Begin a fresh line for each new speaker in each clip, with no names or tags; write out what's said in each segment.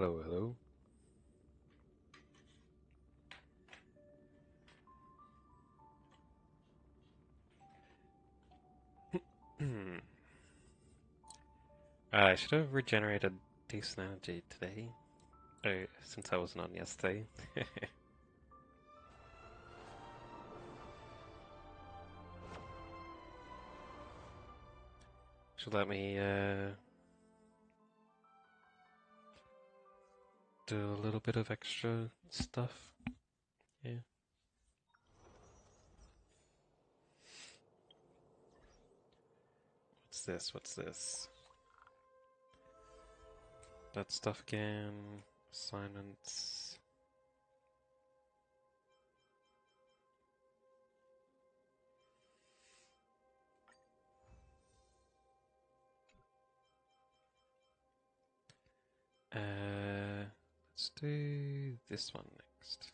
Hello, hello. I should have regenerated decent energy today, since I wasn't on yesterday. Should let me do a little bit of extra stuff. Yeah. What's this? What's this? That stuff again. Assignments. Let's do this one next.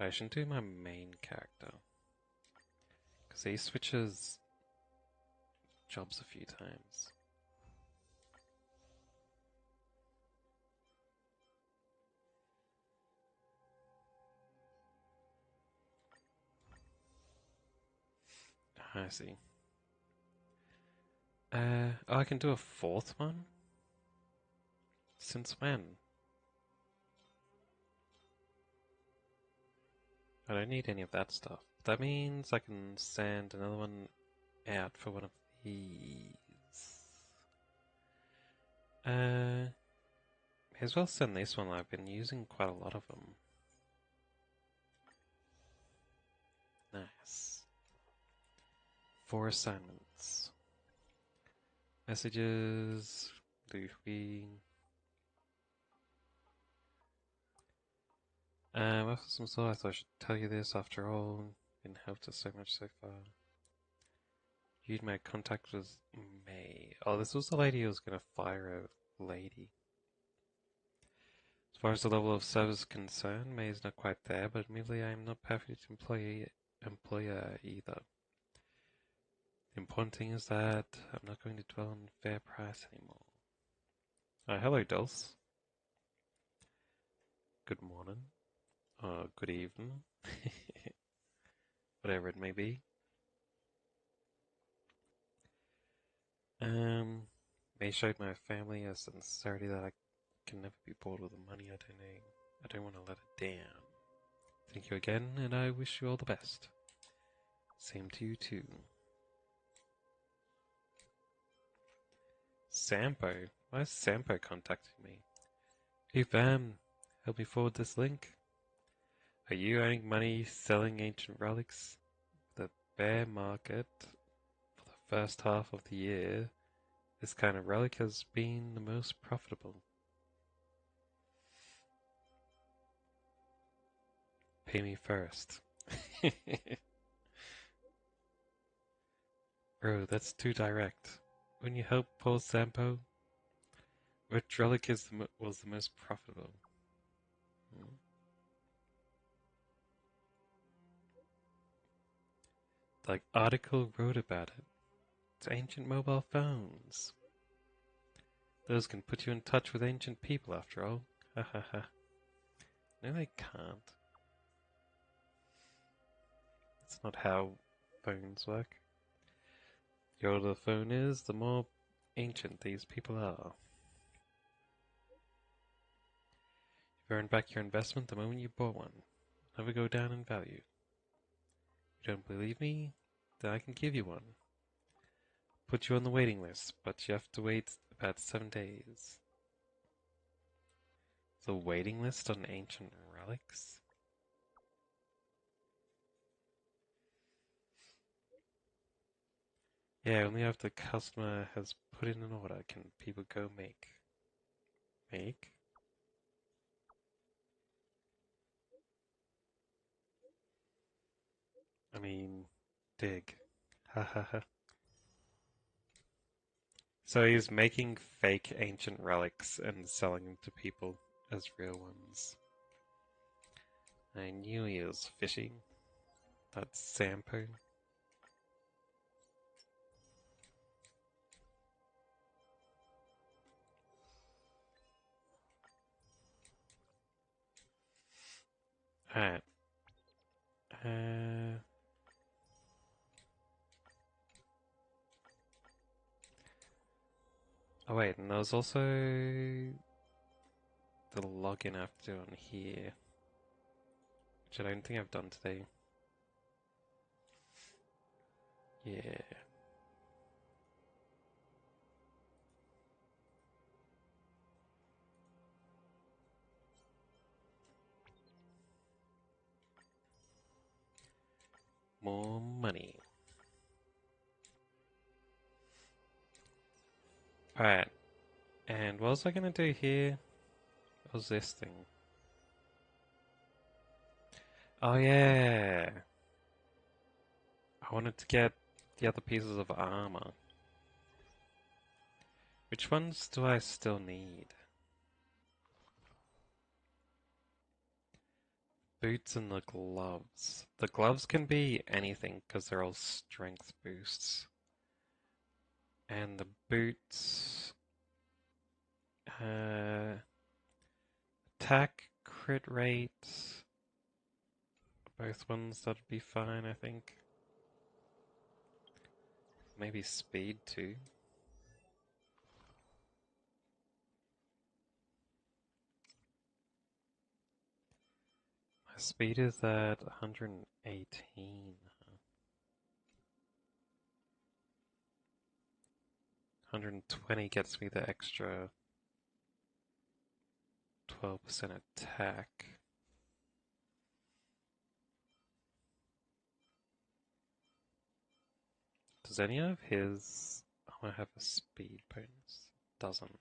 I shouldn't do my main character, because he switches jobs a few times. I see. Oh, I can do a fourth one? Since when? I don't need any of that stuff. That means I can send another one out for one of these. May as well send this one. I've been using quite a lot of them. Nice. 4 assignments. Messages. Luffy. After some thought, I thought I should tell you this after all. Been helped us so much so far. You'd made contact with May. Oh, this was the lady who was gonna fire a lady. As far as the level of service is concerned, May is not quite there, but admittedly I am not perfect employer either. The important thing is that I'm not going to dwell on fair price anymore. Hello, Dulce. Good morning. Good evening. Whatever it may be. May showed my family a sincerity that I can never be bored with the money I donate. I don't want to let it down. Thank you again, and I wish you all the best. Same to you too. Sampo? Why is Sampo contacting me? Hey fam, help me forward this link. Are you earning money selling ancient relics? The bear market for the first half of the year, this kind of relic has been the most profitable. Pay me first. Bro, that's too direct. Wouldn't you help poor Sampo? Which relic was the most profitable? Like article wrote about it. It's ancient mobile phones. Those can put you in touch with ancient people after all. Ha ha ha. No, they can't. That's not how phones work. The older the phone is, the more ancient these people are. You've earned back your investment the moment you bought one. Never go down in value. You don't believe me? Then I can give you one. Put you on the waiting list, but you have to wait about 7 days. The waiting list on ancient relics? Yeah, only after the customer has put in an order can people go make. Make? I mean, dig. Ha ha ha. So he's making fake ancient relics and selling them to people as real ones. I knew he was fishy. That Sampo. Alright. Oh wait, and there was also the login I have to do on here, which I don't think I've done today. Yeah. More money. Alright, and what was I gonna do here? What was this thing? Oh yeah! I wanted to get the other pieces of armor. Which ones do I still need? Boots and the gloves. The gloves can be anything because they're all strength boosts. And the boots... attack, crit rate... Both ones, that'd be fine, I think. Maybe speed too. My speed is at 118. 120 gets me the extra 12% attack. Does any of his armor have a speed bonus? Doesn't.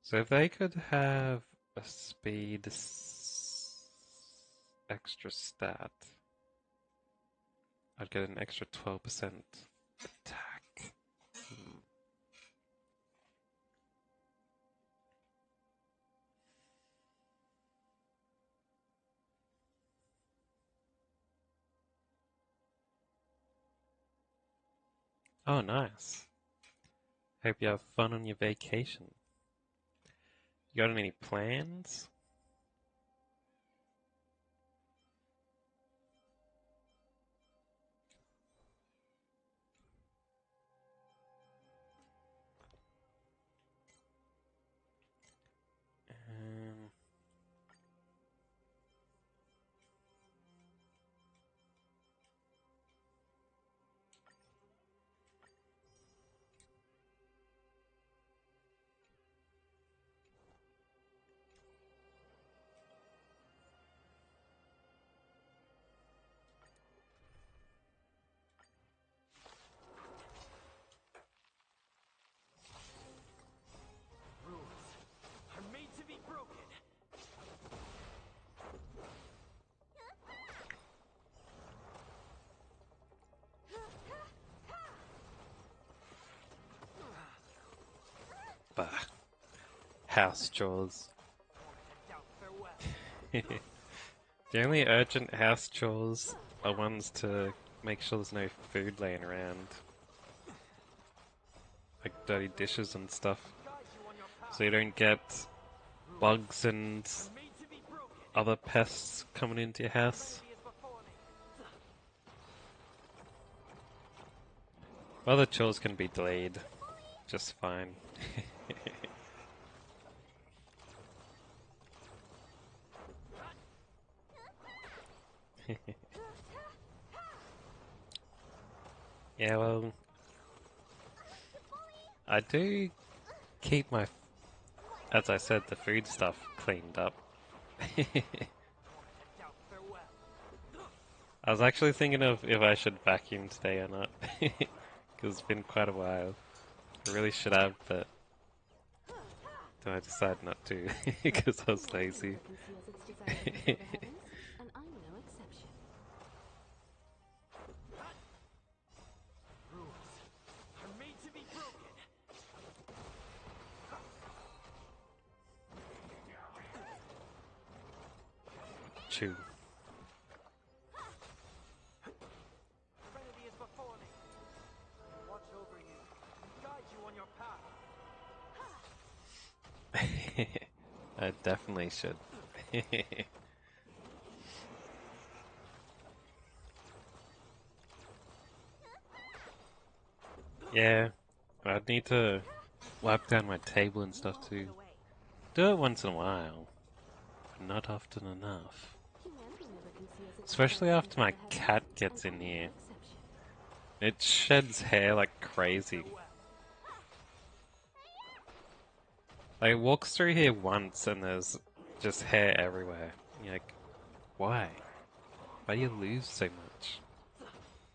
So if they could have a speed extra stat, I'd get an extra 12% attack. Oh, nice. Hope you have fun on your vacation. You got any plans? Um, bah. House chores. The only urgent house chores are ones to make sure there's no food laying around. Like dirty dishes and stuff. So you don't get bugs and other pests coming into your house. Other chores can be delayed just fine. Yeah, well, I do keep my, as I said, the food stuff cleaned up. I was actually thinking of if I should vacuum today or not, because it's been quite a while. I really should have, but then I decided not to because I was lazy. Chew. I definitely should. Yeah, I'd need to wipe down my table and stuff too. Do it once in a while, but not often enough. Especially after my cat gets in here. It sheds hair like crazy. Like, it walks through here once and there's just hair everywhere. You're like, why? Why do you lose so much?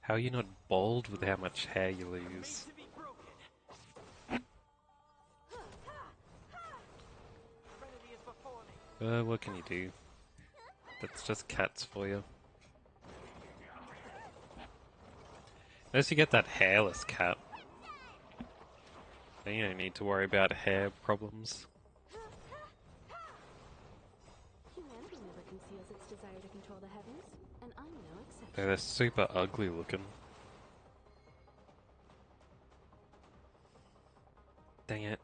How are you not bald with how much hair you lose? What can you do? That's just cats for you. Unless you get that hairless cat. Then you don't need to worry about hair problems. They're super ugly looking. Dang it.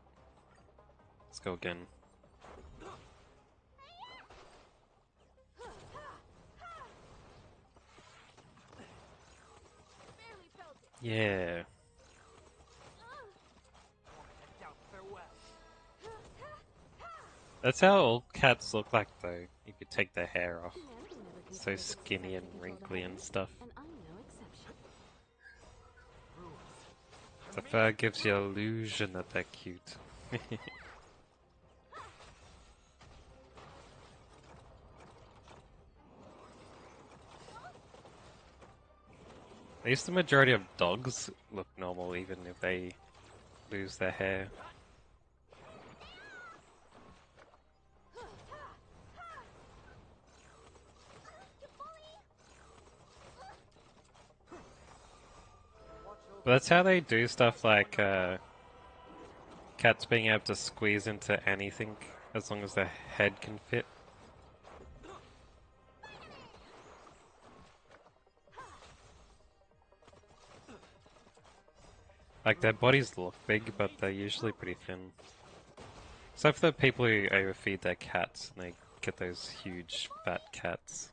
Let's go again. Yeah. That's how all cats look like though, if you take their hair off. So skinny and wrinkly and stuff. The fur gives you an illusion that they're cute. At least the majority of dogs look normal even if they lose their hair. But that's how they do stuff like cats being able to squeeze into anything as long as their head can fit. Like their bodies look big, but they're usually pretty thin. Except for the people who overfeed their cats and they get those huge fat cats.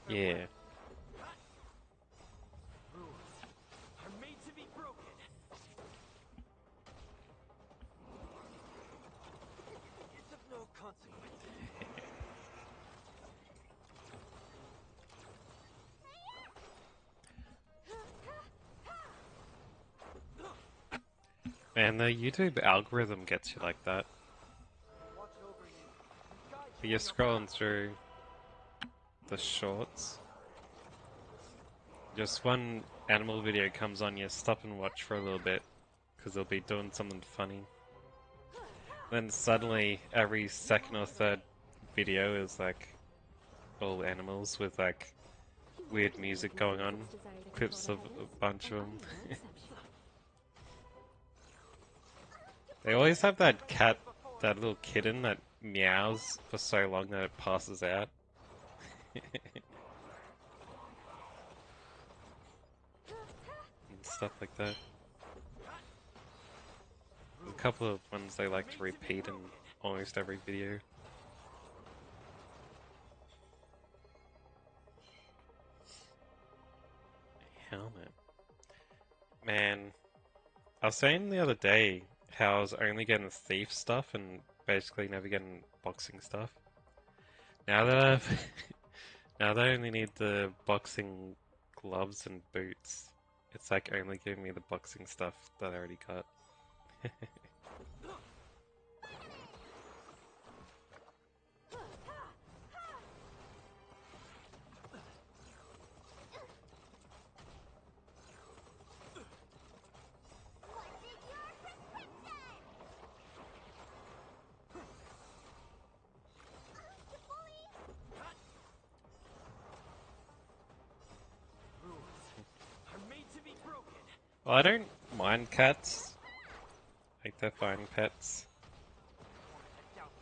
Yeah. Man, the YouTube algorithm gets you like that. But you're scrolling through the shorts. Just one animal video comes on, you stop and watch for a little bit, because they'll be doing something funny. Then suddenly, every second or third video is like all animals with like weird music going on. Clips of a bunch of them. They always have that cat, that little kitten that meows for so long that it passes out. And stuff like that. There's a couple of ones they like to repeat in almost every video. Helmet. Man, I was saying the other day how I was only getting thief stuff and basically never getting boxing stuff. Now that I've now that I only need the boxing gloves and boots, it's like only giving me the boxing stuff that I already got. Well, I don't mind cats. Like they're fine pets.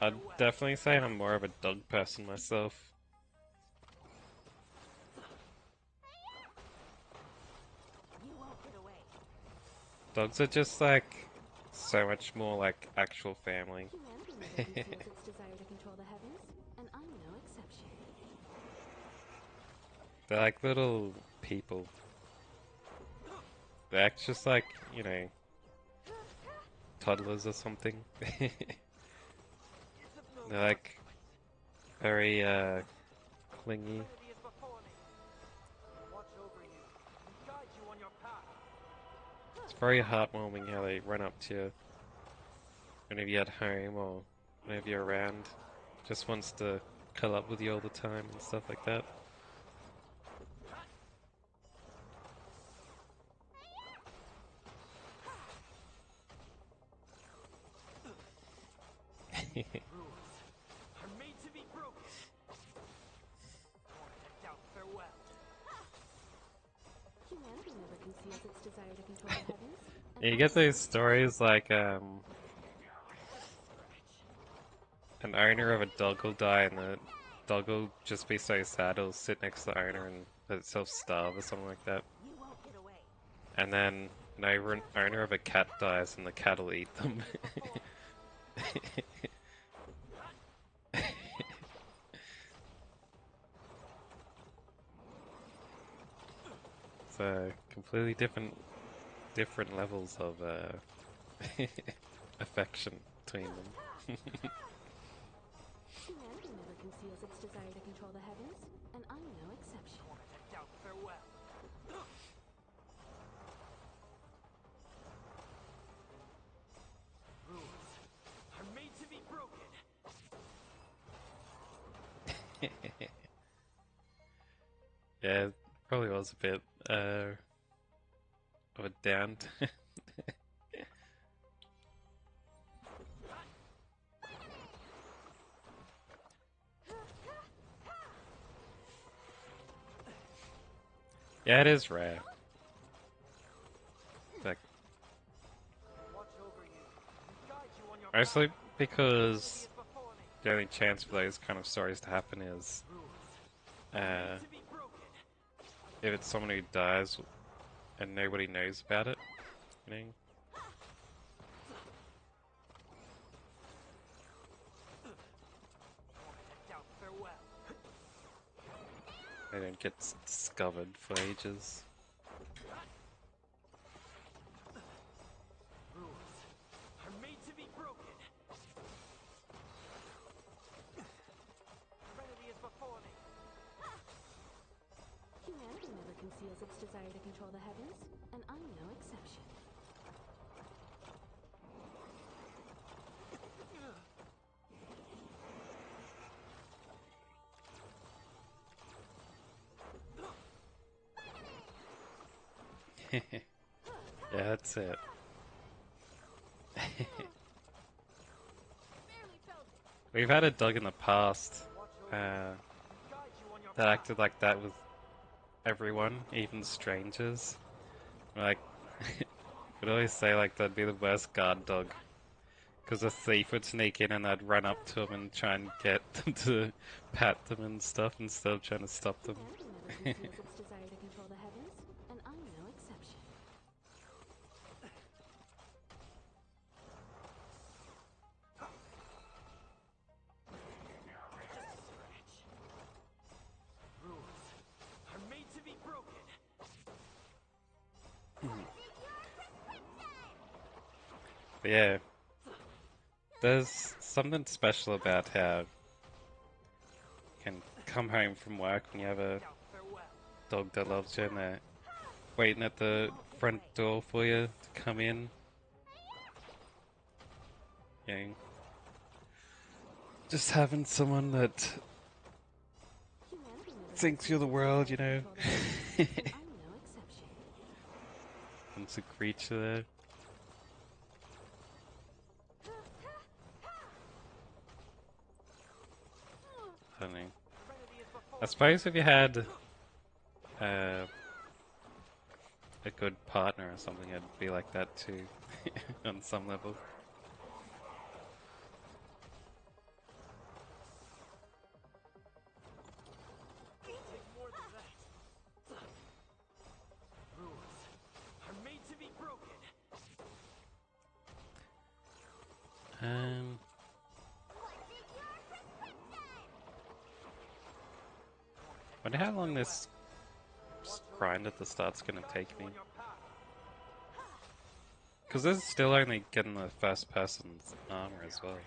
I'd definitely say I'm more of a dog person myself. Dogs are just like so much more like actual family. They're like little people. They act just like, you know, toddlers or something. They're like very clingy. It's very heartwarming how they run up to you whenever you're at home or whenever you're around. Just wants to cuddle up with you all the time and stuff like that. You get those stories like an owner of a dog will die and the dog will just be so sad it'll sit next to the owner and let itself starve or something like that. And then an owner of a cat dies and the cat will eat them. So completely different levels of affection between them. Yeah, it probably was a bit of a down. Yeah, it is rare. Like, mostly because the only chance for those kind of stories to happen is uh, if it's someone who dies and nobody knows about it, you know? They don't get discovered for ages. Yeah, that's it. We've had a dog in the past that acted like that with everyone, even strangers. Like, we'd always say like that'd be the worst guard dog. Because a thief would sneak in and I'd run up to them and try and get them to pat them and stuff instead of trying to stop them. But yeah, there's something special about how you can come home from work when you have a dog that loves you and they're waiting at the front door for you to come in. You know, just having someone that thinks you're the world, you know. And it's a creature there. I don't know. I suppose if you had uh, a good partner or something, it'd be like that too, on some level. Wonder how long this grind at the start's gonna take me. Because this is still only getting the first person's armor as well.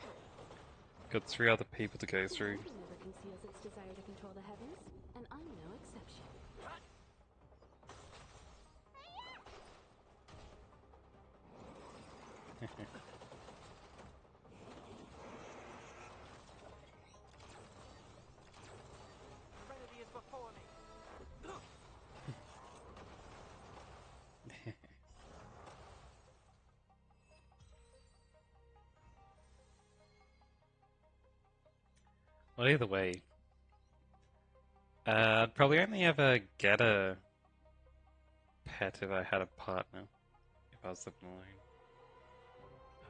Got 3 other people to go through.
Never conceals its desire to control the heavens, and I'm no exception.
Serenity is before me.
Well, either way, I'd probably only ever get a pet if I had a partner. If I was living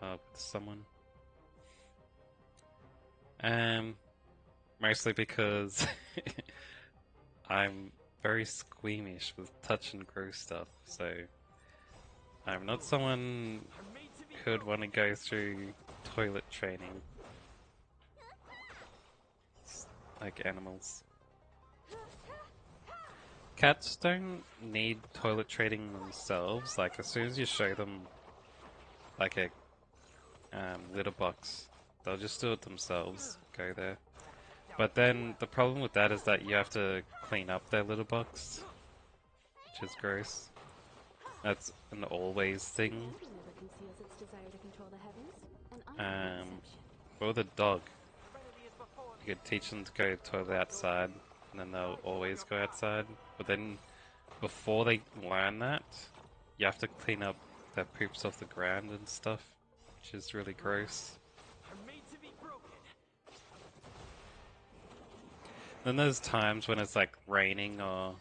alone. With someone. Mostly because I'm very squeamish with touch and grow stuff, so I'm not someone who would want to go through toilet training like animals. Cats don't need toilet training themselves. Like as soon as you show them like a litter box, they'll just do it themselves. Go there. But then the problem with that is that you have to clean up their litter box, which is gross. That's an always thing.
Never conceals its desire to control the heavens, and I'm no exception.
But with a dog,
Serenity is before me.
you could teach them to go to the toilet outside, and then they'll always go outside. But then, before they learn that, you have to clean up their poops off the ground and stuff, which is really gross.
Are made to be broken.
Then there's times when it's like raining or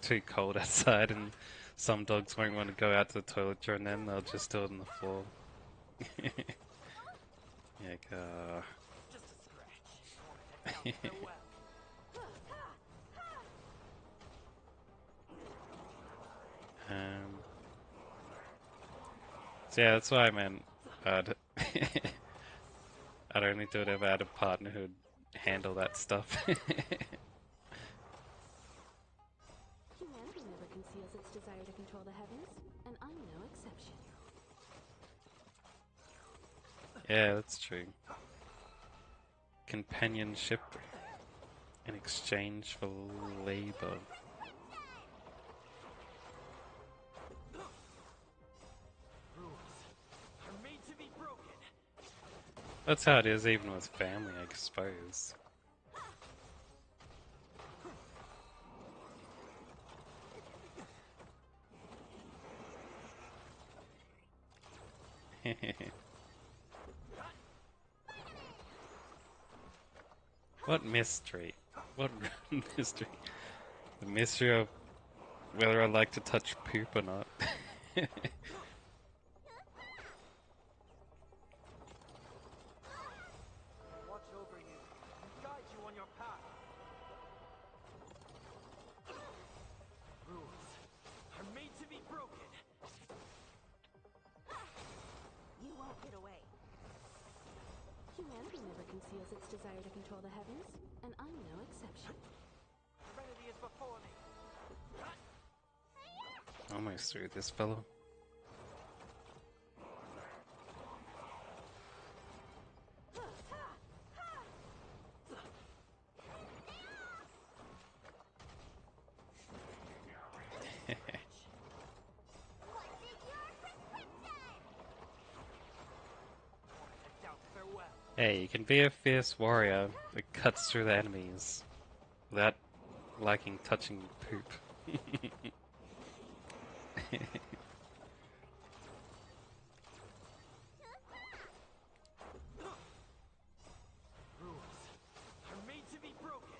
too cold outside, and some dogs won't want to go out to the toilet during then, they'll just do it on the floor. Like,
Just a scratch. Down farewell.
So yeah, that's why I meant I'd I'd only do it if I had a partner who'd handle that stuff.
Humanity never conceals its desire to control the heavens, and I'm no exception.
Yeah, that's true. Companionship in exchange for labor.
Rules are made to be broken.
That's how it is even with family, I suppose. What mystery? What mystery? The mystery of whether I like to touch poop or not.
Watch over you and guide you on your path. Rules are made to be broken.
You won't get away. Humanity never conceals its desire to control the heavens, and I'm no exception.
Serenity is before me.
Almost through this fellow.
Down farewell.
Hey, you can be a fierce warrior that cuts through the enemies without liking touching poop.
Rules are made to be broken.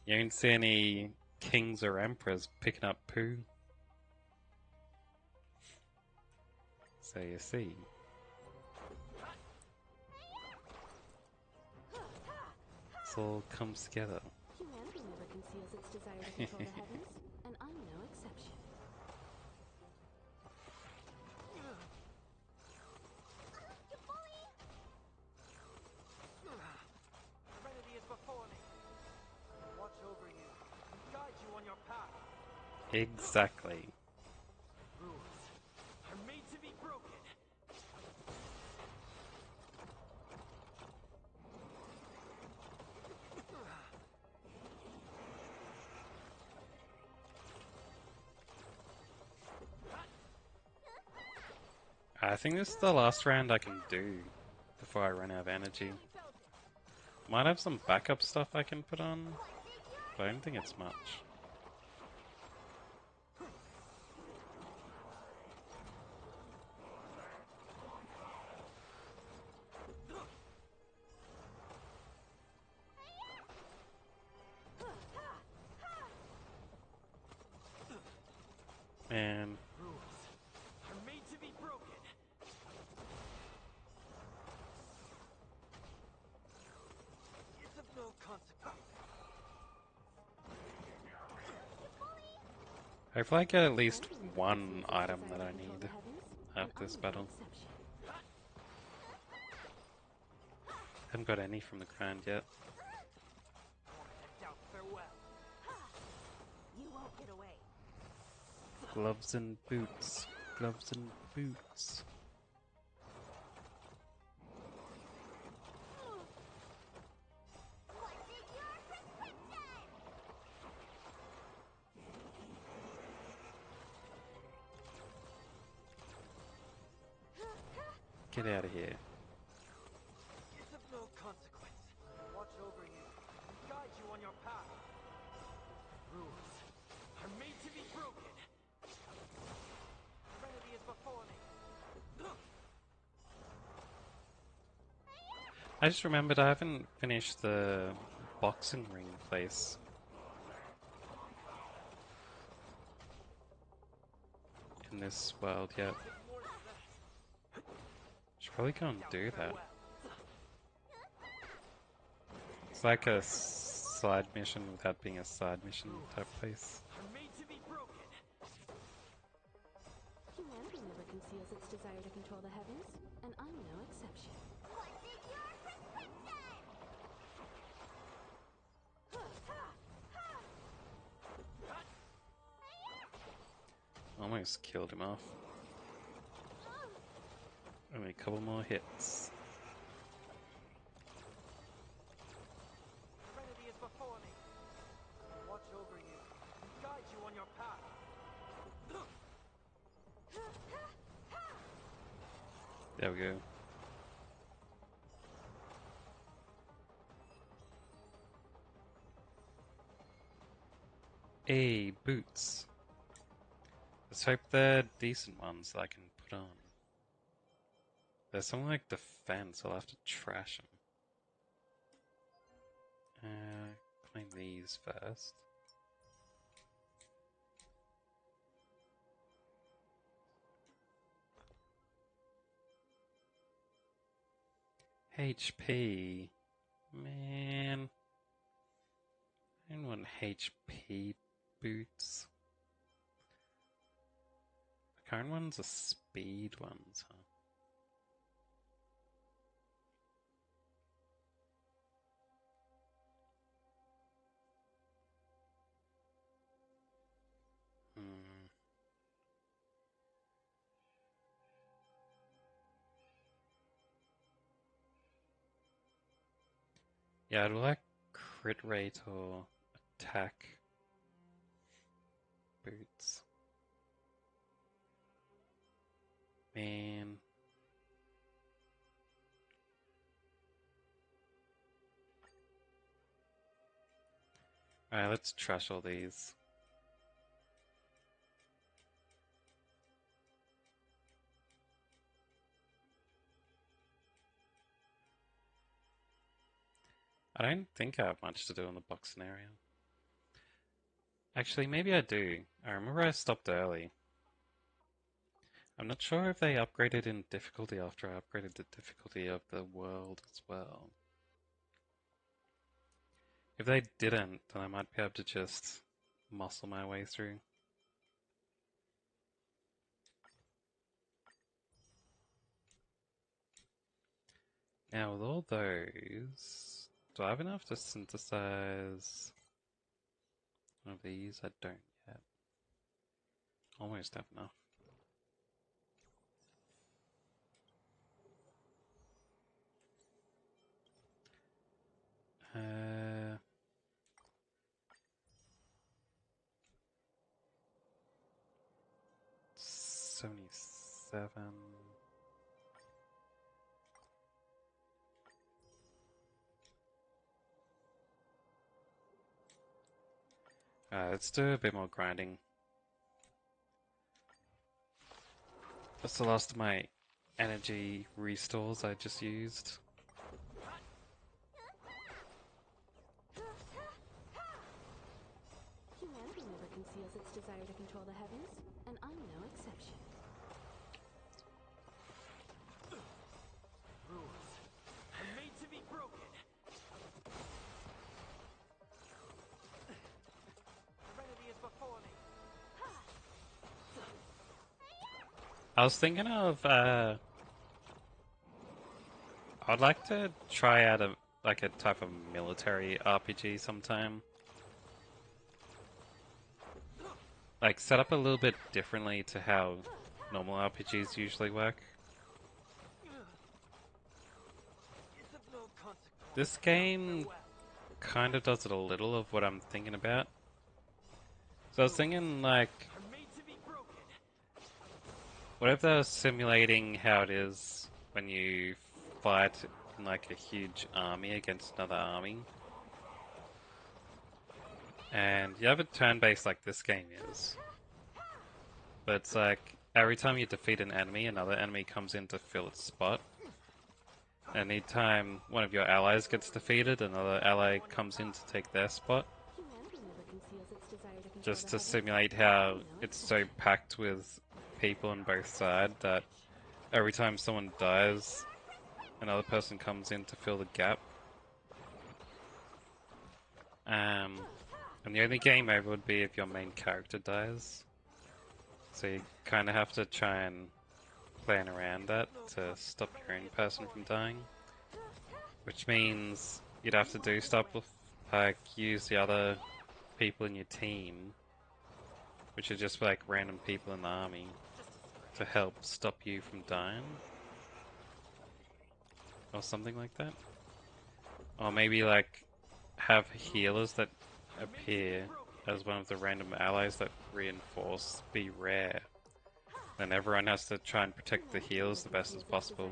You don't see any kings or emperors picking up poo. So you see. This all comes together.
Humanity never conceals its desire to control the heavens, and I'm no exception.
Exactly.
Rules are made to be broken.
I think this is the last round I can do before I run out of energy. Might have some backup stuff I can put on, but I don't think it's much. And
Rules are made to be broken. It's of no consequence.
hopefully I get at least one item that I need after this battle. Haven't got any from the ground yet.
Doubt farewell.
You won't get away.
Gloves and boots. Gloves and boots. Get out of here.
It's of no consequence. Watch over you and guide you on your path. Rules are made to be broken. Serenity is before me.
I just remembered I haven't finished the boxing ring place in this world yet.
More than that.
Should probably go and do that.
Farewell.
It's like a side mission without being a side mission type place.
Are made to be broken.
Humanity never conceals its desire to control the heavens, and I'm no exception.
Almost killed him off. Only a couple more hits.
Serenity is before me. Watch over you and guide you on your path.
There we go. Hey, boots. Let's hope they're decent ones that I can put on. There's something like defense, I'll have to trash them. Claim these first. HP. Man. I don't want HP boots. The current ones are speed ones, huh? Hmm. Yeah, I'd like crit rate or attack boots. Man. Alright, let's trash all these. I don't think I have much to do in the boxing area. Actually, maybe I do. I remember I stopped early. I'm not sure if they upgraded in difficulty after I upgraded the difficulty of the world as well. If they didn't, then I might be able to just muscle my way through. Now, with all those, do I have enough to synthesize one of these? I don't yet. Almost have enough. Uh, 77. Let's do a bit more grinding. That's the last of my energy restores I just used.
Humanity never conceals its desire to control the heavens, and I'm no exception.
Rules are made to be broken. Serenity is before me.
I was thinking of, I'd like to try out a type of military RPG sometime. Like set up a little bit differently to how normal RPGs usually work.
It's of no consequence.
This game kind of does it a little of what I'm thinking about. So I was thinking like,
Are made to be broken.
what if they're simulating how it is when you fight in like a huge army against another army? And you have a turn-based like this game is. But it's like, every time you defeat an enemy, another enemy comes in to fill its spot. And anytime one of your allies gets defeated, another ally comes in to take their spot.
Humanity never conceals its desire to control
Just
the
to
heavens,
simulate
and
how
I'm no
it's
exception.
so packed with people on both sides that every time someone dies, another person comes in to fill the gap. And the only game over would be if your main character dies. So you kind of have to try and plan around that to stop your own person from dying. Which means you'd have to do stuff like use the other people in your team, which are just like random people in the army, to help stop you from dying. Or something like that. Or maybe like have healers that appear as one of the random allies that reinforce be rare. Then everyone has to try and protect the healers the best as possible.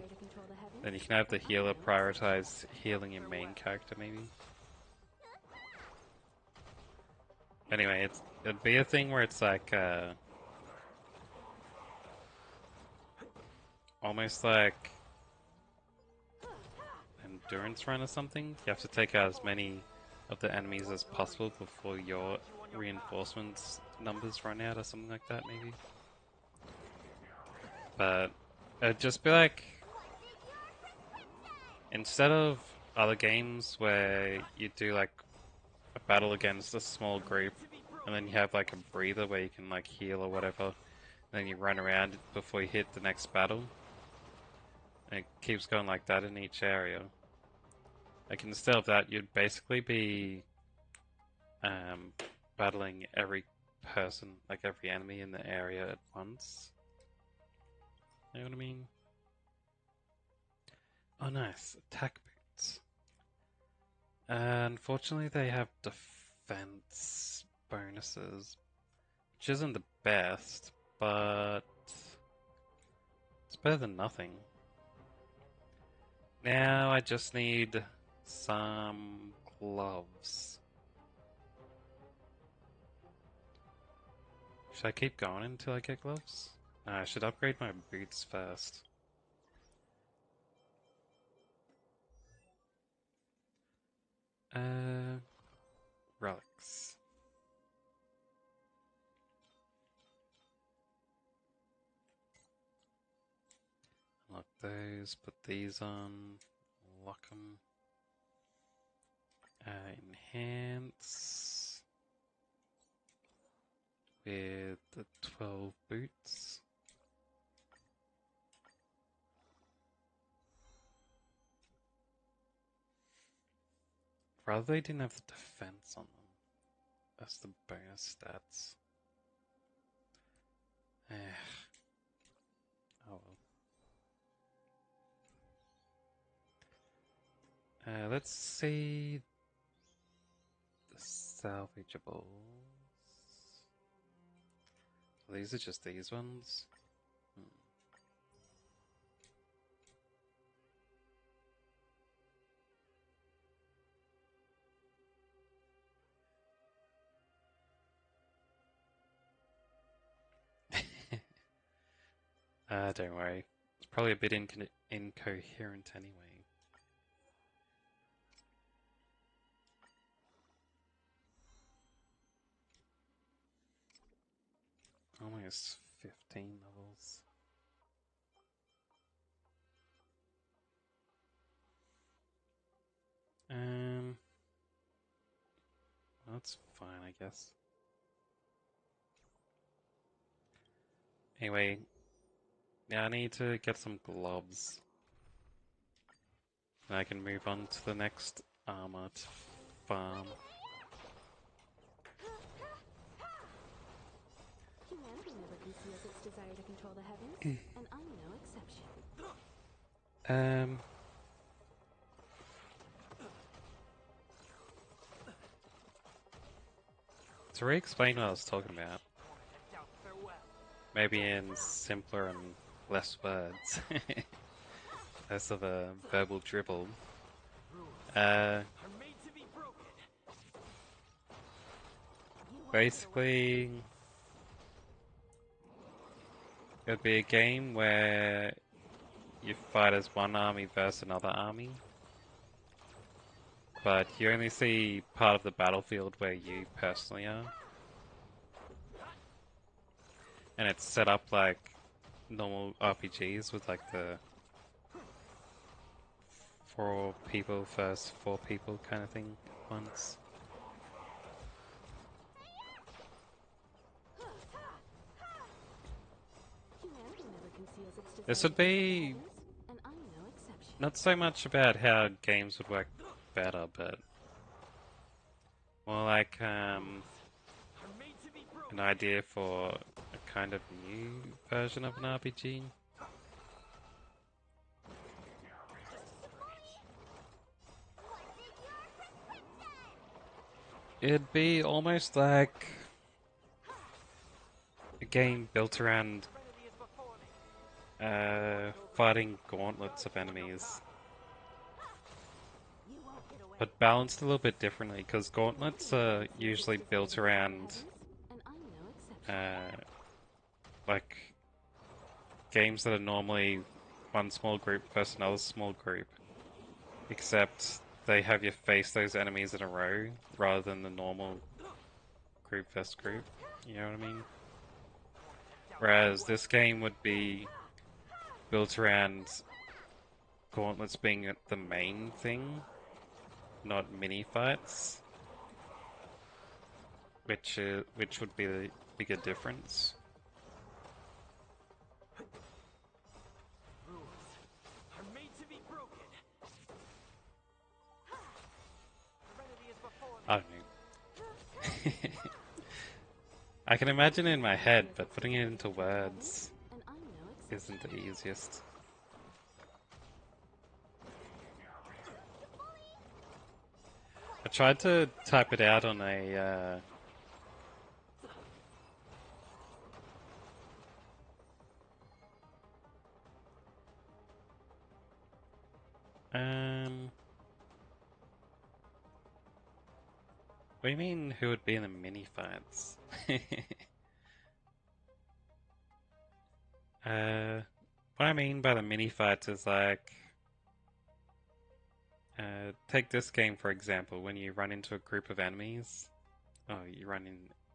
Then you can have the healer prioritize healing your main character, maybe. Anyway, it'd be a thing where it's like almost like endurance run or something. You have to take out as many of the enemies as possible before your reinforcements numbers run out or something like that, maybe. But it'd just be like, instead of other games where you do like a battle against a small group and then you have like a breather where you can like heal or whatever, and then you run around before you hit the next battle, and it keeps going like that in each area. Like instead of that, you'd basically be battling every person, like every enemy in the area at once. You know what I mean? Oh nice, attack boots. Unfortunately they have defense bonuses, which isn't the best, but it's better than nothing. Now I just need some gloves. Should I keep going until I get gloves? No, I should upgrade my boots first. Relics. Lock those, put these on, lock them. Enhance with the 12 boots. Rather they didn't have the defense on them. That's the bonus stats. Oh well. Let's see the salvageables. These are just these ones. Don't worry. It's probably a bit incoherent anyway. Almost 15 levels. That's fine, I guess. Anyway, now I need to get some gloves. And I can move on to the next armor to farm.
Humanity never conceals its desire to control the heavens, and I'm no exception.
To re-explain what I was talking about, maybe in simpler and less words, less of a verbal dribble. Basically, it would be a game where you fight as one army versus another army, but you only see part of the battlefield where you personally are. And it's set up like normal RPGs with like the 4 people versus 4 people kind of thing once.
Humanity never conceals its desire
This
to
would
control the
be
heavens, and I'm no exception.
not so much about how games would work better, but more like an idea for a kind of new version of an RPG. It'd be almost like a game built around fighting gauntlets of enemies, but balanced a little bit differently, because gauntlets are usually built around
And I'm no exception.
like games that are normally one small group versus another small group, except they have you face those enemies in a row rather than the normal group versus group. You know what I mean? Whereas this game would be built around gauntlets being the main thing, not mini fights, which would be the bigger difference. I don't know. I can imagine it in my head, but putting it into words
And I'm no exception.
isn't the easiest. I tried to type it out on a what do you mean who would be in the mini fights? What I mean by the mini fights is like, take this game for example. When you run into a group of enemies, you run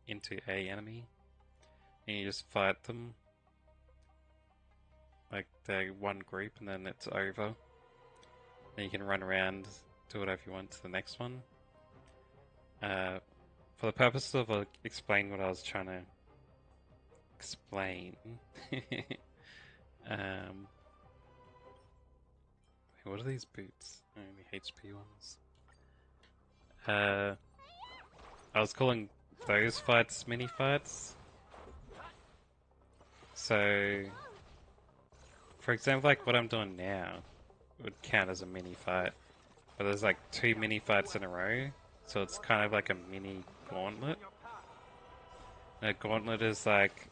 into a enemy, and you just fight them, like they're one group, and then it's over. Then you can run around, do whatever you want to the next one. For the purpose of explaining what I was trying to explain, what are these boots? Only HP ones. I was calling those fights mini fights. So, for example, like what I'm doing now would count as a mini fight, but there's like 2 mini fights in a row, so it's kind of like a mini gauntlet. And a gauntlet is like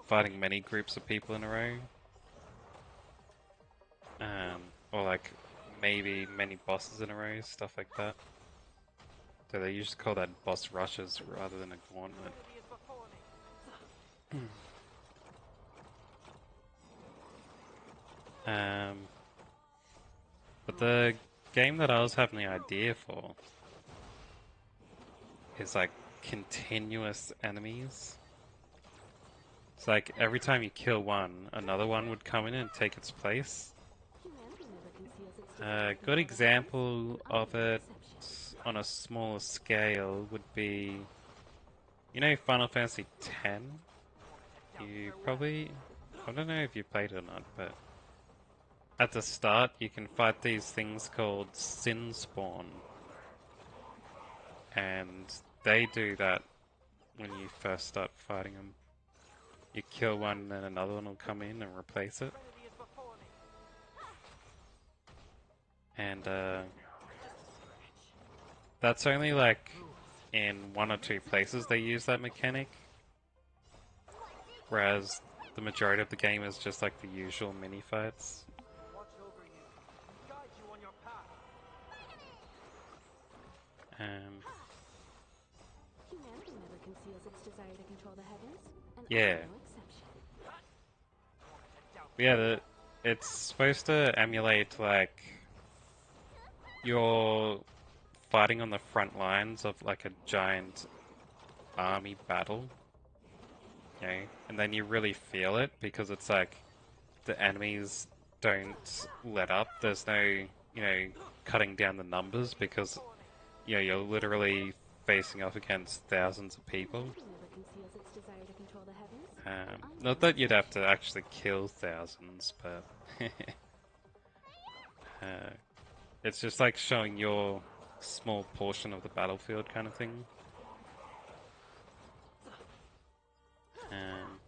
fighting many groups of people in a row, or like maybe many bosses in a row, stuff like that. So they usually call that boss rushes rather than a gauntlet. But the game that I was having the idea for is like continuous enemies. It's like every time you kill one, another one would come in and take its place.
Humanity never conceals its
A
desire to
good
control the heavens,
example
and I
of
am no
it
exception.
on a smaller scale would be, you know, Final Fantasy X? You probably, I don't know if you played it or not, but at the start you can fight these things called Sin Spawn, and they do that when you first start fighting them. You kill one, then another one will come in and replace it. And that's only like in 1 or 2 places they use that mechanic. Whereas the majority of the game is just like the usual mini fights.
Watch over you and guide you on your path.
Humanity never conceals its desire to control the heavens, and I
Yeah.
am no exception.
It's supposed to emulate like you're fighting on the front lines of like a giant army battle. Okay, and then you really feel it because it's like the enemies don't let up. There's no, cutting down the numbers because, you're literally facing off against thousands of people.
Humanity never conceals its desire to control the heavens, and I am
Not
no
that you'd have
exception.
to actually kill thousands, but uh, it's just like showing your small portion of the battlefield kind of thing. Um,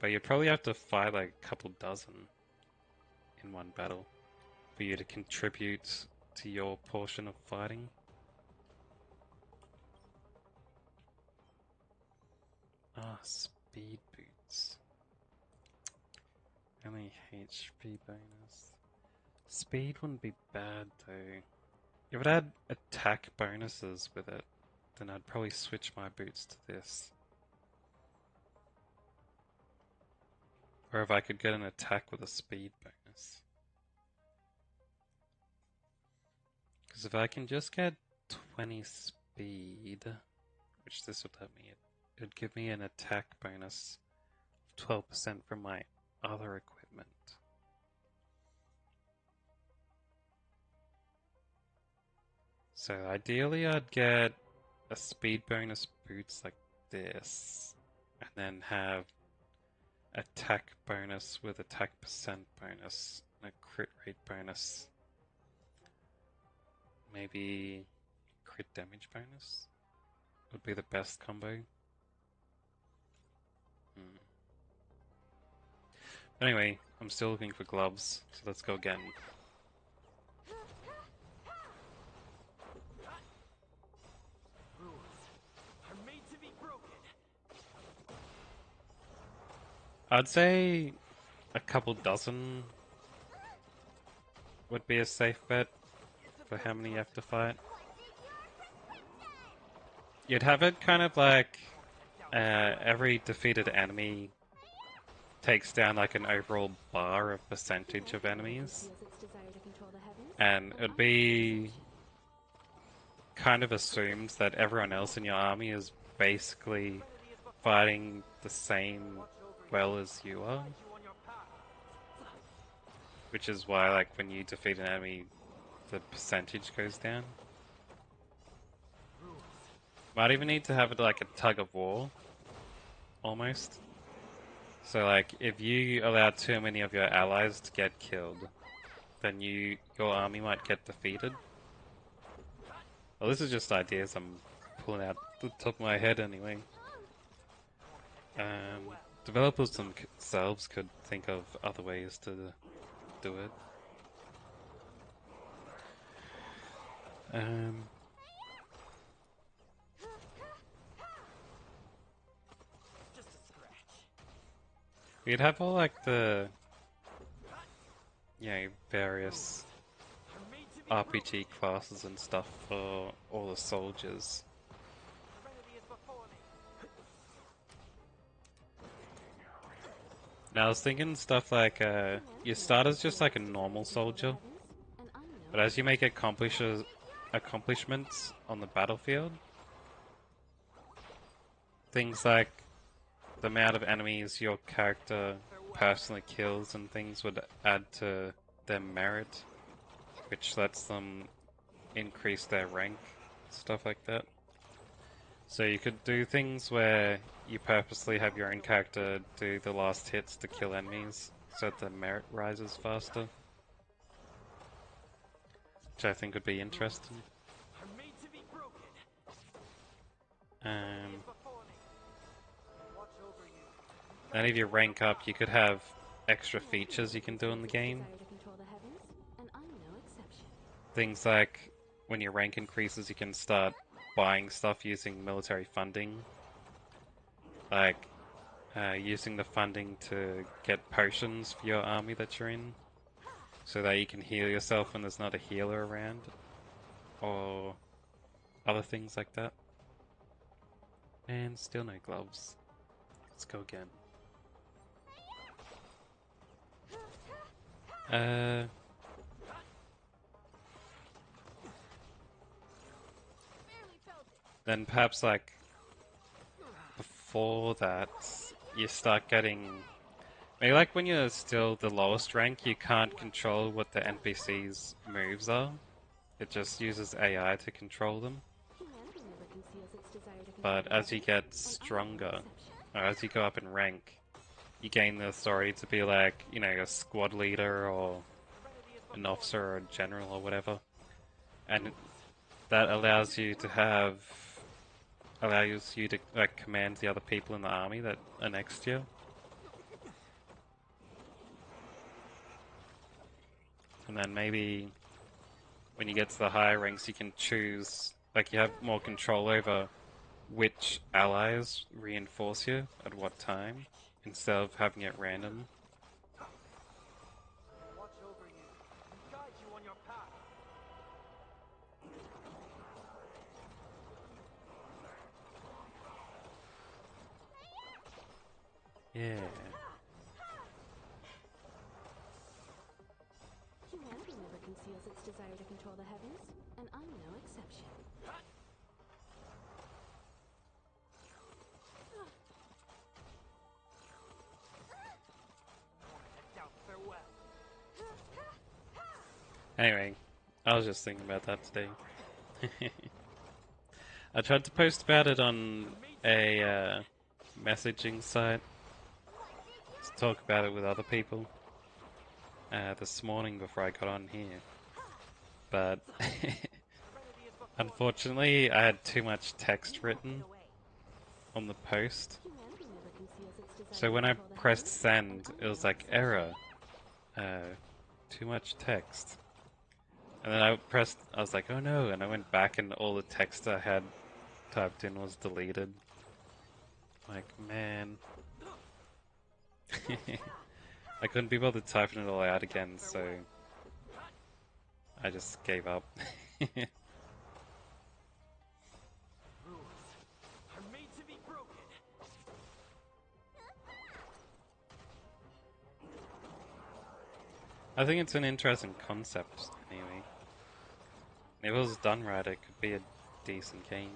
but you'd probably have to fight like a couple dozen in one battle for you to contribute to your portion of fighting. Ah, speed boots. Only HP bonus. Speed wouldn't be bad though. If it had attack bonuses with it, then I'd probably switch my boots to this. Or if I could get an attack with a speed bonus. Because if I can just get 20 speed, which this would let me, it'd give me an attack bonus of 12% from my other equipment. So ideally I'd get a speed bonus boots like this, and then have attack bonus with attack percent bonus and a crit rate bonus. Maybe crit damage bonus would be the best combo. Anyway, I'm still looking for gloves, so let's go again.
Rules are made to be broken.
I'd say a couple dozen would be a safe bet for how many you have to fight. You'd have it kind of like every defeated enemy takes down like an overall bar of percentage of enemies,
Conceals its desire to control the heavens,
and
and
it'd
I am no
be
exception.
kind of assumed that everyone else in your army is basically fighting the same well as you are, which is why like when you defeat an enemy the percentage goes down. Might even need to have it like a tug of war almost. So like if you allow too many of your allies to get killed, then your army might get defeated. Well, this is just ideas I'm pulling out the top of my head anyway. Developers themselves could think of other ways to do it.
Just a scratch.
We'd have all like the, various
I'm made to be
RPG classes and stuff for all the soldiers.
Serenity is before me.
Now I was thinking stuff like, you start as just like a normal soldier, but as you make accomplishments on the battlefield, things like the amount of enemies your character personally kills and things would add to their merit, which lets them increase their rank, stuff like that. So you could do things where you purposely have your own character do the last hits to kill enemies, so that the merit rises faster. Which I think would be interesting.
I'm made to be broken. Before me. Watch over you.
Then if you rank up, you could have extra features you can do in the game. Things like when your rank increases, you can start buying stuff using military funding. Like using the funding to get potions for your army that you're in, so that you can heal yourself when there's not a healer around, or other things like that. And still no gloves. Let's go again. Then perhaps like before that, you start getting, maybe like when you're still the lowest rank, you can't control what the NPC's moves are. It just uses AI to control them. But as you get stronger, or as you go up in rank, you gain the authority to be like, a squad leader or an officer or a general or whatever. And that allows you to like command the other people in the army that are next to you. And then maybe when you get to the higher ranks, you can choose, like you have more control over which allies reinforce you at what time, instead of having it random.
Watch over you and guide you on your path.
Yeah.
Humanity never conceals its desire to control the heavens, and I'm no exception.
Farewell.
Anyway, I was just thinking about that today. I tried to post about it on a messaging site to talk about it with other people this morning before I got on here. But unfortunately, I had too much text written on the post. So when I pressed send, it was like, error. Too much text. And then I was like, oh no, and I went back and all the text I had typed in was deleted. Like, man. I couldn't be bothered typing it all out again, so I just gave up. I think it's an interesting concept, anyway. If it was done right, it could be a decent game.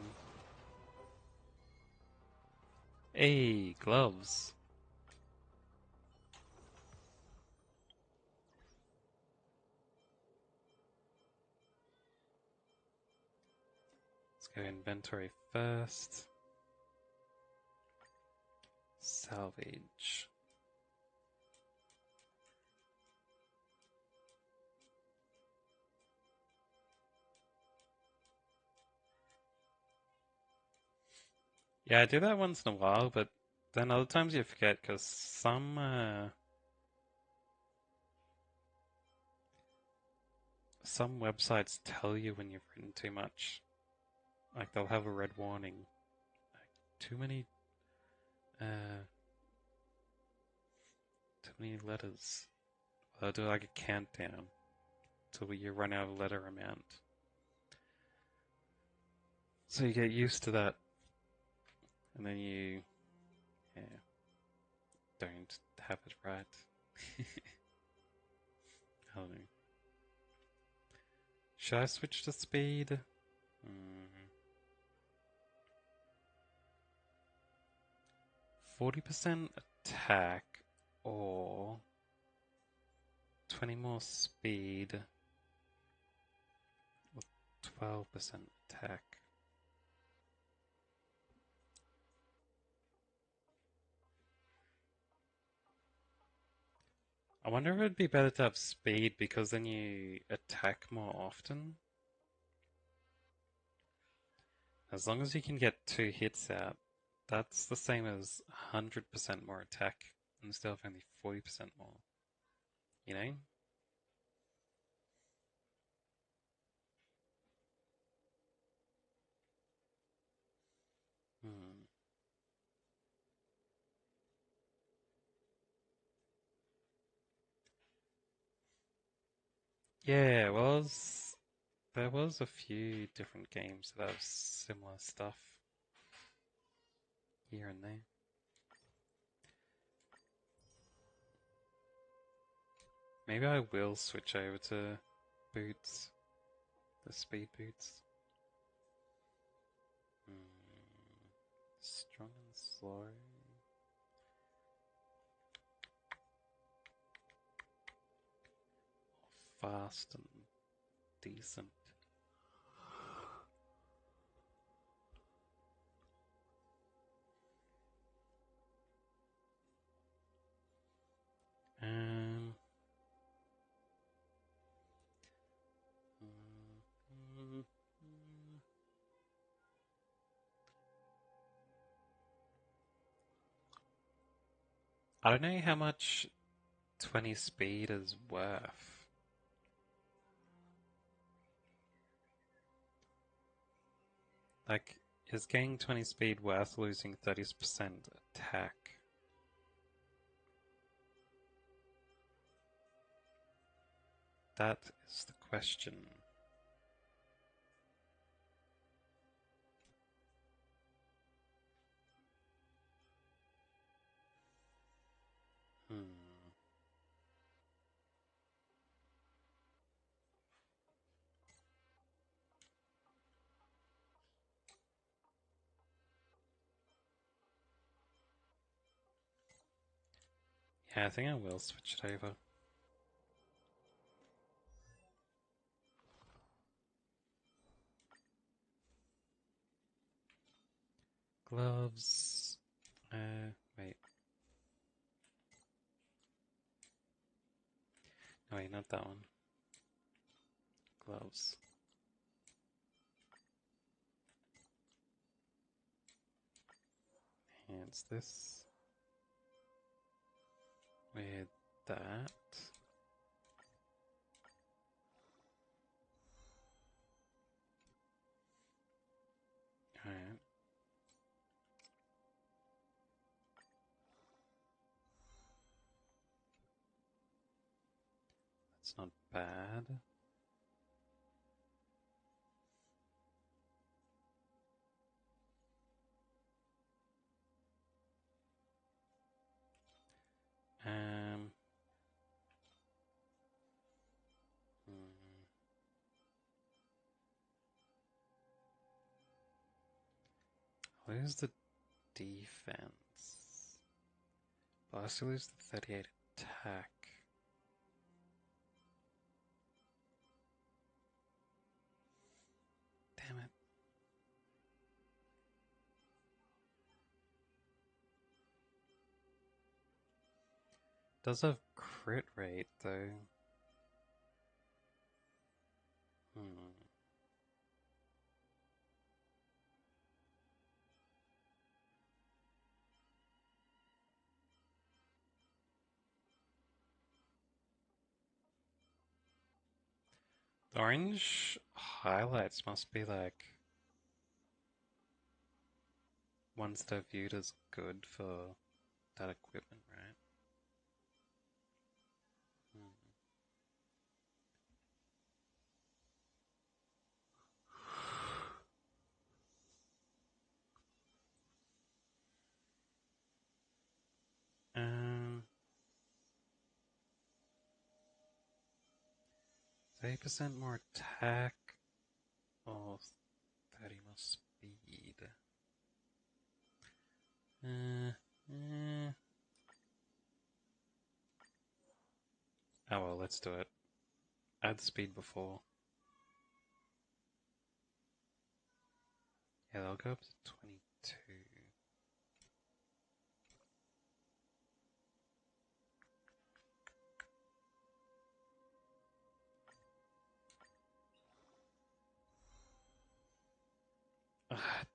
Hey, gloves. Let's go inventory first. Salvage. Yeah, I do that once in a while, but Then other times you forget because some websites tell you when you've written too much. Like they'll have a red warning. Like too many letters. They'll do like a countdown till you run out of letter amount. So you get used to that, and then you, yeah, don't have it right. I don't know. Should I switch to speed? 40% attack or 20 more speed with 12% attack. I wonder if it'd be better to have speed because then you attack more often. As long as you can get 2 hits out, that's the same as 100% more attack instead of only 40% more. You know? Hmm. Yeah, there was a few different games that have similar stuff here and there. Maybe I will switch over to boots, the speed boots. Strong and slow. Fast and decent. Um, I don't know how much 20 speed is worth. Like, is getting 20 speed worth losing 30% attack? That is the question. Hmm. Yeah, I think I will switch it over. Gloves. Wait. No, wait, not that one. Gloves. Enhance this with that. Alright. That's not bad. Um. Lose the defense. But I still lose the 38 attack. Damn it. Does have crit rate though. Orange highlights must be like ones that are viewed as good for that equipment, right? Um, 30% more attack or 30 more speed. Uh. Oh well, let's do it. Add speed before. Yeah, they'll go up to 22.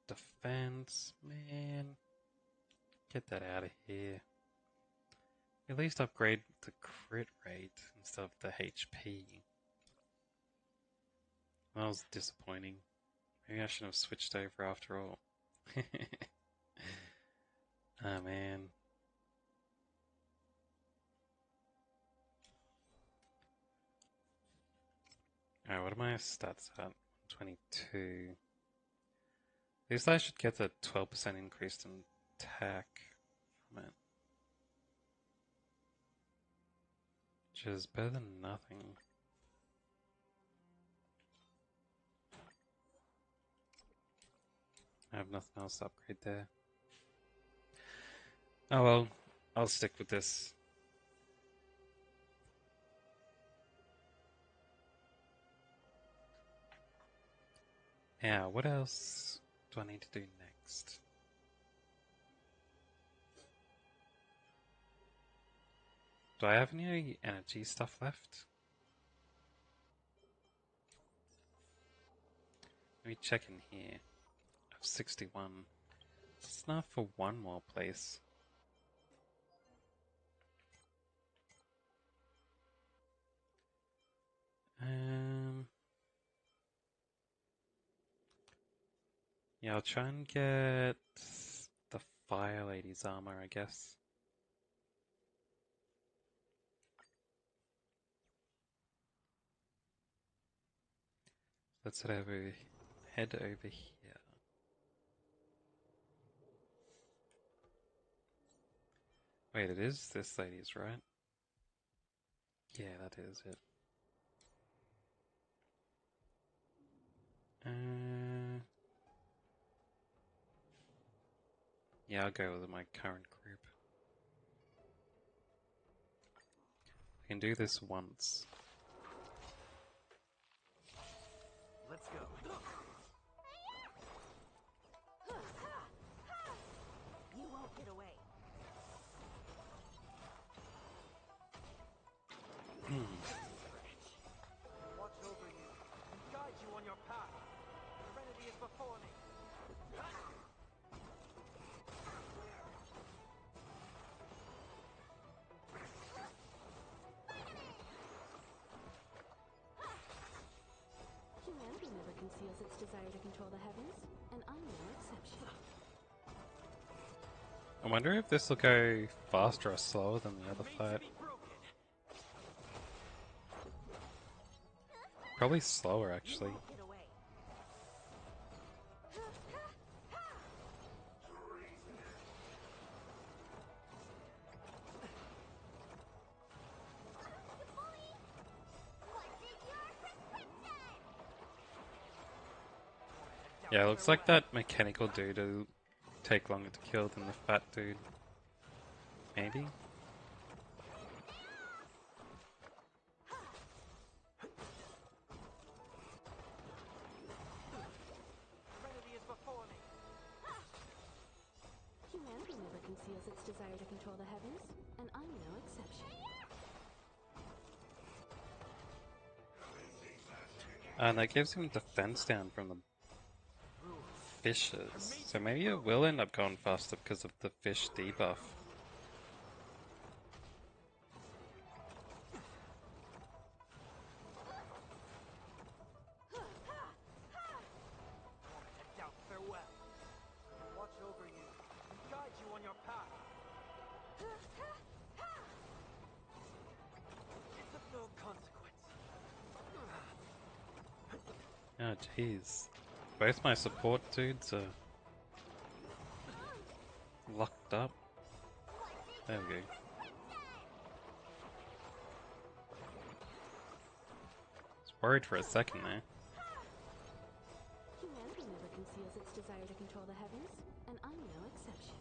Defense, man. Get that out of here. At least upgrade the crit rate instead of the HP. That was disappointing. Maybe I should have switched over after all. Oh man. Alright, what are my stats at? 22. At least I should get the 12% increase in attack from it. Which is better than nothing. I have nothing else to upgrade there. Oh well, I'll stick with this. Yeah, what else do I need to do next? Do I have any energy stuff left? Let me check in here. I have 61. It's enough for one more place. Yeah, I'll try and get the Fire Lady's armor, I guess. Let's head over here. Wait, it is this lady's, right? Yeah, that is it. Yeah, I'll go with my current group. I can do this once.
Let's go.
You won't get away.
Watch over you and guide you on your path. Serenity is before me.
Humanity never conceals its desire to control the heavens, and I'm no exception.
I wonder if this will go faster or slower than the other
Made
fight.
to be broken.
Probably slower, actually.
Get away.
Yeah, it looks like that mechanical dude will take longer to kill than the fat dude. Maybe?
Serenity is before me.
Humanity never conceals its desire to control the heavens, and I'm no exception.
And that gives him defense down from the fishes. So maybe it will end up going faster because of the fish debuff. Ah, jeez. Both my support dudes are locked up. There we go. I was worried for a second there.
Humanity never conceals its desire to control the heavens, and I'm no exception.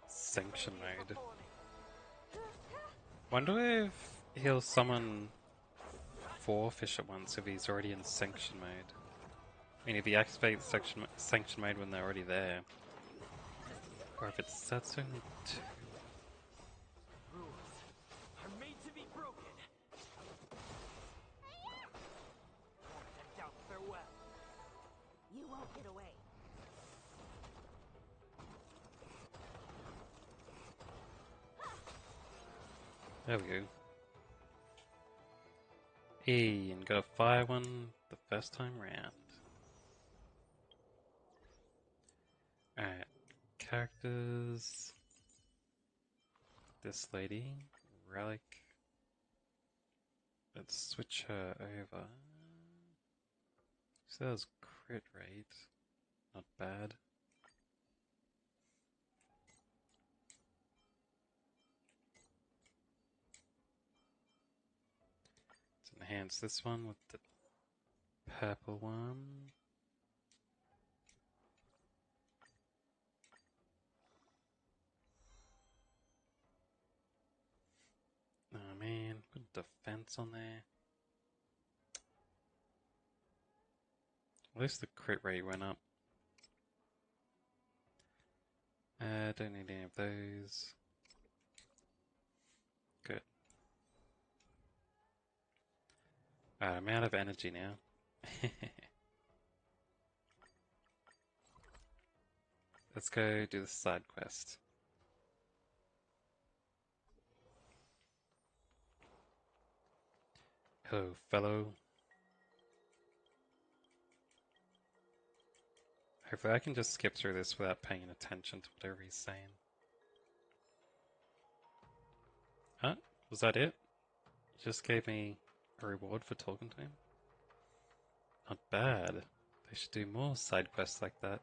Sanction mode. Wonder if he'll summon 4 fish at once if he's already in sanction mode. I mean, if he activates sanction mode when they're already there. Or if it sets only 2.
Rules are made to be broken. Won't tempt out farewell.
You won't get away.
There we go. E, and got a fire one the first time round. Alright, characters. This lady, Relic. Let's switch her over. Says crit rate, not bad. Let's enhance this one with the purple one. Oh man, put defense on there. At least the crit rate went up. Don't need any of those. Good. I'm out of energy now. Let's go do the side quest. Hello, fellow. Hopefully I can just skip through this without paying attention to whatever he's saying. Huh? Was that it? He just gave me a reward for talking to him? Not bad. They should do more side quests like that.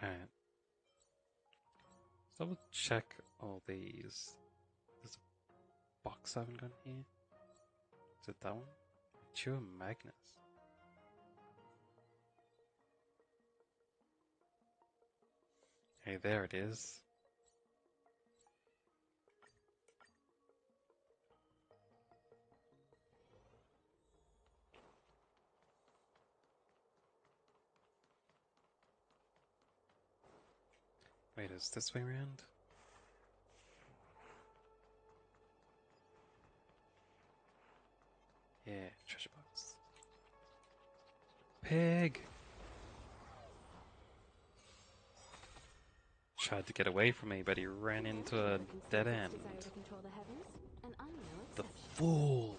Alright. Let's double check all these. There's a box I haven't got here. Is it that one? Mature Magnus. Hey, there it is. Wait, is this way around? Yeah, treasure box. Pig! Tried to get away from me, but he ran into a dead end. The fool!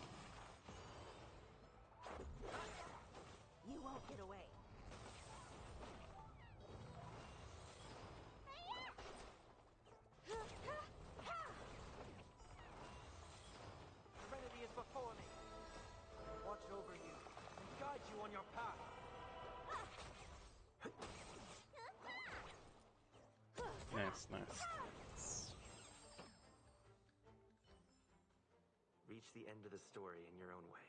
You won't get away.
Serenity is before me. Watch over you and guide you on your path.
Nice, nice.
Reach the end of the story in your own way.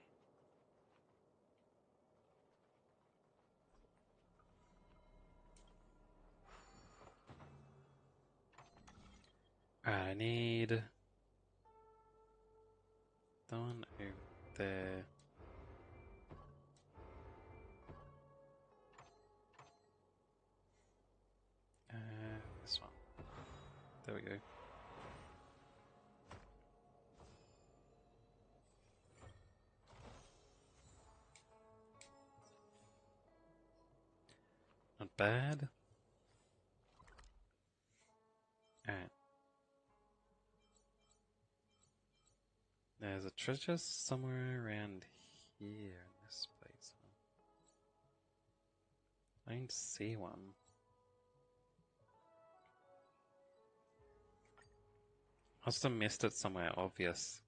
I need the one over there. This one. There we go. Not bad. Alright. There's a treasure somewhere around here in this place. I didn't see one. Must have missed it somewhere obvious.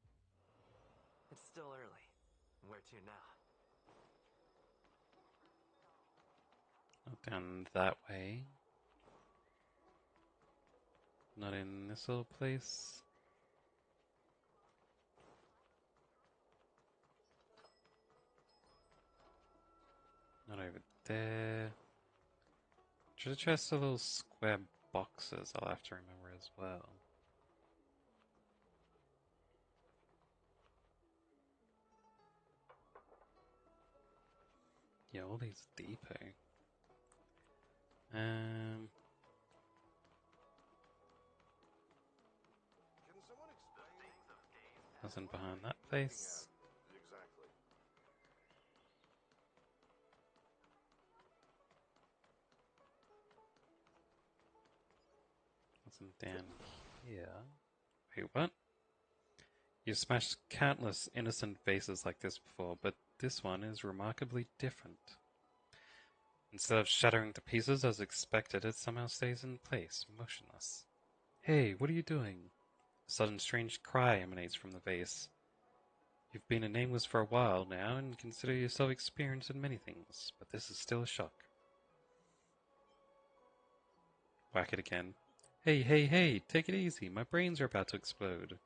It's still early. Where to now?
Not down that way. Not in this little place. Not over there. Treasure chests are little square boxes I'll have to remember as well. Yeah, all these depot.
Can someone explain
Nothing behind that place.
exactly?
Nothing down here. Wait, what? You've smashed countless innocent vases like this before, but this one is remarkably different. Instead of shattering to pieces as expected, it somehow stays in place, motionless. Hey, what are you doing? A sudden strange cry emanates from the vase. You've been a nameless for a while now and consider yourself experienced in many things, but this is still a shock. Whack it again. Hey, hey, hey, take it easy. My brains are about to explode.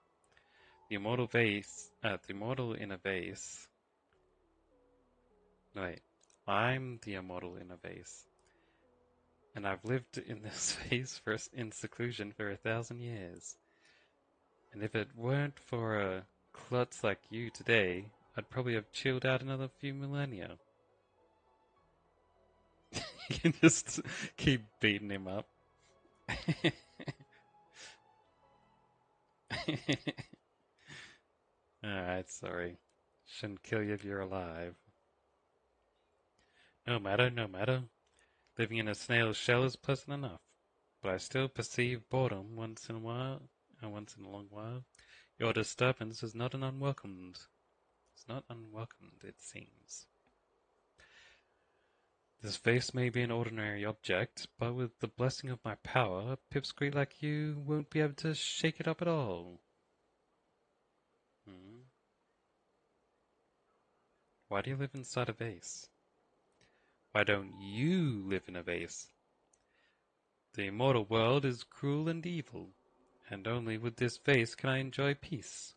The immortal in a vase. No, wait. I'm the immortal in a vase. And I've lived in this vase in seclusion for 1,000 years. And if it weren't for a klutz like you today, I'd probably have chilled out another few millennia. You can just keep beating him up. Alright, sorry. Shouldn't kill you if you're alive. No matter, no matter. Living in a snail's shell is pleasant enough. But I still perceive boredom once in a while, and once in a long while. Your disturbance is not unwelcomed. It's not unwelcomed, it seems. This vase may be an ordinary object, but with the blessing of my power, a pipsqueak like you won't be able to shake it up at all. Hmm? Why do you live inside a vase? Why don't you live in a vase? The immortal world is cruel and evil, and only with this vase can I enjoy peace.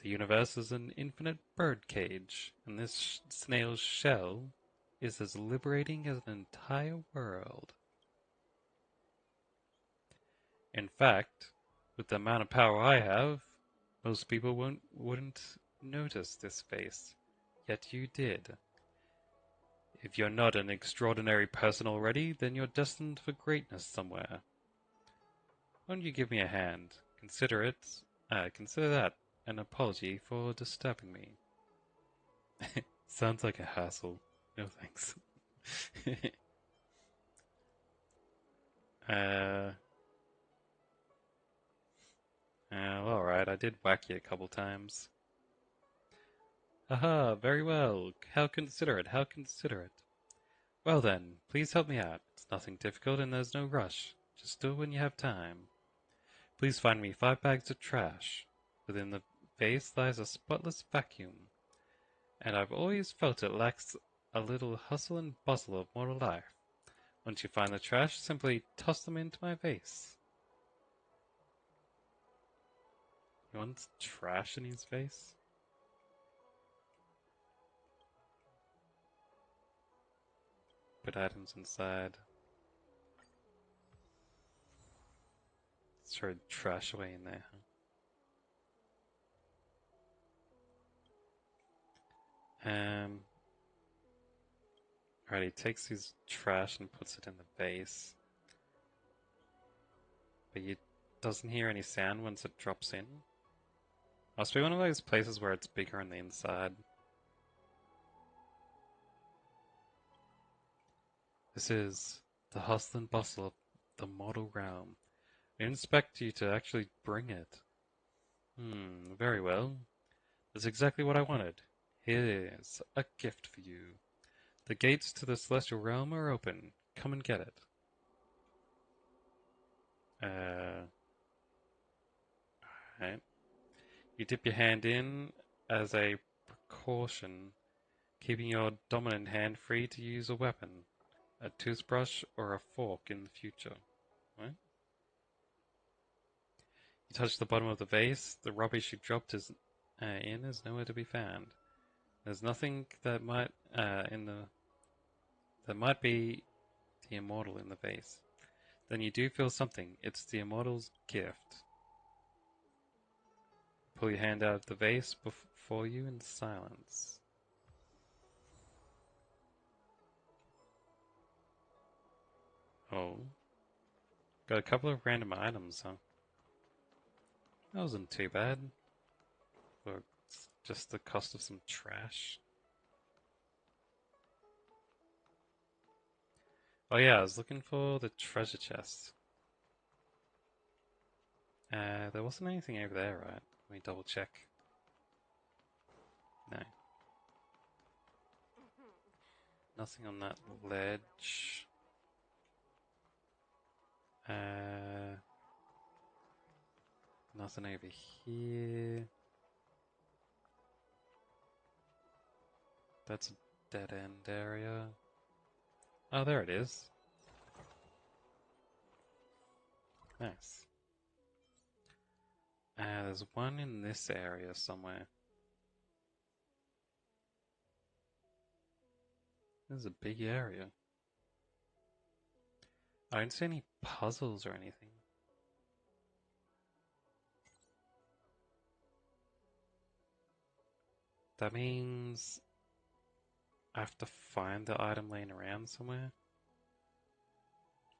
The universe is an infinite birdcage, and this snail's shell is as liberating as an entire world. In fact, with the amount of power I have, most people wouldn't notice this face. Yet you did. If you're not an extraordinary person already, then you're destined for greatness somewhere. Why don't you give me a hand? Consider that an apology for disturbing me. Sounds like a hassle. No thanks. uh, alright, I did whack you a couple times. Aha, very well. How considerate, how considerate. Well then, please help me out. It's nothing difficult and there's no rush. Just do it when you have time. Please find me 5 bags of trash. Within the vase lies a spotless vacuum, and I've always felt it lacks a little hustle and bustle of mortal life. Once you find the trash, simply toss them into my vase. He wants trash in his face? Put items inside. Let's throw trash away in there. Alright, he takes his trash and puts it in the vase. But he doesn't hear any sound once it drops in. Must be one of those places where it's bigger on the inside. This is the hustle and bustle of the mortal realm. I didn't expect you to actually bring it. Very well. That's exactly what I wanted. Here's a gift for you. The gates to the celestial realm are open. Come and get it. Alright. You dip your hand in as a precaution, keeping your dominant hand free to use a weapon, a toothbrush or a fork in the future. Right? You touch the bottom of the vase, the rubbish you dropped in is nowhere to be found. There's nothing that might be the immortal in the vase. Then you do feel something. It's the immortal's gift. Pull your hand out of the vase before you in silence. Oh. Got a couple of random items, huh? That wasn't too bad. For just the cost of some trash. Oh yeah, I was looking for the treasure chest. There wasn't anything over there, right? Let me double check. No. Nothing on that ledge. Nothing over here. That's a dead end area. Oh, there it is. Nice. There's one in this area somewhere. This is a big area. I don't see any puzzles or anything. That means I have to find the item laying around somewhere.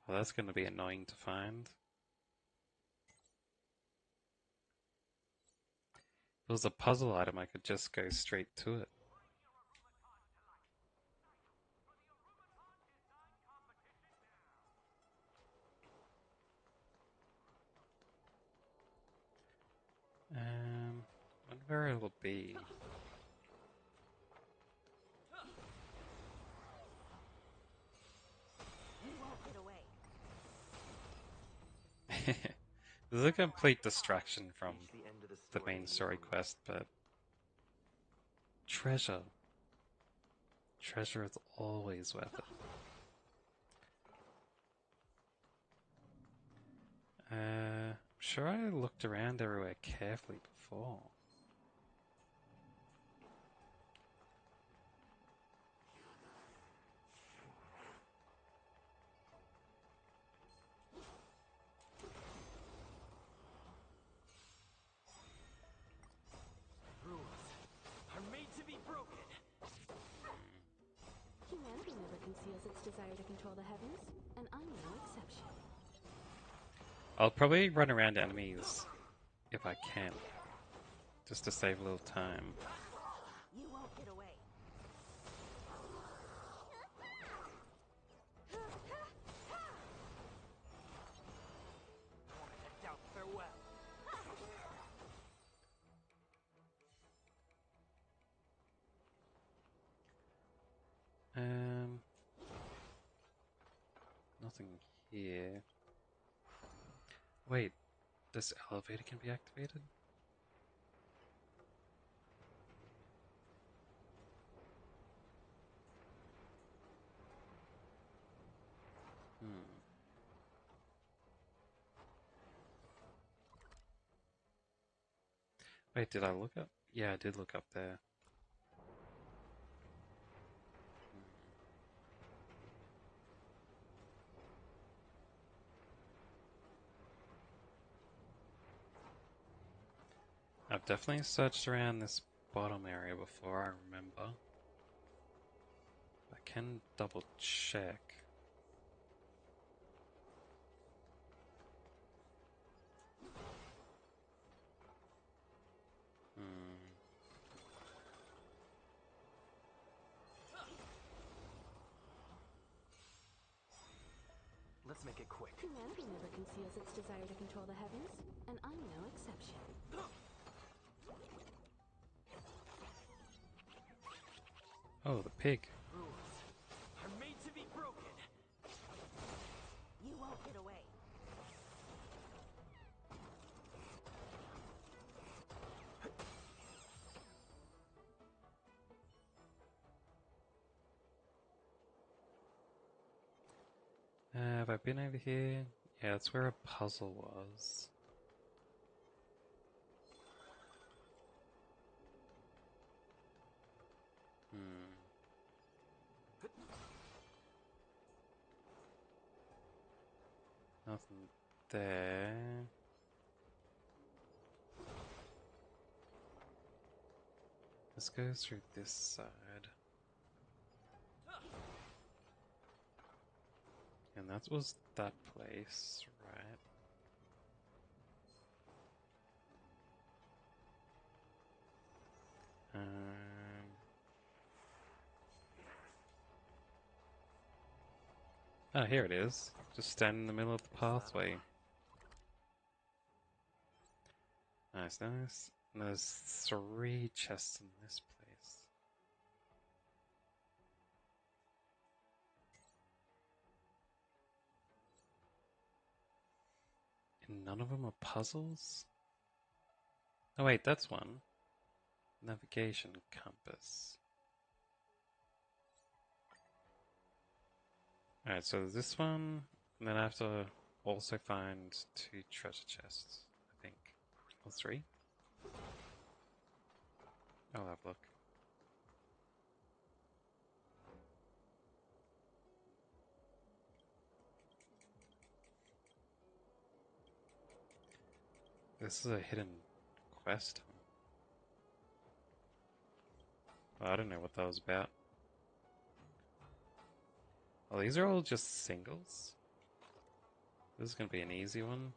Well, that's going to be annoying to find. If it was a puzzle item, I could just go straight to it. Wonder where it'll be. This is a complete distraction from the main story quest, but treasure. Treasure is always worth it. I'm sure I looked around everywhere carefully before.
Humanity never conceals its desire to control the heavens, and I'm no exception.
I'll probably run around enemies if I can, just to save a little time.
You won't get away.
Farewell.
Nothing here. Wait, this elevator can be activated? Wait, did I look up? Yeah, I did look up there. I've definitely searched around this bottom area before, I remember. I can double check.
Let's make it quick.
Humanity never conceals its desire to control the heavens, and I'm no exception.
Oh, the pig.
Rules
Have I been over here? Yeah, that's where a puzzle was. Nothing there. Let's go through this side. And that was that place, right? Oh, here it is. Just stand in the middle of the pathway. Nice, nice. And there's 3 chests in this place. And none of them are puzzles? Oh wait, that's one. Navigation compass. Alright, so there's this one, and then I have to also find 2 treasure chests, I think. Or 3? I'll have a look. This is a hidden quest. Well, I don't know what that was about. Oh, these are all just singles? This is gonna be an easy one.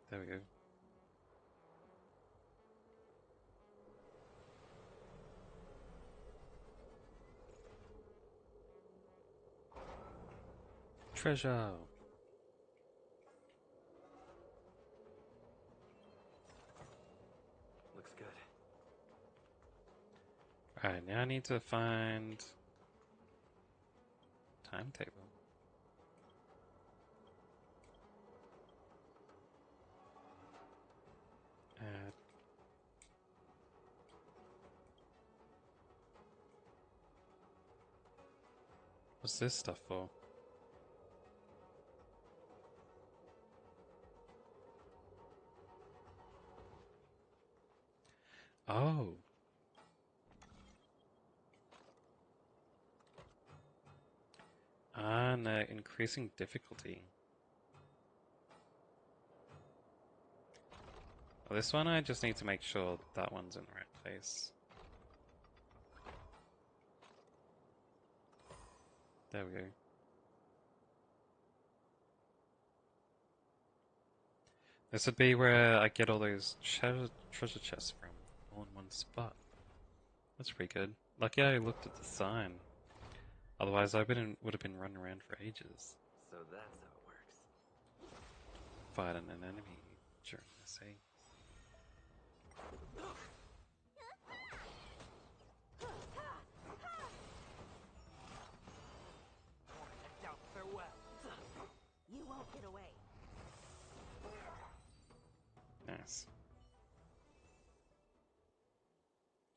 There we go. Treasure!
Looks good.
Alright, now I need to find timetable. What's this stuff for? Oh! Ah, no, increasing difficulty. Well, this one I just need to make sure that one's in the right place. There we go. This would be where I get all those treasure chests from, all in one spot. That's pretty good. Lucky I looked at the sign. Otherwise, would have been running around for ages.
So that's how it works.
Fighting an enemy during the sea.
Down, farewell.
You won't get away.
Nice.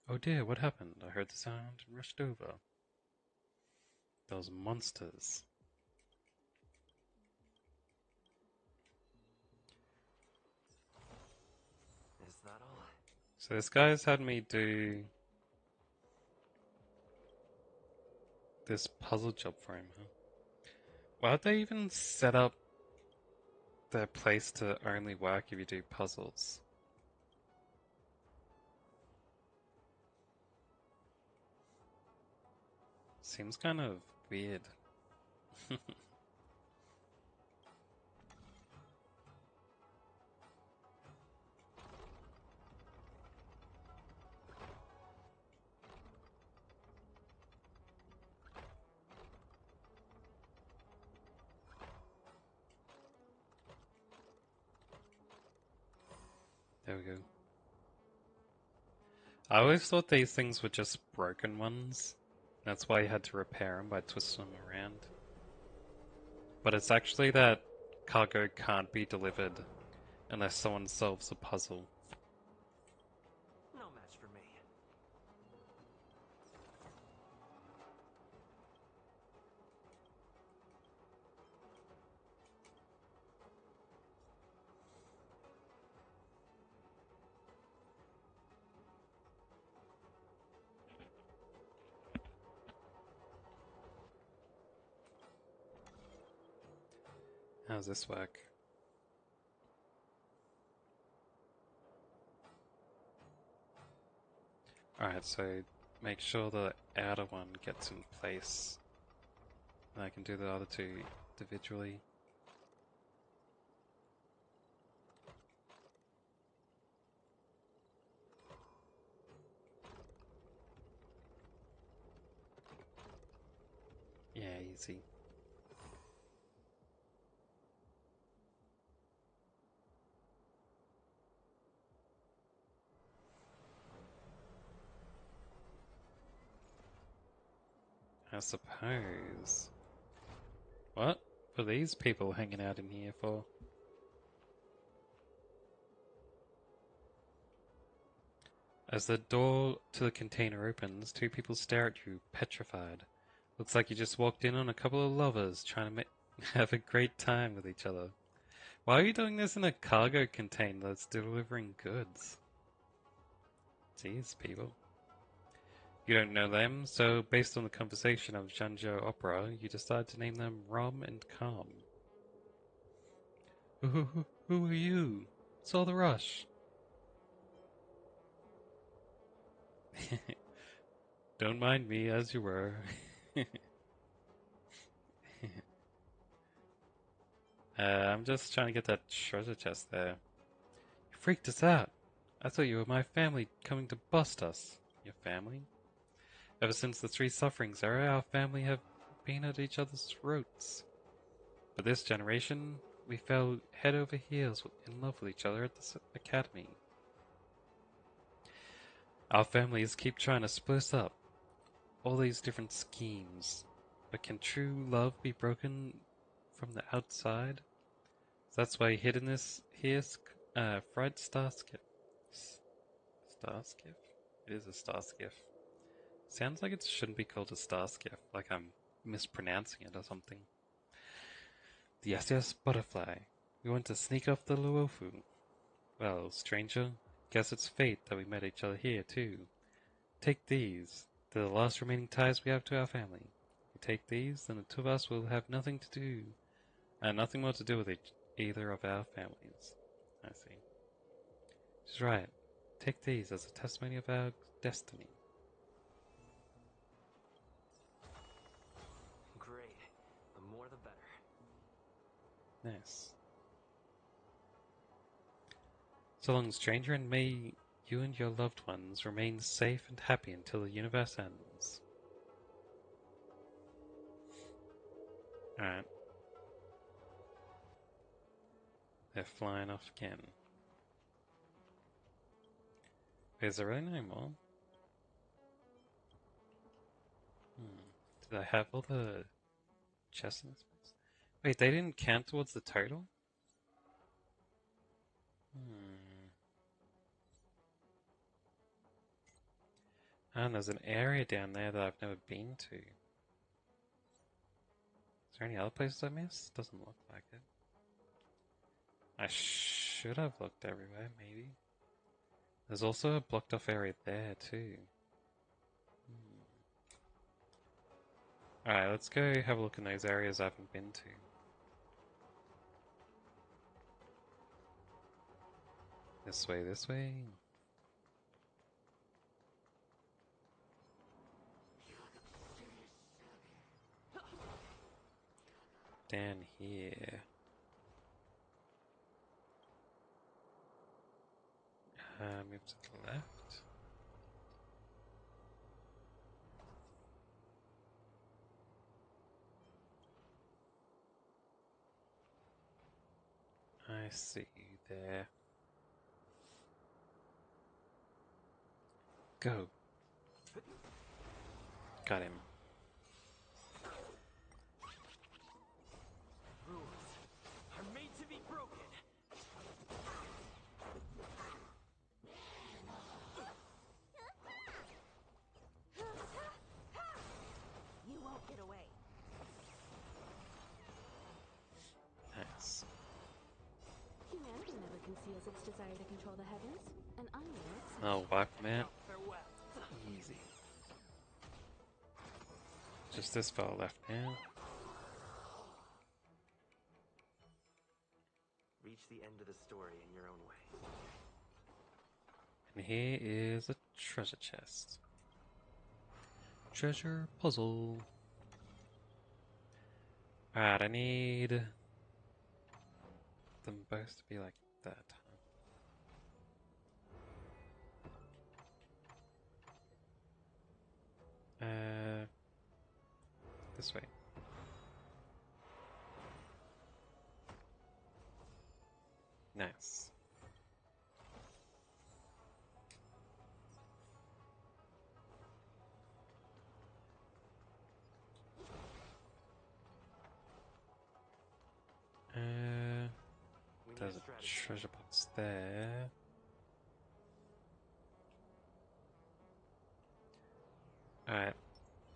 Oh dear, what happened? I heard the sound and rushed over. Those monsters.
Is that all?
So this guy's had me do this puzzle job for him, huh? Why'd they even set up their place to only work if you do puzzles? Seems kind of weird. There we go. I always thought these things were just broken ones. That's why you had to repair them by twisting them around. But it's actually that cargo can't be delivered unless someone solves a puzzle.
No match for me.
How does this work? Alright, so make sure the outer one gets in place. And I can do the other two individually. Yeah, easy. I suppose. What are these people hanging out in here for? As the door to the container opens, two people stare at you, petrified. Looks like you just walked in on a couple of lovers trying to have a great time with each other. Why are you doing this in a cargo container that's delivering goods? Jeez, people. You don't know them, so based on the conversation of Zhangzhou Opera, you decide to name them Rom and Calm. Who are you? What's all the rush? Don't mind me as you were. I'm just trying to get that treasure chest there. You freaked us out. I thought you were my family coming to bust us. Your family? Ever since the Three Sufferings era, our family have been at each other's throats. But this generation, we fell head over heels in love with each other at this academy. Our families keep trying to split us up. All these different schemes. But can true love be broken from the outside? So that's why hidden this here's fried star skiff. Star skiff? It is a star skiff. Sounds like it shouldn't be called a star skiff, like I'm mispronouncing it or something. The SS butterfly. We want to sneak off the Luofu. Well, stranger, guess it's fate that we met each other here, too. Take these. They're the last remaining ties we have to our family. You take these, then the two of us will have nothing to do, and nothing more to do with either of our families. I see. She's right. Take these as a testimony of our destiny.
Great. The more the better.
Nice. So long, stranger, and may you and your loved ones remain safe and happy until the universe ends. Alright. They're flying off again. Is there really no more? Did I have all the chests in this place? Wait, they didn't count towards the total? And there's an area down there that I've never been to. Is there any other places I missed? Doesn't look like it. I should have looked everywhere, maybe. There's also a blocked off area there, too. Alright, let's go have a look in those areas I haven't been to. This way, this way. Down here. Move to the left. I see you there. Go. Got him.
Rules are made
get away.
Nice.
Humanity never conceals its desire to control the heavens, and I'm no exception.
I'll wipe him out.
Farewell.
Easy. Just this far left now.
Reach the end of the story in your own way.
And here is a treasure chest. Treasure puzzle. Alright, I need them both to be like that. This way. Nice.
We need
There's
a
a
strategy.
treasure box there. Alright,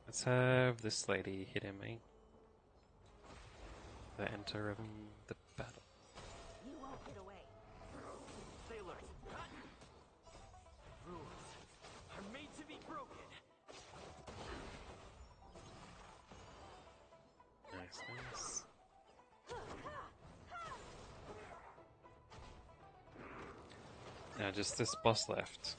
let's have this lady hitting me. The enter of the battle.
You won't get away.
Sailors. Rules are made to be broken.
Nice, nice. Now just this boss left.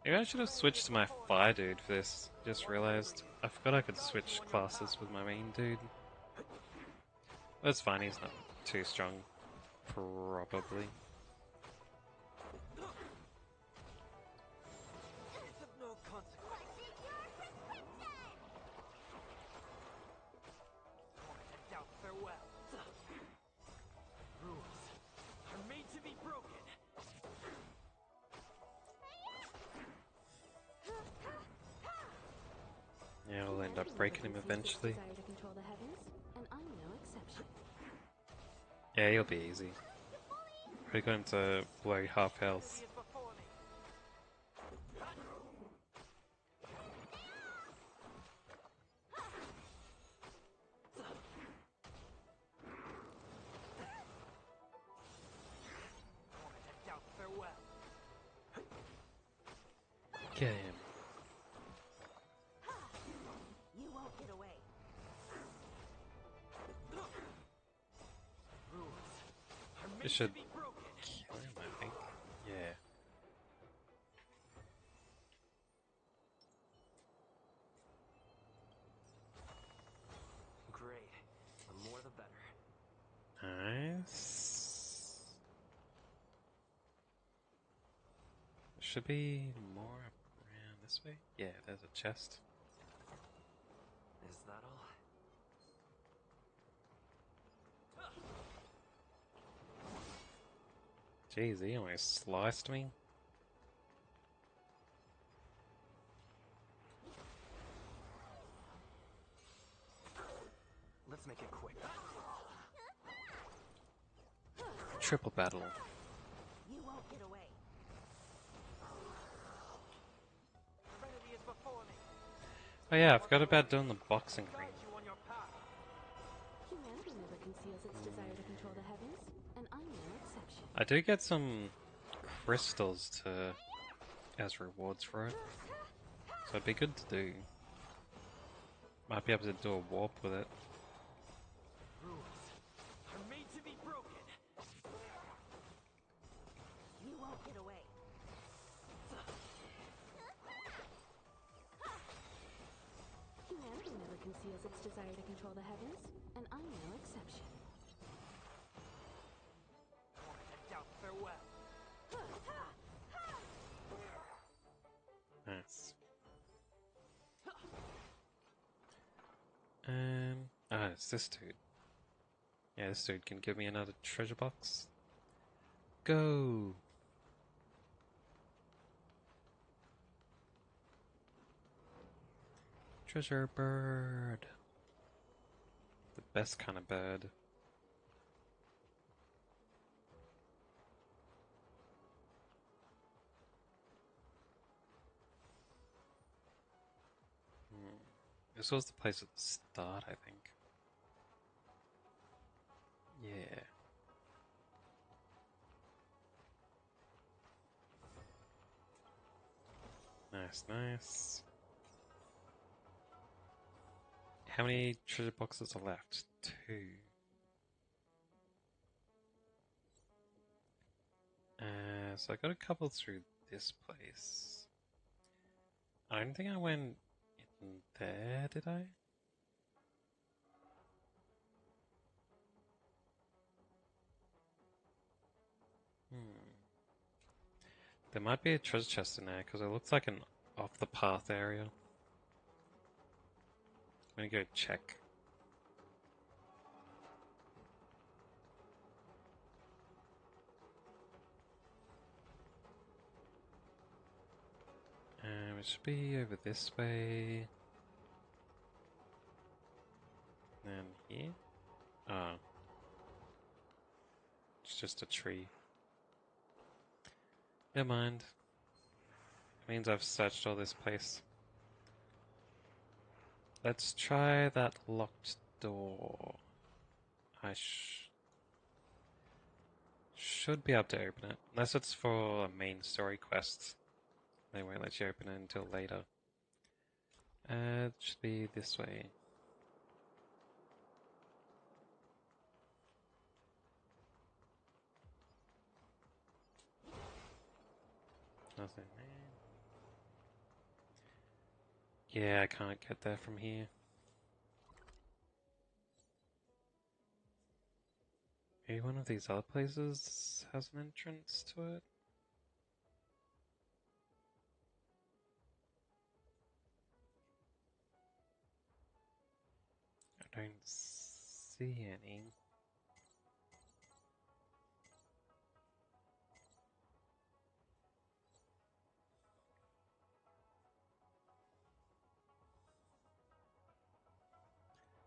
Maybe I should have switched to my fire dude for this. Just realized I forgot I could switch classes with my main dude. That's fine, he's not too strong. Probably.
It's of no consequence. Doubt farewell. Rules are made to be broken.
Yeah, I'll end up
Humanity
breaking him
never conceals its
eventually.
desire to control the heavens, and I'm no exception.
Yeah, he'll be easy. Already got him to below half health.
Is before me. Doubt farewell.
Get him.
You won't get away.
Rules are made
This should
to be broken.
kill him, I think. Yeah.
Great. The more the better.
Nice. Should be more up around this way. Yeah, there's a chest.
Is that all?
Jeez, he almost sliced me.
Let's make it quick.
Triple battle.
You won't get away.
Serenity is before me.
Oh yeah, I forgot about doing the boxing ring.
Guide you on your path.
Humanity never conceals its desire to control the heavens, and I'm no exception.
I do get some crystals to as rewards for it. So it'd be good to do. Might be able to do a warp with it.
Rules are made to be broken.
You won't get away.
Humanity never conceals its desire to control the heavens, and I'm no exception.
Doubt farewell.
Nice. It's this dude. Yeah, this dude can give me another treasure box. Go! Treasure bird. The best kind of bird. This was the place at the start, I think. Yeah. Nice, nice. How many treasure boxes are left? 2. So I got a couple through this place. I don't think I went in there, did I? There might be a treasure chest in there because it looks like an off the path area. I'm gonna go check. It should be over this way. And here? Oh. It's just a tree. Never mind. It means I've searched all this place. Let's try that locked door. I should be able to open it. Unless it's for a main story quest. They won't let you open it until later. It should be this way. Nothing there. Yeah, I can't get there from here. Maybe one of these other places has an entrance to it? I don't see any.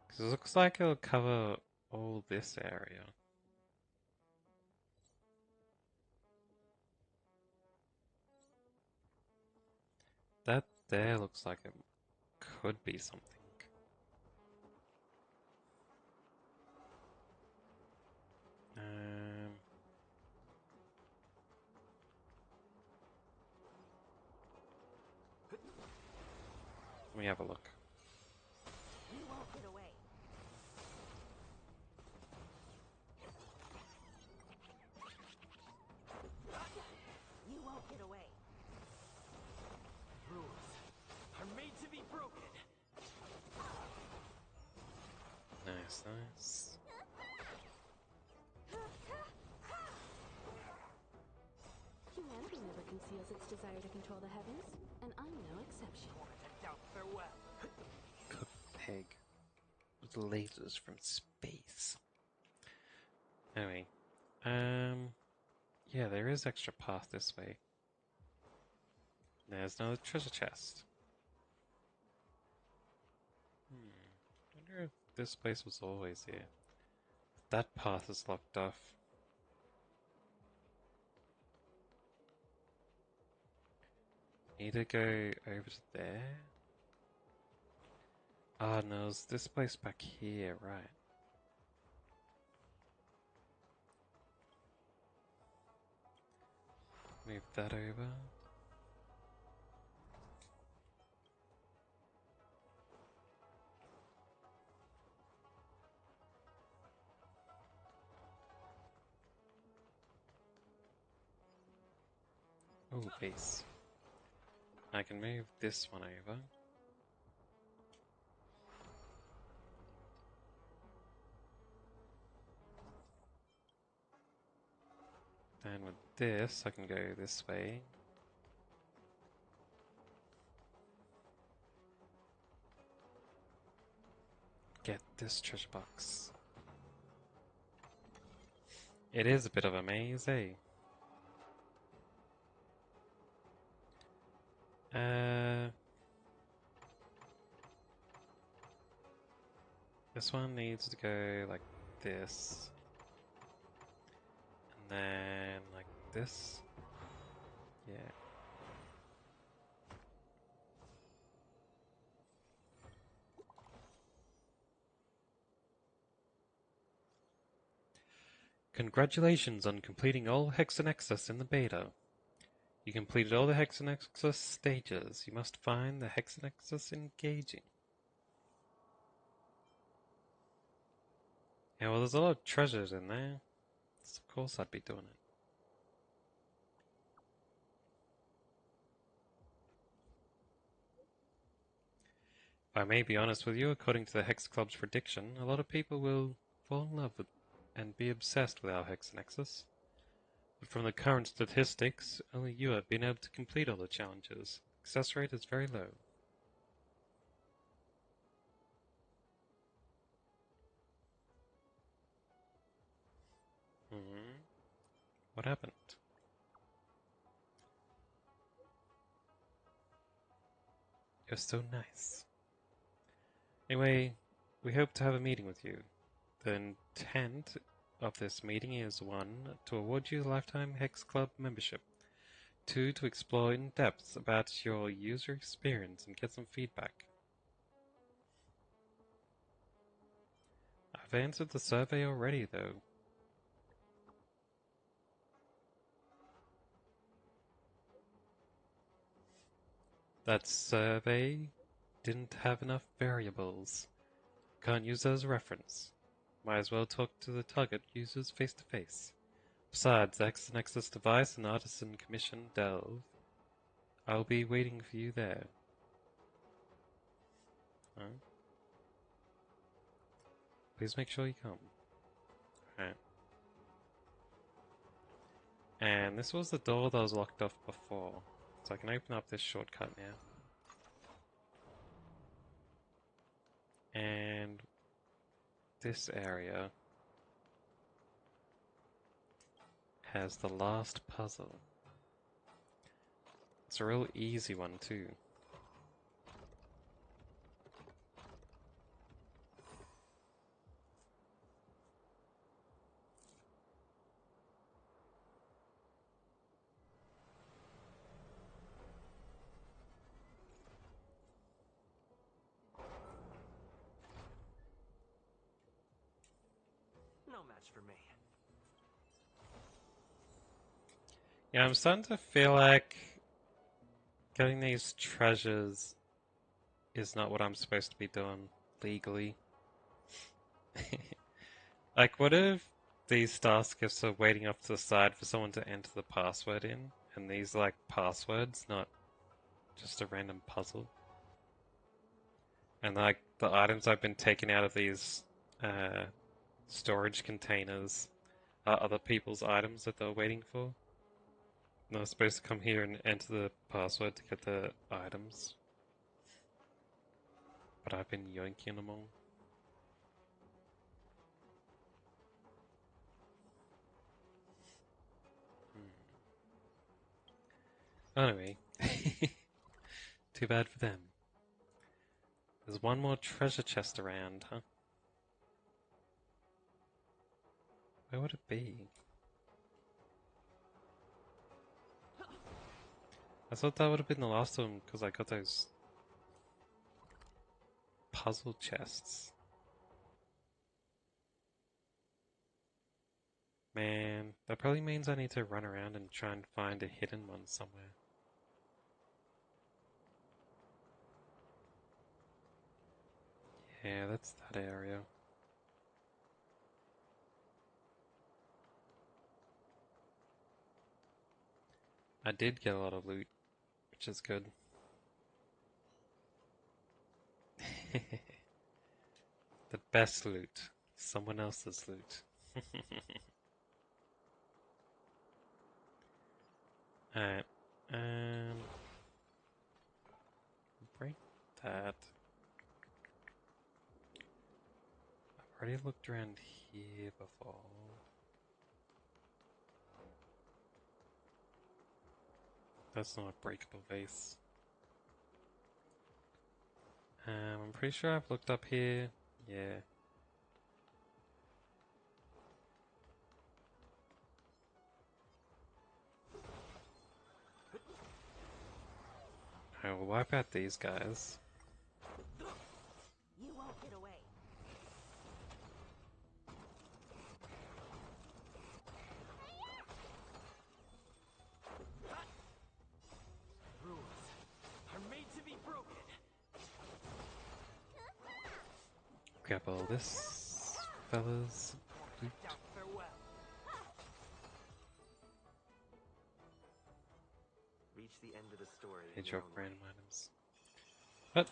Because it looks like it'll cover all this area. That there looks like it could be something. Um, Let me have a look.
You won't get away. You won't get away.
Rules are made to be broken.
Nice, nice.
Humanity never conceals its desire to control the heavens, and I'm no exception.
To doubt farewell.
Cooked pig with lasers from space. Anyway, yeah, there is extra path this way. There's no treasure chest. Wonder if this place was always here. That path is locked off. Need to go over to there? Ah, no, it's this place back here, right. Move that over. Oh, base. I can move this one over. And with this, I can go this way. Get this treasure box. It is a bit of a maze, eh? This one needs to go like this. And then like this. Yeah. Congratulations on completing all Hexanexus in the beta. You completed all the Hexanexus stages. You must find the Hexanexus engaging. Yeah, well, there's a lot of treasures in there. So of course I'd be doing it. If I may be honest with you, according to the Hex Club's prediction, a lot of people will fall in love with and be obsessed with our Hexanexus. But from the current statistics, only you have been able to complete all the challenges. Success rate is very low. What happened? You're so nice. Anyway, we hope to have a meeting with you. The intent of this meeting is 1. To award you a lifetime Hex Club membership. 2. To explore in depth about your user experience and get some feedback. I've answered the survey already, though. That survey didn't have enough variables. Can't use those as reference. Might as well talk to the target users face to face. Besides, the Nexus device and Artisan Commission Delve. I'll be waiting for you there. Huh? Please make sure you come. Alright. And this was the door that was locked off before. So I can open up this shortcut now. And this area has the last puzzle. It's a real easy one too.
No match for me.
Yeah, I'm starting to feel like getting these treasures is not what I'm supposed to be doing legally. Like, what if these star skips are waiting off to the side for someone to enter the password in, and these like passwords, not just a random puzzle? And like the items I've been taking out of these storage containers are other people's items that they're waiting for. And they're supposed to come here and enter the password to get the items. But I've been yoinking them all. Anyway, too bad for them. There's one more treasure chest around, huh? Where would it be? I thought that would have been the last one because I got those puzzle chests. Man, that probably means I need to run around and try and find a hidden one somewhere. Yeah, that's that area. I did get a lot of loot, which is good. The best loot. Someone else's loot. Alright. Break that. I've already looked around here before. That's not a breakable vase. I'm pretty sure I've looked up here. Yeah. I will wipe out these guys.
You won't get away.
up all this, fellas. Loot.
Down, farewell.
Reach the end of the story.
Hey,
in your
drop
own way.
random items. What?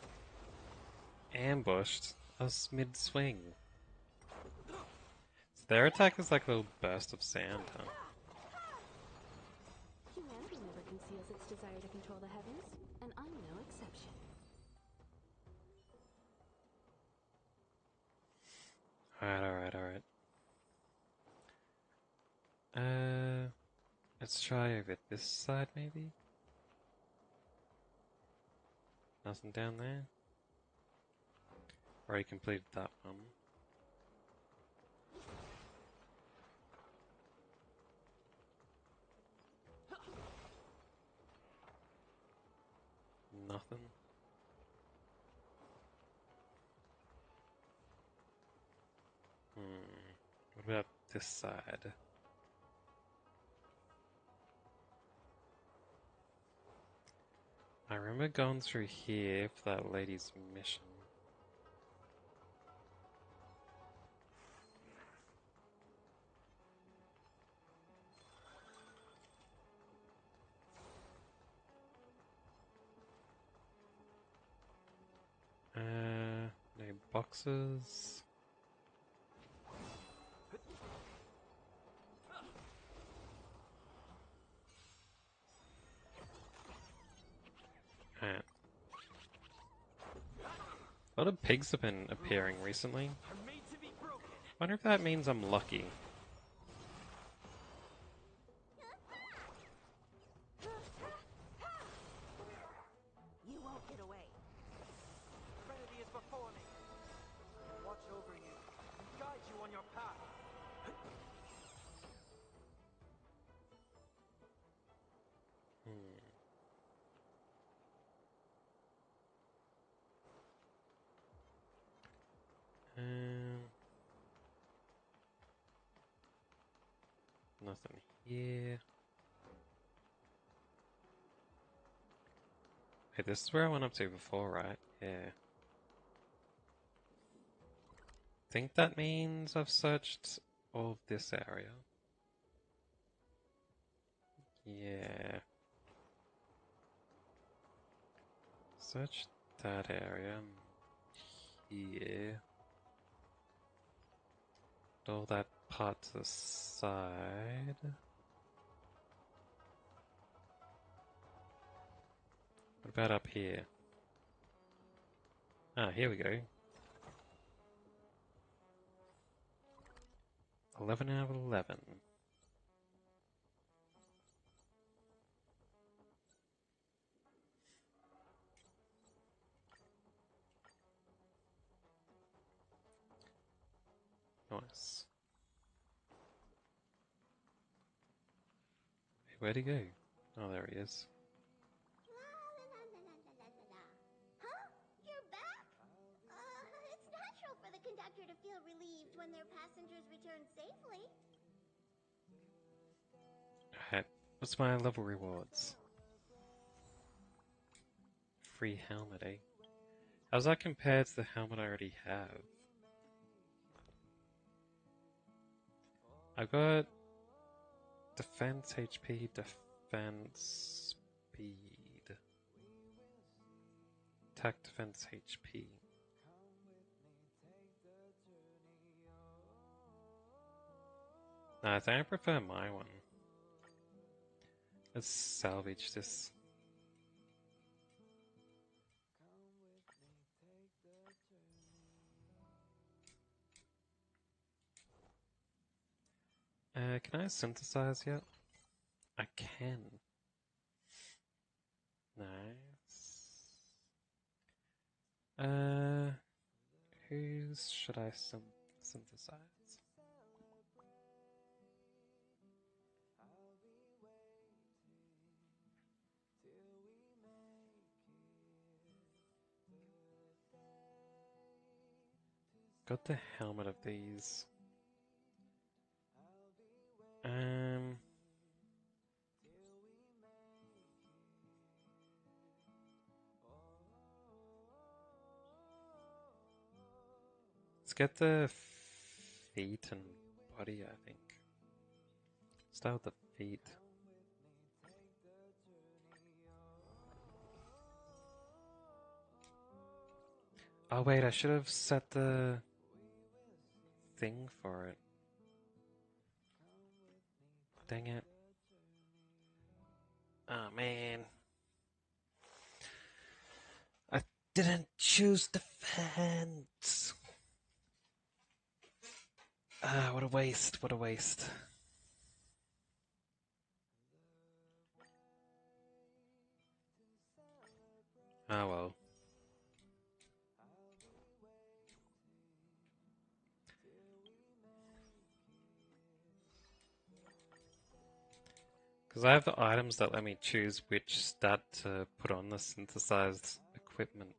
Ambushed. I was mid-swing. So their attack is like a little burst of sound, huh?
Humanity never conceals its desire to control the heavens, and I'm no exception.
Alright. Let's try over this side, maybe? Nothing down there? Already completed that one. Nothing. What about this side? I remember going through here for that lady's mission. No boxes. Alright. A lot of pigs have been appearing recently.
Are made to be broken.
Wonder if that means I'm lucky.
You won't get away.
Serenity is before me. Watch over you and guide you on your path.
Nothing here. Hey, this is where I went up to before, right? Yeah. Think that means I've searched all of this area. Yeah. Search that area. Here. All that part to the side. What about up here? Ah, here we go. 11 out of 11. Nice. Hey, where'd he go? Oh, there he is.
Huh? You're back? It's natural for the conductor to feel relieved when their passengers return safely.
Alright, what's my level rewards? Free helmet, eh? How's that compared to the helmet I already have? I got defense HP, defense speed, attack defense HP. Nah, I think I prefer my one. Let's salvage this. Can I synthesize yet? I can. Nice. Whose should I synthesize? Got the helmet of these. Let's get the feet and body, I think. Start with the feet. Oh wait, I should have set the thing for it. Dang it. Oh man. I didn't choose defense. Ah, what a waste, what a waste. Oh well. Because I have the items that let me choose which stat to put on the synthesized equipment.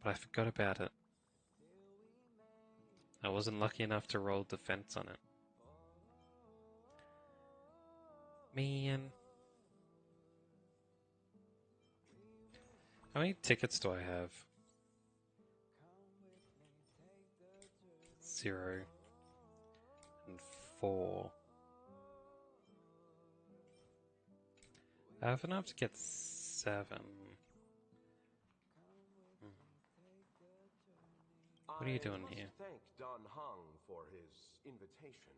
But I forgot about it. I wasn't lucky enough to roll defense on it. Man. How many tickets do I have? 0 and 4. I have enough to get 7. What are you doing here?
I thank Don Hung for his invitation.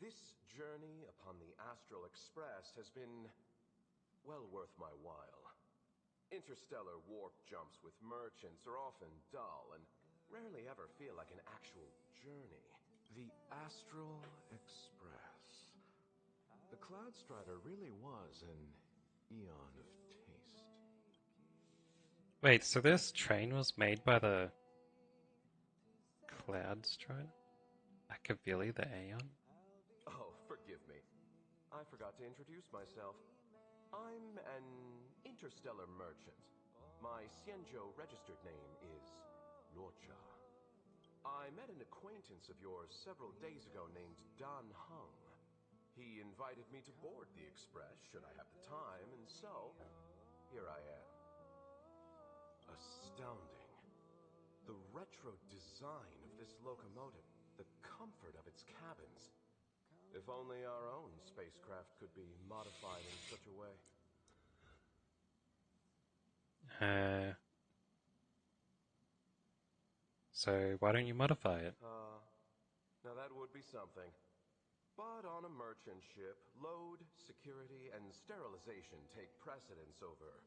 This journey upon the Astral Express has been well worth my while. Interstellar warp jumps with merchants are often dull and rarely ever feel like an actual journey. The Astral Express. The Cloud Strider really was an eon of taste.
Wait, so this train was made by the Cloud Strider? Akavili, the Aeon?
Oh, forgive me. I forgot to introduce myself. I'm an interstellar merchant. My Xianzhou registered name is Luocha. I met an acquaintance of yours several days ago named Dan Hung. He invited me to board the express should I have the time, and so here I am. Astounding. The retro design of this locomotive, the comfort of its cabins. If only our own spacecraft could be modified in such a way.
So why don't you modify it?
Now that would be something. But on a merchant ship, load, security, and sterilization take precedence over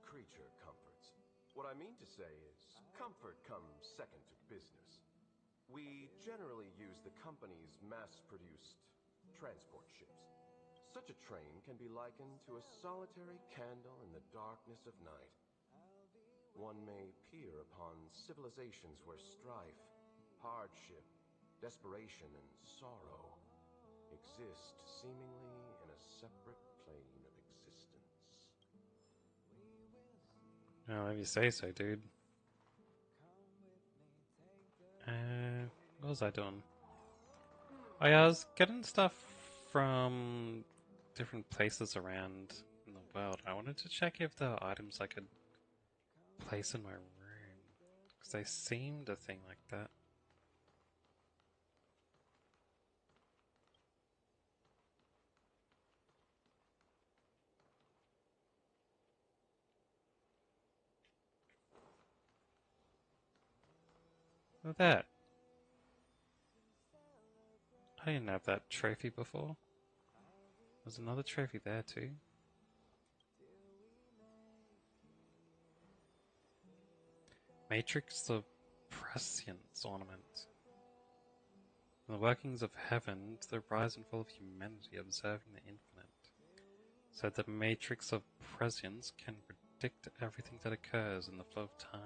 creature comforts. What I mean to say is, comfort comes second to business. We generally use the company's mass-produced transport ships. Such a train can be likened to a solitary candle in the darkness of night. One may peer upon civilizations where strife, hardship, desperation, and sorrow exist seemingly in a separate plane of existence.
Well, if you say so, dude. What was I doing? Oh yeah, I was getting stuff from different places around in the world. I wanted to check if there are items I could place in my room. Because they seemed a thing like that. Look at that. I didn't have that trophy before. There's another trophy there too. Matrix of Prescience ornament. In the workings of heaven, to the rise and fall of humanity, observing the infinite. So the matrix of prescience can predict everything that occurs in the flow of time.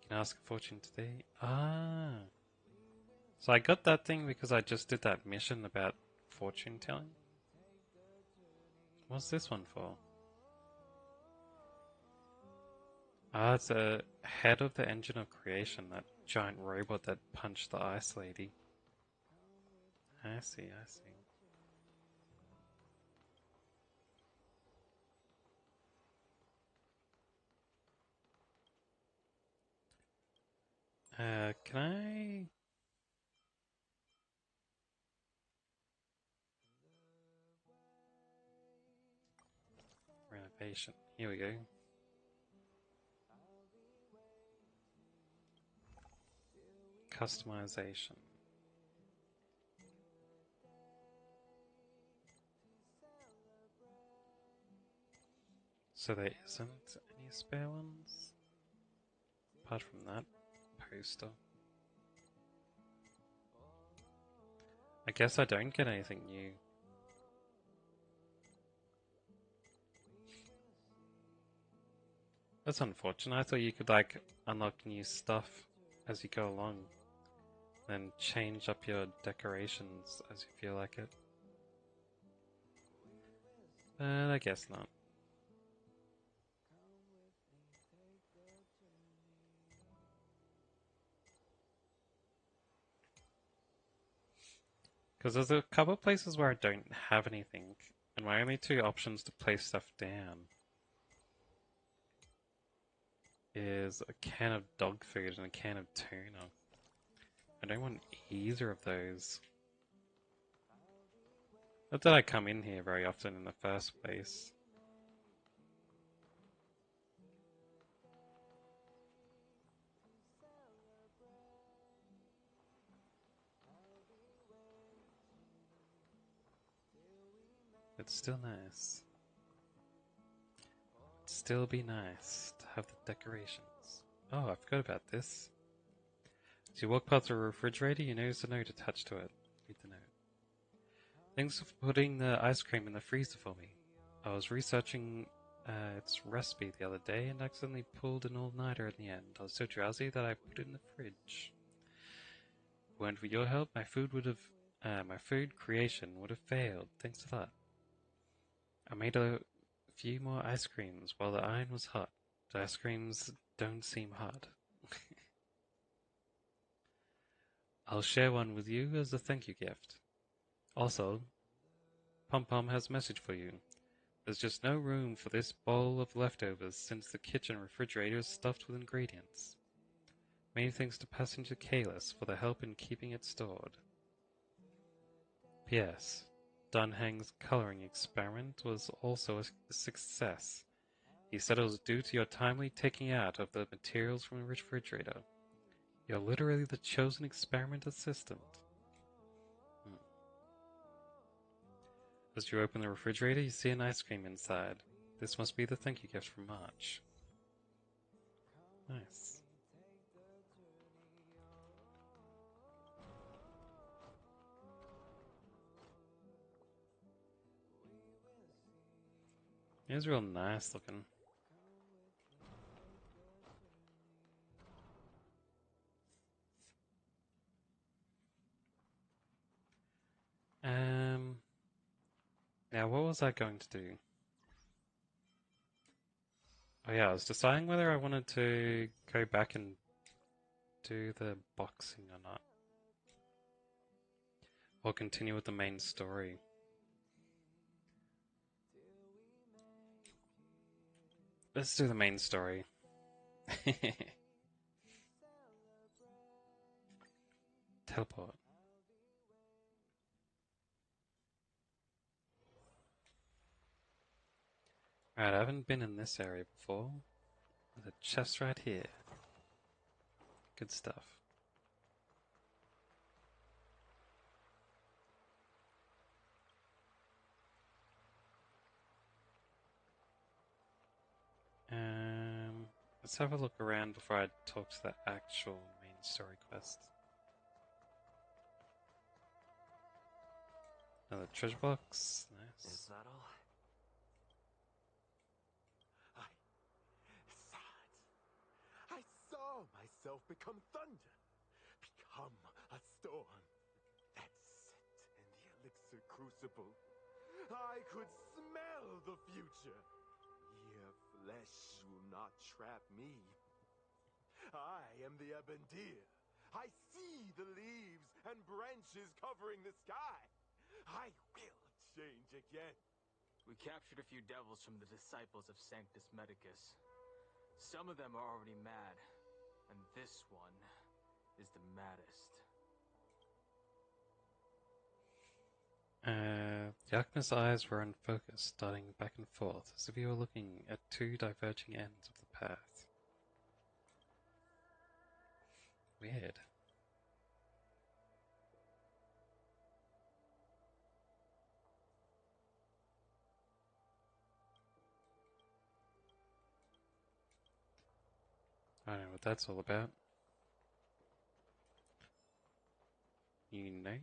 You can ask a fortune today. Ah. So I got that thing because I just did that mission about fortune telling. What's this one for? Ah, it's a head of the engine of creation, that giant robot that punched the ice lady. I see, I see. Can I... Renovation. Here we go. Customization. So there isn't any spare ones? Apart from that poster. I guess I don't get anything new. That's unfortunate. I thought you could like unlock new stuff as you go along. Then change up your decorations as you feel like it. But I guess not. Because there's a couple of places where I don't have anything, and my only two options to place stuff down is a can of dog food and a can of tuna. I don't want either of those. Not that I come in here very often in the first place. It's still nice. It'd still be nice to have the decorations. Oh, I forgot about this. As you walk past the refrigerator, you notice a note attached to it. Read the note. Thanks for putting the ice cream in the freezer for me. I was researching its recipe the other day and accidentally pulled an all-nighter in the end. I was so drowsy that I put it in the fridge. If it weren't for your help, my food creation would have failed. Thanks a lot. I made a few more ice creams while the iron was hot. The ice creams don't seem hot. I'll share one with you as a thank you gift. Also, Pom Pom has a message for you. There's just no room for this bowl of leftovers since the kitchen refrigerator is stuffed with ingredients. Many thanks to Passenger Kalis for the help in keeping it stored. P.S. Dunhang's coloring experiment was also a success. He said it was due to your timely taking out of the materials from the refrigerator. You're literally the chosen experiment assistant. As you open the refrigerator, you see an ice cream inside. This must be the thank you gift from March. Nice. It is real nice looking. Now what was I going to do? Oh yeah, I was deciding whether I wanted to go back and do the boxing or not. Or continue with the main story. Let's do the main story. Teleport. Right, I haven't been in this area before. There's a chest right here. Good stuff. Let's have a look around before I talk to the actual main story quest. Another treasure box. Nice.
Is that all?
I saw myself become thunder, become a storm. That's it in the elixir crucible. I could smell the future. Your flesh will not trap me. I am the Ebendir. I see the leaves and branches covering the sky. I will change again.
We captured a few devils from the disciples of Sanctus Medicus. Some of them are already mad, and this one is the maddest.
The Alchemist's eyes were unfocused, darting back and forth, as if he were looking at two diverging ends of the path. Weird. I don't know what that's all about. Unite.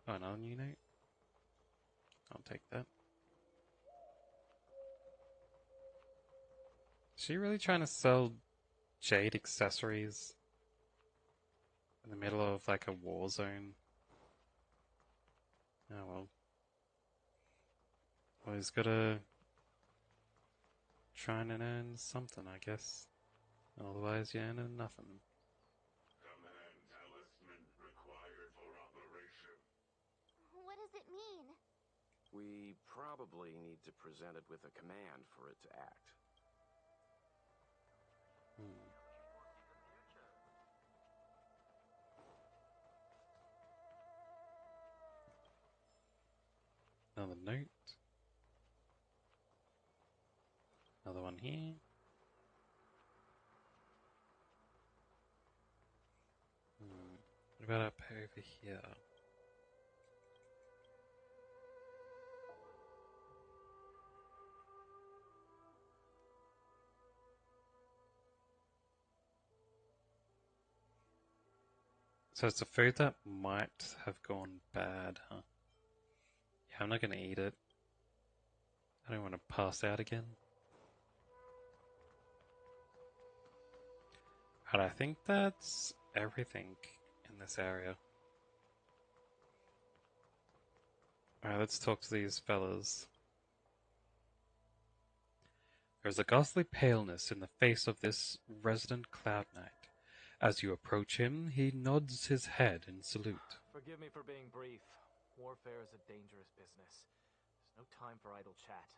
Oh, another unite? I'll take that. Is she really trying to sell jade accessories in the middle of like a war zone? Oh well. Well, he's gotta try and earn something, I guess. Otherwise, you earn nothing.
Command talisman required for operation.
What does it mean?
We probably need to present it with a command for it to act.
Another note. Another one here. What about up over here? So it's a food that might have gone bad, huh? Yeah, I'm not gonna eat it. I don't want to pass out again. And I think that's everything in this area. Alright, let's talk to these fellas. There is a ghastly paleness in the face of this resident Cloud Knight. As you approach him, he nods his head in salute.
Forgive me for being brief. Warfare is a dangerous business. There's no time for idle chat.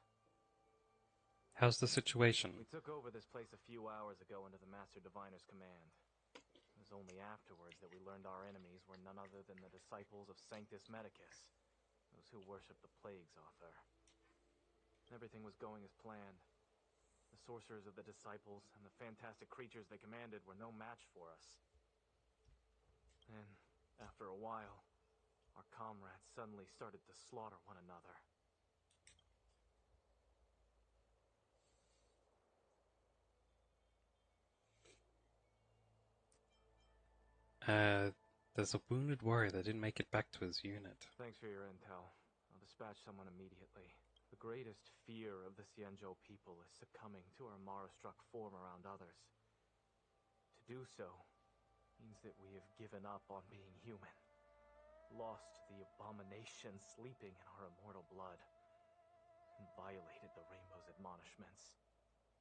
How's the situation?
We took over this place a few hours ago under the Master Diviner's command. It was only afterwards that we learned our enemies were none other than the disciples of Sanctus Medicus, those who worship the plague's author. Everything was going as planned. The sorcerers of the disciples and the fantastic creatures they commanded were no match for us. And after a while, our comrades suddenly started to slaughter one another.
There's a wounded warrior that didn't make it back to his unit.
Thanks for your intel. I'll dispatch someone immediately. The greatest fear of the Xianzhou people is succumbing to our Mara-struck form around others. To do so means that we have given up on being human, lost the abomination sleeping in our immortal blood, and violated the Rainbow's admonishments.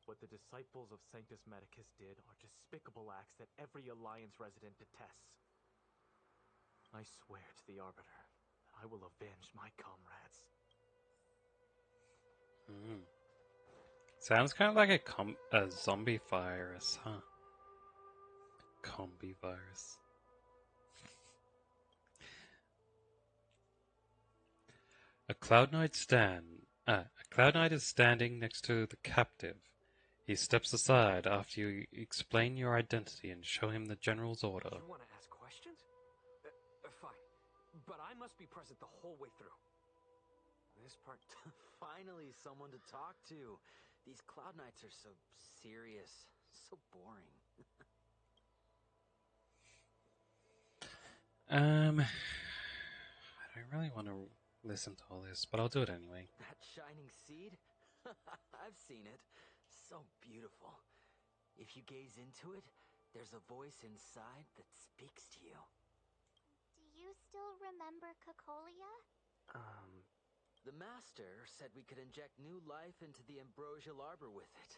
What the disciples of Sanctus Medicus did are despicable acts that every Alliance resident detests. I swear to the Arbiter that I will avenge my comrades.
Sounds kind of like a zombie virus, huh? Combi virus. A Cloud Knight is standing next to the captive. He steps aside after you explain your identity and show him the general's order.
You want to ask questions? Fine. But I must be present the whole way through.
This part, finally someone to talk to. These Cloud Knights are so serious, so boring.
I don't really want to listen to all this, but I'll do it anyway.
That shining seed? I've seen it. So beautiful. If you gaze into it, there's a voice inside that speaks to you.
Do you still remember Cocolia?
The Master said we could inject new life into the ambrosial arbor with it.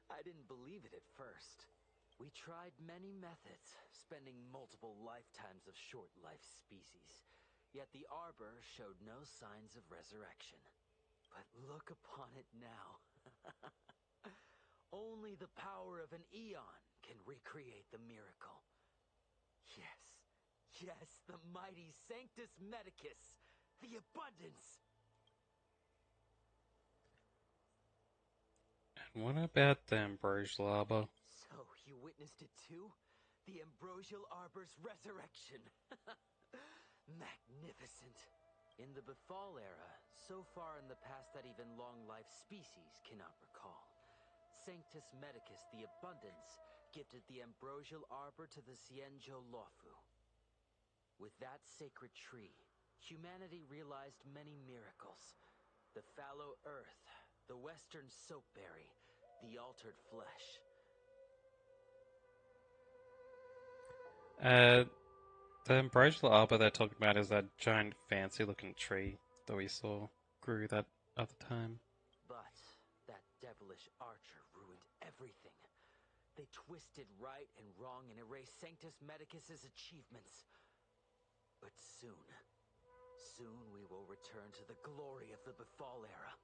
I didn't believe it at first. We tried many methods, spending multiple lifetimes of short-life species. Yet the arbor showed no signs of resurrection. But look upon it now. Only the power of an eon can recreate the miracle. Yes, yes, the mighty Sanctus Medicus, the abundance.
And what about the ambrosial arbor?
So, you witnessed it too? The ambrosial arbor's resurrection. Magnificent. In the Befall era, so far in the past that even long-life species cannot recall, Sanctus Medicus the Abundance gifted the ambrosial arbor to the Xianzhou Luofu. With that sacred tree, humanity realized many miracles. The fallow earth, the western soapberry, the altered flesh.
The ambrosial arbor they're talking about is that giant fancy-looking tree that we saw grew that other time.
But that devilish archer ruined everything. They twisted right and wrong and erased Sanctus Medicus's achievements. But soon we will return to the glory of the Befall era.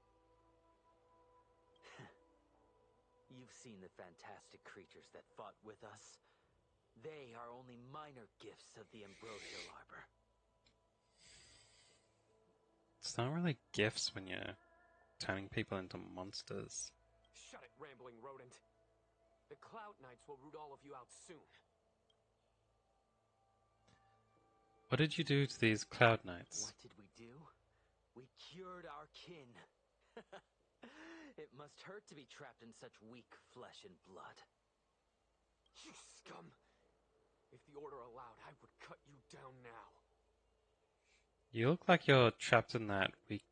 You've seen the fantastic creatures that fought with us. They are only minor gifts of the ambrosial arbor.
It's not really gifts when you're turning people into monsters.
Shut it, rambling rodent. The Cloud Knights will root all of you out soon.
What did you do to these Cloud Knights?
What did we do? We cured our kin. It must hurt to be trapped in such weak flesh and blood.
You scum! If the Order allowed, I would cut you down now.
You look like you're trapped in that weak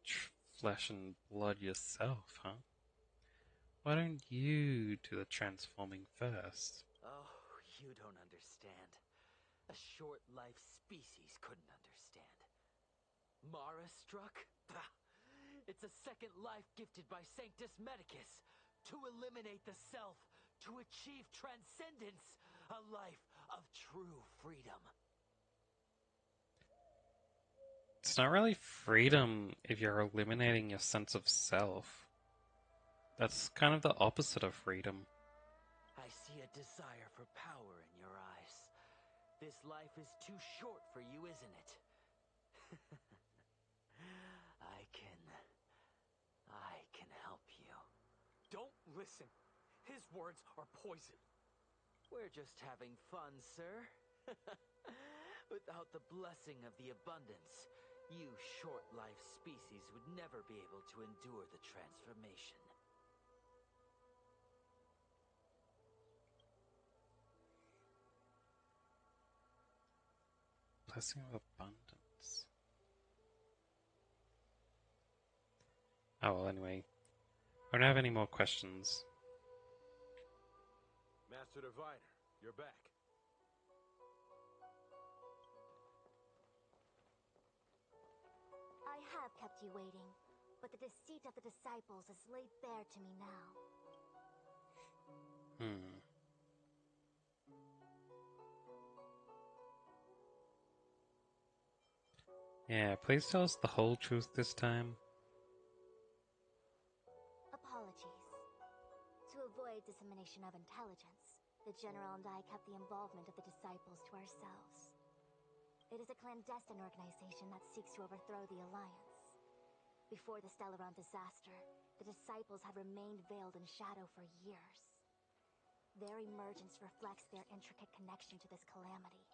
flesh and blood yourself, huh? Why don't you do the transforming first?
Oh, you don't understand. A short-life species couldn't understand. Mara struck? Bah! It's a second life gifted by Sanctus Medicus to eliminate the self, to achieve transcendence, a life of true freedom.
It's not really freedom if you're eliminating your sense of self. That's kind of the opposite of freedom.
I see a desire for power in your eyes. This life is too short for you, isn't it? I can help you.
Don't listen. His words are poison.
We're just having fun, sir. Without the blessing of the abundance, you short-life species would never be able to endure the transformation.
Blessing of abundance. Oh, well, anyway. I don't have any more questions.
Master Diviner, you're back.
I have kept you waiting, but the deceit of the disciples is laid bare to me now.
Yeah, please tell us the whole truth this time.
Apologies. To avoid dissemination of intelligence, the General and I kept the involvement of the disciples to ourselves. It is a clandestine organization that seeks to overthrow the Alliance. Before the Stellaron disaster, the disciples had remained veiled in shadow for years. Their emergence reflects their intricate connection to this calamity.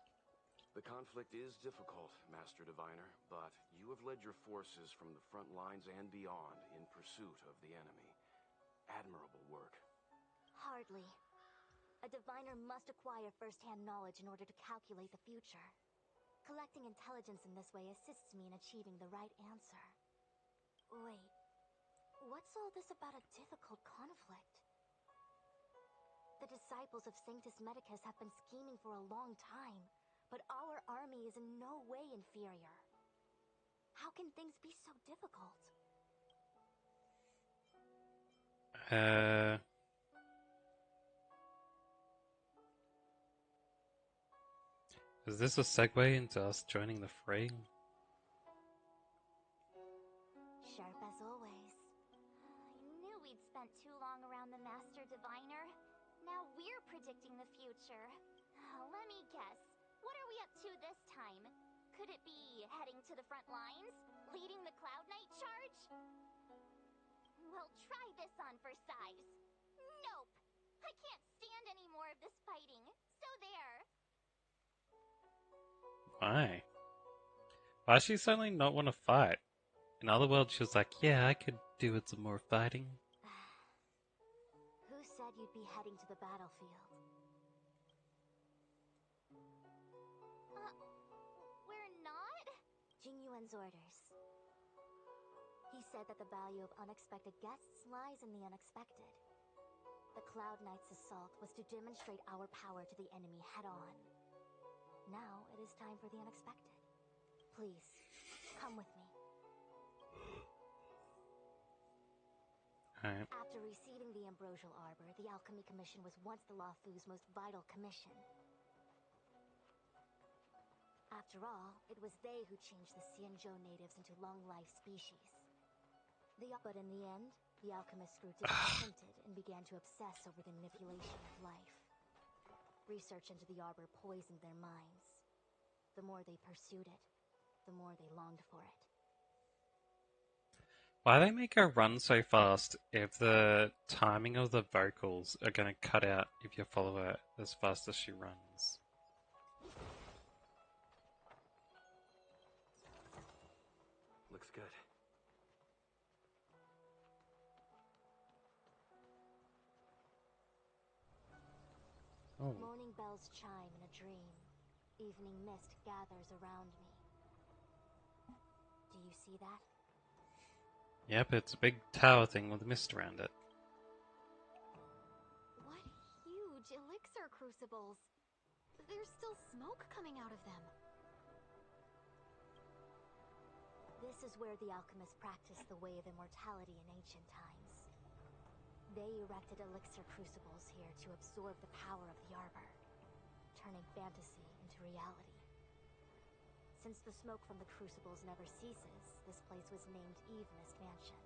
The conflict is difficult, Master Diviner, but you have led your forces from the front lines and beyond in pursuit of the enemy. Admirable work.
Hardly. A diviner must acquire first-hand knowledge in order to calculate the future. Collecting intelligence in this way assists me in achieving the right answer. Wait, what's all this about a difficult conflict? The disciples of Sanctus Medicus have been scheming for a long time, but our army is in no way inferior. How can things be so difficult?
Is this a segue into us joining the fray?
Sharp as always. I knew we'd spent too long around the Master Diviner. Now we're predicting the future. Let me guess. What are we up to this time? Could it be heading to the front lines? Leading the Cloud Knight charge? Well, try this on for size. Nope! I can't stand any more of this fighting. So there.
Why? Why does she suddenly not want to fight? In other words, she was like, yeah, I could do with some more fighting.
Who said you'd be heading to the battlefield? We're not? Jingyuan's orders. He said that the value of unexpected guests lies in the unexpected. The Cloud Knight's assault was to demonstrate our power to the enemy head-on. Now it is time for the unexpected. Please, come with me.
Alright.
After receiving the Ambrosial Arbor, the Alchemy Commission was once the Luofu's most vital commission. After all, it was they who changed the Xianzhou natives into long-life species. But in the end, the alchemists grew discontented and began to obsess over the manipulation of life. Research into the arbor poisoned their minds. The more they pursued it, the more they longed for it.
Why they make her run so fast if the timing of the vocals are going to cut out if you follow her as fast as she runs?
Looks good.
Oh.
Morning bells chime in a dream. Evening mist gathers around me. Do you see that?
Yep, it's a big tower thing with a mist around it.
What huge elixir crucibles! There's still smoke coming out of them.
This is where the alchemists practiced the way of immortality in ancient times. They erected elixir crucibles here to absorb the power of the arbor, turning fantasy into reality. Since the smoke from the crucibles never ceases, this place was named Evenest Mansion.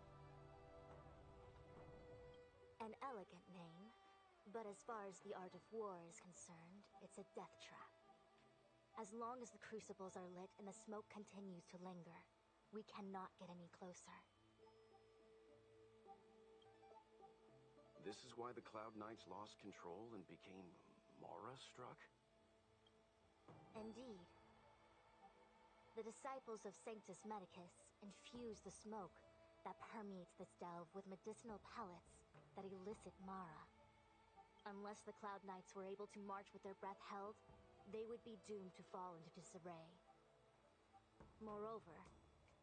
An elegant name, but as far as the art of war is concerned, it's a death trap. As long as the crucibles are lit and the smoke continues to linger, we cannot get any closer.
This is why the Cloud Knights lost control and became Mara-struck?
Indeed. The disciples of Sanctus Medicus infuse the smoke that permeates this delve with medicinal pellets that elicit Mara. Unless the Cloud Knights were able to march with their breath held, they would be doomed to fall into disarray. Moreover,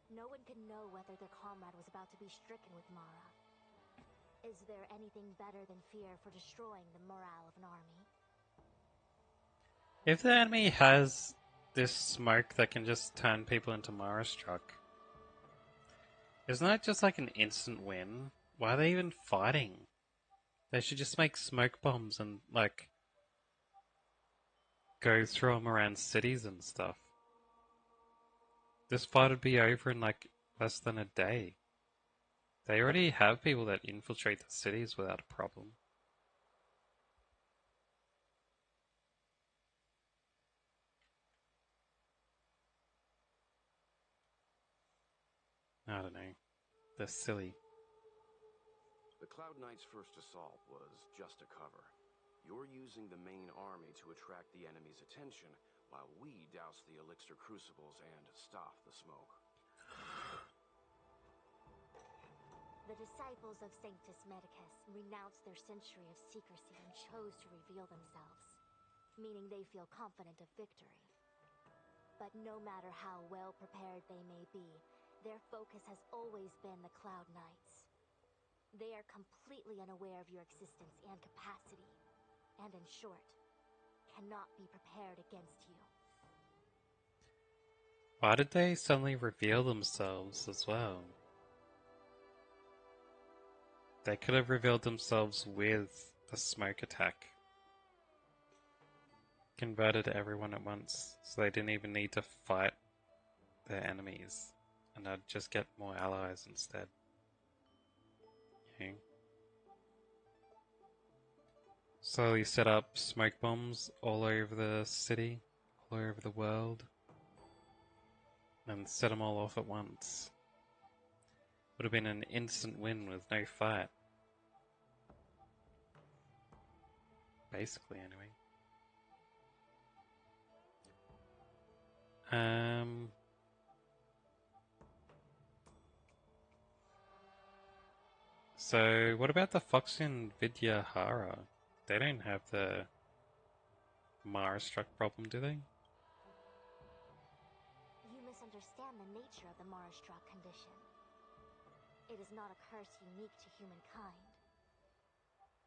no one could know whether their comrade was about to be stricken with Mara. Is there anything better than fear for destroying the morale of an army?
If the enemy has this smoke that can just turn people into Mara-struck, isn't that just like an instant win? Why are they even fighting? They should just make smoke bombs and, like, go throw them around cities and stuff. This fight would be over in, like, less than a day. They already have people that infiltrate the cities without a problem. I don't know. They're silly.
The Cloud Knights' first assault was just a cover. You're using the main army to attract the enemy's attention, while we douse the elixir crucibles and stop the smoke.
The disciples of Sanctus Medicus renounced their century of secrecy and chose to reveal themselves, meaning they feel confident of victory. But no matter how well prepared they may be, their focus has always been the Cloud Knights. They are completely unaware of your existence and capacity, and in short, cannot be prepared against you.
Why did they suddenly reveal themselves as well? They could have revealed themselves with the smoke attack. Converted everyone at once, so they didn't even need to fight their enemies. And I'd just get more allies instead. You know? So you set up smoke bombs all over the city, all over the world, and set them all off at once. Would have been an instant win with no fight. Basically, anyway. So what about the Fox and Vidya Hara? They don't have the Mara struck problem, do they?
You misunderstand the nature of the Mara-struck condition. It is not a curse unique to humankind.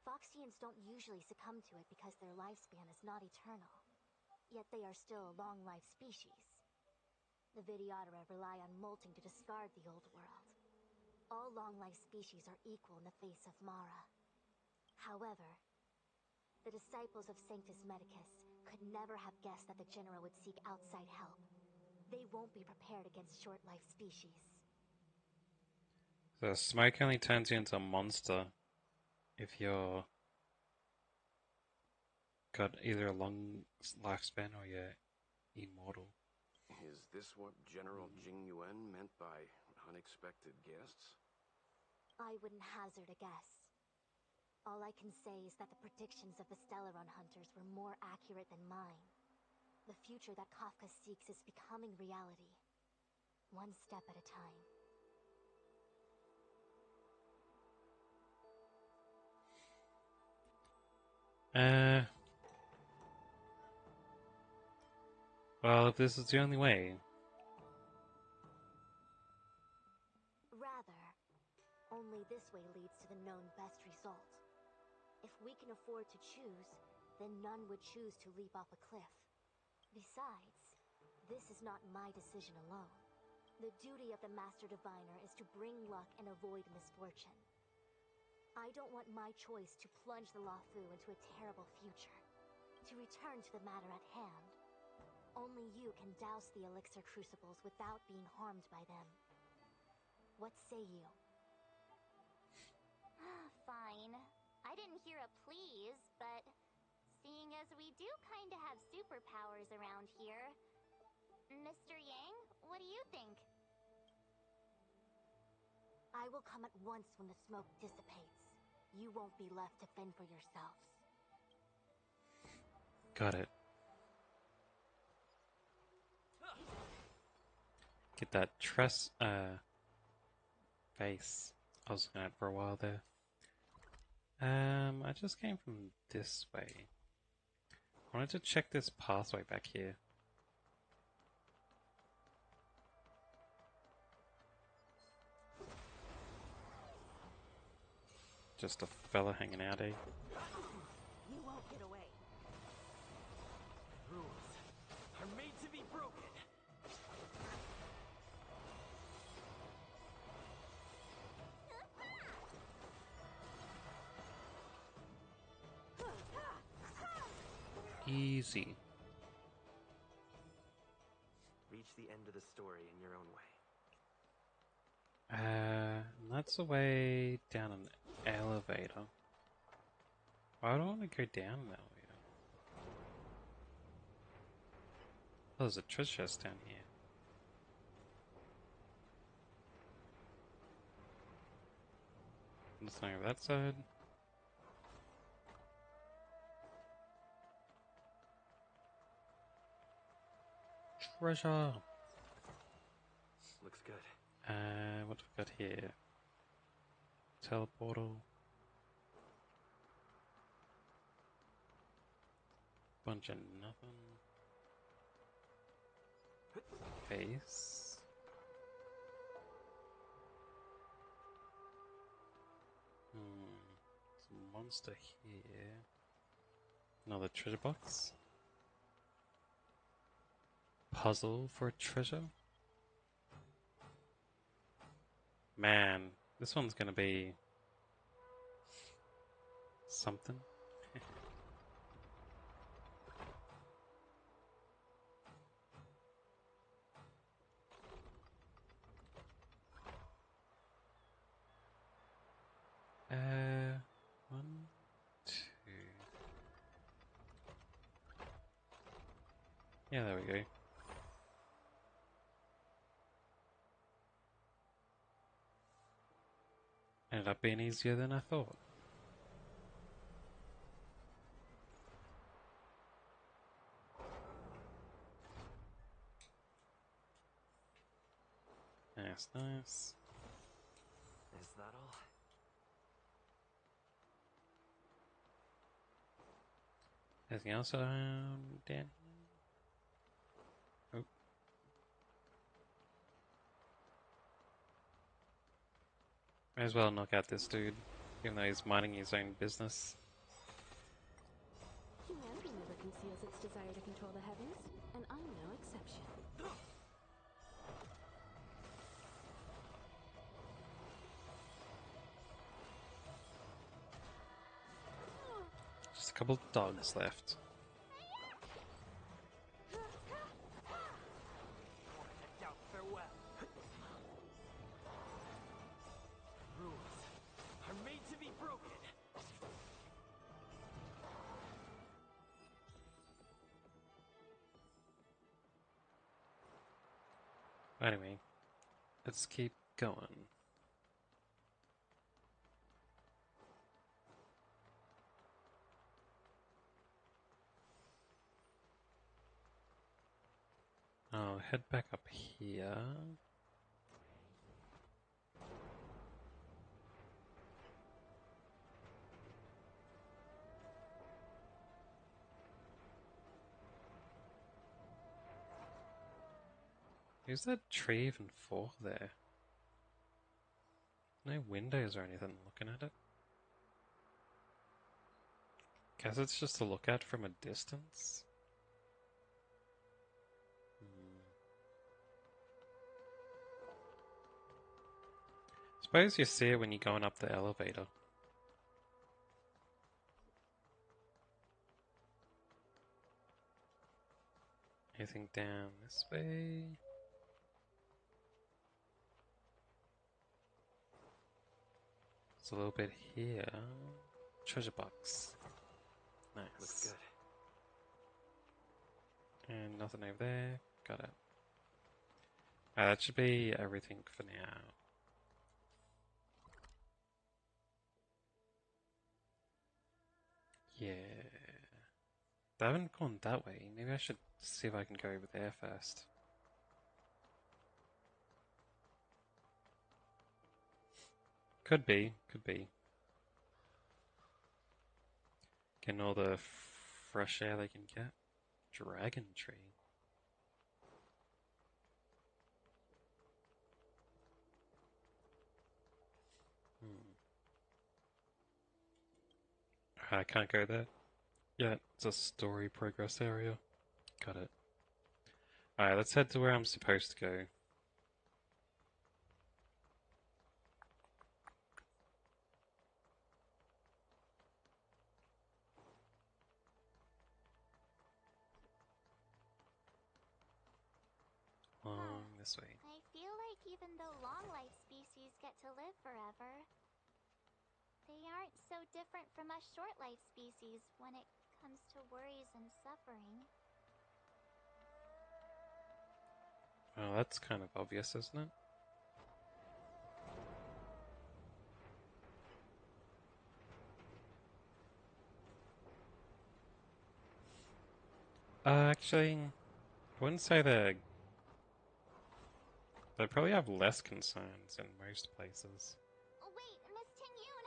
Foxians don't usually succumb to it because their lifespan is not eternal. Yet they are still a long-lived species. The Vidyadhara rely on molting to discard the old world. All long-lived species are equal in the face of Mara. However, the disciples of Sanctus Medicus could never have guessed that the General would seek outside help. They won't be prepared against short-lived species.
The smoke only turns you into a monster if you're got either a long lifespan or you're immortal.
Is this what General Jing Yuan meant by unexpected guests?
I wouldn't hazard a guess. All I can say is that the predictions of the Stellaron hunters were more accurate than mine. The future that Kafka seeks is becoming reality. One step at a time.
Well, if this is the only way.
Rather, only this way leads to the known best result. If we can afford to choose, then none would choose to leap off a cliff. Besides, this is not my decision alone. The duty of the Master Diviner is to bring luck and avoid misfortune. I don't want my choice to plunge the Luofu into a terrible future. To return to the matter at hand, only you can douse the elixir crucibles without being harmed by them. What say you?
Fine. I didn't hear a please, but seeing as we do kinda have superpowers around here, Mr. Yang, what do you think?
I will come at once when the smoke dissipates. You won't be left to fend for yourselves.
Got it. Get that base. I was looking at for a while there. I just came from this way. I wanted to check this pathway back here. Just a fella hanging out, eh?
You won't get away.
Rules are made to be broken.
Easy.
Reach the end of the story in your own way.
That's a way down an elevator. Why do I want to go down an elevator? Oh, there's a treasure chest down here. Nothing over that side. Treasure!
Looks good.
What have we got here? Teleportal. Bunch of nothing. Face. Some monster here. Another treasure box. Puzzle for treasure. Man, this one's gonna be something. One, two. Yeah, there we go. Ended up being easier than I thought. Nice, nice.
Is that all?
Anything else around Dan? Oh. May as well knock out this dude, even though he's minding his own business.
Humanity never conceals its desire to control the heavens, and I'm no exception.
Just a couple dogs left.
Farewell. Rules are made to be broken.
Anyway, let's keep going. I'll head back up here. Is that tree even for there? No windows or anything looking at it. Guess it's just to look at from a distance. Suppose you see it when you're going up the elevator. Anything down this way? There's a little bit here. Treasure box. Nice.
Looks good.
And nothing over there. Got it. That should be everything for now. Yeah. They haven't gone that way. Maybe I should see if I can go over there first. Could be, could be. Getting all the fresh air they can get. Dragon tree. I can't go there. Yeah, it's a story progress area. Got it. Alright, let's head to where I'm supposed to go. Along this way.
I feel like even though long-life species get to live forever, they aren't so different from us short-life species when it comes to worries and suffering.
Well, that's kind of obvious, isn't it? Actually, I wouldn't say they probably have less concerns in most places.
Oh, wait, Miss Ting-Yun!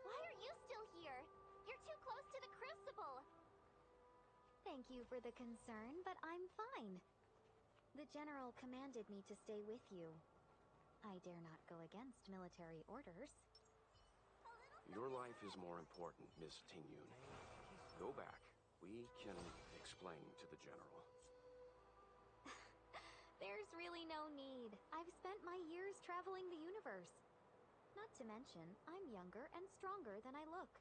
Why are you still here? You're too close to the Crucible!
Thank you for the concern, but I'm fine. The General commanded me to stay with you. I dare not go against military orders.
Your life is more important, Miss Ting-Yun. Go back. We can explain to the General.
There's really no need. I've spent my years traveling the universe. Not to mention, I'm younger and stronger than I look.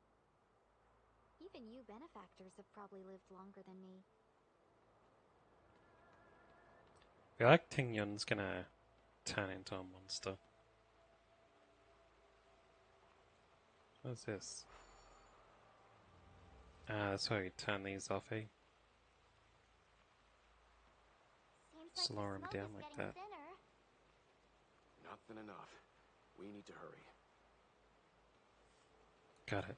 Even you benefactors have probably lived longer than me.
I feel like Ting Yun's gonna turn into a monster. What's this? That's why we turn these off, eh? Just
like
lower
the
him
smoke
down
is
like
getting
that.
thinner.
Not thin enough. We need to hurry.
Got it.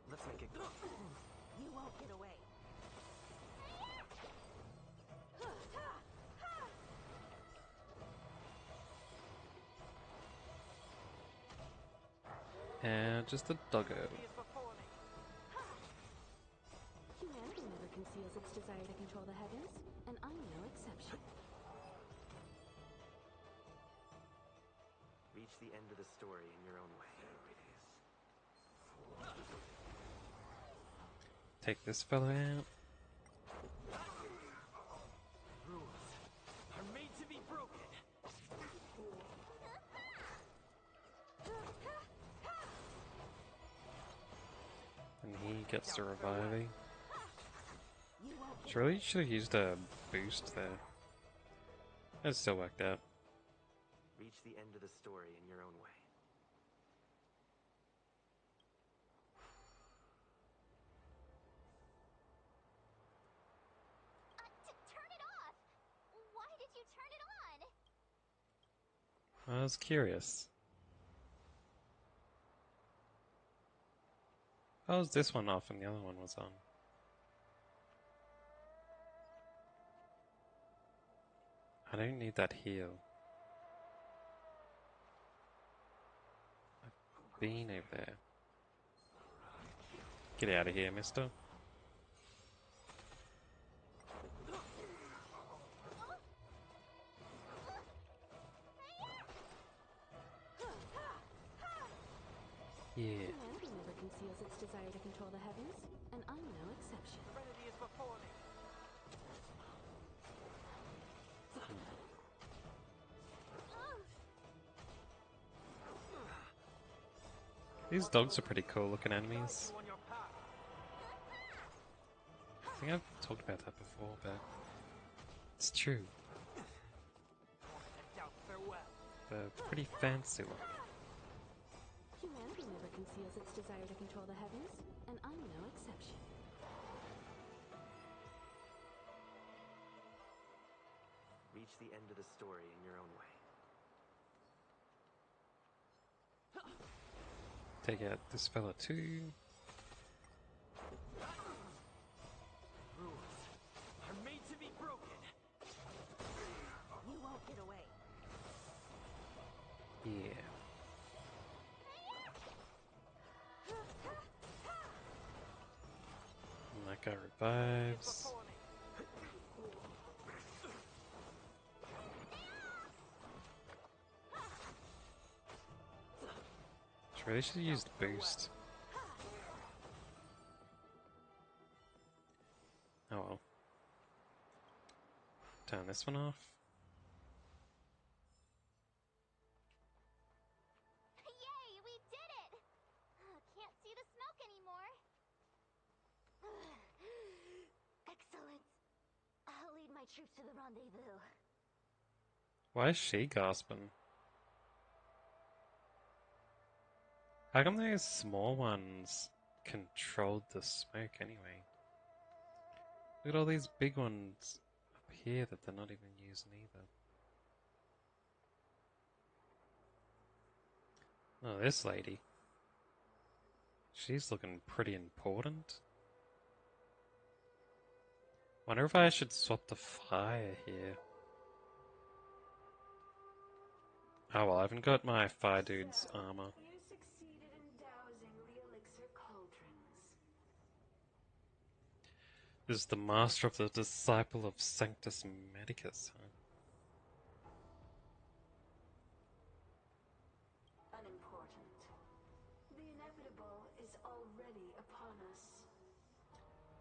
Let's make it.
You won't get away.
And just a doggo.
Humanity never conceals its desire to control the heavens, and I'm no exception.
Reach the end of the story in your own way.
Take this fellow out.
Rules are made to be broken.
And he gets to reviving.
You won't get
Really should have used a boost there. That still worked out.
Reach the end of the story in your own way.
Turn it off! Why did you turn it on?
I was curious. How was this one off and the other one was on? I don't need that heal. I've been over there. Get out of here, mister. Yeah.
Humanity never conceals its desire to control the heavens, and I'm no exception.
Serenity is before me.
These dogs are pretty cool looking enemies.
You on your path.
I think I've talked about that before, but it's true.
Doubt farewell.
They're pretty fancy looking.
Humanity never conceals its desire to control the heavens, and I'm no exception.
Reach the end of the story in your own way.
Take out this fella too.
Rules are made to be broken.
You won't get away.
Yeah. And that guy revives.
Before me.
Really should have used boost. Oh well. Turn this one off.
Yay, we did it! Can't see the smoke anymore.
Excellent. I'll lead my troops to the rendezvous.
Why is she gasping? How come those small ones controlled the smoke anyway? Look at all these big ones up here that they're not even using either. Oh, this lady. She's looking pretty important. Wonder if I should swap the fire here. Oh well, I haven't got my fire dude's armor.
You succeeded in dousing the elixir cauldrons.
This is the master of the disciple of Sanctus Medicus, huh?
Unimportant. The inevitable is already upon us.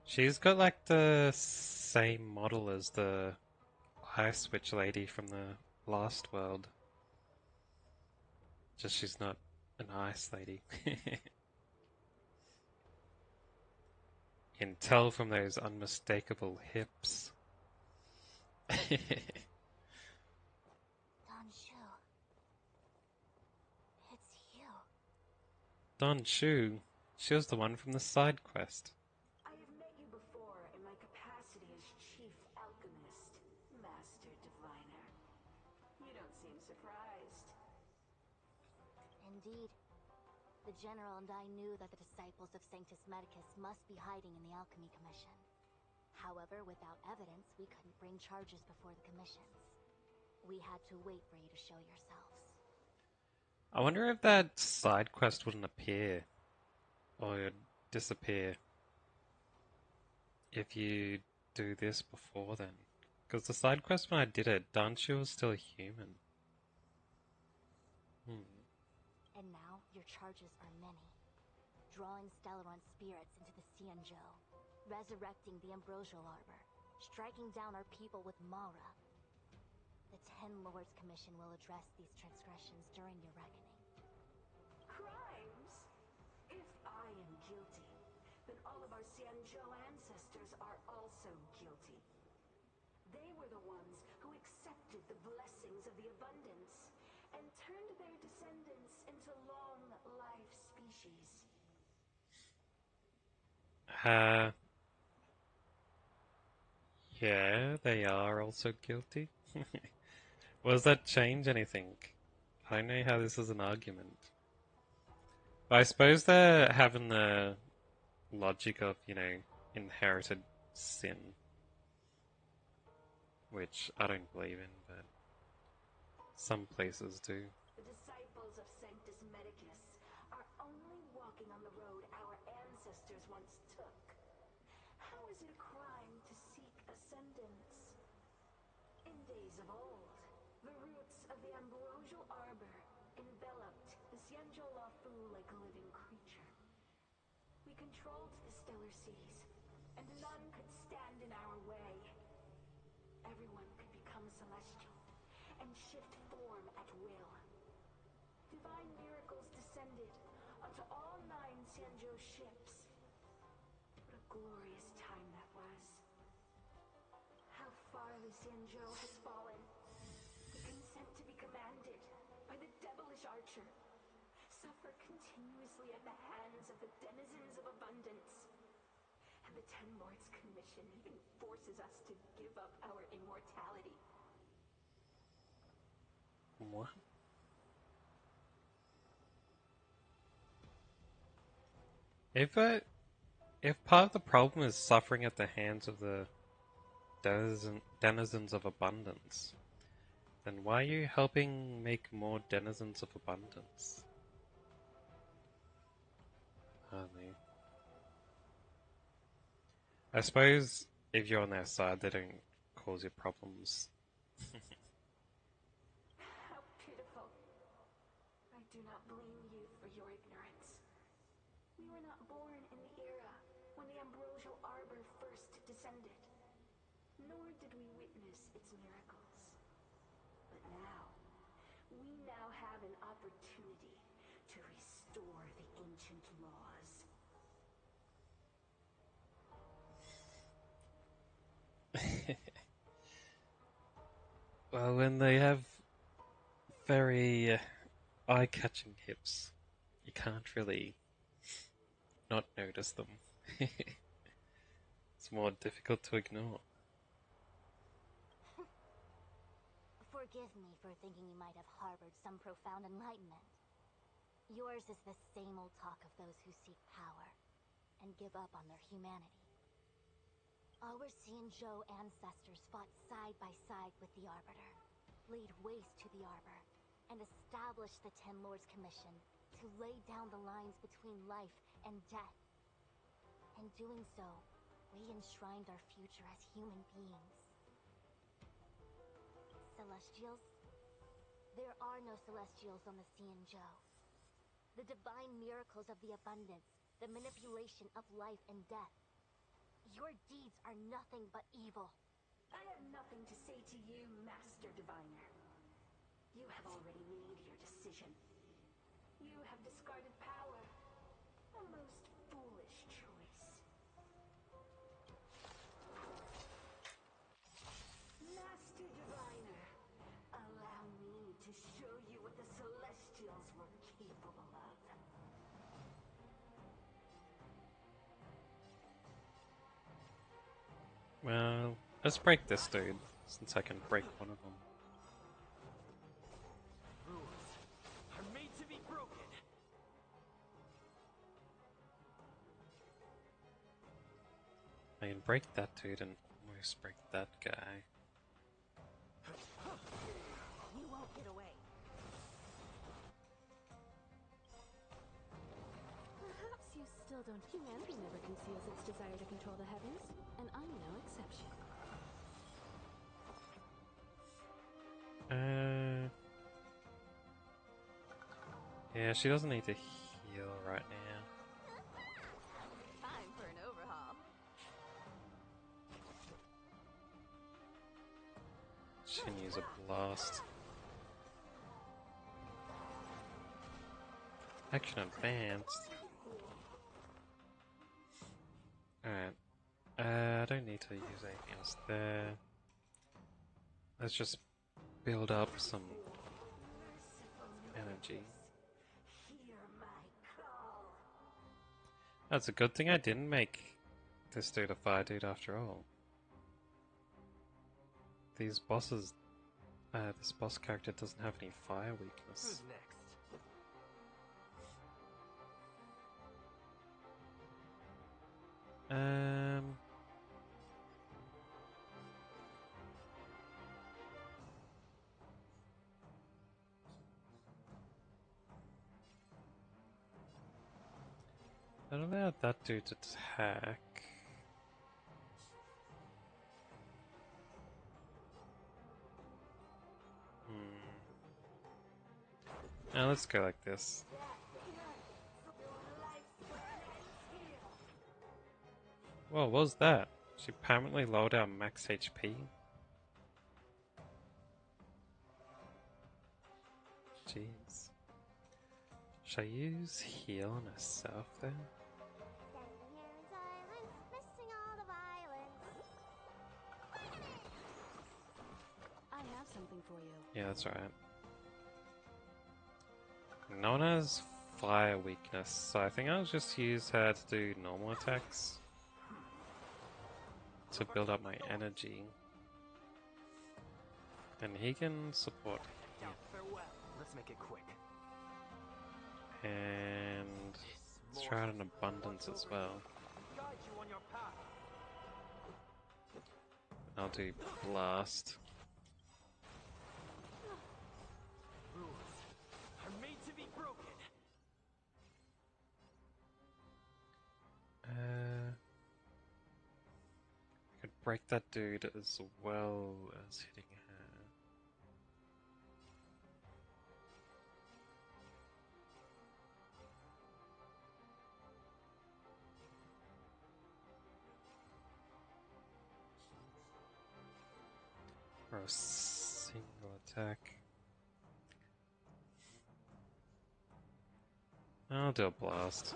She's got like the same model as the Ice Witch lady from the last world. Just she's not an ice lady. You can tell from those unmistakable hips.
Don Shu. It's you.
Don Shu. She was the one from the side quest.
I have met you before,
surprised.
Indeed. The General and I knew that the disciples of Sanctus Medicus must be hiding in the Alchemy Commission. However, without evidence, we couldn't bring charges before the commissions. We had to wait for you to show yourselves.
I wonder if that side quest wouldn't appear or disappear if you do this before then. Because the side quest when I did it, Danshi was still a human.
And now, your charges are many. Drawing Stellaron spirits into the Xianzhou, resurrecting the Ambrosial Arbor, striking down our people with Mara. The Ten Lords Commission will address these transgressions during your reckoning.
Crimes? If I am guilty, then all of our Xianzhou ancestors are also guilty. They were the ones who accepted the blessings of the abundance and turned their descendants into long-life species.
Yeah, they are also guilty. Does that change anything? I don't know how this is an argument. But I suppose they're having the logic of, inherited sin. Which I don't believe in, but some places do.
The disciples of Sanctus Medicus are only walking on the road our ancestors once took. How is it a crime to seek ascendance? In days of old, the roots of the Ambrosial Arbor enveloped the Xianzhou Lafu like a living creature. We controlled the stellar seas, and none could stand in our way. Everyone could become celestial and shift form at will. Divine miracles descended onto all 9 Xianzhou ships. What a glorious time that was. How far the Xianzhou has fallen. The consent to be commanded by the devilish archer. Suffer continuously at the hands of the denizens of abundance. And the Ten Lords Commission even forces us to give up our immortality.
What? If part of the problem is suffering at the hands of the denizens of abundance, then why are you helping make more denizens of abundance? I suppose if you're on their side, they don't cause you problems.
How pitiful. I do not blame you for your ignorance. We were not born in the era when the Ambrosial Arbor first descended, nor did we witness its miracles. But we now have an opportunity to restore the ancient laws.
Well, when they have very eye-catching hips, you can't really not notice them. It's more difficult to ignore.
Forgive me for thinking you might have harbored some profound enlightenment. Yours is the same old talk of those who seek power and give up on their humanity. Our Xianzhou ancestors fought side by side with the Arbiter, laid waste to the Arbor, and established the Ten Lords Commission to lay down the lines between life and death. In doing so, we enshrined our future as human beings. Celestials? There are no Celestials on the Xianzhou. The divine miracles of the abundance, the manipulation of life and death. Your deeds are nothing but evil.
I have nothing to say to you, Master Diviner. You have already made your decision. You have discarded power. A most foolish choice. Master Diviner, allow me to show you what the Celestials were capable of.
Well, let's break this dude, since I can break one of them. mean, break that dude and almost break that guy.
You won't get away.
Perhaps you still don't. Humanity never conceals its desire to control the heavens, and I'm no exception.
Yeah, she doesn't need to heal right now.
Time for an overhaul.
She can use a blast. Action advanced. Alright. I don't need to use anything else there. Let's just build up some energy.
Hear my call.
That's a good thing I didn't make this dude a fire dude after all. These bosses, this boss character doesn't have any fire weakness.
Who's next?
I don't know that dude's attack. Now let's go like this. Whoa, what was that? She permanently lowered our max HP? Jeez. Should I use heal on herself then?
I have something for you.
Yeah, that's right. No one has fire weakness, so I think I'll just use her to do normal attacks. To build up my energy. And he can support here.
Farewell. Let's make it quick.
And let's try out an abundance as well.
Guide you on your path.
I'll do blast.
Rules are made to be broken.
I could break that dude as well as hitting her. Or a single attack. I'll do a blast.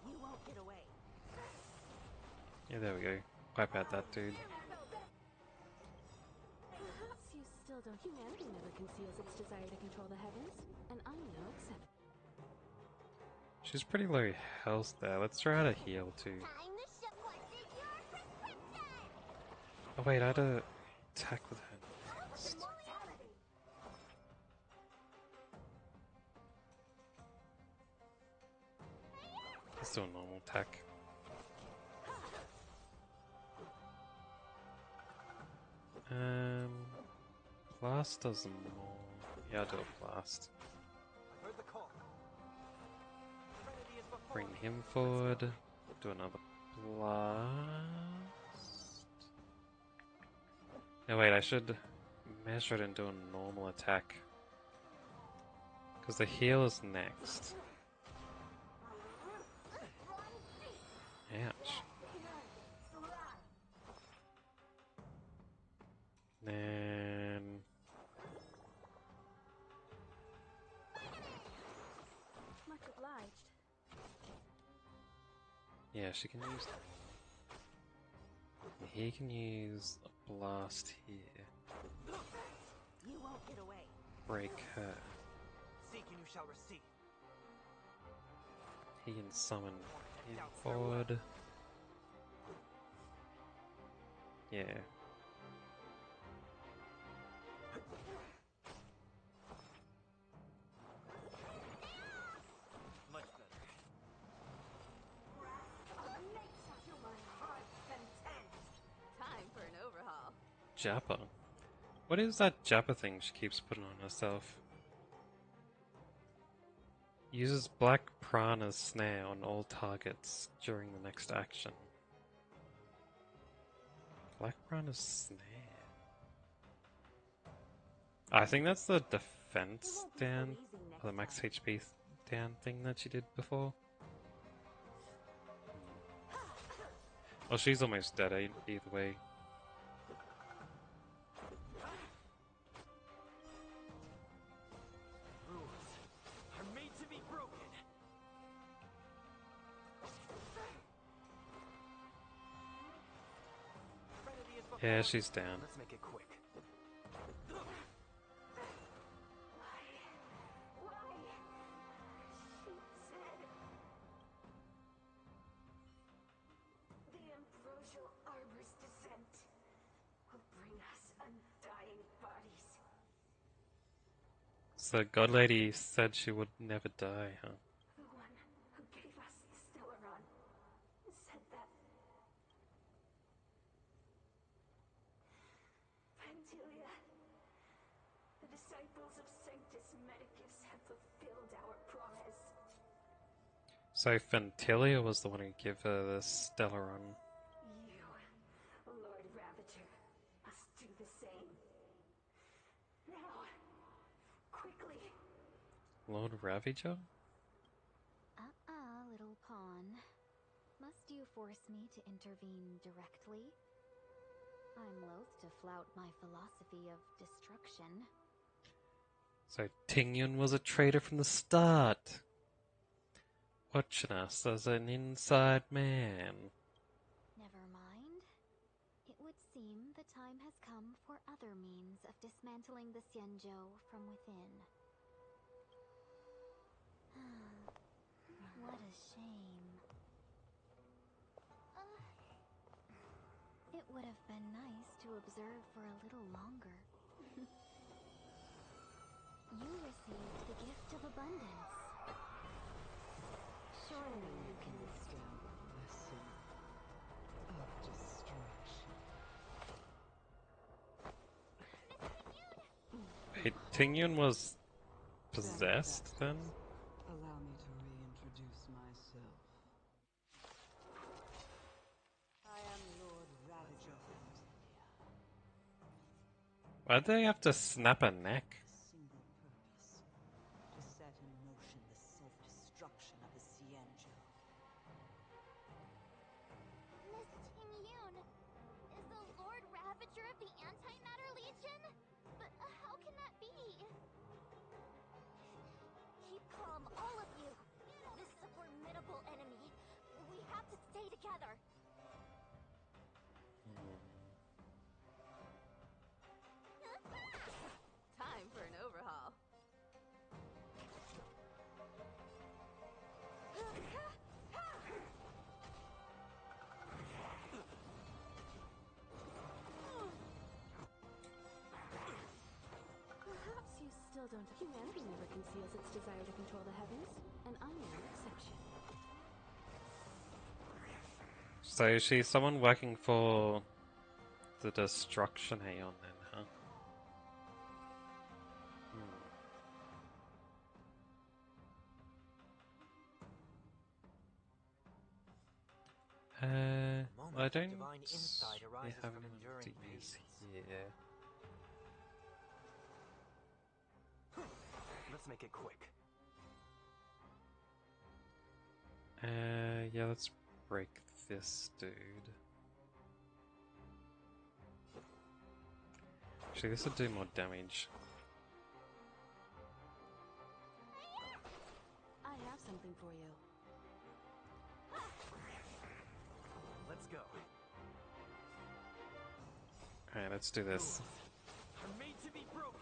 You won't get away.
Yeah, there we go. Wipe out that dude.
Perhaps you still don't. Humanity never conceals its desire to control the heavens, and I'm no exception.
She's pretty low health there. Let's try out a heal too. Oh wait, I had to attack with her next. Let's do a normal attack. Blast does more. Yeah, I'll do a blast.
I heard the call. Trinity is before
Bring
me.
him forward. Do another blast. No, wait, I should measure it and do a normal attack. Because the heal is next. Ouch. Then...
Much obliged.
yeah, she can use... he can use a blast here.
You won't get away.
Break her.
Seek and you shall receive.
He can summon him forward. Yeah.
Much better.
Jappa. What is that Jappa thing she keeps putting on herself? Uses black prana's snare on all targets during the next action. Black prana's snare. I think that's the defense down, or the max HP down thing that she did before. Well, she's almost dead either way. Yeah, she's down.
Let's make it quick.
The ambrosial arbor's descent will bring us undying bodies.
So God Lady said she would never die, huh?
The one who gave us the Stellaron said that Pantilia, the disciples of Sanctus Medicus have fulfilled our promise.
So Fentilia was the one who gave her the Stellaron.
You, Lord Ravager, must do the same. Now, quickly.
Lord Ravager?
Little pawn. Must you force me to intervene directly? I'm loath to flout my philosophy of destruction.
So Tingyun was a traitor from the start. Watching us as an inside man.
Never mind. It would seem the time has come for other means of dismantling the Xianzhou from within. What a shame. It would have been nice to observe for a little longer. You received the gift of abundance. Surely you can
Understand the lesson of destruction.
Wait, Tingyun was possessed then?
Allow me to reintroduce myself. I am Lord Ravager Pantilia.
Why'd they have to snap a neck?
Single purpose: to set in motion the self-destruction of the Xianzhou.
Miss Tingyun, is the Lord Ravager of the Antimatter Legion? But how can that be? Keep calm, all of you. This is a formidable enemy. We have to stay together.
Time for an overhaul. Perhaps you still don't. Humanity never conceals its desire to control the heavens, and I'm no exception.
So she's someone working for the Destruction Aeon then, huh? I don't
Divine insight arises
have
from
any
enduring
these
patience.
here.
Let's make it quick.
Yeah, let's break this dude. Actually, this will do more damage.
I have something for you.
Let's go.
Alright, let's do this.
Are made to be broken.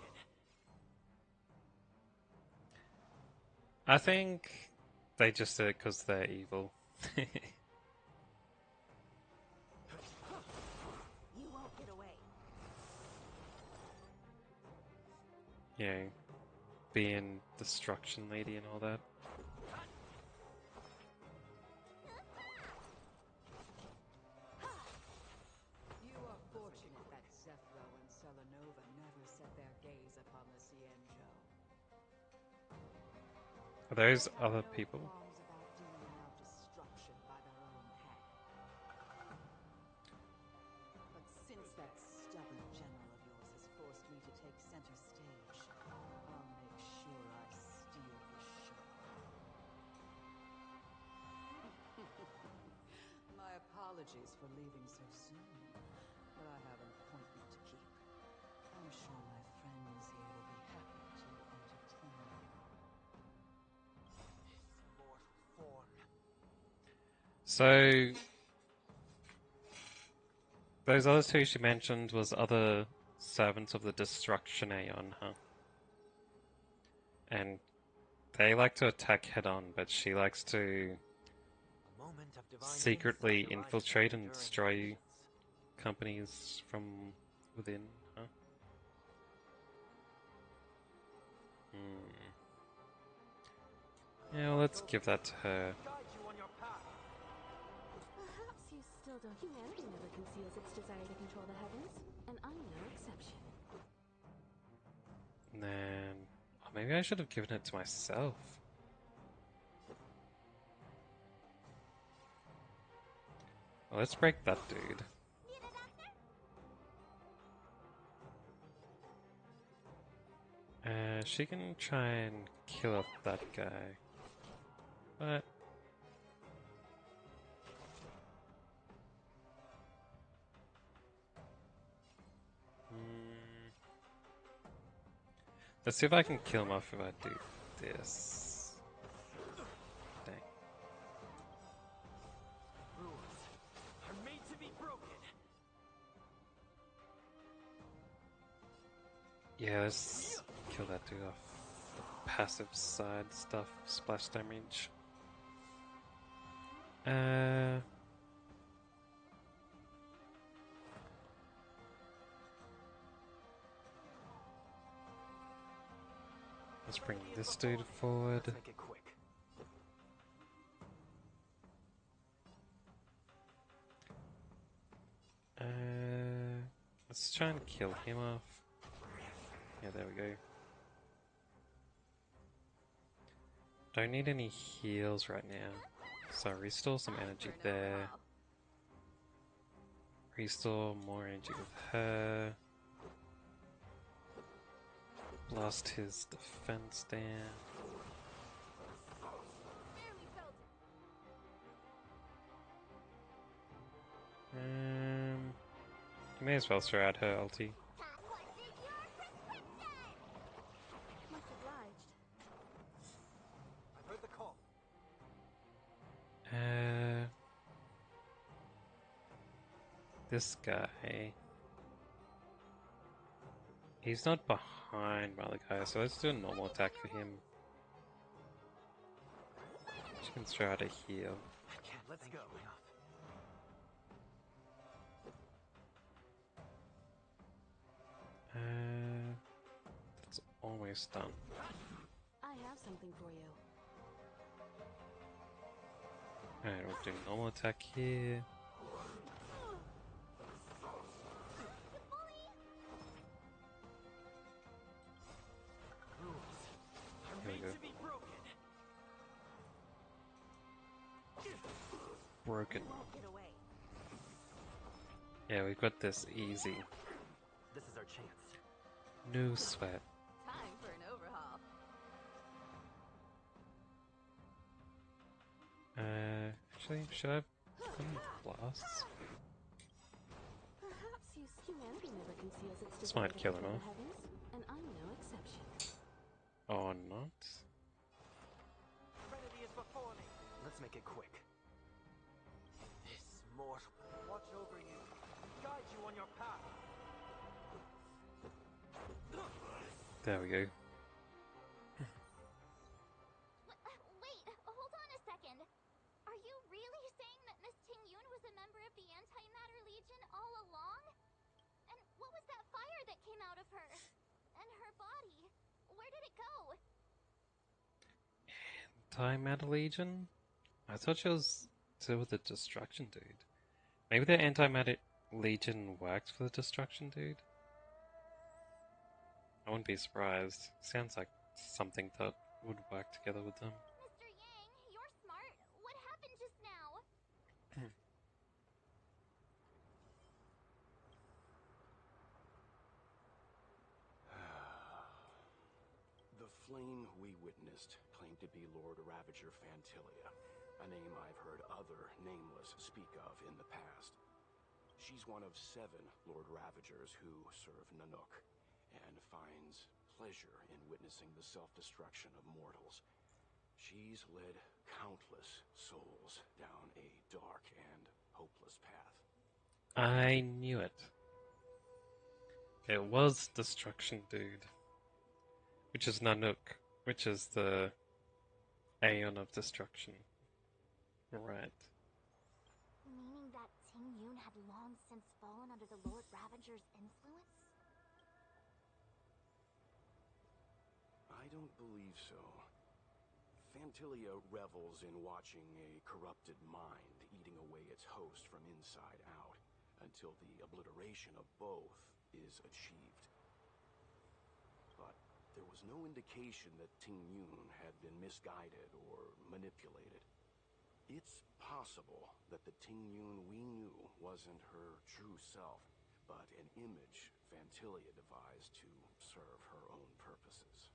I think they just did it because they're evil.
You won't get away.
Yeah, being Destruction Lady and all that.
You are fortunate that Zephyra
Are those other people?
Qualms about dealing out destruction by their own hand. But since that stubborn general of yours has forced me to take center stage, I'll make sure I steal the show. My apologies for leaving so soon, but I have an appointment to keep. I'm sure my friends here will be happy to entertain you.
Mortal form.
So those other two she mentioned was other servants of the Destruction Aeon, huh? And they like to attack head-on, but she likes to secretly infiltrate and destroy companies from within, huh? Yeah, well, let's give that to her.
Perhaps you still don't. Humanity never conceals its desire to control the heavens, and I'm no exception.
And then... oh, maybe I should have given it to myself. Well, let's break that dude. She can try and kill off that guy. But... let's see if I can kill him off if I do this. Dang.
Rules are made to be broken.
Yeah, let's kill that dude off. The passive side stuff, splash damage. Let's bring this dude forward.
Let's make it quick.
Let's try and kill him off. Yeah, there we go. Don't need any heals right now. So restore some energy there. Restore more energy with her. Blast his defense down. You may as well throw out her ulti.
Much obliged.
I've heard the call.
This guy. He's not behind Malachi, so let's do a normal attack for him. She can throw out a heal.
Let's go.
That's almost done.
I have something for you.
Alright, we'll do normal attack here. Here we go. Broken. Yeah, we got this easy.
This is our chance.
No sweat.
Time for an overhaul.
Actually, should I have any blasts?
Perhaps humanity never conceals its
This
desire
might
to
kill him
control
off.
the heavens, and I'm no exception.
Or not?
Serenity is before me.
Let's make it quick.
This mortal watch over you, guide you on your path.
There we go.
Wait, hold on a second. Are you really saying that Miss Ting-Yun was a member of the Antimatter Legion all along? And what was that fire that came out of her? And her body? Where did it go?
Antimatter Legion? I thought she was still with the Destruction Dude. Maybe the Antimatter Legion works for the Destruction Dude? I wouldn't be surprised. Sounds like something that would work together with them.
Mr. Yang, you're smart. What happened just now?
The flame we witnessed claimed to be Lord Ravager Fantilia, a name I've heard other Nameless speak of in the past. She's one of 7 Lord Ravagers who serve Nanook, and finds pleasure in witnessing the self-destruction of mortals. She's led countless souls down a dark and hopeless path.
I knew it. It was Destruction Dude. Which is Nanook. Which is the Aeon of Destruction. Right.
Meaning that Ting Yun had long since fallen under the Lord Ravager's influence?
I don't believe so. Fantilia revels in watching a corrupted mind eating away its host from inside out, until the obliteration of both is achieved. But there was no indication that Ting Yun had been misguided or manipulated. It's possible that the Ting Yun we knew wasn't her true self, but an image Fantilia devised to serve her own purposes.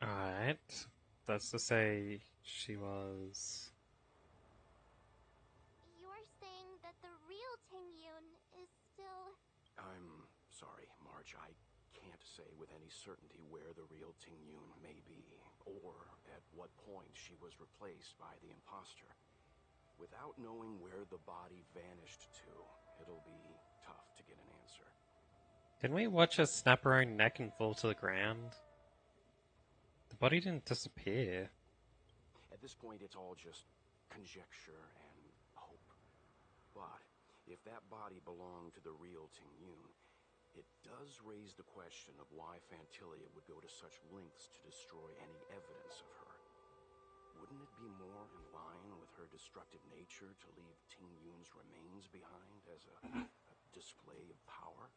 Alright. That's to say, she was...
You're saying that the real Ting Yun is still...
I'm sorry, Marge. I can't say with any certainty where the real Ting Yun may be, or at what point she was replaced by the imposter. Without knowing where the body vanished to, it'll be tough to get an answer.
Didn't we watch her snap her own neck and fall to the ground? The body didn't disappear.
At this point, it's all just conjecture and hope. But if that body belonged to the real Ting Yun, it does raise the question of why Fantilia would go to such lengths to destroy any evidence of her. Wouldn't it be more in line with her destructive nature to leave Ting Yun's remains behind as a display of power?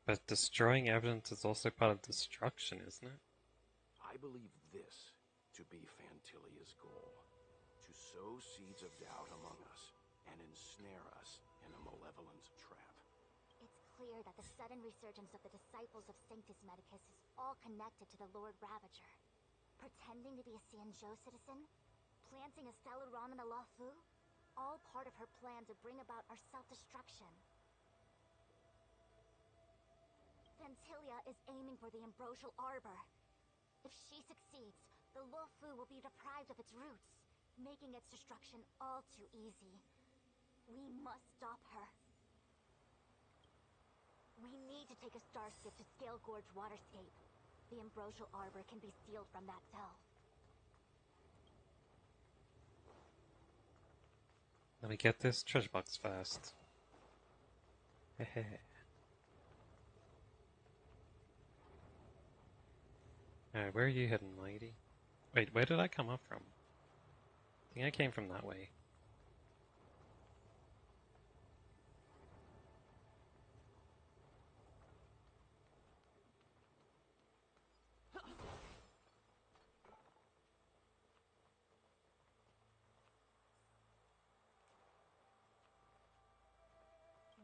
But destroying evidence is also part of destruction, isn't it?
I believe this to be Fantilia's goal: to sow seeds of doubt among us and ensnare us in a malevolent trap.
It's clear that the sudden resurgence of the disciples of Sanctus Medicus is all connected to the Lord Ravager. Pretending to be a Xianzhou citizen? Planting a Celeron in the Luofu? All part of her plan to bring about our self-destruction. Fantilia is aiming for the Ambrosial Arbor. If she succeeds, the Luofu will be deprived of its roots, making its destruction all too easy. We must stop her. We need to take a starskip to Scale Gorge Waterscape. The Ambrosial Arbor can be sealed from that delve.
Let me get this treasure box first. Hehe. Alright, where are you heading, lady? Wait, where did I come up from? I think I came from that way.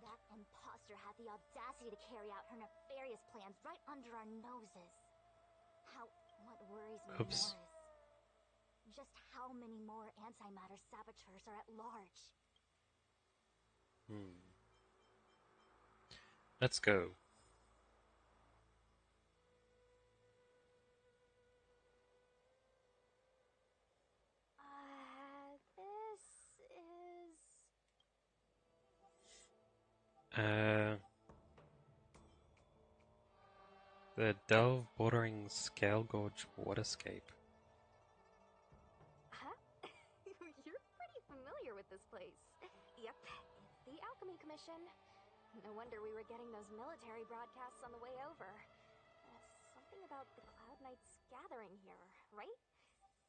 That imposter had the audacity to carry out her nefarious plans right under our noses. What worries me
Oops.
more is just how many more antimatter saboteurs are at large.
Let's go.
This is...
The delve bordering Scale Gorge Waterscape.
Huh? You're pretty familiar with this place. Yep, it's the Alchemy Commission. No wonder we were getting those military broadcasts on the way over. Something about the Cloud Knights gathering here, right?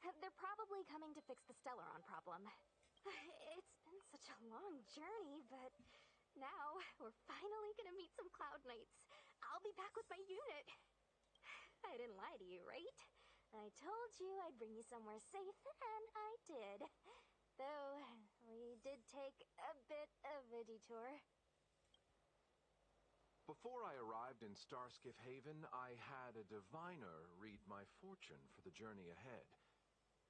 They're probably coming to fix the Stellaron problem. It's been such a long journey, but now we're finally gonna meet some Cloud Knights. I'll be back with my unit. I didn't lie to you, right? I told you I'd bring you somewhere safe, and I did. Though, we did take a bit of a detour.
Before I arrived in Starskiff Haven, I had a diviner read my fortune for the journey ahead.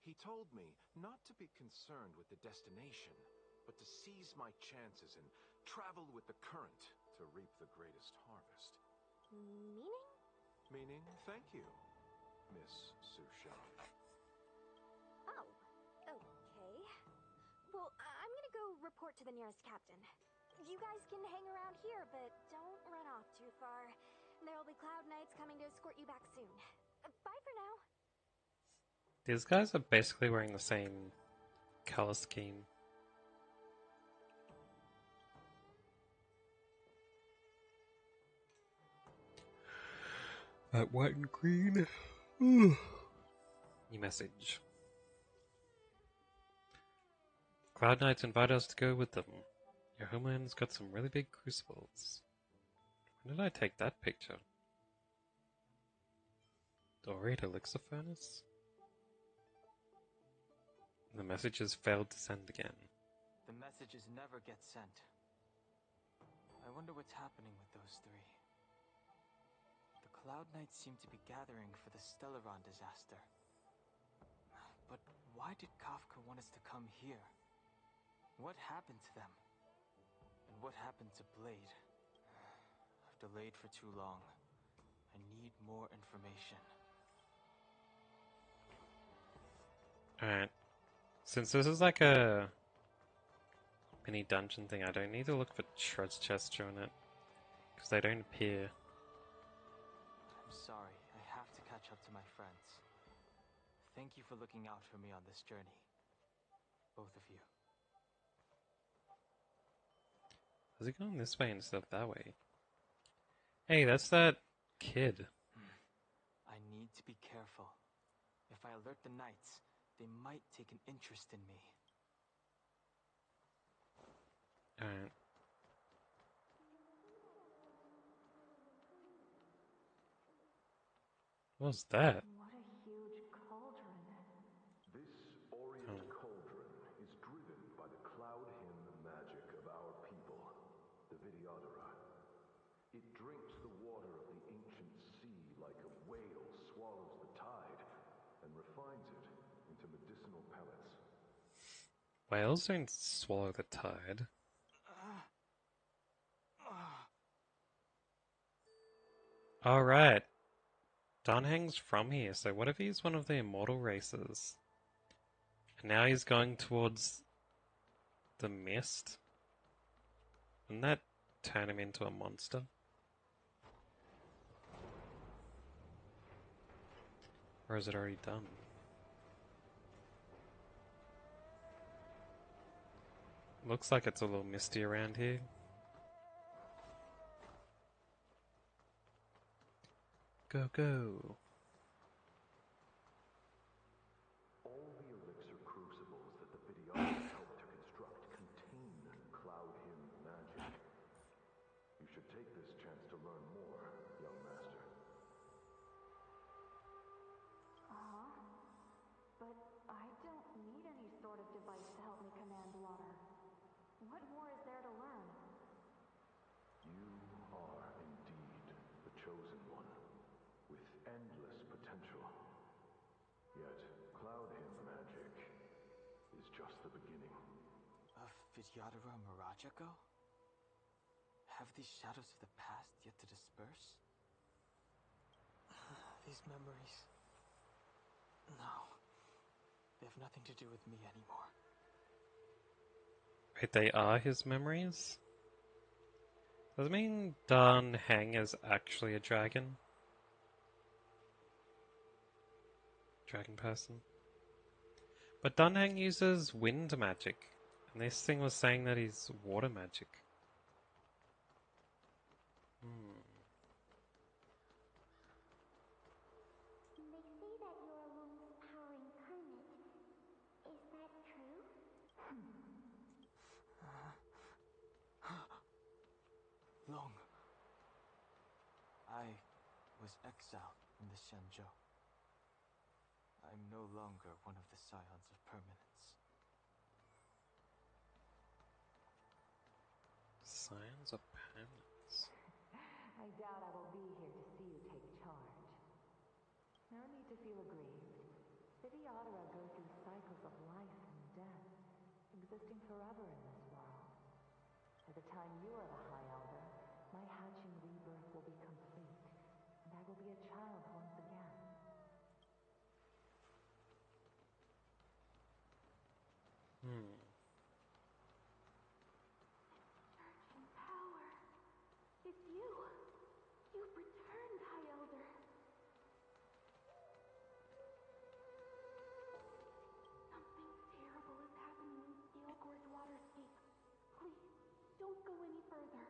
He told me not to be concerned with the destination, but to seize my chances and travel with the current to reap the greatest harvest.
Meaning?
Meaning, thank you, Miss Sushan.
Oh, okay. Well, I'm gonna go report to the nearest captain. You guys can hang around here, but don't run off too far. There'll be Cloud Knights coming to escort you back soon. Bye for now.
These guys are basically wearing the same color scheme. That white and green. New message. Cloud Knights invite us to go with them. Your homeland's got some really big crucibles. When did I take that picture? Doried elixir furnace? The messages failed to send again.
The messages never get sent. I wonder what's happening with those three. The Cloud Knights seem to be gathering for the Stellaron disaster. But why did Kafka want us to come here? What happened to them? And what happened to Blade? I've delayed for too long. I need more information.
Alright. Since this is like a mini dungeon thing, I don't need to look for treasure chests during it. Because they don't appear.
I'm sorry, I have to catch up to my friends. Thank you for looking out for me on this journey. Both of you.
Is it going this way instead of that way? Hey, that's that kid.
I need to be careful. If I alert the Knights, they might take an interest in me.
Alright. What was that?
What a huge cauldron.
This Orient cauldron is driven by the cloud hymn magic of our people, the Vidyadhara. It drinks the water of the ancient sea like a whale swallows the tide, and refines it into medicinal pellets.
Whales don't swallow the tide. Alright. Dunhang's from here, so what if he's one of the immortal races? And now he's going towards the mist? Wouldn't that turn him into a monster? Or is it already done? Looks like it's a little misty around here. Go, go.
All the elixir crucibles that the Vidyadhara helped to construct contain cloud hymn magic. You should take this chance to learn more, young master.
But I don't need any sort of device to help me command water. What more is there to learn?
You are indeed the chosen one, with endless potential. Yet, cloud hymn magic is just the beginning.
Of Vidyadhara Mirajago? Have these shadows of the past yet to disperse? These memories... No. They have nothing to do with me anymore.
Wait, they are his memories? Does it mean Dunhang is actually a dragon? Dragon person? But Dunhang uses wind magic, and this thing was saying that he's water magic.
They say that you're Wong's power incarnate. Is that true?
I was exiled from the Shenzhou. I'm no longer one of the Scions of Permanence.
Scions of Permanence.
I doubt I will be here to see you take charge. No need to feel aggrieved. City Otera go through cycles of life and death, existing forever in this world. By the time you are the High Elder, my hatching rebirth will be complete, and I will be a child once again. Surge in power. It's you. You've returned, High Elder. Something terrible is happening in Scale Gorge Waterscape. Please, don't go any further.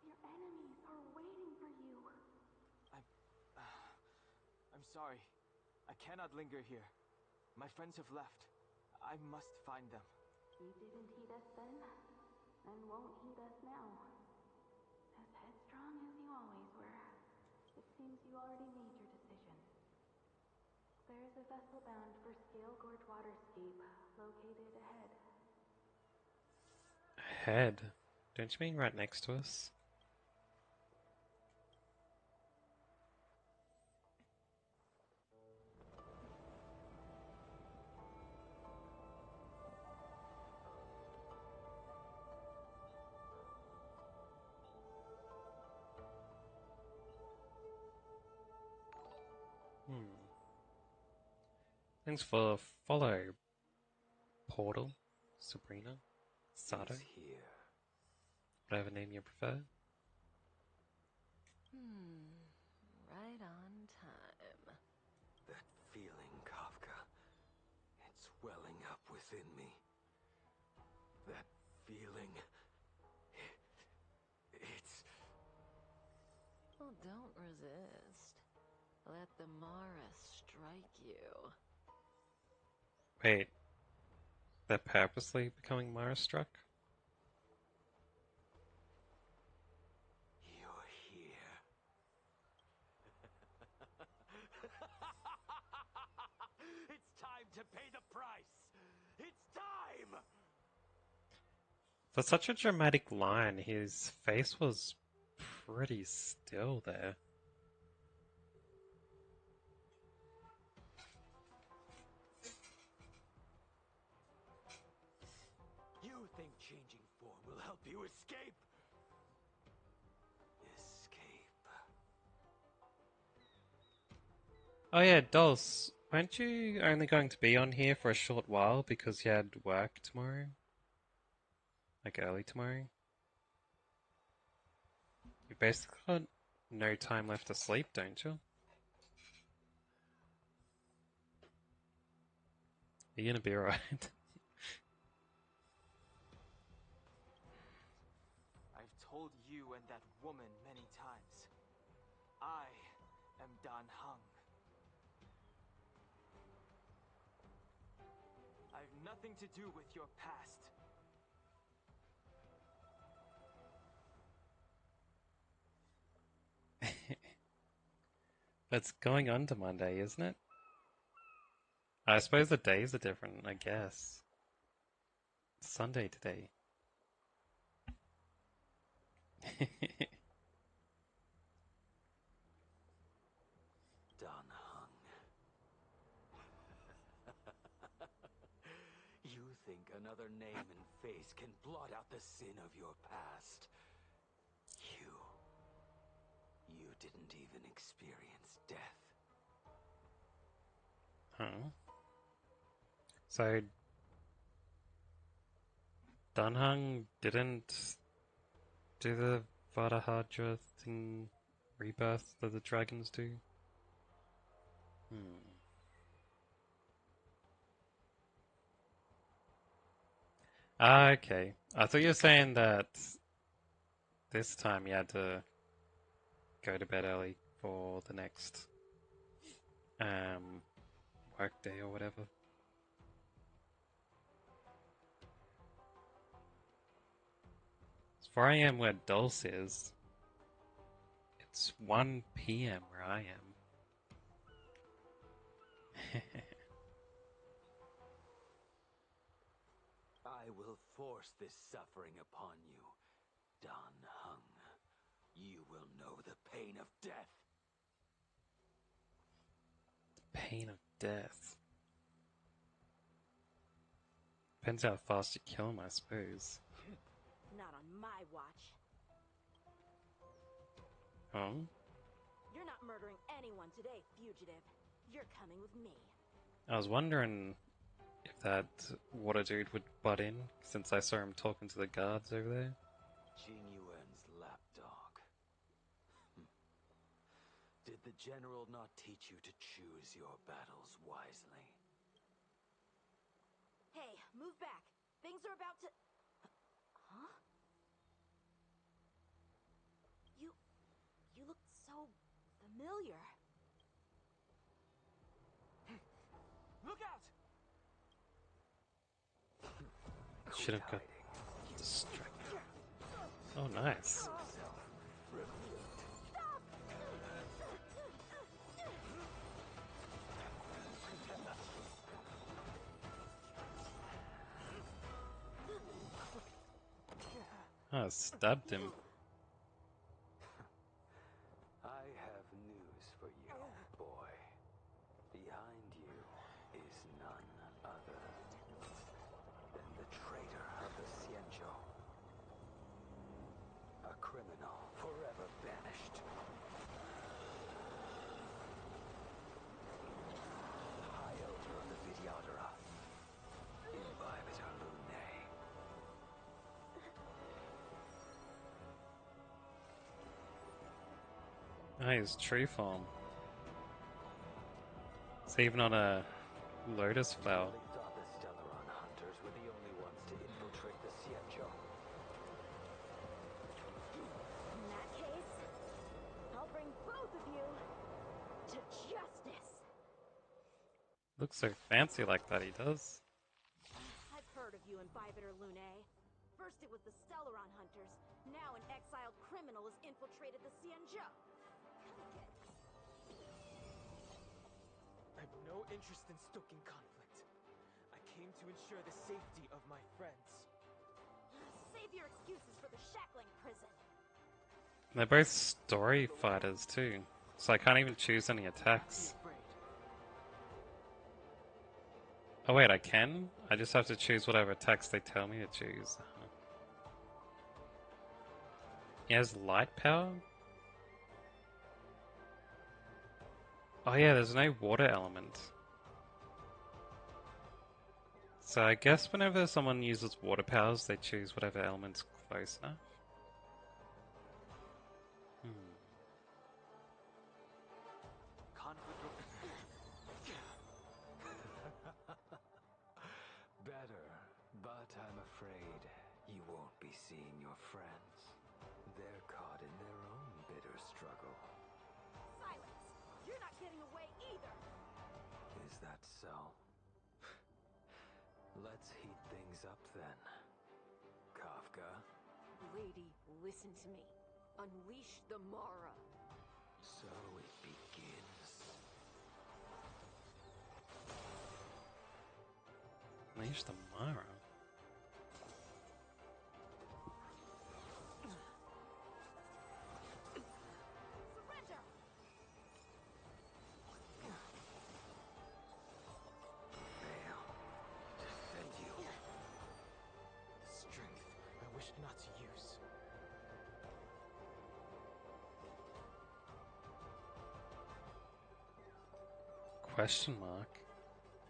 Your enemies are waiting for you.
I'm sorry. I cannot linger here. My friends have left. I must find them.
You didn't heed us then, and won't heed us now. As headstrong as you always were, it seems you already made your decision. There's a vessel bound for Scale Gorge Waterscape, located ahead.
Ahead? Don't you mean right next to us? Thanks for follow, Portal, Sabrina, Sato.
He's here.
Whatever name you prefer.
Right on time. That feeling, Kafka. It's welling up within me. That feeling. It's... Well, don't resist. Let the Mara strike you.
Wait. They're purposely becoming Mara struck?
You're here. It's time to pay the price. It's time!
For such a dramatic line, his face was pretty still there.
You think changing form will help you escape? Escape.
Oh yeah, Dulce, weren't you only going to be on here for a short while because you had work tomorrow? Like early tomorrow? You basically got no time left to sleep, don't you? Are you gonna be alright?
I've told you and that woman many times. I am Dan Heng. I've nothing to do with your past.
It's going on to Monday, isn't it? I suppose the days are different, I guess. It's Sunday today.
Dan Heng. You think another name and face can blot out the sin of your past? You didn't even experience death.
Huh? So, Dunhung didn't do the Vardahadra thing, rebirth that the dragons do? Ah, okay. I thought you were saying that this time you had to go to bed early for the next work day or whatever. It's 4 AM where Dulce is. It's 1 p.m. where I am.
I will force this suffering upon you, Dan Heng. You will know the pain of death.
The pain of death. Depends how fast you kill him, I suppose.
Not on my watch.
Oh?
You're not murdering anyone today, fugitive. You're coming with me.
I was wondering if that water dude would butt in, since I saw him talking to the guards over there.
Jing Yuan's lapdog. Did the general not teach you to choose your battles wisely?
Hey, move back. Things are about to... Huh? You look so familiar.
Look out!
Should have got distracted. Oh, nice. Oh, stabbed him.
I have news for you, boy. Behind you is none other than the traitor of the Xianzhou. A criminal forever banished. High Elder of the Vidyadhara. Imbibitor Lunae.
Nice tree farm. It's even on a lotus flower.
You really thought the Stellaron hunters were the only ones to infiltrate the Xianzhou?
In that case, I'll bring both of you to justice.
Looks so fancy like that, he does.
I've heard of you and Imbibitor Lunae. First it was the Stellaron hunters. Now an exiled criminal has infiltrated the Xianzhou.
I have no interest in stoking conflict. I came to ensure the safety of my friends.
Save your excuses for the shackling prison.
They're both story fighters too, so I can't even choose any attacks. Oh wait, I can? I just have to choose whatever attacks they tell me to choose. He has light power? Oh yeah, there's no water element. So I guess whenever someone uses water powers, they choose whatever element's close enough.
Better, but I'm afraid you won't be seeing your friends. They're caught in their own bitter struggle.
Silence! You're not getting away either!
Is that so? Let's heat things up then. Kafka?
Lady, listen to me. Unleash the Mara.
So it begins.
Unleash the Mara.
Surrender!
Veil. Defend you.
Strength I wish not to use.
Question mark?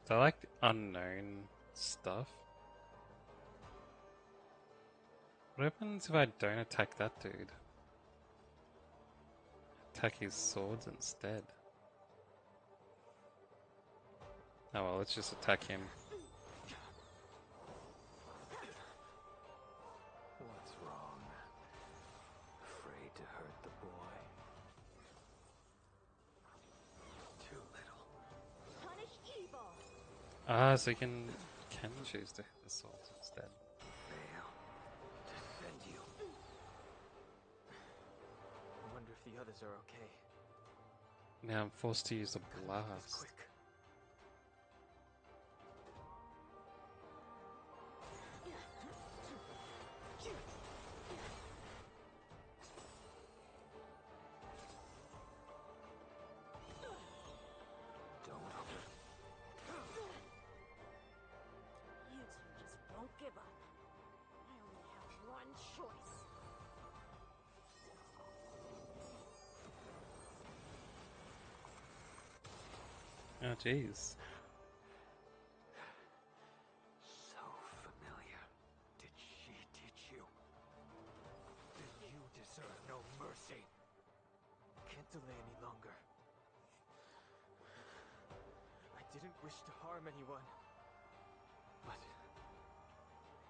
Is that like unknown stuff? What happens if I don't attack that dude? Attack his swords instead. Oh well, let's just attack him.
What's wrong? Afraid to hurt the boy? Too little.
Punish evil!
Ah, so you can choose to hit the swords instead.
Veil. Defend you.
I wonder if the
The others are okay.
Now I'm forced to use a
Gotta make this
blast.
quick.
You two just won't give up. I only have one choice.
Oh jeez.
So familiar. Did she teach you? Then you deserve no mercy. Can't delay any longer. I didn't wish to harm anyone. But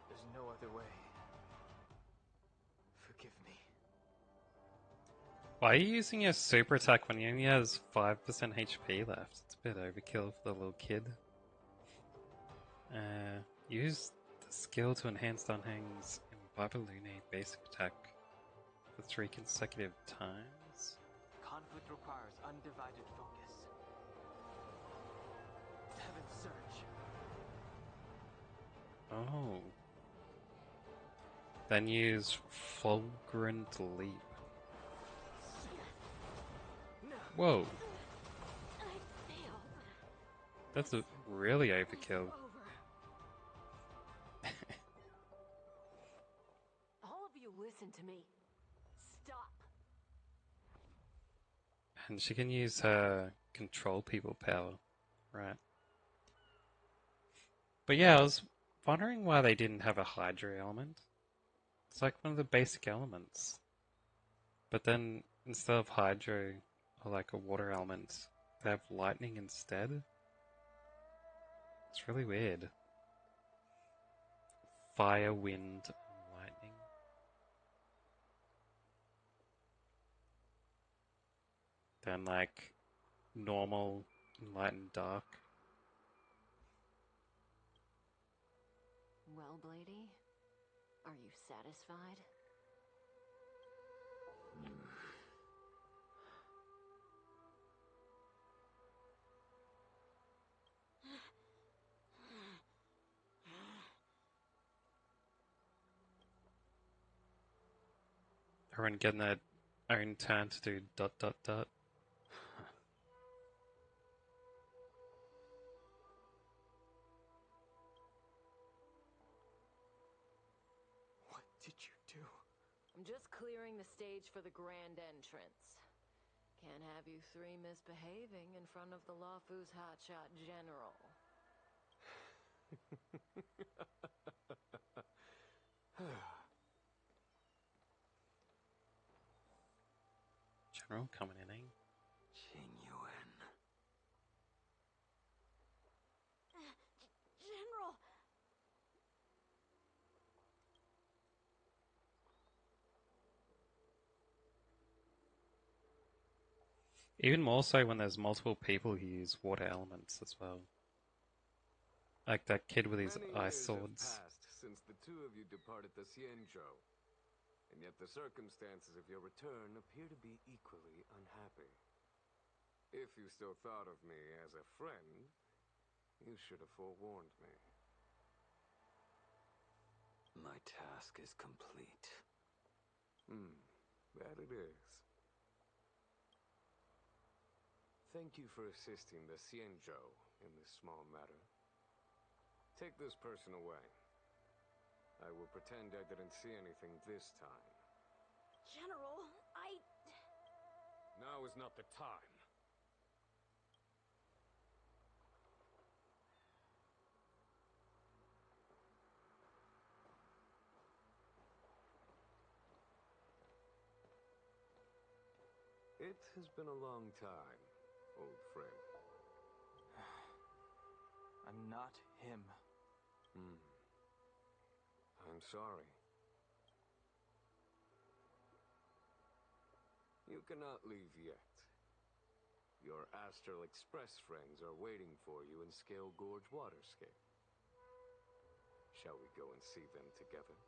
there's no other way. Forgive me.
Why are you using your super attack when he only has 5% HP left? It's a bit overkill for the little kid. Use the skill to enhance Dunhang's Barbalune basic attack for 3 consecutive times.
Conflict requires undivided focus. Heaven's Surge.
Oh. Then use Fulgurant Leap. Whoa.
I failed.
That's a really overkill.
All of you listen to me. Stop.
And she can use her control people power. Right. But yeah, I was wondering why they didn't have a Hydra element. It's like one of the basic elements. But then instead of Hydro or like a water element, they have lightning instead. It's really weird. Fire, wind, lightning. Then like normal, light and dark.
Well, Blady, are you satisfied?
Everyone getting their own turn to do ...
What did you do?
I'm just clearing the stage for the grand entrance. Can't have you three misbehaving in front of the Lafu's hotshot general.
General coming in, eh?
General!
Even more so when there's multiple people who use water elements as well. Like that kid with his
Many
ice
years
swords.
have passed since the two of you departed the Xianzhou, and yet the circumstances of your return appear to be equally unhappy. If you still thought of me as a friend, you should have forewarned me.
My task is complete.
That it is. Thank you for assisting the Xianzhou in this small matter. Take this person away. I will pretend I didn't see anything this time.
General,
Now is not the time. It has been a long time, old friend.
I'm not him.
I'm sorry. You cannot leave yet. Your Astral Express friends are waiting for you in Scale Gorge Waterscape. Shall we go and see them together?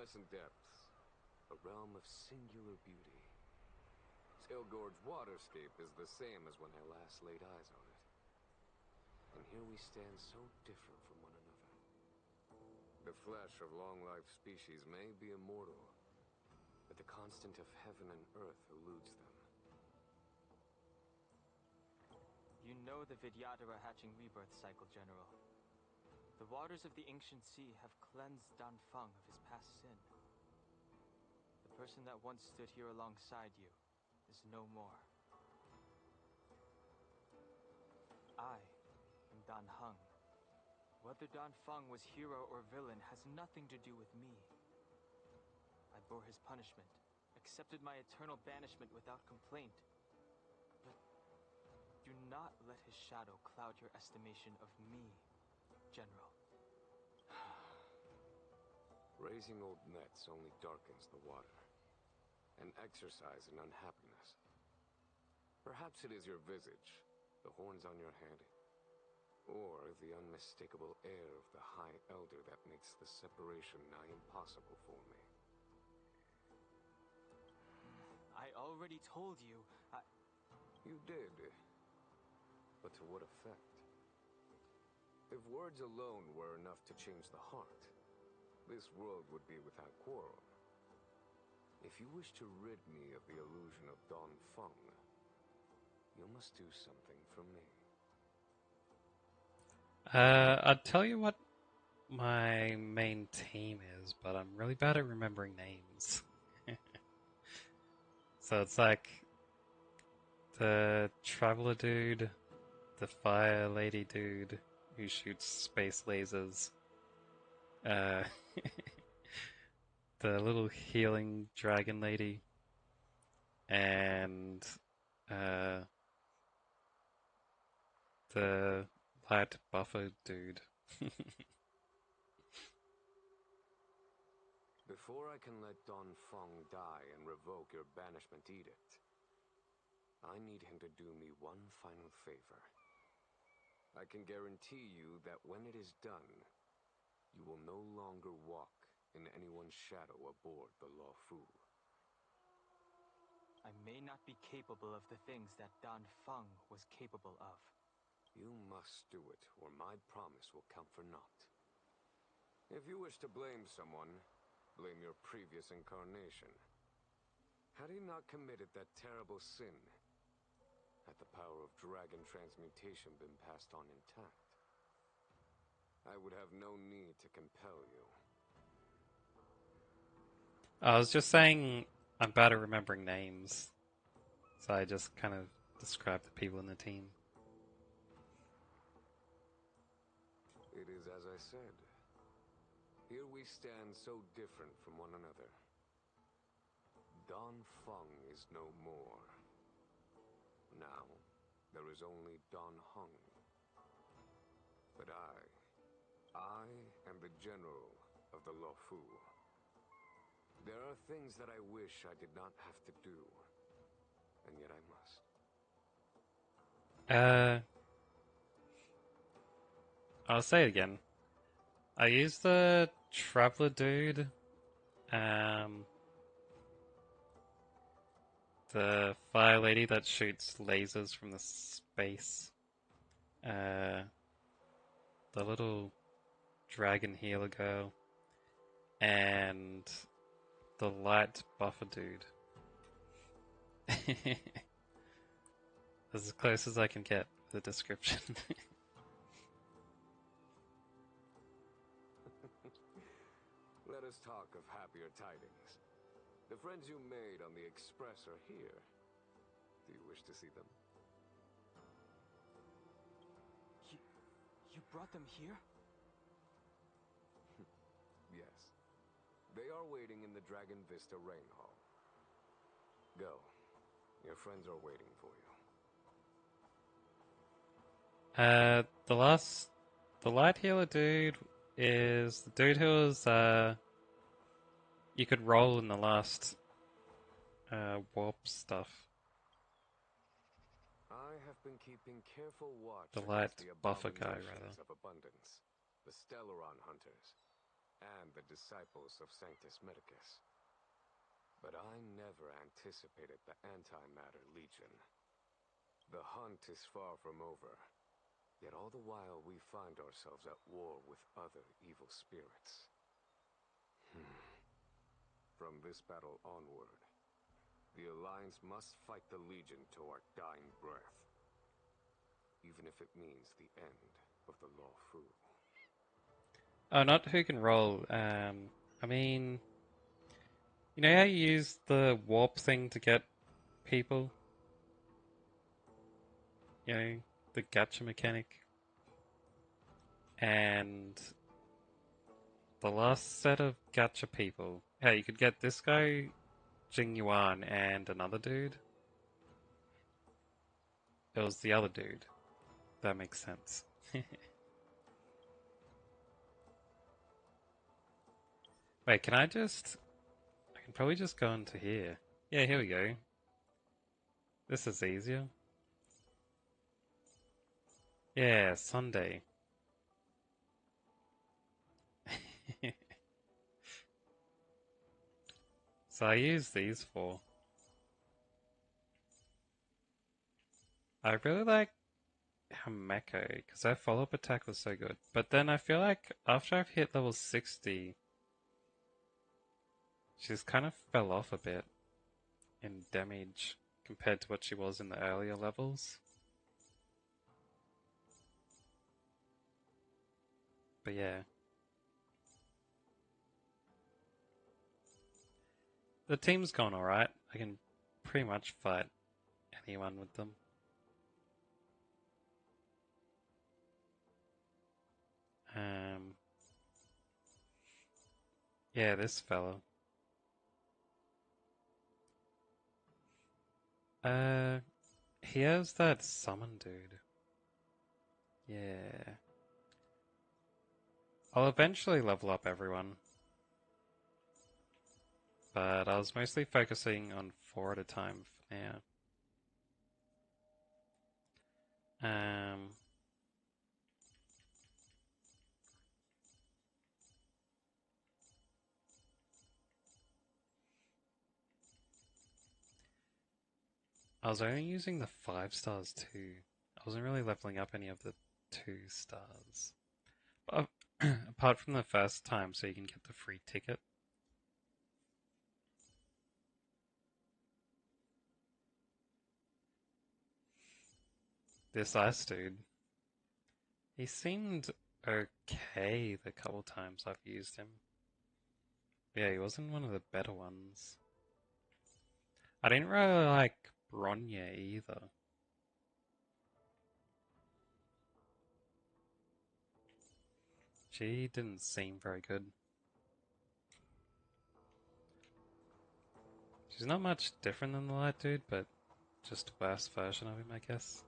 iridescent depths, a realm of singular beauty. Sailgorge's waterscape is the same as when I last laid eyes on it. And here we stand so different from one another. The flesh of long-lived species may be immortal, but the constant of heaven and earth eludes them.
You know the Vidyadhara hatching rebirth cycle, General. The waters of the ancient sea have cleansed Dan Feng of his past sin. The person that once stood here alongside you is no more. I am Dan Heng. Whether Dan Feng was hero or villain has nothing to do with me. I bore his punishment, accepted my eternal banishment without complaint. But do not let his shadow cloud your estimation of me, General.
Raising old nets only darkens the water, an exercise in unhappiness. Perhaps it is your visage, the horns on your head, or the unmistakable air of the High Elder that makes the separation nigh impossible for me.
I already told you,
You did. But to what effect? If words alone were enough to change the heart, this world would be without quarrel. If you wish to rid me of the illusion of Dan Feng, you must do something for me.
I'll tell you what my main team is, but I'm really bad at remembering names. So it's like the Traveler dude, the Fire Lady dude who shoots space lasers, the little healing dragon lady, and the light buffer dude.
Before I can let Dan Feng die and revoke your banishment edict, I need him to do me one final favor. I can guarantee you that when it is done, you will no longer walk in anyone's shadow aboard the Luofu.
I may not be capable of the things that Dan Feng was capable of.
You must do it, or my promise will count for naught. If you wish to blame someone, blame your previous incarnation. Had he not committed that terrible sin, had the power of dragon transmutation been passed on intact, I would have no need to compel you.
I was just saying I'm bad at remembering names, so I just kind of described the people in the team.
It is as I said. Here we stand so different from one another. Dan Feng is no more. Now, there is only Dan Heng. But I am the general of the Luofu. There are things that I wish I did not have to do, and yet I must.
I'll say it again. I used the Traveler dude, the Fire Lady that shoots lasers from the space, the little dragon healer girl, and the light buffer dude. That's as close as I can get with the description.
Let us talk of happier tidings. The friends you made on the Express are here. Do you wish to see them?
You brought them here?
Yes. They are waiting in the Dragon Vista Rain Hall. Go. Your friends are waiting for you.
The light healer dude is the dude who was, you could roll in the last, warp stuff.
I have been keeping careful watch
The
against
light
the
buffer guy,
abominations
rather.
of abundance, the Stellaron hunters, and the disciples of Sanctus Medicus. But I never anticipated the Antimatter Legion. The hunt is far from over, yet all the while we find ourselves at war with other evil spirits. From this battle onward, the Alliance must fight the Legion to our dying breath, even if it means the end of the Law Fu.
Oh, not who can roll. I mean, you know how you use the warp thing to get people? You know, the gacha mechanic. And the last set of gacha people. Hey, you could get this guy, Jing Yuan, and another dude. It was the other dude. That makes sense. Wait, can I just... I can probably just go into here. Yeah, here we go. This is easier. Yeah, Sunday. So I use these for... I really like Hameko, because her follow-up attack was so good. But then I feel like after I've hit level 60, she's kind of fell off a bit in damage compared to what she was in the earlier levels. But yeah. The team's gone alright. I can pretty much fight anyone with them. Yeah, this fella. He has that summon dude. Yeah. I'll eventually level up everyone. But I was mostly focusing on 4 at a time for now. I was only using the 5 stars too. I wasn't really leveling up any of the 2 stars. But, apart from the first time, so you can get the free ticket. This ice dude. He seemed okay the couple times I've used him. Yeah, he wasn't one of the better ones. I didn't really like Bronya either. She didn't seem very good. She's not much different than the light dude, but just a worse version of him, I guess.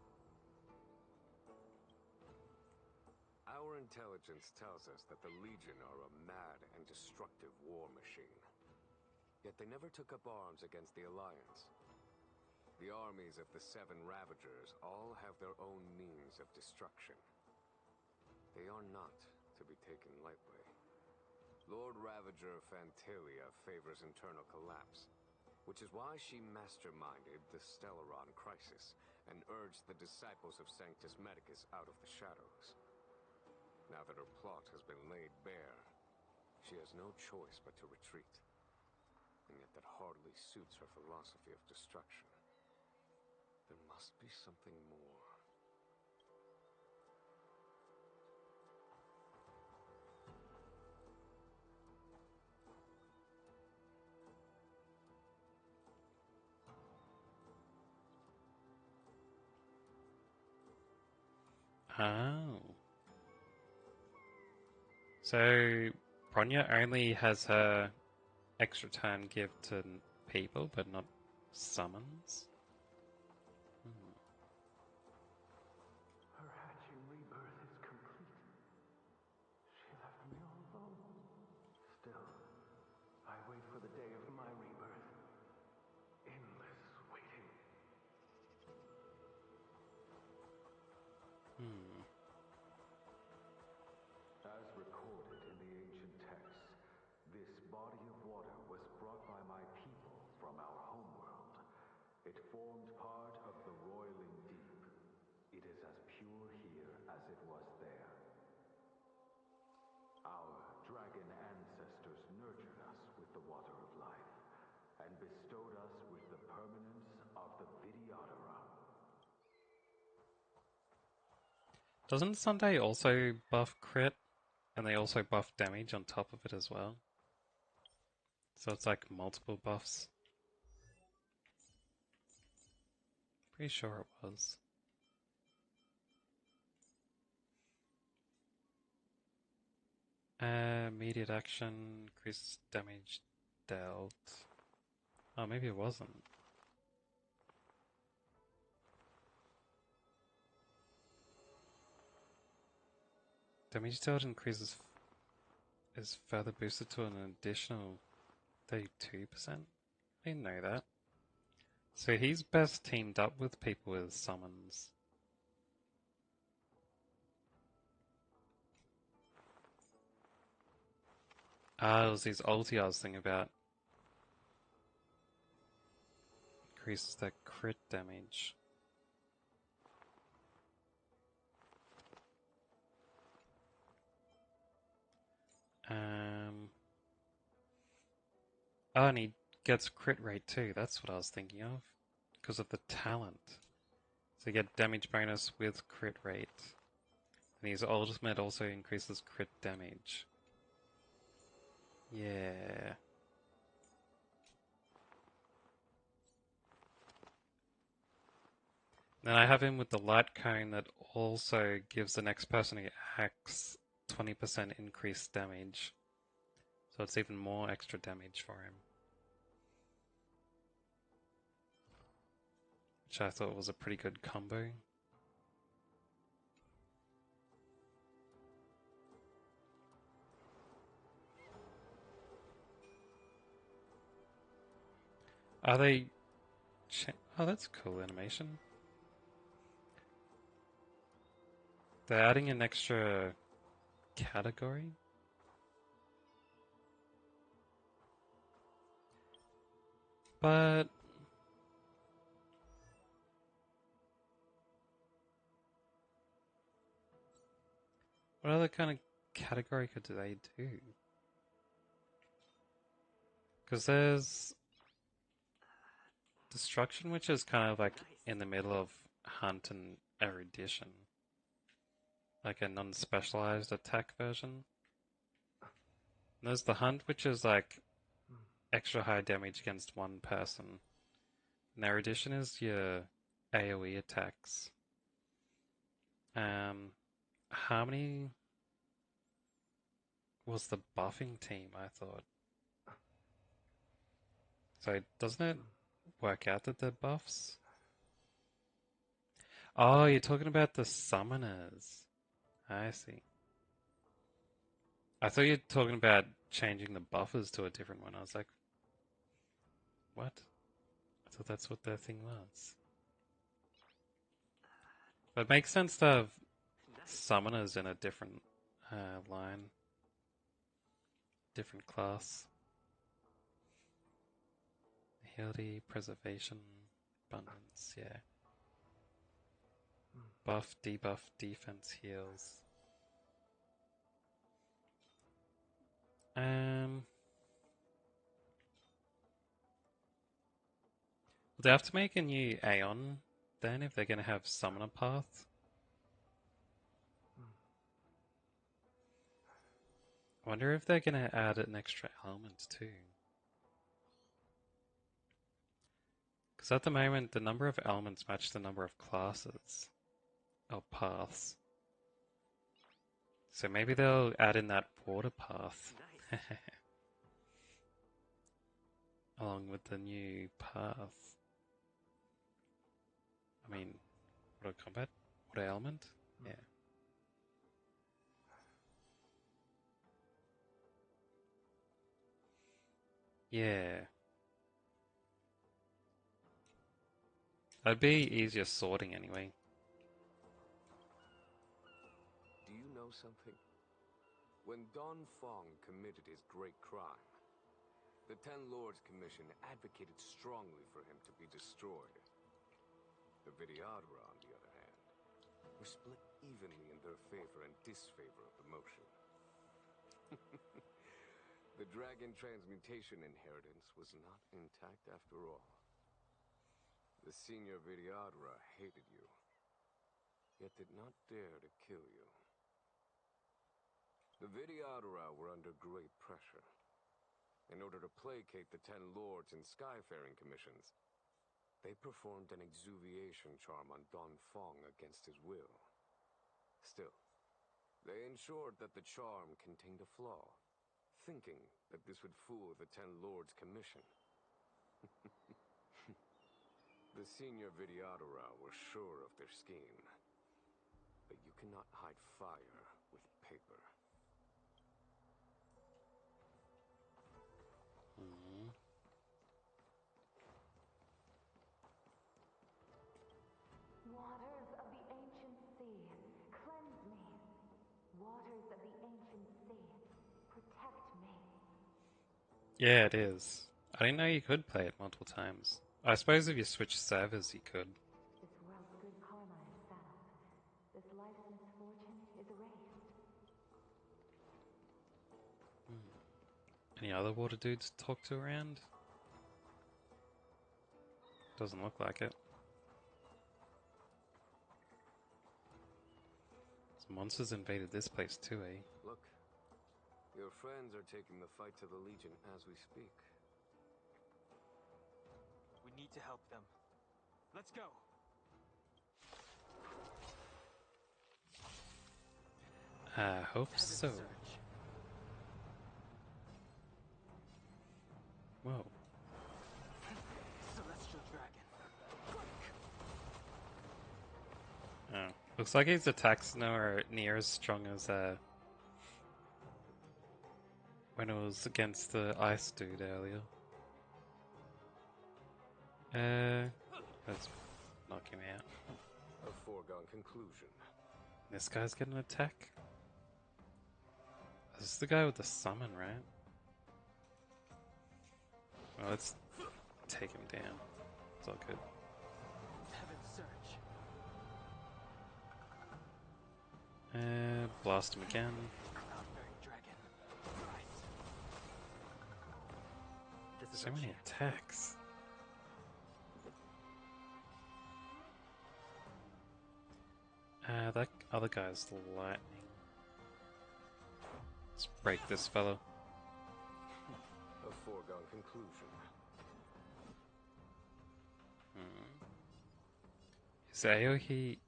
Our intelligence tells us that the Legion are a mad and destructive war machine. Yet they never took up arms against the Alliance. The armies of the 7 Ravagers all have their own means of destruction. They are not to be taken lightly. Lord Ravager Phantalia favors internal collapse, which is why she masterminded the Stellaron crisis and urged the disciples of Sanctus Medicus out of the shadows. Now that her plot has been laid bare, she has no choice but to retreat. And yet that hardly suits her philosophy of destruction. There must be something more.
Oh. So, Bronya only has her extra turn give to people, but not summons?
Her hatching rebirth is complete. She left me all alone. Still, I wait for the day of my rebirth. Endless waiting. As recorded in the ancient texts,
Doesn't Sunday also buff crit? And they also buff damage on top of it as well? So it's like multiple buffs. Pretty sure it was. Immediate action, increases damage dealt. Oh, maybe it wasn't. Damage dealt increases is further boosted to an additional 32%. I didn't know that. So he's best teamed up with people with summons. Ah, it was his ulti I was thinking about. Increases that crit damage. Oh, and he gets crit rate too. That's what I was thinking of. Because of the talent. So you get damage bonus with crit rate. And his ultimate also increases crit damage. Yeah. Then I have him with the light cone that also gives the next person who acts 20% increased damage. So it's even more extra damage for him. Which I thought was a pretty good combo. Are they... Oh, that's cool animation. They're adding an extra category? But... what other kind of category could they do? Because there's... Destruction, which is kind of like in the middle of Hunt and Erudition. Like a non-specialized attack version. And there's the Hunt, which is like extra high damage against one person. And Erudition is your AoE attacks. Harmony was the buffing team, I thought. So doesn't it work out that they're buffs? Oh, you're talking about the summoners. I see. I thought you were talking about changing the buffers to a different one. I was like, what? I thought that's what their thing was. But it makes sense to have summoners in a different line. Different class. Healthy, preservation, abundance, yeah. Buff, debuff, defense, heals. Will they have to make a new Aeon then if they're going to have Summoner Path? I wonder if they're going to add an extra element too. Because at the moment, the number of elements match the number of classes or paths. So maybe they'll add in that water path. Along with the new path. I mean, water combat? Water element? Yeah. Yeah. That'd be easier sorting anyway.
Do you know something? When Don Fong committed his great crime, the Ten Lords Commission advocated strongly for him to be destroyed. The Vidyadhara, on the other hand, were split evenly in their favor and disfavor of the motion. The Dragon Transmutation inheritance was not intact after all. The senior Vidyadhara hated you. yet did not dare to kill you. The Vidyadhara were under great pressure. In order to placate the 10 lords and skyfaring commissions, they performed an exuviation charm on Don Fong against his will. Still, they ensured that the charm contained a flaw, thinking that this would fool the 10 lords' commission. The senior Vidyadhara were sure of their scheme, but you cannot hide fire with paper.
Waters of the ancient sea, cleanse me. Waters of the ancient sea, protect me.
Yeah, it is. I didn't know you could play it multiple times. I suppose if you switch servers, you could.
This world's good karma is settled. This life's misfortune is erased.
Any other water dudes to talk to around? Doesn't look like it. Some monsters invaded this place too, eh?
Look, your friends are taking the fight to the Legion as we speak.
We need to help them. Let's go!
I hope so. Whoa.
Celestial Dragon.
Oh. Looks like his attacks now are near as strong as when it was against the ice dude earlier. Let's knock him out.
A foregone conclusion.
This guy's getting an attack? This is the guy with the summon, right? Well, let's take him down. It's all good.
Heaven's Search.
Blast him again.
Cloud-bearing dragon. Rise.
So many attacks. That other guy's lightning. Let's break this fellow.
A foregone conclusion.
His AoE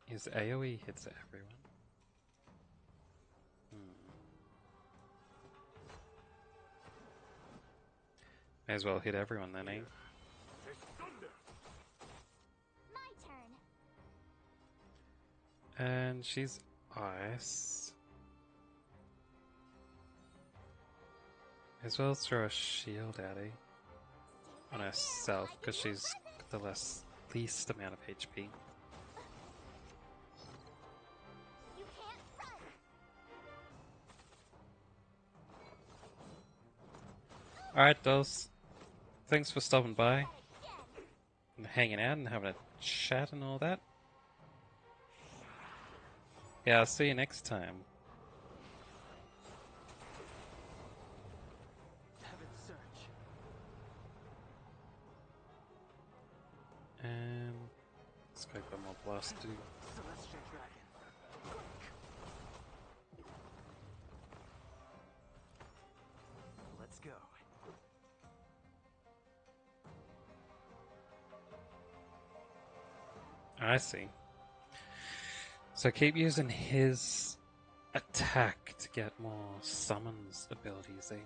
hits everyone. May as well hit everyone then, eh?
My turn.
And she's ice. May as well throw a shield at her. On herself, because she's got the least amount of HP.
You can't run.
Alright, dolls. Thanks for stopping by. And hanging out and having a chat and all that. Yeah, I'll see you next time.
Heaven's Search.
Let's go for more blast dude.
Celestial Dragon. Let's go.
I see. So keep using his attack to get more summons abilities, eh?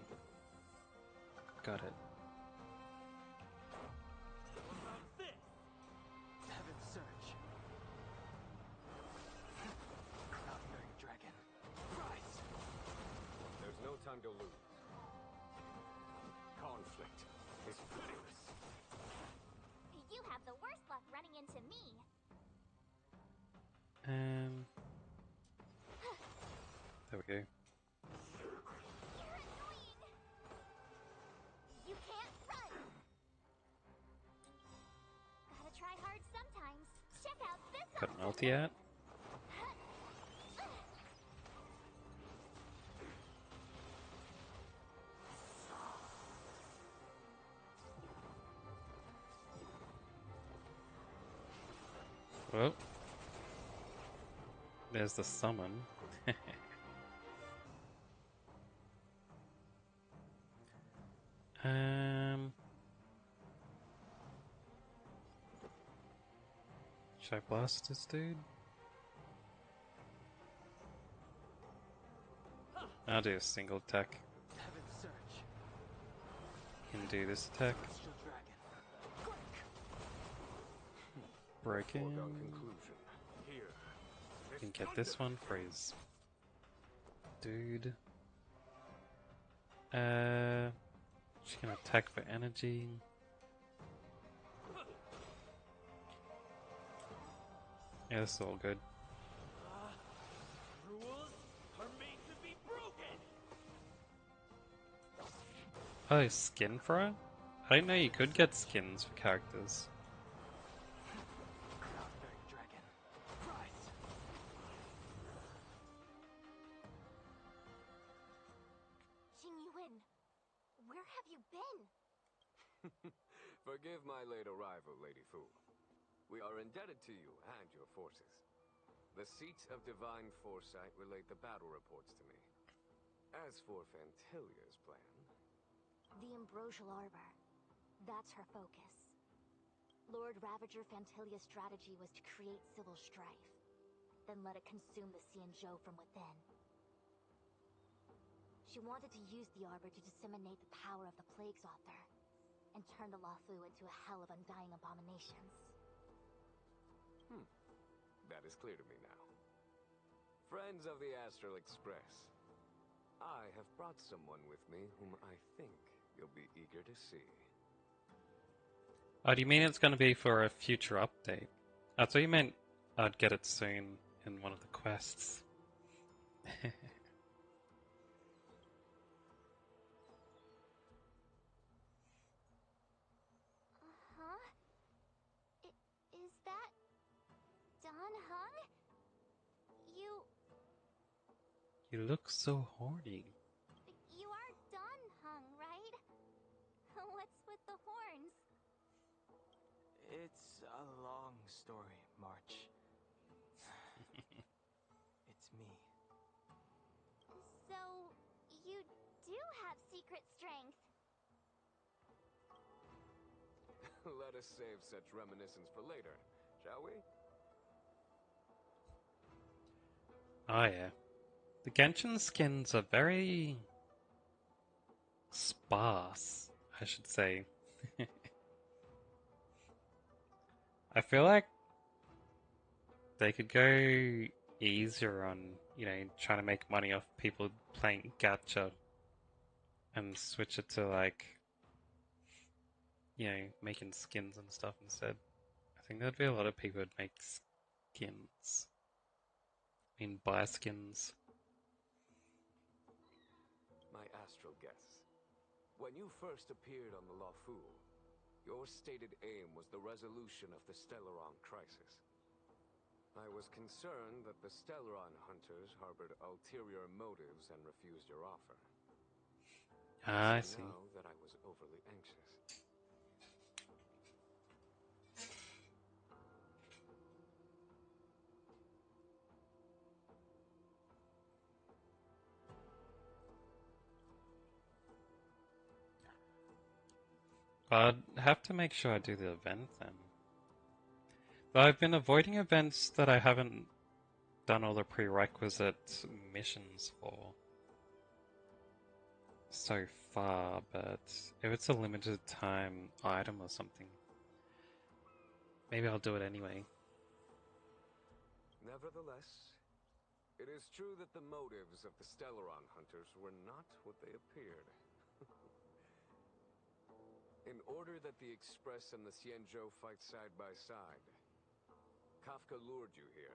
Got it.
Heaven's Search. Cloud-bearing dragon. Rise.
There's no time to lose. Conflict is pitiless.
You have the worst luck running into me.
There we go.
You're annoying. You can't run. Gotta try hard sometimes. Check out this
Got an ulti yet? Well. There's the summon. um, should I blast this dude? I'll do a single attack.
Heaven's Search.
Can do this attack.
Celestial Dragon.
Broken.
Foregone conclusion. Here.
Can get this one, freeze. Dude. She can attack for energy. Yeah, this is all good.
Rules are made to be broken.
Oh, skin for her? I didn't know you could get skins for characters.
Cloudberry Dragon. Rise.
Qingyuan, where have you been?
Forgive my late arrival, Lady Fu. We are indebted to you and your forces. The seats of divine foresight relate the battle reports to me. As for Fantilia's plan...
The Ambrosial Arbor. That's her focus. Lord Ravager Fantilia's strategy was to create civil strife, then let it consume the Xianzhou from within. She wanted to use the Arbor to disseminate the power of the Plague's Author, and turn the Luofu into a hell of undying abominations.
That is clear to me now. Friends of the Astral Express, I have brought someone with me whom I think you'll be eager to see.
Oh, do you mean it's going to be for a future update? I thought you meant I'd get it soon in one of the quests.
Huh? Is that... Don Hung?
You look so horny.
You are Don Hung, right? What's with the horns?
It's a long story, March. It's me.
So, you do have secret strength.
Let us save such reminiscence for later, shall we?
Oh yeah. The Genshin skins are very sparse, I should say. I feel like they could go easier on, trying to make money off people playing gacha and switch it to making skins and stuff instead. I think there'd be a lot of people who'd make skins. I mean, buy skins.
My astral guess. When you first appeared on the Luofu, your stated aim was the resolution of the Stellaron crisis. I was concerned that the Stellaron hunters harbored ulterior motives and refused your offer.
I see.
Now that I was overly anxious.
I'd have to make sure I do the event then. But I've been avoiding events that I haven't done all the prerequisite missions for so far, but if it's a limited time item or something, maybe I'll do it anyway.
Nevertheless, it is true that the motives of the Stellaron hunters were not what they appeared. In order that the Express and the Xianzhou fight side by side, Kafka lured you here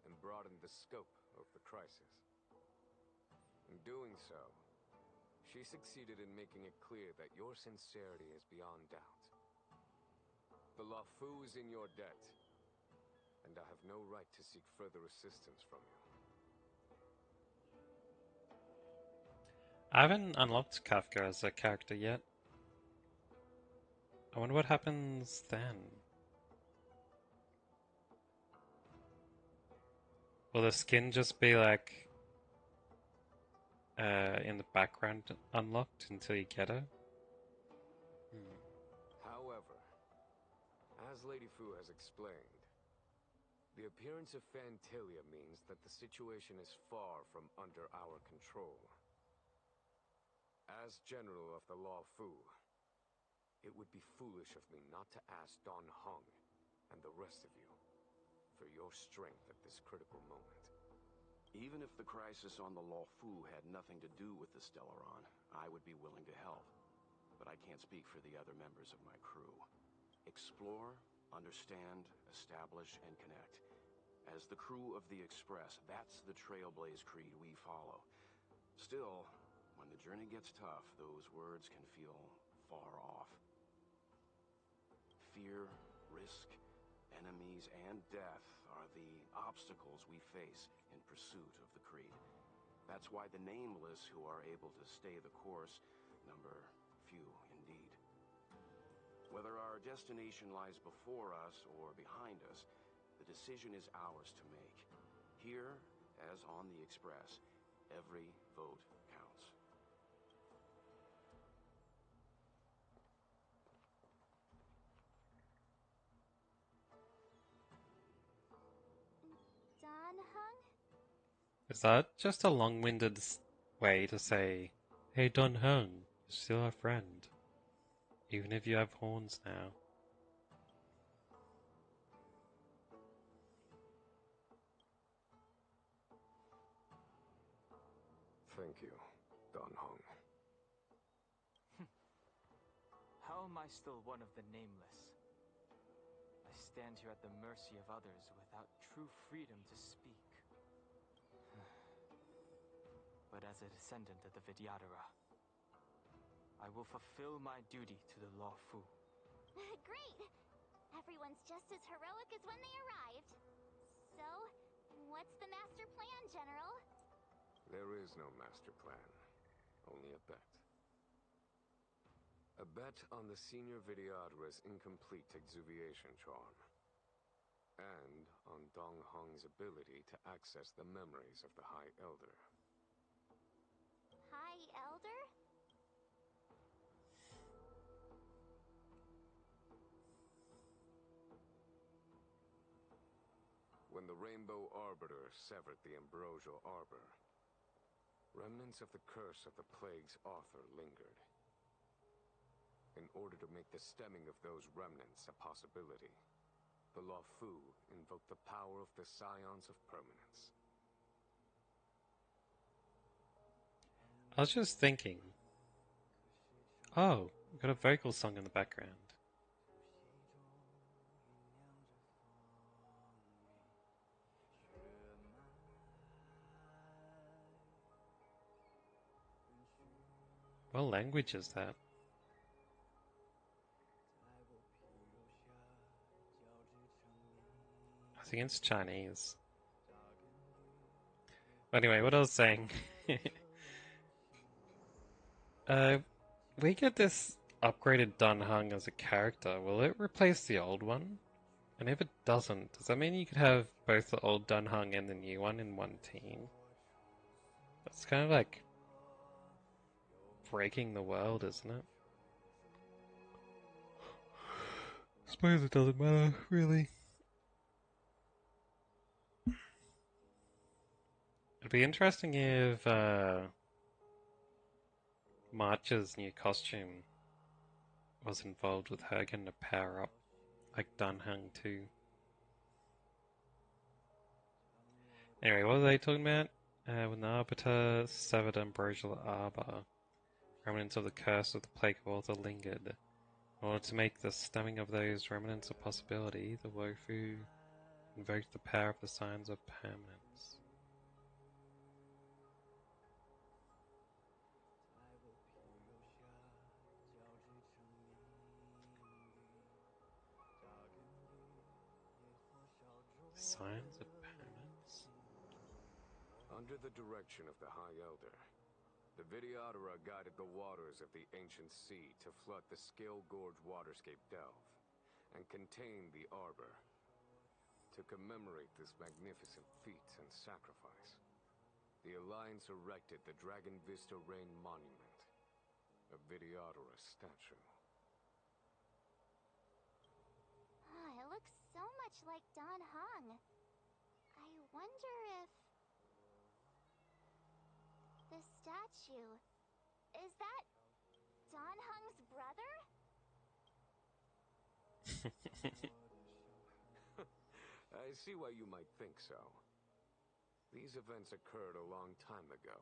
and broadened the scope of the crisis. In doing so, she succeeded in making it clear that your sincerity is beyond doubt. The Luofu is in your debt, and I have no right to seek further assistance from you.
I haven't unlocked Kafka as a character yet. I wonder what happens then. Will the skin just be like in the background unlocked until you get her?
However, as Lady Fu has explained, the appearance of Phantilia means that the situation is far from under our control. As General of the Law Fu, it would be foolish of me not to ask Don Hong and the rest of you for your strength at this critical moment.
Even if the crisis on the Law Fu had nothing to do with the Stellaron, I would be willing to help. But I can't speak for the other members of my crew. Explore, understand, establish, and connect. As the crew of the Express, that's the Trailblaze creed we follow. Still, when the journey gets tough, those words can feel far off. Fear, risk, enemies, and death are the obstacles we face in pursuit of the creed. That's why the nameless who are able to stay the course number few indeed. Whether our destination lies before us or behind us, the decision is ours to make. Here, as on the Express, every vote counts.
Don Hung?
Is that just a long-winded way to say, "Hey Don Hung, you're still our friend, even if you have horns now"?
Thank you, Don Hong.
How am I still one of the nameless? I stand here at the mercy of others without true freedom to speak. But as a descendant of the Vidyadhara, I will fulfill my duty to the Law Fu.
Great! Everyone's just as heroic as when they arrived. So, what's the master plan, General?
There is no master plan, only a bet. A bet on the senior Vidyadhara's incomplete exuviation charm. And on Dong Hong's ability to access the memories of the High Elder.
High Elder?
When the Rainbow Arbiter severed the Ambrosial Arbor, remnants of the curse of the Plague's author lingered. In order to make the stemming of those remnants a possibility, the Law Fu invoked the power of the Scions of Permanence.
I was just thinking, oh, we've got a vocal song in the background. What language is that? I think it's Chinese. But anyway, what I was saying. We get this upgraded Dun Hung as a character. Will it replace the old one? And if it doesn't, does that mean you could have both the old Dun Hung and the new one in one team? That's kind of like breaking the world, isn't it? I suppose it doesn't matter, really. It'd be interesting if March's new costume was involved with her getting a power up, like Dun Hung too. Anyway, what were they talking about? When the Arbiter severed Ambrosial Arbor, remnants of the curse of the Plague of Author lingered. In order to make the stemming of those remnants a possibility, the Wofu invoked the power of the Signs of Permanence. Signs of Permanence?
Under the direction of the High Elder, the Vidyadhara guided the waters of the ancient sea to flood the Scale Gorge waterscape delve and contain the Arbor. To commemorate this magnificent feat and sacrifice, the Alliance erected the Dragon Vista Rain Monument, a Videodorus statue.
Ah, it looks so much like Don Hong. I wonder if... the statue... is that Don Hong's brother?
I see why you might think so. These events occurred a long time ago.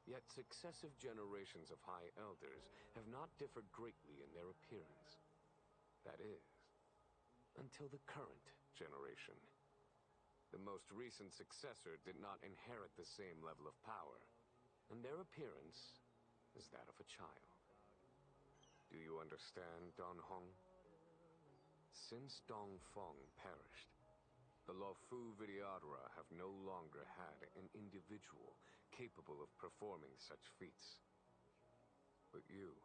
Yet successive generations of High Elders have not differed greatly in their appearance. That is, until the current generation. The most recent successor did not inherit the same level of power, and their appearance is that of a child. Do you understand, Don Hong? Since Dong Feng perished, the Luofu Videodora have no longer had an individual capable of performing such feats. But you,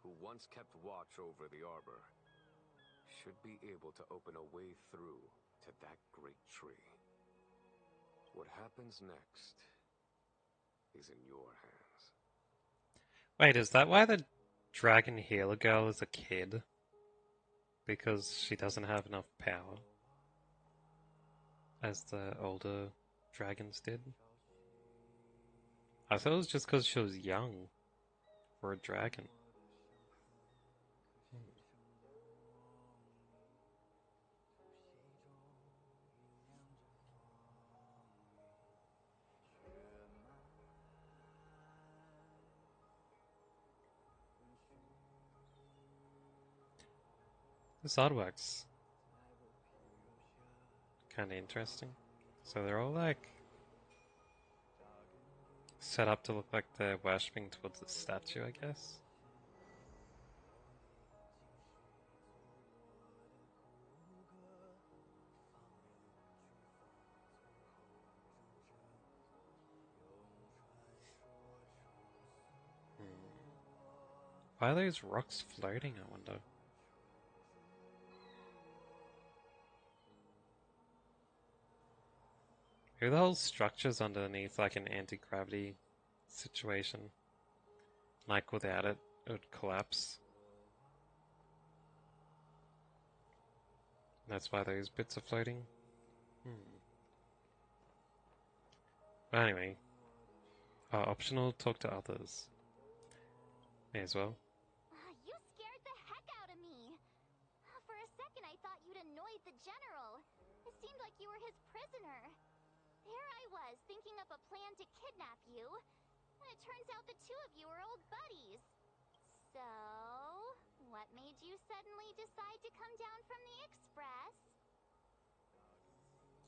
who once kept watch over the Arbor, should be able to open a way through to that great tree. What happens next is in your hands.
Wait, is that why the dragon healer girl is a kid? Because she doesn't have enough power? As the older dragons did? I thought it was just because she was young for a dragon. This artwork's kind of interesting. So they're all like set up to look like they're worshipping towards the statue, I guess. Why are those rocks floating, I wonder? Maybe the whole structure's underneath like an anti-gravity situation. Like without it, it would collapse. That's why those bits are floating. But anyway, optional, talk to others. May as well.
You scared the heck out of me. For a second I thought you'd annoyed the general. It seemed like you were his prisoner. There I was, thinking up a plan to kidnap you. And it turns out the two of you are old buddies. So, what made you suddenly decide to come down from the express?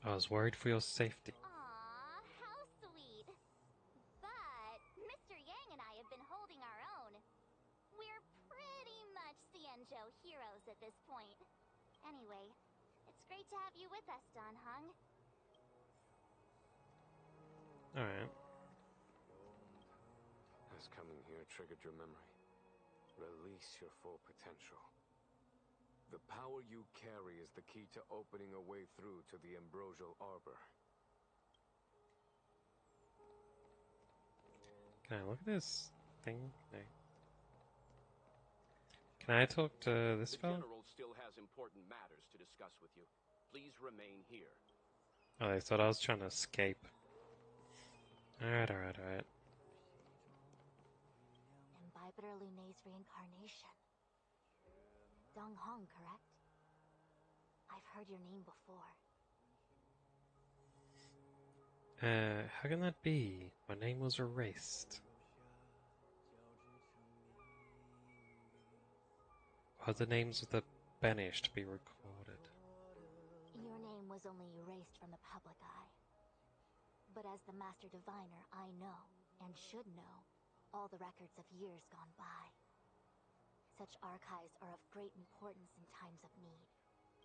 I was worried for your safety.
Aw, how sweet. But Mr. Yang and I have been holding our own. We're pretty much Xianzhou heroes at this point. Anyway, it's great to have you with us, Don Hung.
Alright.
Has coming here triggered your memory? Release your full potential. The power you carry is the key to opening a way through to the Ambrosial Arbor.
Can I look at this thing? No. Can I talk to this
The
fellow?
General still has important matters to discuss with you. Please remain here.
Oh, they thought I was trying to escape. Alright.
Imbibitor Lunay's reincarnation. Dong Hong, correct? I've heard your name before.
How can that be? My name was erased. Why the names of the banished be recorded?
Your name was only erased from the public eye. But as the Master Diviner, I know, and should know, all the records of years gone by. Such archives are of great importance in times of need.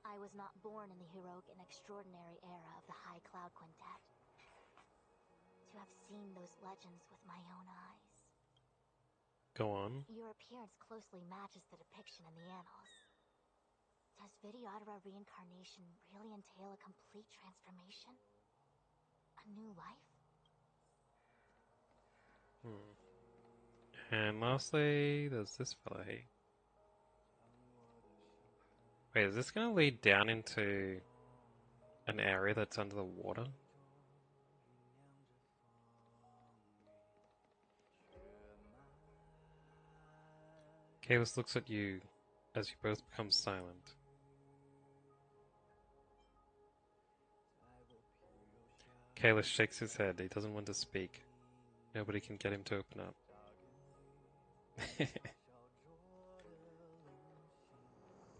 I was not born in the heroic and extraordinary era of the High Cloud Quintet. To have seen those legends with my own eyes.
Go on.
Your appearance closely matches the depiction in the annals. To Does Videodora reincarnation really entail a complete transformation? A new life?
And lastly, there's this fella here. Wait, is this gonna lead down into an area that's under the water? Kalis looks at you as you both become silent. Kalis shakes his head. He doesn't want to speak. Nobody can get him to open up.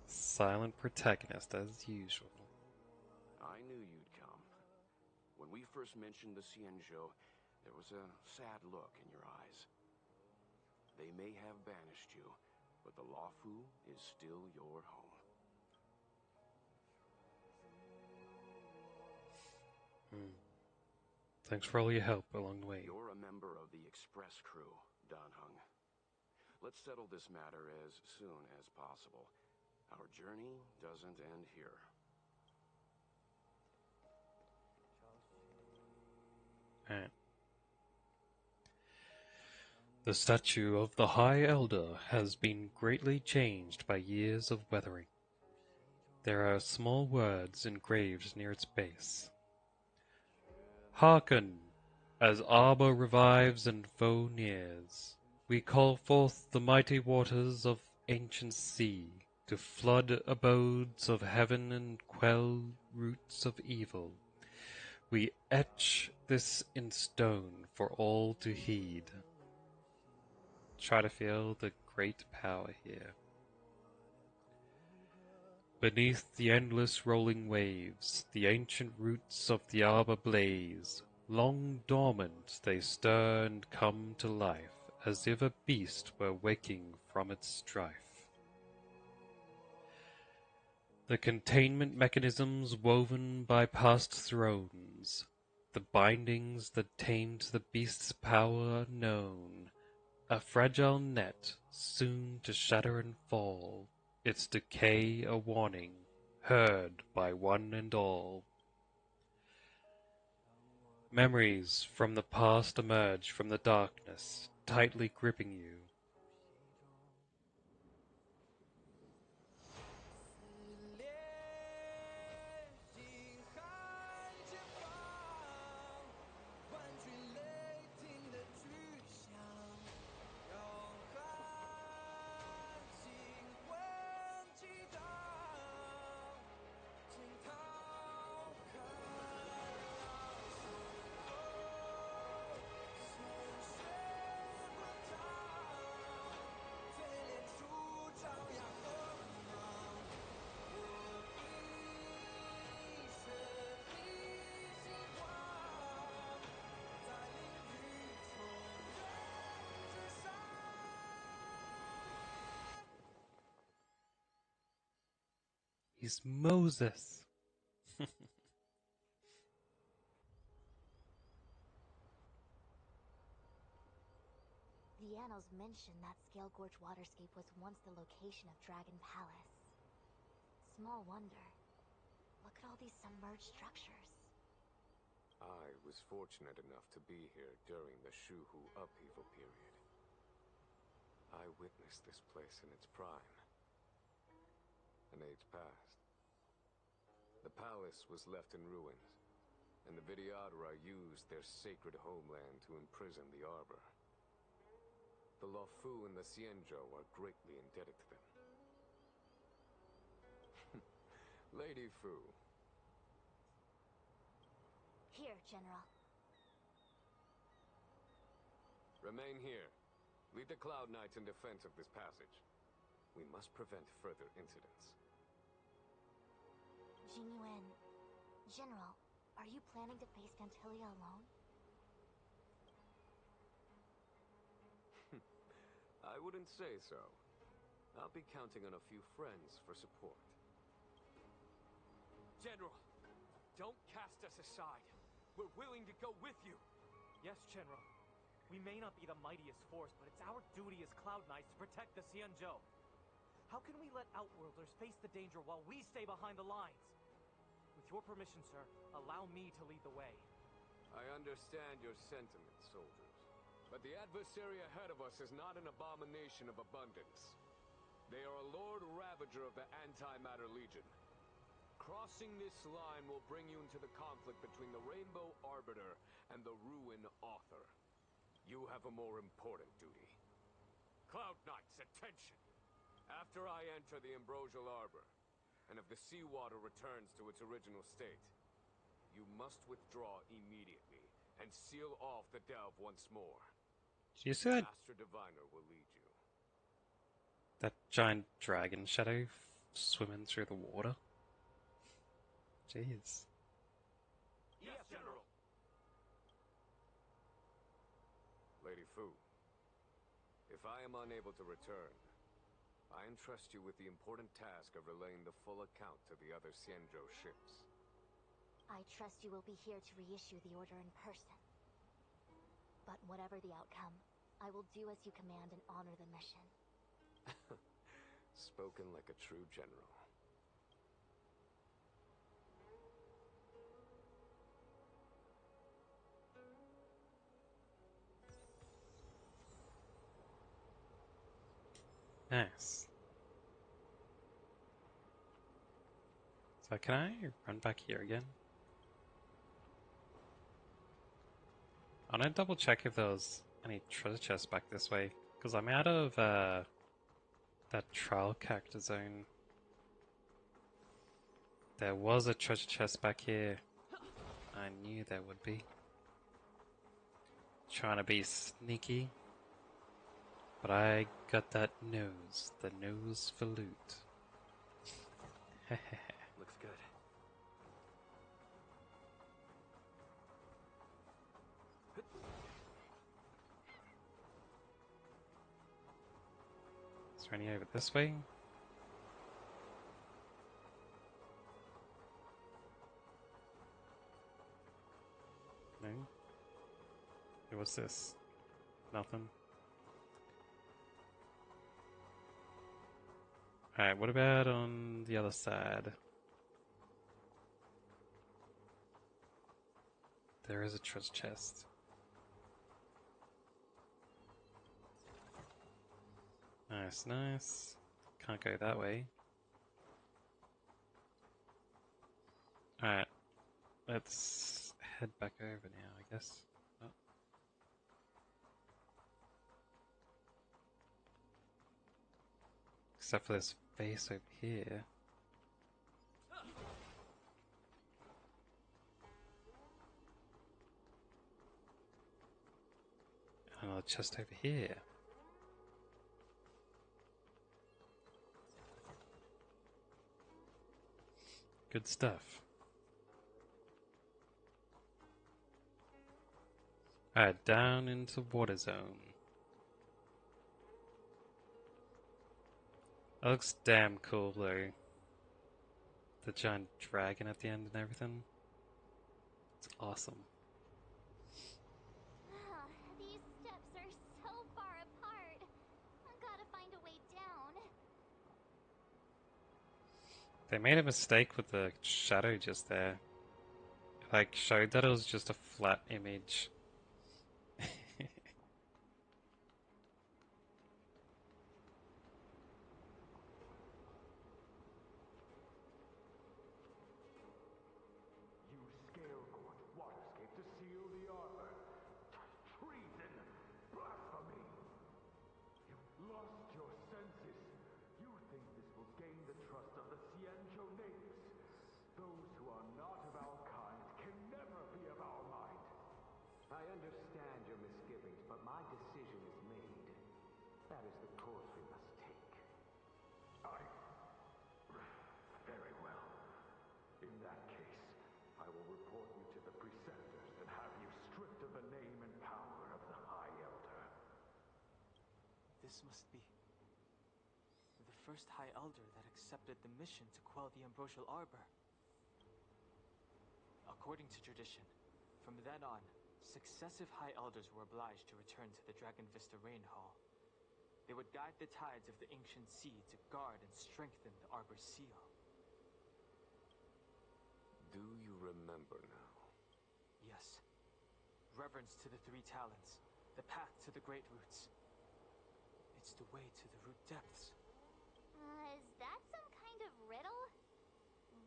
Silent protagonist as usual.
I knew you'd come. When we first mentioned the Xianzhou, there was a sad look in your eyes. They may have banished you, but the Luofu is still your home.
Thanks for all your help along the way.
You're a member of the Express crew, Dan Heng. Let's settle this matter as soon as possible. Our journey doesn't end here.
Alright. The statue of the High Elder has been greatly changed by years of weathering. There are small words engraved near its base. Hearken, as Arbor revives and foe nears. We call forth the mighty waters of ancient sea to flood abodes of heaven and quell roots of evil. We etch this in stone for all to heed. Try to feel the great power here. Beneath the endless rolling waves, the ancient roots of the arbor blaze. Long dormant they stir and come to life, as if a beast were waking from its strife. The containment mechanisms woven by past thrones, the bindings that tamed the beast's power known, a fragile net soon to shatter and fall, its decay a warning, heard by one and all. Memories from the past emerge from the darkness, tightly gripping you. He's Moses.
The annals mention that Scale Gorge waterscape was once the location of Dragon Palace. Small wonder. Look at all these submerged structures.
I was fortunate enough to be here during the Shuhu upheaval period. I witnessed this place in its prime. An age passed. The palace was left in ruins, and the Videodora used their sacred homeland to imprison the Arbor. The Luofu and the Xianzhou are greatly indebted to them. Lady Fu.
Here, General.
Remain here. Lead the Cloud Knights in defense of this passage. We must prevent further incidents.
Jingyuan, General, are you planning to face Vantilia alone?
I wouldn't say so. I'll be counting on a few friends for support.
General, don't cast us aside. We're willing to go with you. Yes, General. We may not be the mightiest force, but it's our duty as Cloud Knights to protect the Xianzhou. How can we let Outworlders face the danger while we stay behind the lines? With your permission, sir, allow me to lead the way.
I understand your sentiments, soldiers. But the adversary ahead of us is not an abomination of abundance. They are a Lord Ravager of the Antimatter Legion. Crossing this line will bring you into the conflict between the Rainbow Arbiter and the Ruin Author. You have a more important duty. Cloud Knights, attention! After I enter the Ambrosial Arbor, and if the seawater returns to its original state, you must withdraw immediately and seal off the delve once more.
You said
Master Diviner will lead you.
that giant dragon shadow swimming through the water? Jeez.
Yes, General!
Lady Fu, if I am unable to return, I entrust you with the important task of relaying the full account to the other Xianzhou ships.
I trust you will be here to reissue the order in person. But whatever the outcome, I will do as you command and honor the mission.
Spoken like a true general.
Nice. So can I run back here again? I want to double check if there was any treasure chests back this way, because I'm out of that trial character zone. There was a treasure chest back here. I knew there would be. Trying to be sneaky. But I got that nose. The nose for loot.
Looks good.
Is there any over this way? No? Hey, what's this? Nothing. Alright, what about on the other side? There is a treasure chest. Nice, nice. Can't go that way. Alright, let's head back over now, I guess. Oh. Except for this face over here. Another chest over here. Good stuff. Alright, down into water zone. That looks damn cool though. The giant dragon at the end and everything. It's awesome.
These steps are so far apart. I gotta find a way down.
They made a mistake with the shadow just there. Like, showed that it was just a flat image.
You scale court waterscape to seal the arbor. Treason! Blasphemy! You've lost your senses. You think this will gain the trust of the Xianzhou natives. Those who are not of our kind can never be of our mind.
I understand your misgivings, but my decision is made. That is the course we must take.
Very well. In that case, I will report you to the Preceptors and have you stripped of the name and power of the High Elder.
This must be the first High Elder that accepted the mission to quell the Ambrosial Arbor. According to tradition, from then on, successive High Elders were obliged to return to the Dragon Vista Rain Hall. They would guide the tides of the ancient sea to guard and strengthen the Arbor's seal.
Do you remember now?
Yes. Reverence to the three talents. The path to the great roots. It's the way to the root depths.
Is that some kind of riddle?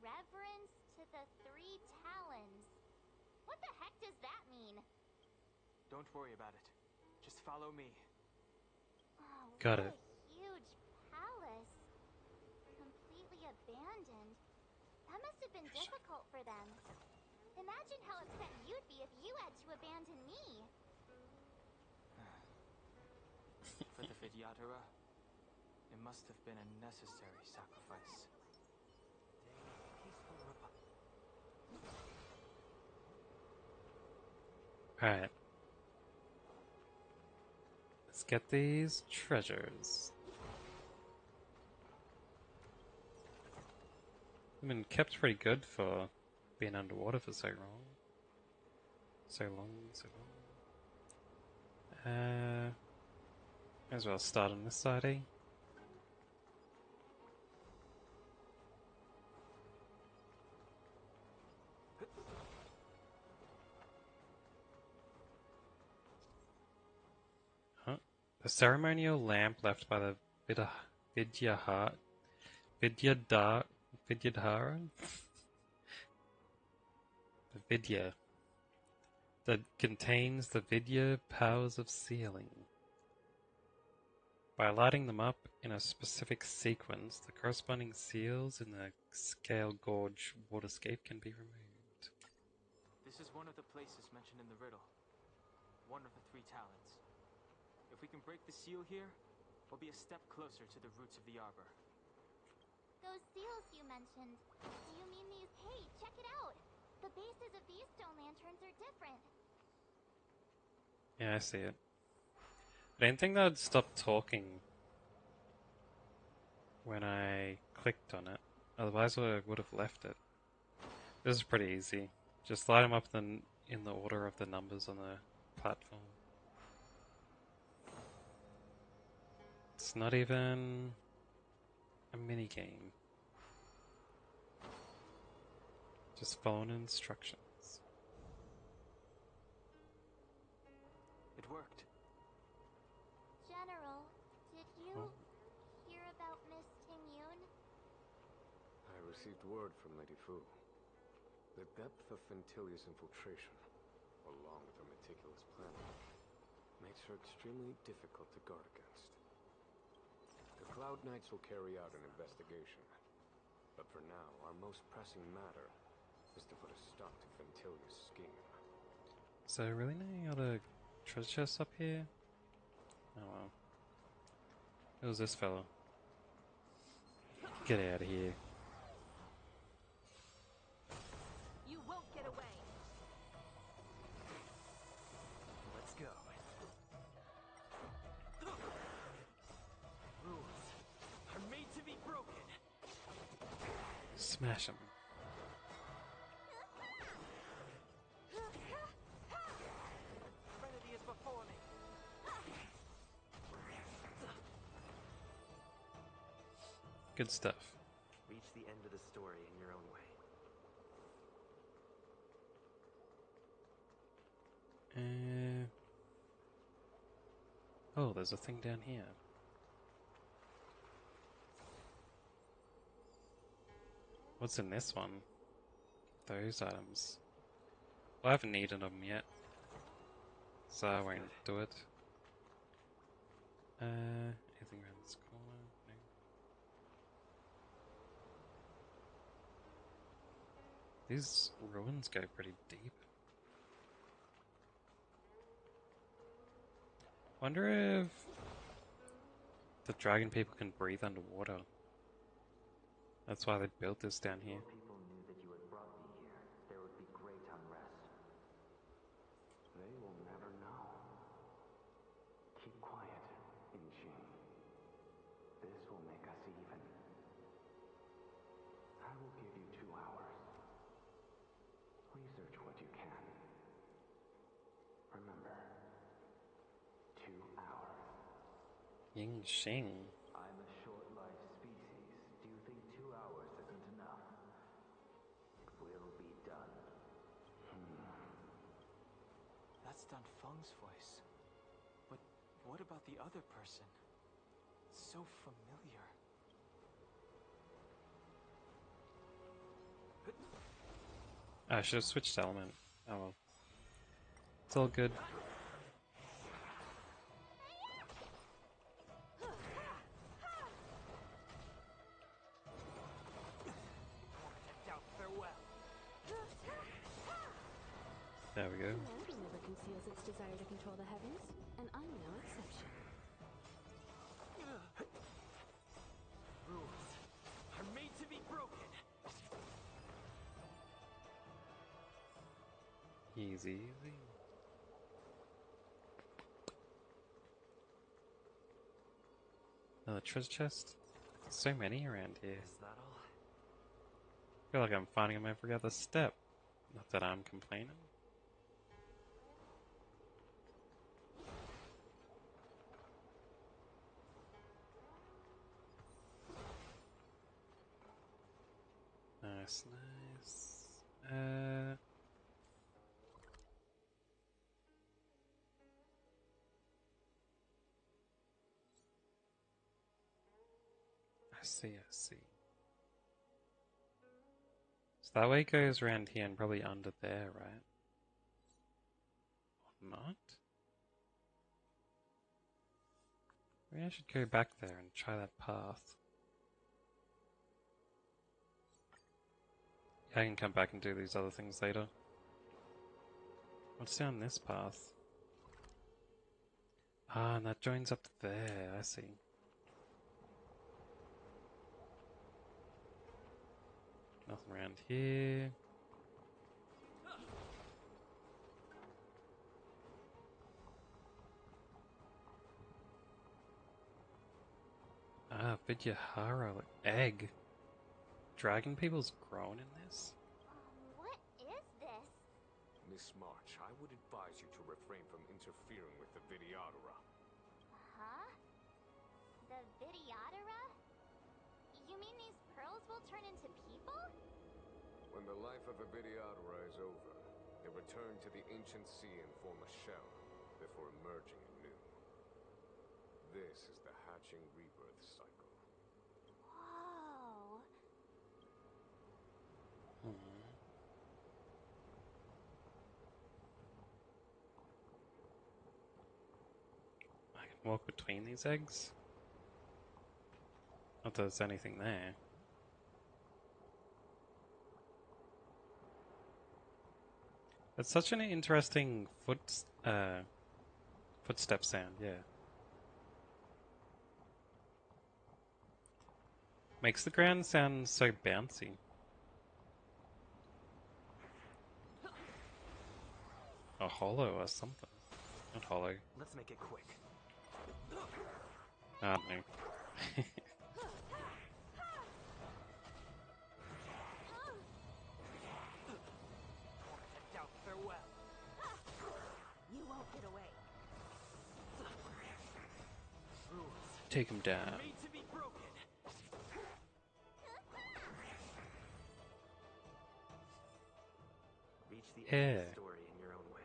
Reverence to the three talons. What the heck does that mean?
Don't worry about it. Just follow me.
Oh,
Got
what
it.
a huge palace. Completely abandoned. That must have been difficult for them. Imagine how upset you'd be if you had to abandon me.
For the Vidyadhara, it must have been a necessary sacrifice.
Alright. Let's get these treasures. I've been kept pretty good for being underwater for so long. So long. May as well start on this side, eh? Huh? The ceremonial lamp left by the Vidyadhara the Vidya that contains the Vidya powers of sealing. By lighting them up in a specific sequence, the corresponding seals in the Scale Gorge waterscape can be removed.
This is one of the places mentioned in the riddle. One of the three talents. If we can break the seal here, we'll be a step closer to the roots of the arbor.
Those seals you mentioned. Do you mean these? Hey, check it out! The bases of these stone lanterns are different.
Yeah, I see it. I didn't think that would stop talking when I clicked on it. Otherwise I would have left it. This is pretty easy. Just light them up in the order of the numbers on the platform. It's not even a mini game. Just following instructions.
It worked.
General, did you hear about Miss Ting-Yun?
I received word from Lady Fu. The depth of Ventilia's infiltration, along with her meticulous planning, makes her extremely difficult to guard against. The Cloud Knights will carry out an investigation. But for now, our most pressing matter is to put a stop to Ventilia's scheme.
Is there really any other treasure chests up here? Oh well. Who's this fellow? Get out of here.
You won't get away.
Let's go. Rules are made to be broken.
Smash him.
Serenity is before me.
Good stuff.
Reach the end of the story in your own way.
Oh, there's a thing down here. What's in this one? Those items. Well, I haven't needed them yet, so I won't do it. Anything around this corner? No. These ruins go pretty deep. Wonder if the dragon people can breathe underwater. That's why they built this down here.
People knew that you had brought me here. There would be great unrest. They will never know. Keep quiet, Injing. This will make us even. I will give you 2 hours. Research what you can. Remember, 2 hours.
Ying Shing.
I'm a short-life species. Do you think 2 hours isn't enough? It will be done.
That's Dun Feng's voice. But what about the other person? So familiar.
I should have switched element. Oh well. It's all good. There we go.
Humanity never conceals its desire to control the heavens, and I'm no exception.
Rules are made to be broken.
Easy, easy. Another treasure chest. There's so many around here.
Is that all?
I feel like I'm finding them every other step. Not that I'm complaining. Nice, nice. I see, I see. So that way goes around here and probably under there, right? Or not? Maybe I should go back there and try that path. Yeah, I can come back and do these other things later. What's down this path? Ah, and that joins up there, I see. Nothing around here. Ah, Vidyahara, like egg. Dragon people's grown in this?
What is this?
Miss March, I would advise you to refrain from interfering with the Vidyadhara.
Huh? The Vidyadhara? You mean these pearls will turn into people?
When the life of a Vidyadhara is over, they return to the ancient sea and form a shell before emerging anew. This is the hatching rebirth cycle.
Whoa.
I can walk between these eggs? Not that there's anything there. It's such an interesting footstep sound, yeah. Makes the ground sound so bouncy. Or hollow or something. Not hollow.
Let's make it quick.
I don't know.
Doubt farewell.
You won't get away.
Rules
Take him down.
are made to be broken.
Reach the end of
Yeah.
the story in your own way.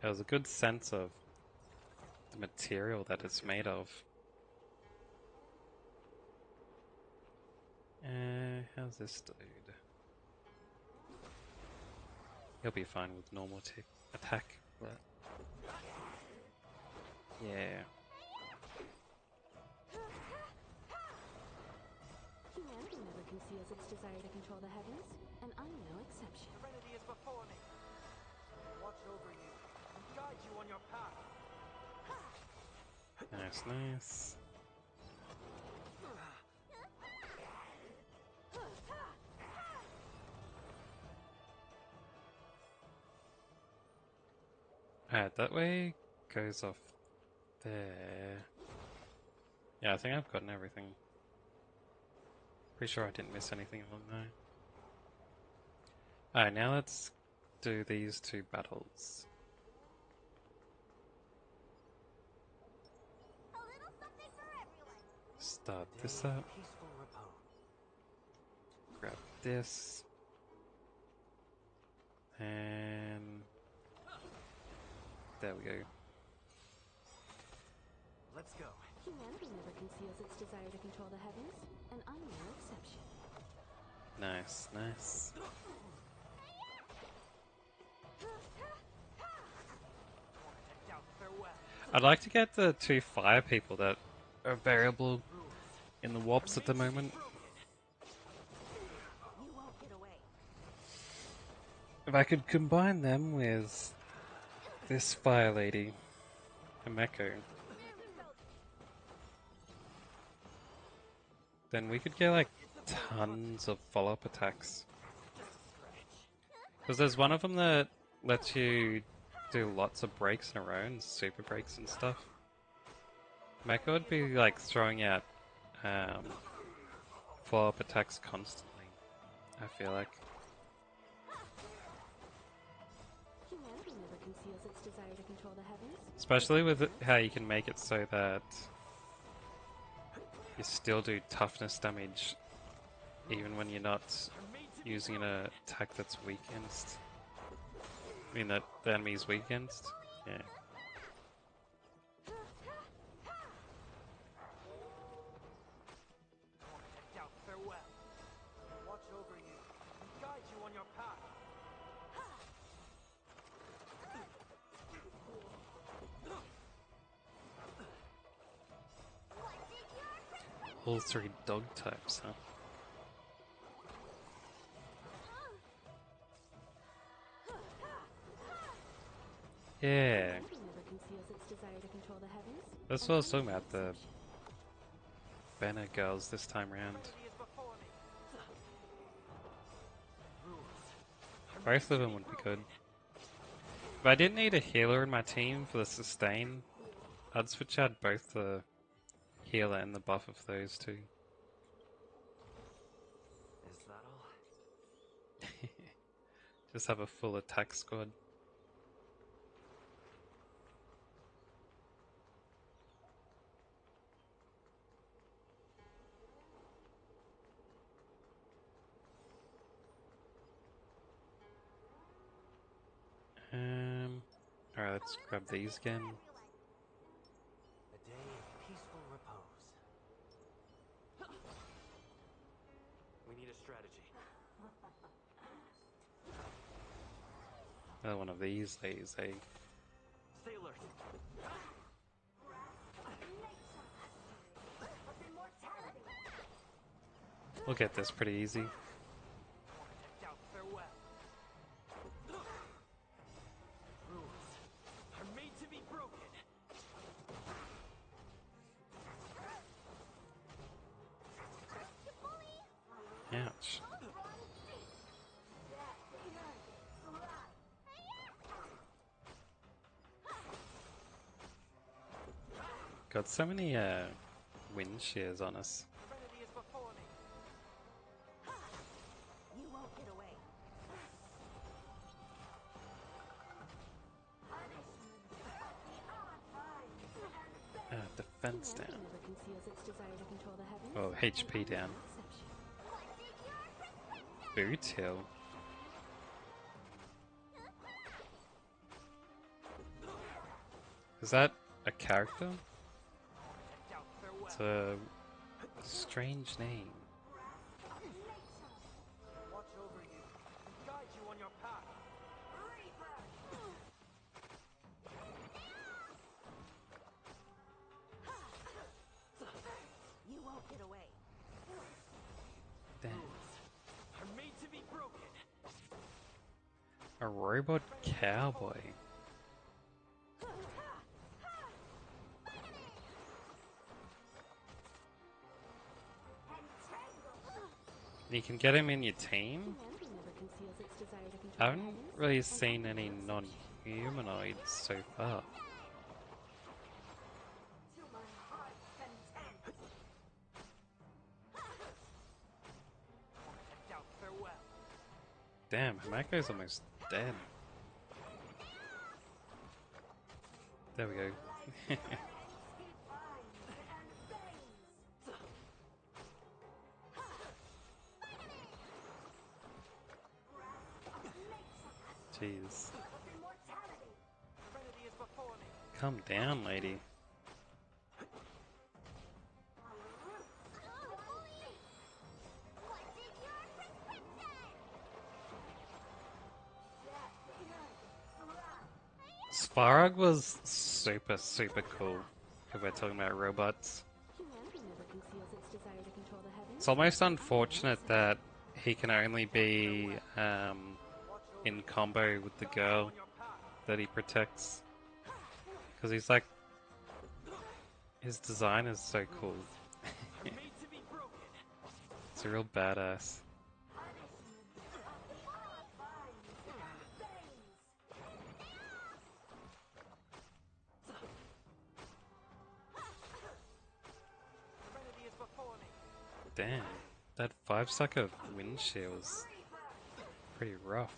There was a good sense of the material that it's made of. How's this dude? He'll be fine with normal attack, but yeah.
Humanity never conceals its desire to control the heavens, and I'm no exception.
Serenity is before me. Watch over you and guide you on your path.
Nice, nice. Alright, that way goes off there. Yeah, I think I've gotten everything. Pretty sure I didn't miss anything along there. Alright, now let's do these two battles. Start this up. Grab this. And there we go.
Let's go.
Humanity never conceals its desire to control the heavens, and I'm no exception.
Nice, nice. I'd like to get the 2 fire people that are variable in the warps at the moment. If I could combine them with this fire lady, Himeko, then we could get like tons of follow-up attacks. Because there's one of them that lets you do lots of breaks in a row and super breaks and stuff. Himeko would be like throwing out follow-up attacks constantly, I feel like.
Humanity never conceals its desire to control the heavens.
Especially with how you can make it so that you still do toughness damage even when you're not using an attack that's weak against. I mean that the enemy's weak against? Yeah.
Farewell. Watch over you and guide you on your path.
All 3 dog types, huh? Yeah. That's what I was talking about, the banner girls this time round. Both of them would be good. If I didn't need a healer in my team for the sustain, I'd switch out both the healer and the buff of those two.
Is that all?
Just have a full attack squad. Alright, let's grab these again.
A day of peaceful repose. We need a strategy.
Another one of these ladies, eh?
Stay alert.
We'll get this pretty easy.
Farewell. Rules are made to be broken.
Ouch. Got so many wind shears on us.
Serenity is before me.
You won't get away.
Defense down.
Humanity never conceals its desire to control the heavens,
Oh, HP
and I'm
down.
no exception.
Boot hill. Is that a character? It's a strange name.
Watch over you and guide you on your path.
You won't get away.
Damn.
Are made to be broken.
A robot cowboy. You can get him in your team?
Humanity never conceals its desire to control
I
the
haven't
heavens,
really
and
seen
I'm
any
no exception.
non-humanoids so far.
To my heart's content.
Farewell.
Damn, Hamako's almost dead. There we go. Jeez. Calm down, lady. Svarog was super, super cool, if we're talking about robots.
Humanity never conceals its desire to control the heavens.
It's almost unfortunate that he can only be in combo with the girl that he protects. Because he's like... his design is so cool. It's a real badass. Damn, that 5-sucker windshield's pretty rough.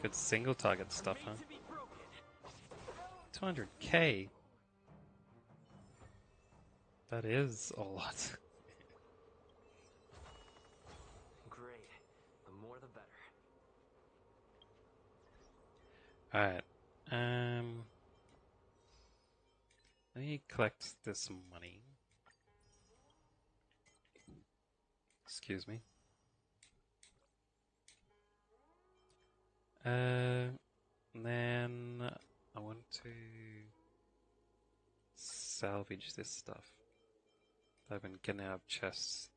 Good single target stuff, huh? 200k? That is a lot.
Great. The more the better.
Alright. Let me collect this money. Excuse me. And then I want to salvage this stuff that I've been getting out of chests.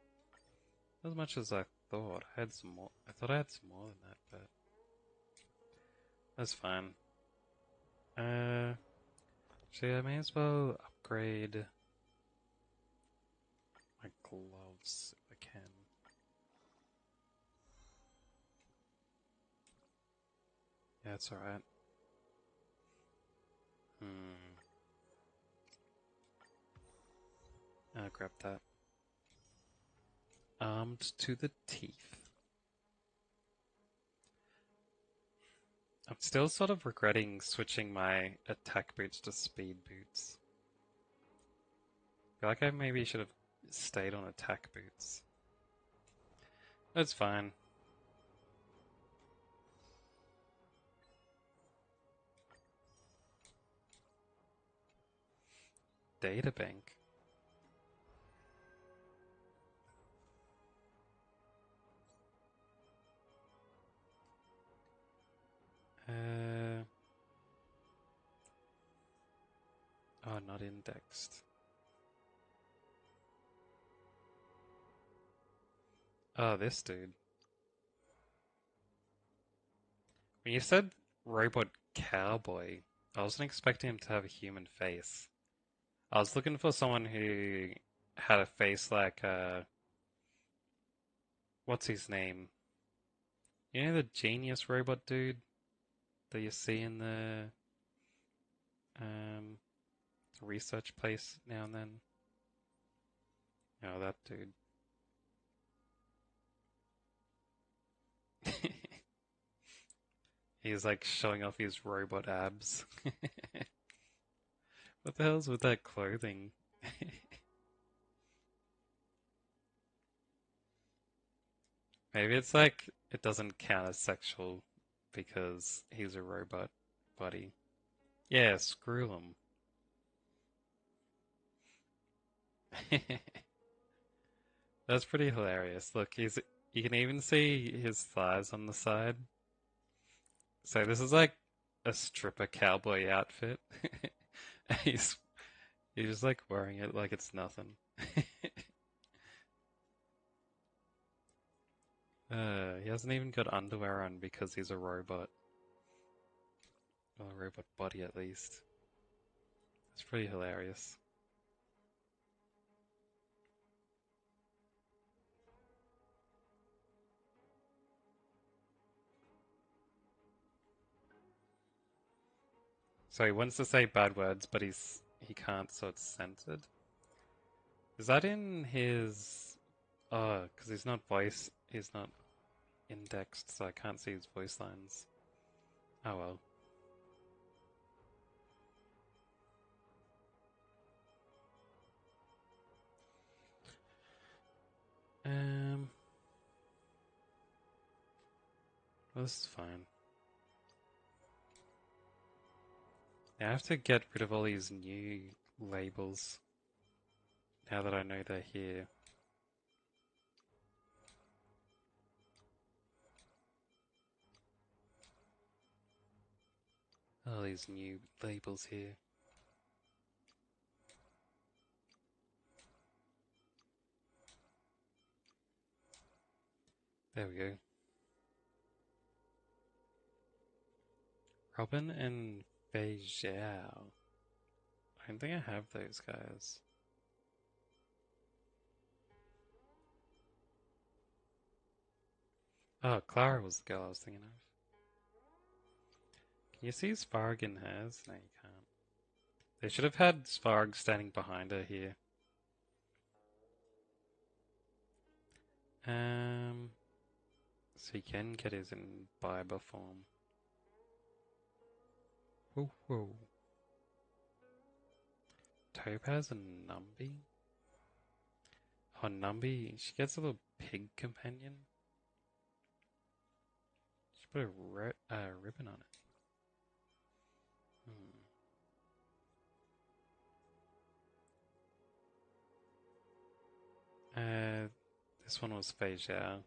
Not as much as I thought. I had some more. I thought I had some more than that, but that's fine. Actually, I may as well upgrade my gloves if I can. Yeah, it's alright. I'll grab that. Armed to the teeth. I'm still sort of regretting switching my attack boots to speed boots. I feel like I maybe should have stayed on attack boots. That's fine. Databank. Oh, not indexed. Oh, this dude. When you said robot cowboy, I wasn't expecting him to have a human face. I was looking for someone who had a face like, what's his name? You know the genius robot dude that you see in the research place now and then? Oh, that dude. He's like showing off his robot abs. What the hell's with that clothing? Maybe it's like it doesn't count as sexual because he's a robot buddy. Yeah, screw him. That's pretty hilarious. Look, you can even see his thighs on the side. So this is like a stripper cowboy outfit. he's he's just like wearing it like it's nothing. He hasn't even got underwear on because he's a robot. Well, a robot body at least. It's pretty hilarious. So he wants to say bad words, but he can't, so it's censored. Is that in his... Oh, because he's not indexed, so I can't see his voice lines. Oh well. Well, this is fine. Now I have to get rid of all these new labels now that I know they're here. All these new labels here. There we go. Robin and Fei Zhao. I don't think I have those guys. Oh, Clara was the girl I was thinking of. Can you see Svarg in hers? No, you can't. They should have had Svarg standing behind her here. So he can get his imbiber form. Whoa, whoa. Topaz and Numby? Oh, Numby, she gets a little pig companion. She put a ribbon on it. This one was Fei Zhao.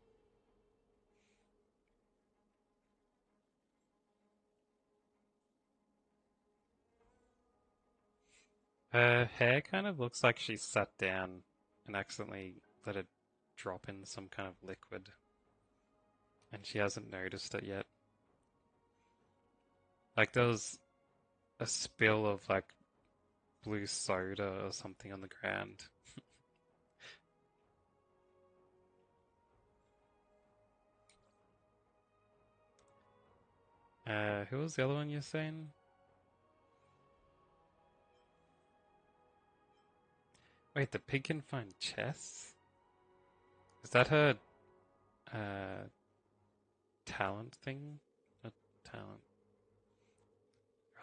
Her hair kind of looks like she sat down and accidentally let it drop in some kind of liquid. And she hasn't noticed it yet. Like there was a spill of like blue soda or something on the ground. Who was the other one you're saying? Wait, the pig can find chests? Is that her talent thing? Not talent.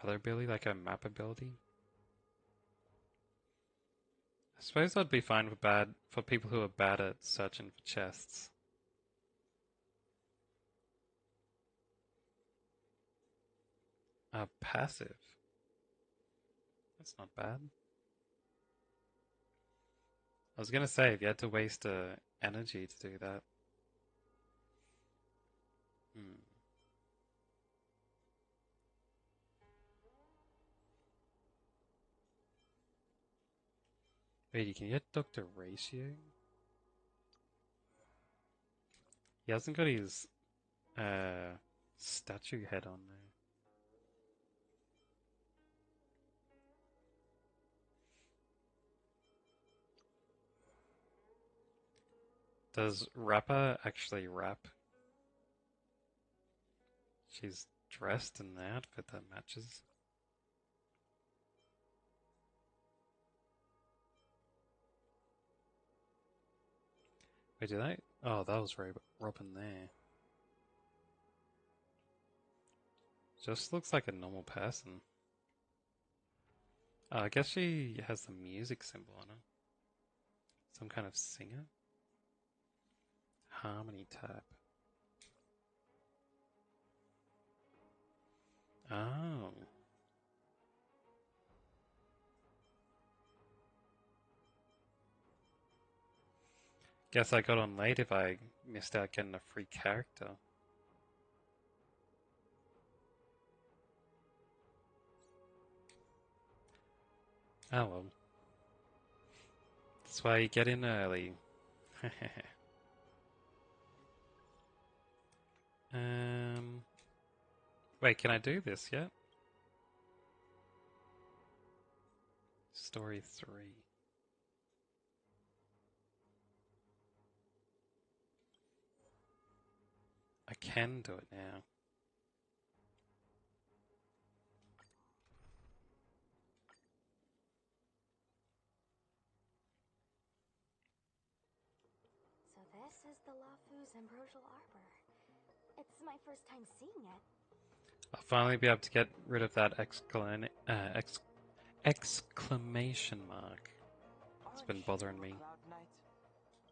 Other ability, like a map ability? I suppose that'd be fine for people who are bad at searching for chests. Passive. That's not bad. I was gonna say, if you had to waste energy to do that. Wait, you can get Dr. Ratio? He hasn't got his statue head on there. Does Rapper actually rap? She's dressed in the outfit that matches. Wait, did I? Oh, that was Robin there. Just looks like a normal person. Oh, I guess she has the music symbol on her. Some kind of singer? Harmony type. Oh. Guess I got on late if I missed out getting a free character. Oh well. That's why you get in early. Wait, can I do this yet? Story 3. I can do it now.
This is the Lafu's Ambrosial Arbor. It's my first time seeing it.
I'll finally be able to get rid of that exclamation mark. It's been bothering me.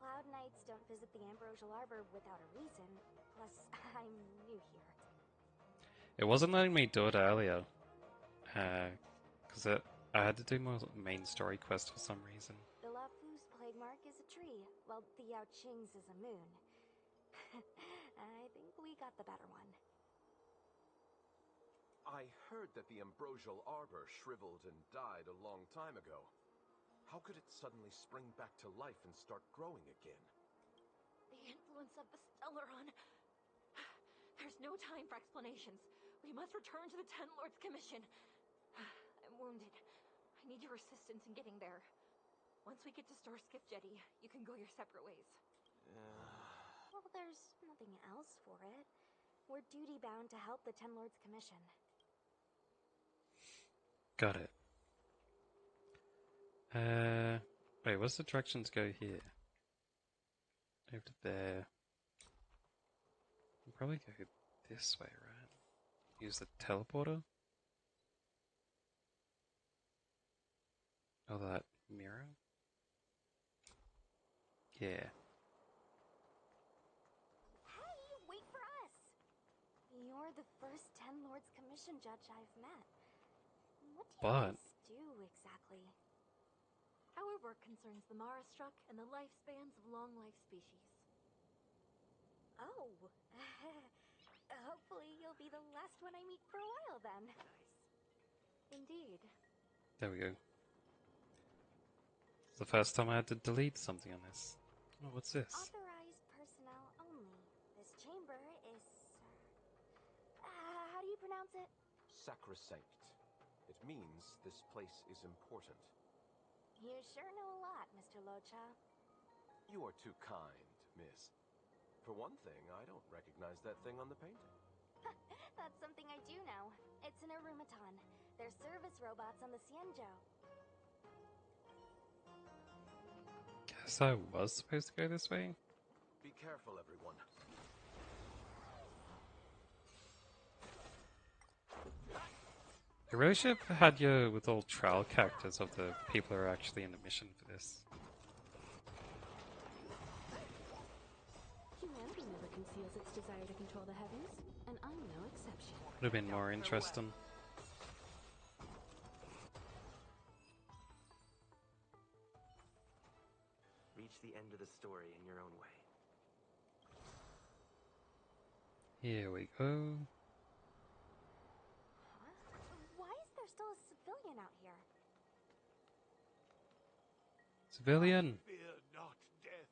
Cloud Knights don't visit the Ambrosial Arbor without a reason. Plus, I'm new here.
It wasn't letting me do it earlier. Because I had to do more main story quests for some reason.
The Lafu's plague mark is a tree, while the Yao Qing's is a moon. I think we got the better one.
I heard that the Ambrosial Arbor shriveled and died a long time ago. How could it suddenly spring back to life and start growing again?
The influence of the Stellaron. There's no time for explanations. We must return to the Ten Lords Commission. I'm wounded. I need your assistance in getting there. Once we get to Starskiff Jetty, you can go your separate ways.
Well, there's nothing else for it. We're duty-bound to help the Ten Lords Commission.
Got it. Wait, what's the directions go here? Over to there. I'll probably go this way, right? Use the teleporter? Oh, that mirror? Yeah.
Hey, wait for us! You're the first Ten Lords Commission judge I've met. What do you guys do exactly?
Our work concerns the Marastruck and the lifespans of long-life species.
Oh. Hopefully you'll be the last one I meet for a while then.
Indeed.
There we go. It's the first time I had to delete something on this. Oh, what's this?
Authorized personnel only. This chamber is... how do you pronounce it?
Sacrosanct. It means this place is important.
You sure know a lot, Mr. Locha.
You are too kind, miss. For one thing, I don't recognize that thing on the painting.
That's something I do know. It's an Arumaton. They're service robots on the Xianzhou.
Guess I was supposed to go this way?
Be careful, everyone.
You really should have had your with all trial characters of the people who are actually in the mission for this.
Humanity never conceals its desire to control the heavens, and I'm no exception.
Would have been more interesting.
Reach the end of the story in your own way.
Here we go.
Why is there still a civilian out here?
Civilian!
Fear not death,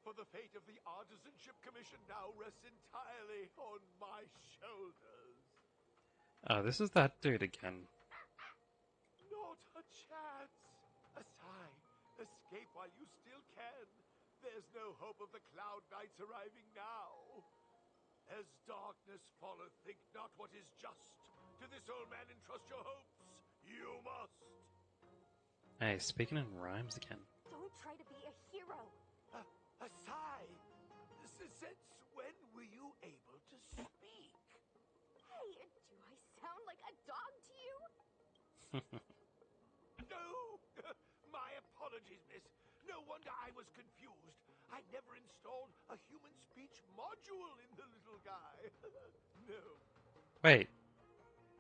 for the fate of the Artisanship Commission now rests entirely on my shoulders.
Oh, this is that dude again.
Not a chance. Aside, escape while you still can. There's no hope of the Cloud Knights arriving now. As darkness falleth, think not what is just. To this old man entrust your hopes. You must.
Hey, speaking in rhymes again.
Don't try to be a hero.
Asai, since when were you able to speak?
Hey, do I sound like a dog to you?
No! My apologies, miss. No wonder I was confused. I never installed a human speech module in the little guy. No.
Wait.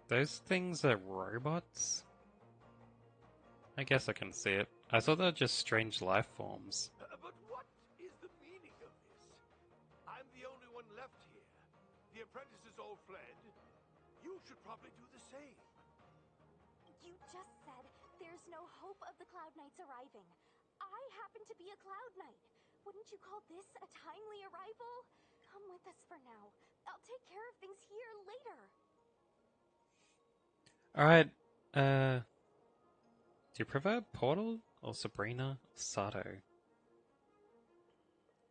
Those things are robots? I guess I can see it. I thought they were just strange life forms.
But what is the meaning of this? I'm the only one left here. The apprentices all fled. You should probably do the same.
You just said there's no hope of the Cloud Knights arriving. I happen to be a Cloud Knight. Wouldn't you call this a timely arrival? Come with us for now. I'll take care of things here later.
Alright, do you prefer Portal or Sabrina or Sato?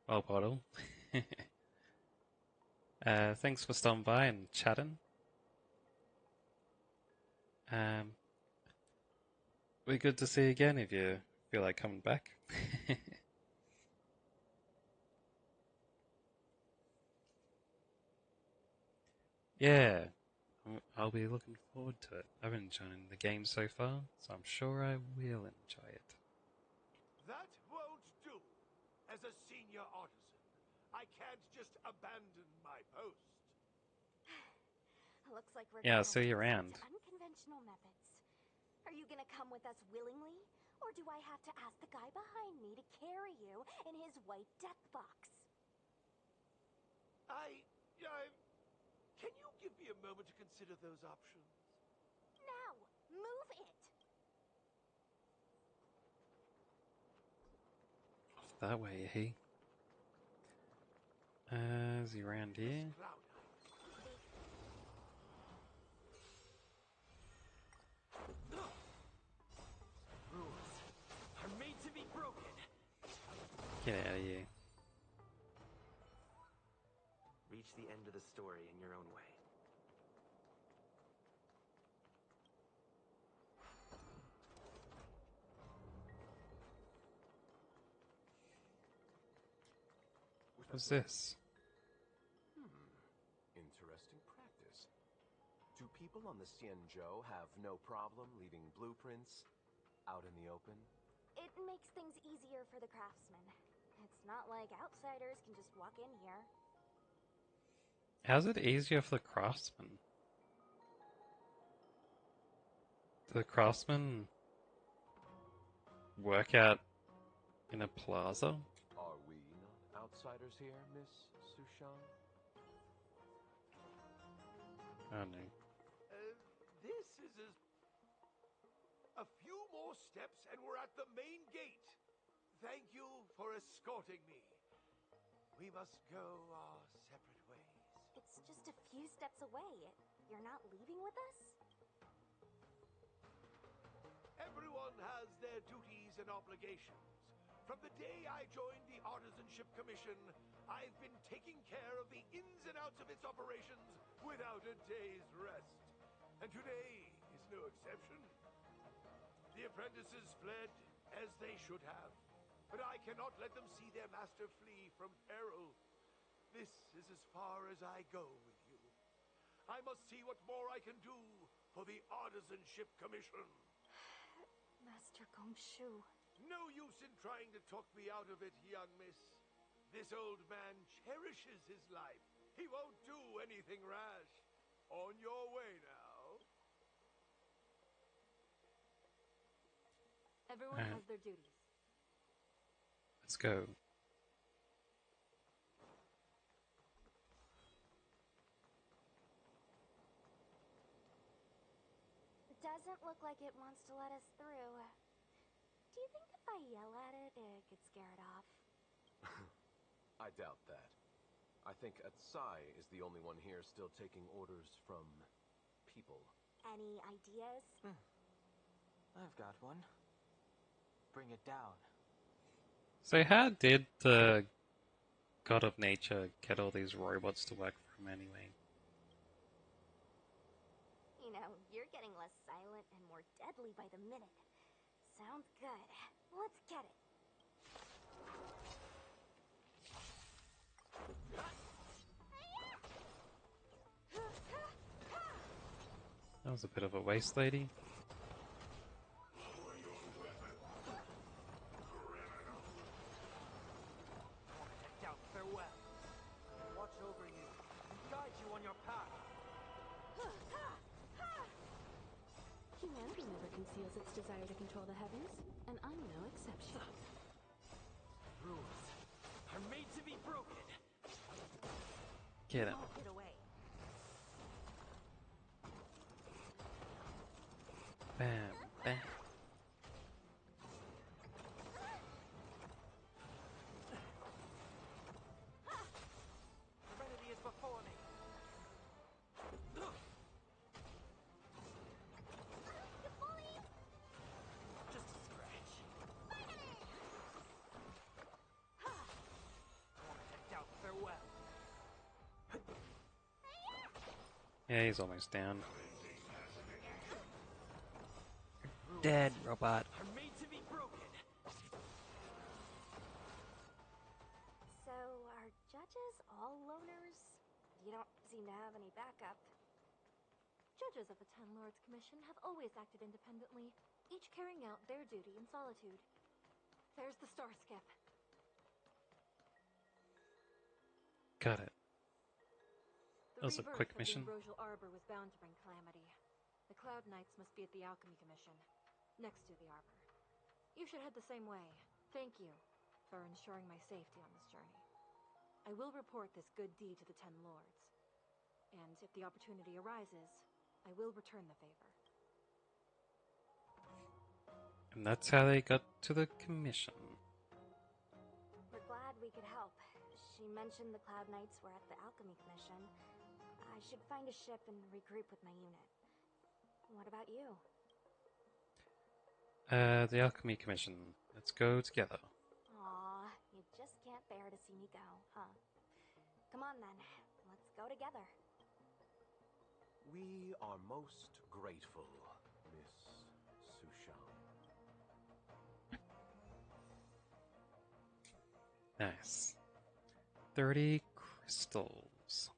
Well, Portal. Thanks for stopping by and chatting. Be good to see you again if you feel like coming back. Yeah, I'll be looking forward to it. I've been enjoying the game so far, so I'm sure I will enjoy it.
That won't do. As a senior artisan, I can't just abandon my post.
Looks like we're
Yeah,
gonna
I'll see you
have to
around.
resort to unconventional methods. Are you gonna come with us willingly? Or do I have to ask the guy behind me to carry you in his white death box?
Can you give me a moment to consider those options?
Now, move it!
That way, he. Is he around here?
Rules are made to be broken.
Get out of here.
Reach the end of the story in your own way.
What's this?
Interesting practice. Do people on the Xianzhou have no problem leaving blueprints out in the open?
It makes things easier for the craftsmen. It's not like outsiders can just walk in here.
How's it easier for the craftsman? Do the craftsmen work out in a plaza?
Are we not outsiders here, Miss Sushan?
I don't know.
This is a few more steps and we're at the main gate. Thank you for escorting me. We must go our separate ways.
It's just a few steps away. You're not leaving with us?
Everyone has their duties and obligations. From the day I joined the Artisanship Commission, I've been taking care of the ins and outs of its operations without a day's rest. And today is no exception. The apprentices fled, as they should have. But I cannot let them see their master flee from peril. This is as far as I go with you. I must see what more I can do for the Artisanship Commission.
Master Gongshu.
No use in trying to talk me out of it, young miss. This old man cherishes his life. He won't do anything rash. On your way now.
Everyone has their duties.
Let's go.
Doesn't look like it wants to let us through. Do you think if I yell at it, it could scare it off?
I doubt that. I think Atsai is the only one here still taking orders from people.
Any ideas?
I've got one. Bring it down.
So how did the God of Nature get all these robots to work for him anyway?
You know, you're getting less silent and more deadly by the minute. Sounds good. Let's get it.
That was a bit of a waste, lady.
Out farewell. Watch over you and guide you on your path.
Humanity never conceals its desire to control the heavens, and I'm no exception.
Rules are made to be broken.
Get him.
Get away.
Bam, bam.
Serenity is before me. Just a scratch. Moment out farewell.
Yeah, he's almost down. Dead, robot.
Are made to be broken.
So, are judges all loners? You don't seem to have any backup.
Judges of the Ten Lords Commission have always acted independently, each carrying out their duty in solitude. There's the star skip.
Got it.
The
That was a
rebirth
quick
of the
mission.
Ambrosial Arbor was bound to bring calamity. The Cloud Knights must be at the Alchemy Commission, next to the Arbor. You should head the same way. Thank you for ensuring my safety on this journey. I will report this good deed to the Ten Lords. And if the opportunity arises, I will return the favor.
And that's how they got to the commission.
We're glad we could help. She mentioned the Cloud Knights were at the Alchemy Commission. I should find a ship and regroup with my unit. What about you?
The Alchemy Commission. Let's go together.
Aw, you just can't bear to see me go, huh? Come on then, let's go together.
We are most grateful, Miss Sushan.
Nice. 30 crystals.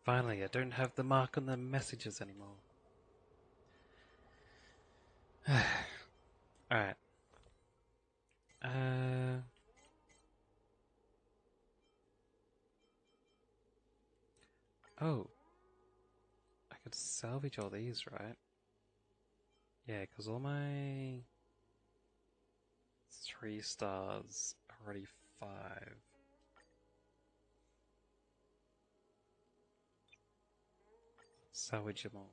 Finally, I don't have the mark on the messages anymore. Alright. Oh. I could salvage all these, right? Yeah, because all my 3 stars are already 5. Salvage them all.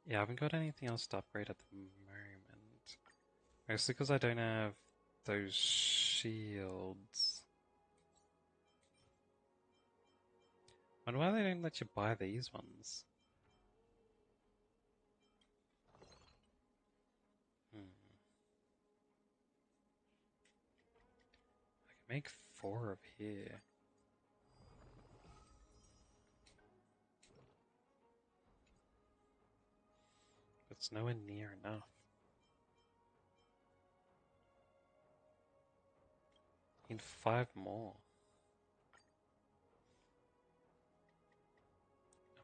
Yeah, I haven't got anything else to upgrade at the moment. Mostly because I don't have those shields. Wonder why they don't let you buy these ones. I can make 4 of here. It's nowhere near enough. Need 5 more.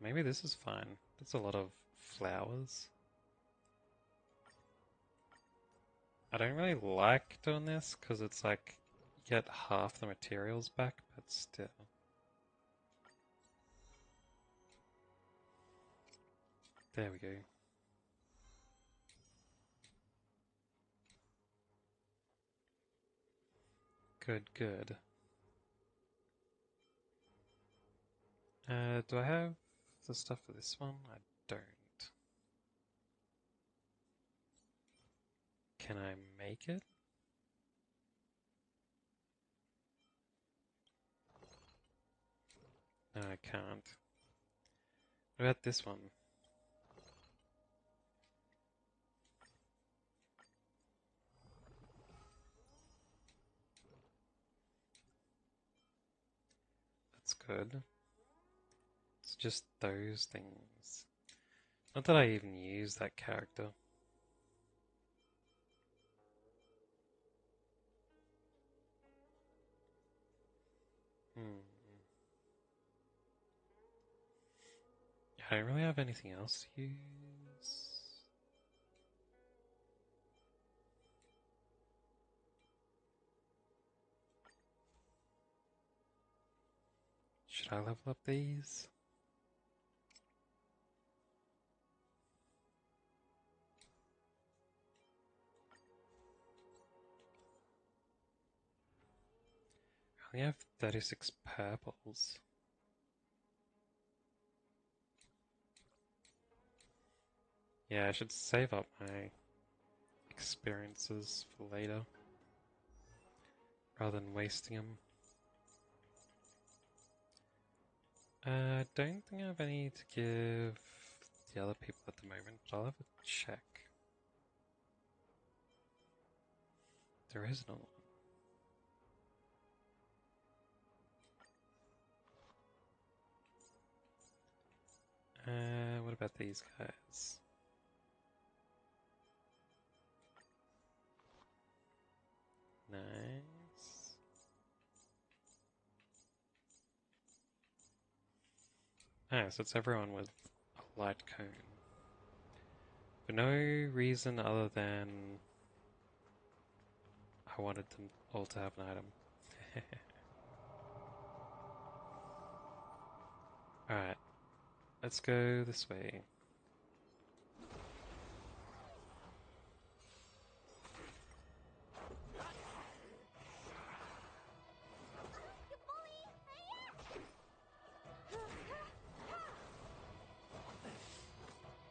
Maybe this is fine. That's a lot of flowers. I don't really like doing this because it's like you get half the materials back, but still. There we go. Good, good. Do I have the stuff for this one? I don't. Can I make it? No, I can't. What about this one? That's good. It's just those things. Not that I even use that character. I don't really have anything else to use. Should I level up these? I only have 36 purples. Yeah, I should save up my experiences for later, rather than wasting them. I don't think I have any to give the other people at the moment, but I'll have a check. There is no one. What about these guys? Nice. Ah, so it's everyone with a light cone. For no reason other than I wanted them all to have an item. Alright, let's go this way.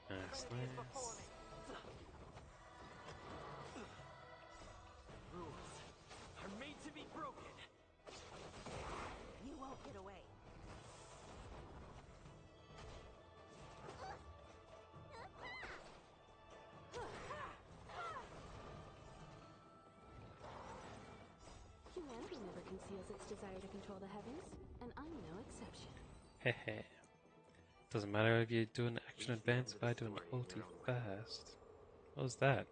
Nice, nice.
Rules are made to be broken.
You won't get away. Humanity never conceals its desire to control the heavens, and I'm no exception.
Hehe. Doesn't matter if you do an action advance if I do an ulti first. What was that?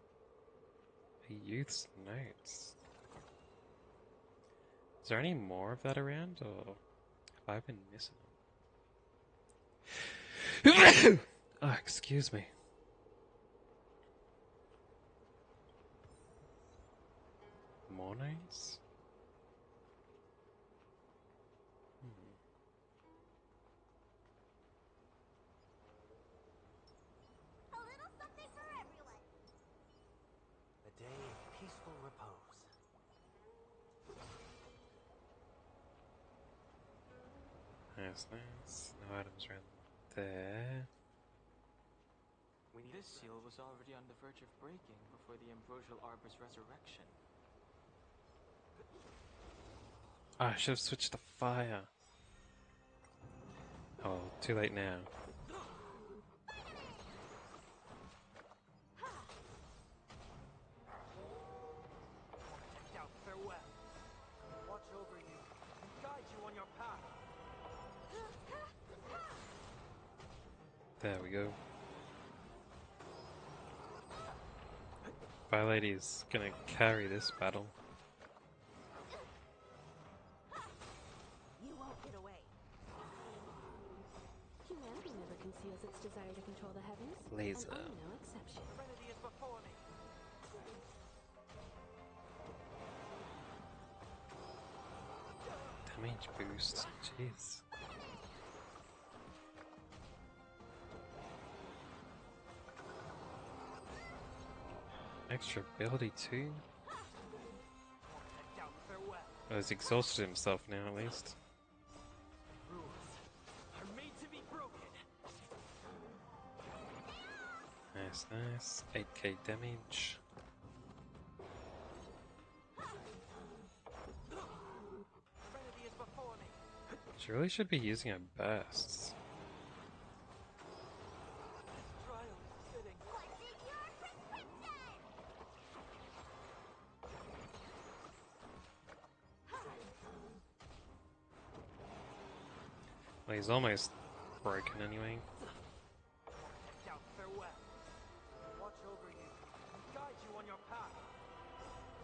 A youth's notes. Is there any more of that around, or have I been missing them? Oh, excuse me. More notes?
A little something for everyone.
A day of peaceful repose.
Nice, nice. No items around there.
This seal was already on the verge of breaking before the Ambrosial Arbor's resurrection.
Oh, I should have switched to fire. Oh, too late now.
Protect out farewell. Watch over you and guide you on your path.
There we go. Fire Lady is gonna carry this battle.
You won't get away. Humanity never conceals its desire to control the heavens,
Laser.
and I'm no exception.
Serenity is before me.
Damage boost. Jeez. Extra ability too?
Protect out farewell.
Oh, he's exhausted himself now at least.
Rules are made to be broken.
Nice, nice. 8k damage.
Serenity is before me.
She really should be using her bursts.
Trial is fitting.
What is your prescription?
Well, he's almost broken anyway.
Protect out farewell. Watch over you and guide you on your path.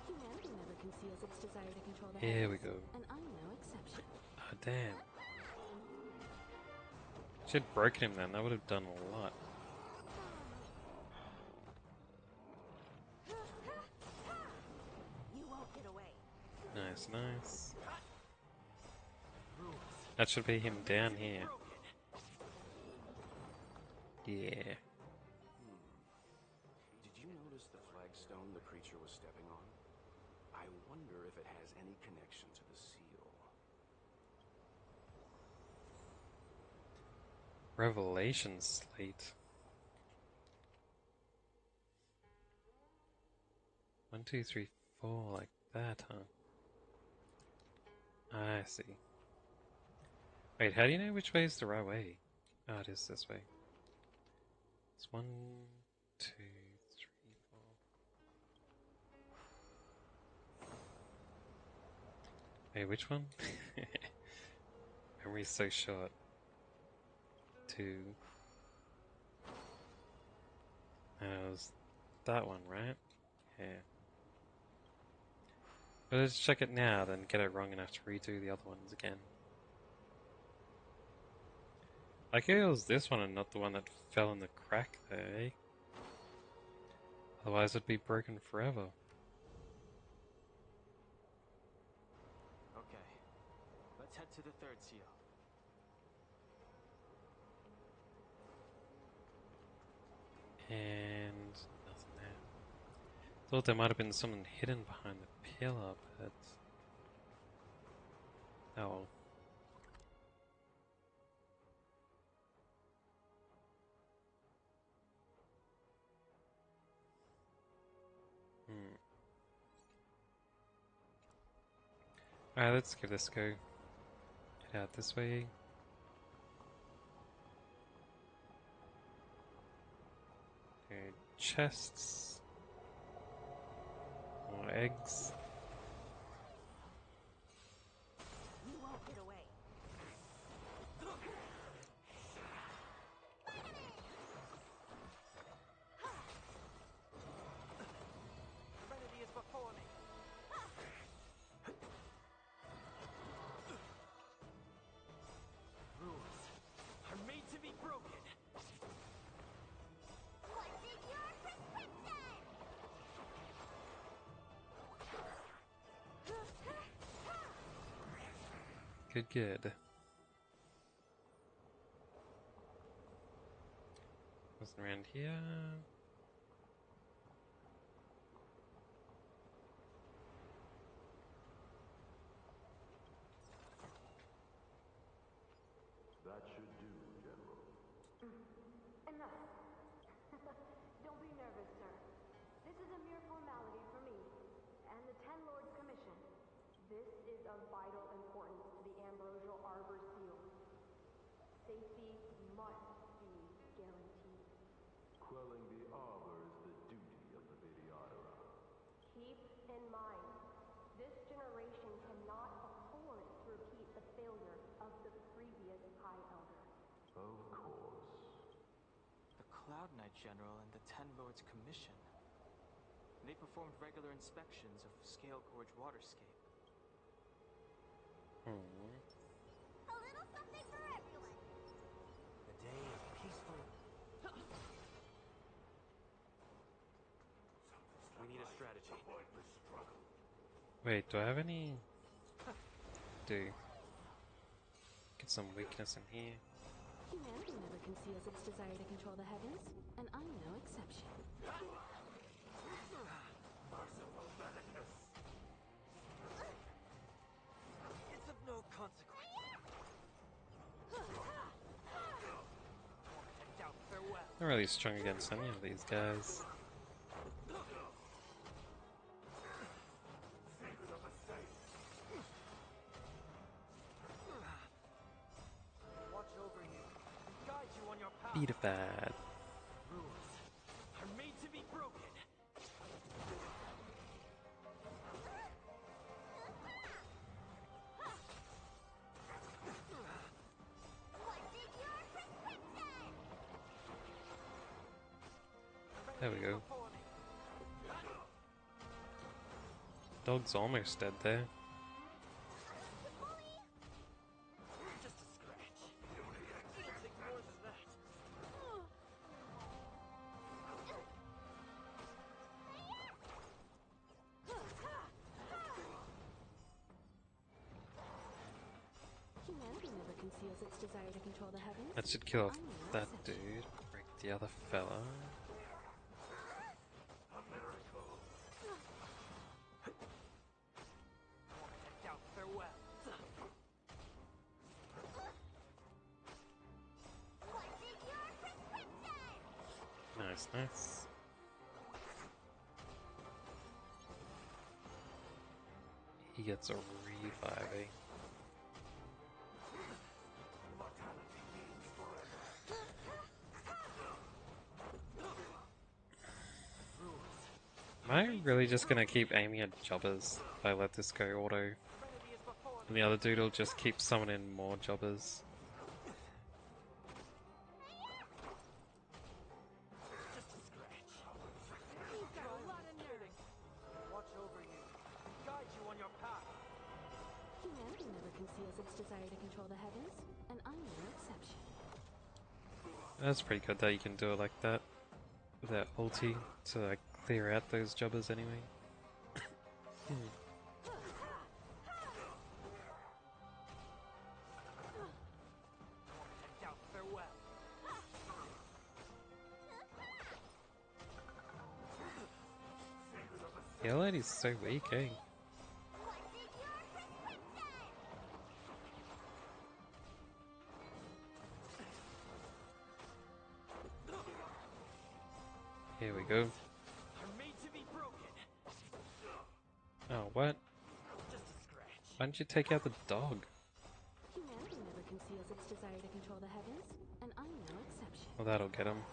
Humanity never conceals its desire to control the
Here we
heavens,
go.
and I'm no exception.
Oh, damn. Should have broken him then, that would have done a lot.
You won't get away.
Nice, nice. That should be him down here. Yeah.
Did you notice the flagstone the creature was stepping on? I wonder if it has any connection to the seal.
Revelation slate. 1, 2, 3, 4, like that, huh? I see. Wait, how do you know which way is the right way? Oh, it is this way. It's 1, 2, 3, 4. Wait, which one? Memory's so short. 2, And it was that one, right? Yeah. But let's check it now, then get it wrong and have to redo the other ones again. I guess it was this one and not the one that fell in the crack there, eh? Otherwise it'd be broken forever.
Okay, let's head to the third seal.
And nothing there. Thought there might have been something hidden behind the pillar, but... oh well. Alright, let's give this a go. Head out this way. Okay, chests. More eggs.
You won't get away.
Serenity is before me. Rules are made to be broken.
What is your prescription?
Good, good. Wasn't around here.
That should do, General.
Enough. Don't be nervous, sir. This is a mere formality for me and the Ten Lords Commission. This is of vital importance to the Ambrosial Arbor Seal. Safety must be guaranteed.
Quelling the Arbor is the duty of the Videodora.
Keep in mind, this generation cannot afford to repeat the failure of the previous High Elder.
Of course.
The Cloud Knight General and the Ten Lords Commission. They performed regular inspections of Scale Gorge waterscape.
A little something for everyone.
The day of peaceful...
We need a strategy.
Wait, do I have any? Do. Get some weakness in here.
Humanity never conceals its desire to control the heavens, and I'm no exception.
It's of no consequence. Farewell.
Not really strong against any of these guys.
Watch over you and guide you on your path.
Beatified.
Rules are made to be broken.
What is your prescription?
There we go. Dog's almost dead there.
Just a scratch. It'll take more than that.
Humanity never conceals its desire to control the heavens.
That should kill off
I'm no
that
exception.
dude. Break the other fella.
Farewell.
What is your prescription?
Nice, nice. He gets a revive, eh? Am I really just gonna keep aiming at jobbers if I let this go auto? And the other dude will just keep summoning more jobbers.
Just a scratch.
conceals its desire to control the heavens, and I'm no exception.
That's pretty good that you can do it like that. With that ulti to like clear out those jobbers anyway. The lady's so weak, eh? Here we go. Oh, what? Why didn't you take out the dog?
Humanity never conceals its desire to control the heavens, and I'm no exception.
Well, that'll get him.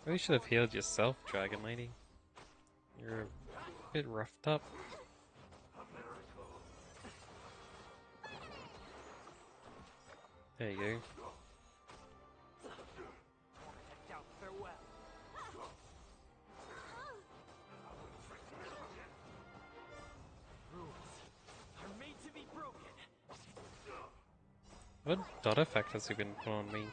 You should have healed yourself, Dragon Lady. You're a bit roughed up. There you go. What dot effect has he been put on me?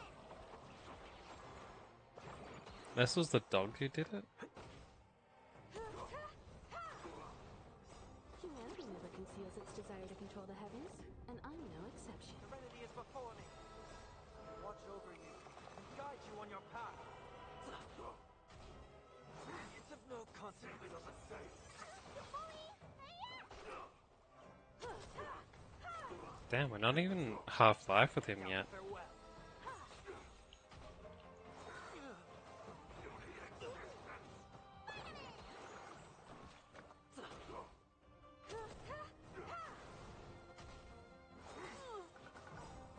This was the dog who did it?
Humanity never conceals its desire to control the heavens, and I'm no exception.
Serenity is before me. Watch over you and guide you on your path. It's of no consequence.
Damn, we're not even half-life with him yet.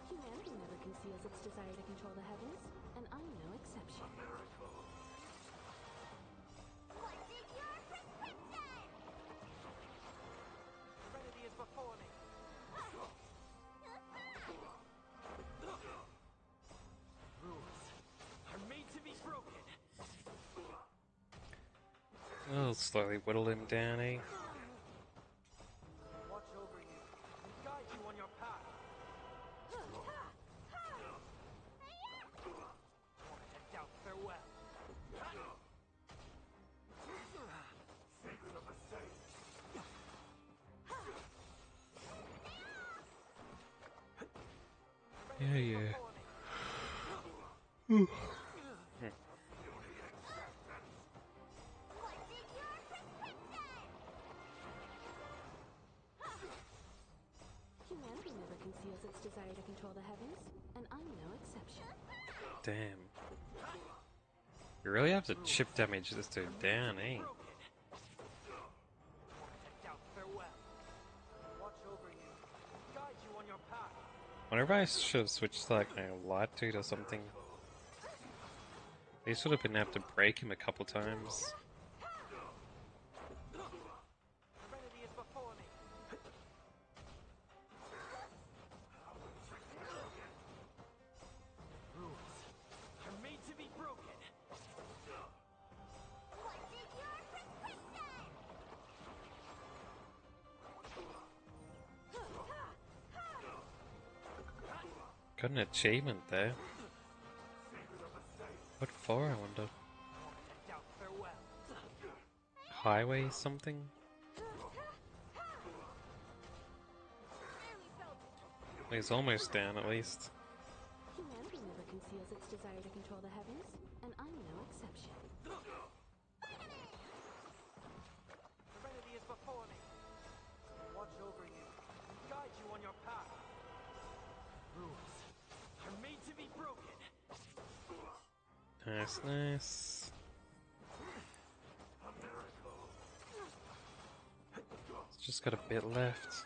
Humanity never conceals its desire to control the heavens, and I'm no exception.
Serenity is before me. Rules are made to be broken.
I'll slowly whittle him down, eh?
Watch over you and guide you on your path. Doubt farewell. Secret of the saints.
Yeah, yeah.
Humanity never conceals its desire to control the heavens, and I'm no exception.
Damn. You really have to chip damage this dude down, eh?
Doubt farewell. Watch over you and guide you on your path.
Whenever I should have switched to like light dude or something. They should have been able to break him a couple times.
Serenity is before me. Rules are made to be broken.
Got an achievement there. What for, I wonder?
Doubt farewell.
Highway something? He's almost down at least.
Humanity never conceals its desire to control the heavens, and I'm no exception.
Serenity is before me. Watch over you and guide you on your path. Rules are made to be broken.
Nice, nice. It's just got a bit left.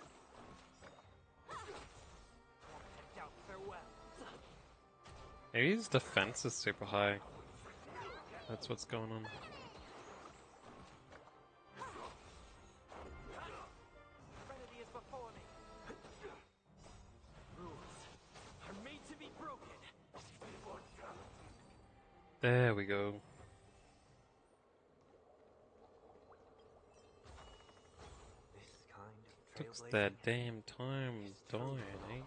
Doubt farewell.
Maybe his defense is super high. That's what's going on.
Serenity is before me. Rules are made to be broken.
There we go. Took that damn time dying, eh?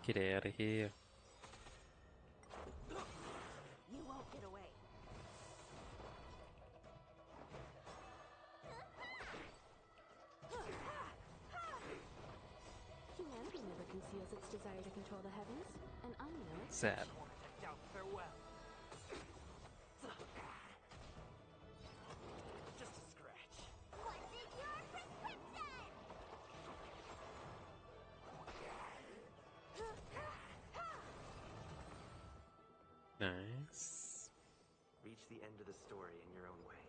Get out of here.
You won't get away.
Humanity never conceals its desire to control the heavens, and I'm no
Sad.
Farewell. Just a scratch.
What is your prescription?
Nice.
Reach the end of the story in your own way.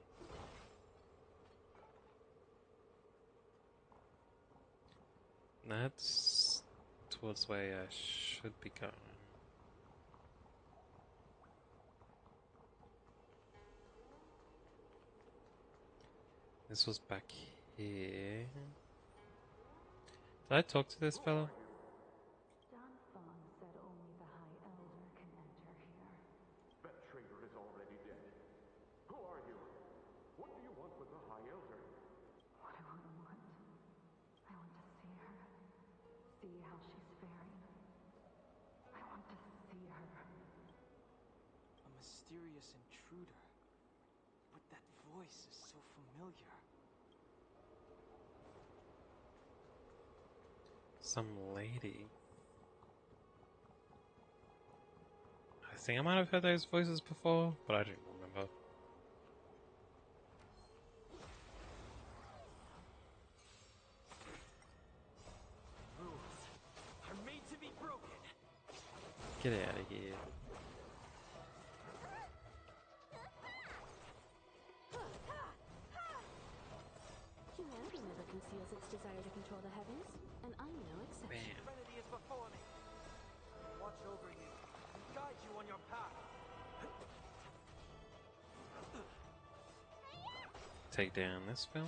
That's towards the way I should be going. This was back here. Did I talk to this fellow?
John Fong said only the High Elder can enter here.
That traitor is already dead. Who are you? What do you want with the High Elder?
What do I want? I want to see her. See how she's faring. I want to see her.
A mysterious intruder. But that voice is so familiar.
Some lady. I think I might have heard those voices before, but I don't remember.
Rules are made to be broken.
Get out of here.
Humanity never conceals its desire to control the heavens, and I'm no exception.
Serenity is before me. Watch over you and guide you on your path.
Take down this film.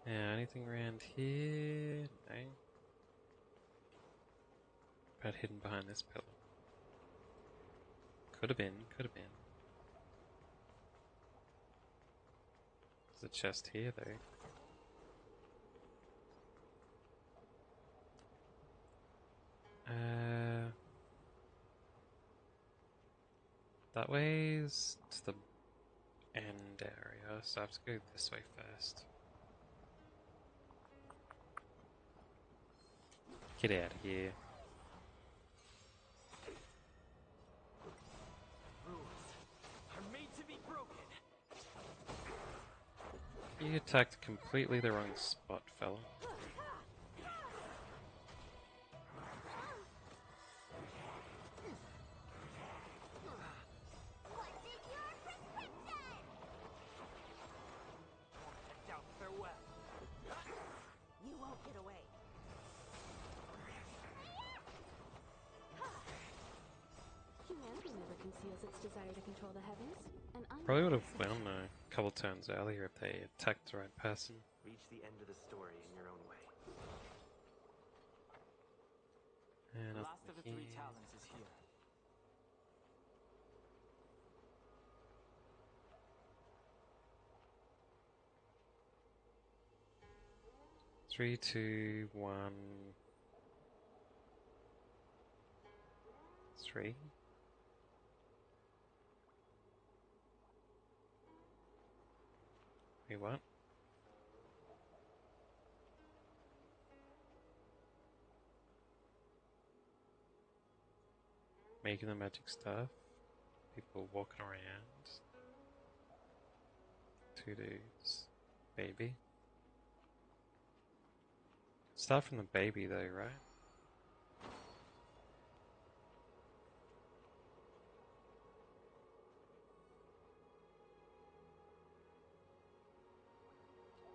Yeah, anything around here? No. About hidden behind this pillar. Could have been, could have been. There's a chest here, though. That way's to the end area, so I have to go this way first. Get out of here.
Rules are made to be broken.
You attacked completely the wrong spot, fella.
Farewell.
You won't get away.
Humanity never conceals its desire to control the heavens, and I'm
Probably would
no
have won a couple turns earlier if they attacked the right person.
Reach the end of the story in your own way.
And
The
up
last of the
here.
3 talents is here.
3, 2, 1, 3. Wait, what? Making the magic stuff. People walking around. 2 dudes. Baby. Start from the baby though, right?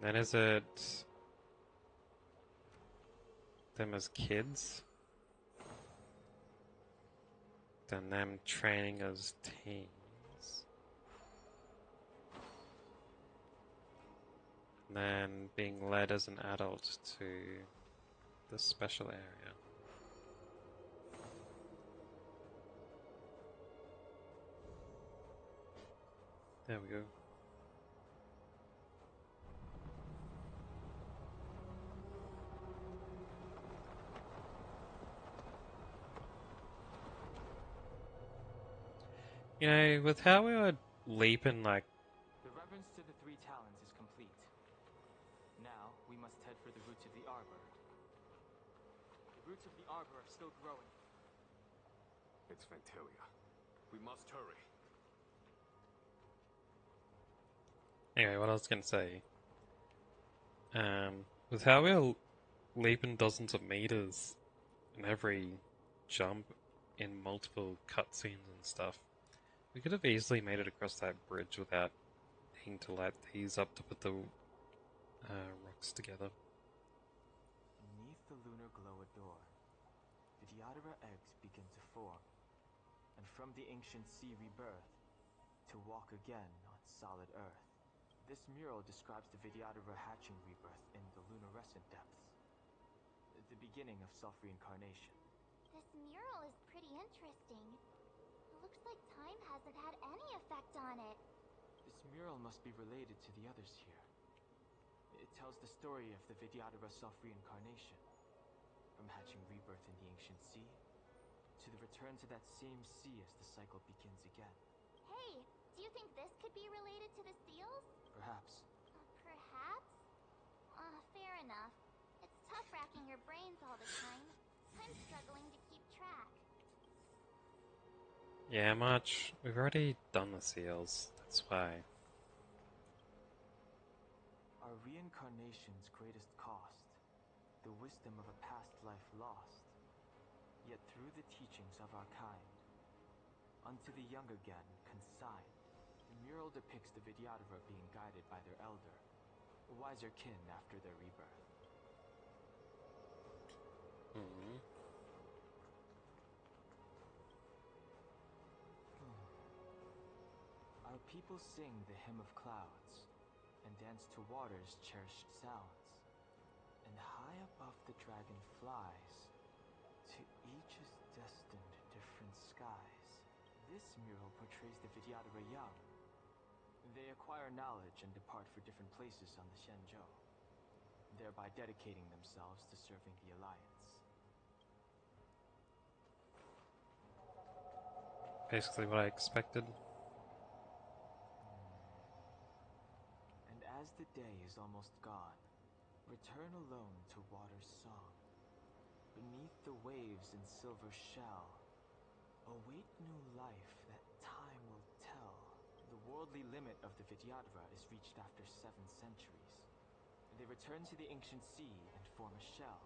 Then is it them as kids? Then them training as teens. and then being led as an adult to the special area. There we go. You know, with how we were leaping like...
The reverence to the three talons is complete. Now, we must head for the roots of the arbor. The roots of the arbor are still growing.
It's Ventilia. We must hurry.
Anyway, what I was going to say, with how we're leaping dozens of meters in every jump in multiple cutscenes and stuff, we could have easily made it across that bridge without needing to light these up to put the rocks together.
Beneath the lunar glow adore, Vidyadhara eggs begin to form, and from the ancient sea rebirth, to walk again on solid earth. This mural describes the Vidyadhara hatching rebirth in the lunarescent depths, the beginning of self-reincarnation.
This mural is pretty interesting. It looks like time hasn't had any effect on it.
This mural must be related to the others here. It tells the story of the Vidyadhara self-reincarnation, from hatching rebirth in the ancient sea, to the return to that same sea as the cycle begins again.
Hey, do you think this could be related to the seals?
Perhaps.
Perhaps? Fair enough. It's tough racking your brains all the time. I'm struggling to keep track.
Yeah, March, we've already done the seals, that's why.
Our reincarnation's greatest cost, the wisdom of a past life lost, yet through the teachings of our kind, unto the young again consigned. The mural depicts the Vidyadhara being guided by their elder, a wiser kin after their rebirth. Our people sing the hymn of clouds, and dance to water's cherished sounds. And high above the dragon flies, to each is destined different skies. This mural portrays the Vidyadhara young. They acquire knowledge and depart for different places on the Xianzhou, thereby dedicating themselves to serving the Alliance.
Basically what I expected.
And as the day is almost gone, return alone to water's song. Beneath the waves in silver shell, await new life that time will tell. The worldly limit of the Vidyadhara is reached after 7 centuries. They return to the ancient sea and form a shell,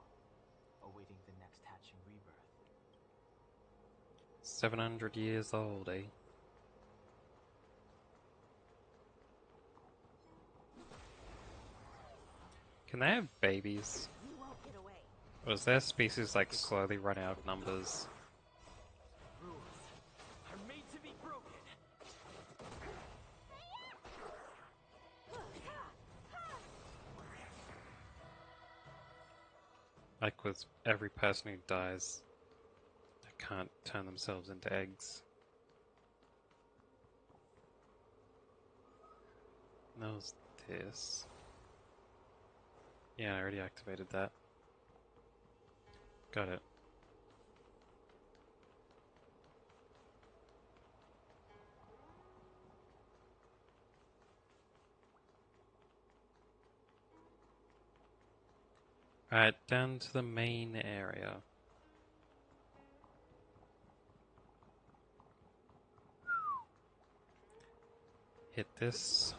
awaiting the next hatching rebirth.
700 years old, eh? Can they have babies?
You won't get away.
Or does their species like slowly run out of numbers?
Rules are made to be broken.
Like with every person who dies, they can't turn themselves into eggs. And that was this. Yeah, I already activated that. Got it. Alright, down to the main area. Hit this.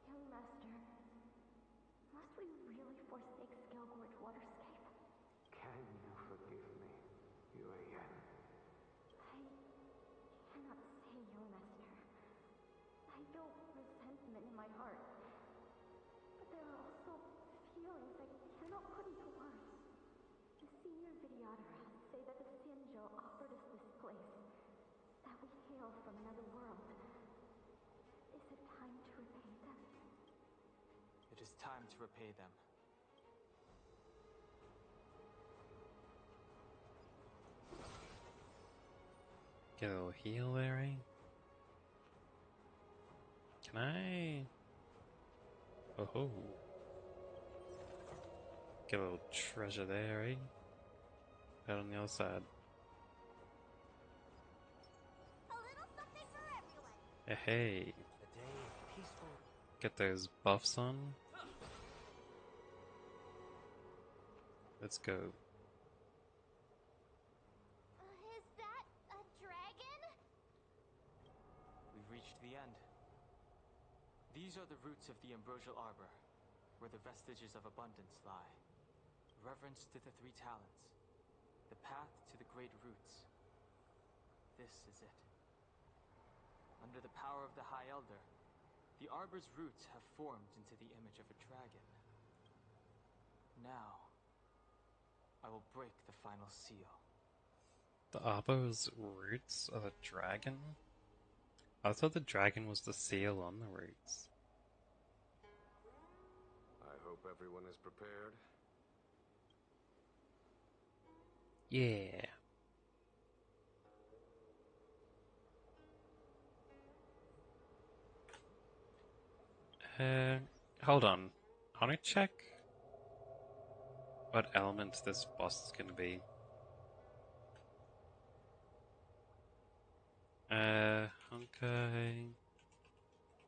Young master, must we really forsake Skelgorge Waterscape?
Can you forgive me, Yuan?
I cannot say, young master. I feel resentment in my heart. But there are also feelings I cannot put into words. The senior Vidyadhara say that the Xianzhou offered us this place, that we hail from another world.
It is time to repay them.
Get a little heal there, eh? Can I? Oh ho. Get a little treasure there, eh? Out on the other side. Hey.
A day peaceful.
Get those buffs on. Let's go.
Is that a dragon?
We've reached the end. These are the roots of the ambrosial arbor, where the vestiges of abundance lie. Reverence to the three talents. The path to the great roots. This is it. Under the power of the High Elder, the arbor's roots have formed into the image of a dragon. Now, I will break the final seal.
The arbor's roots are the dragon? I thought the dragon was the seal on the roots.
I hope everyone is prepared.
Yeah. Hold on. I want to check what element this boss is going to be. Honkai,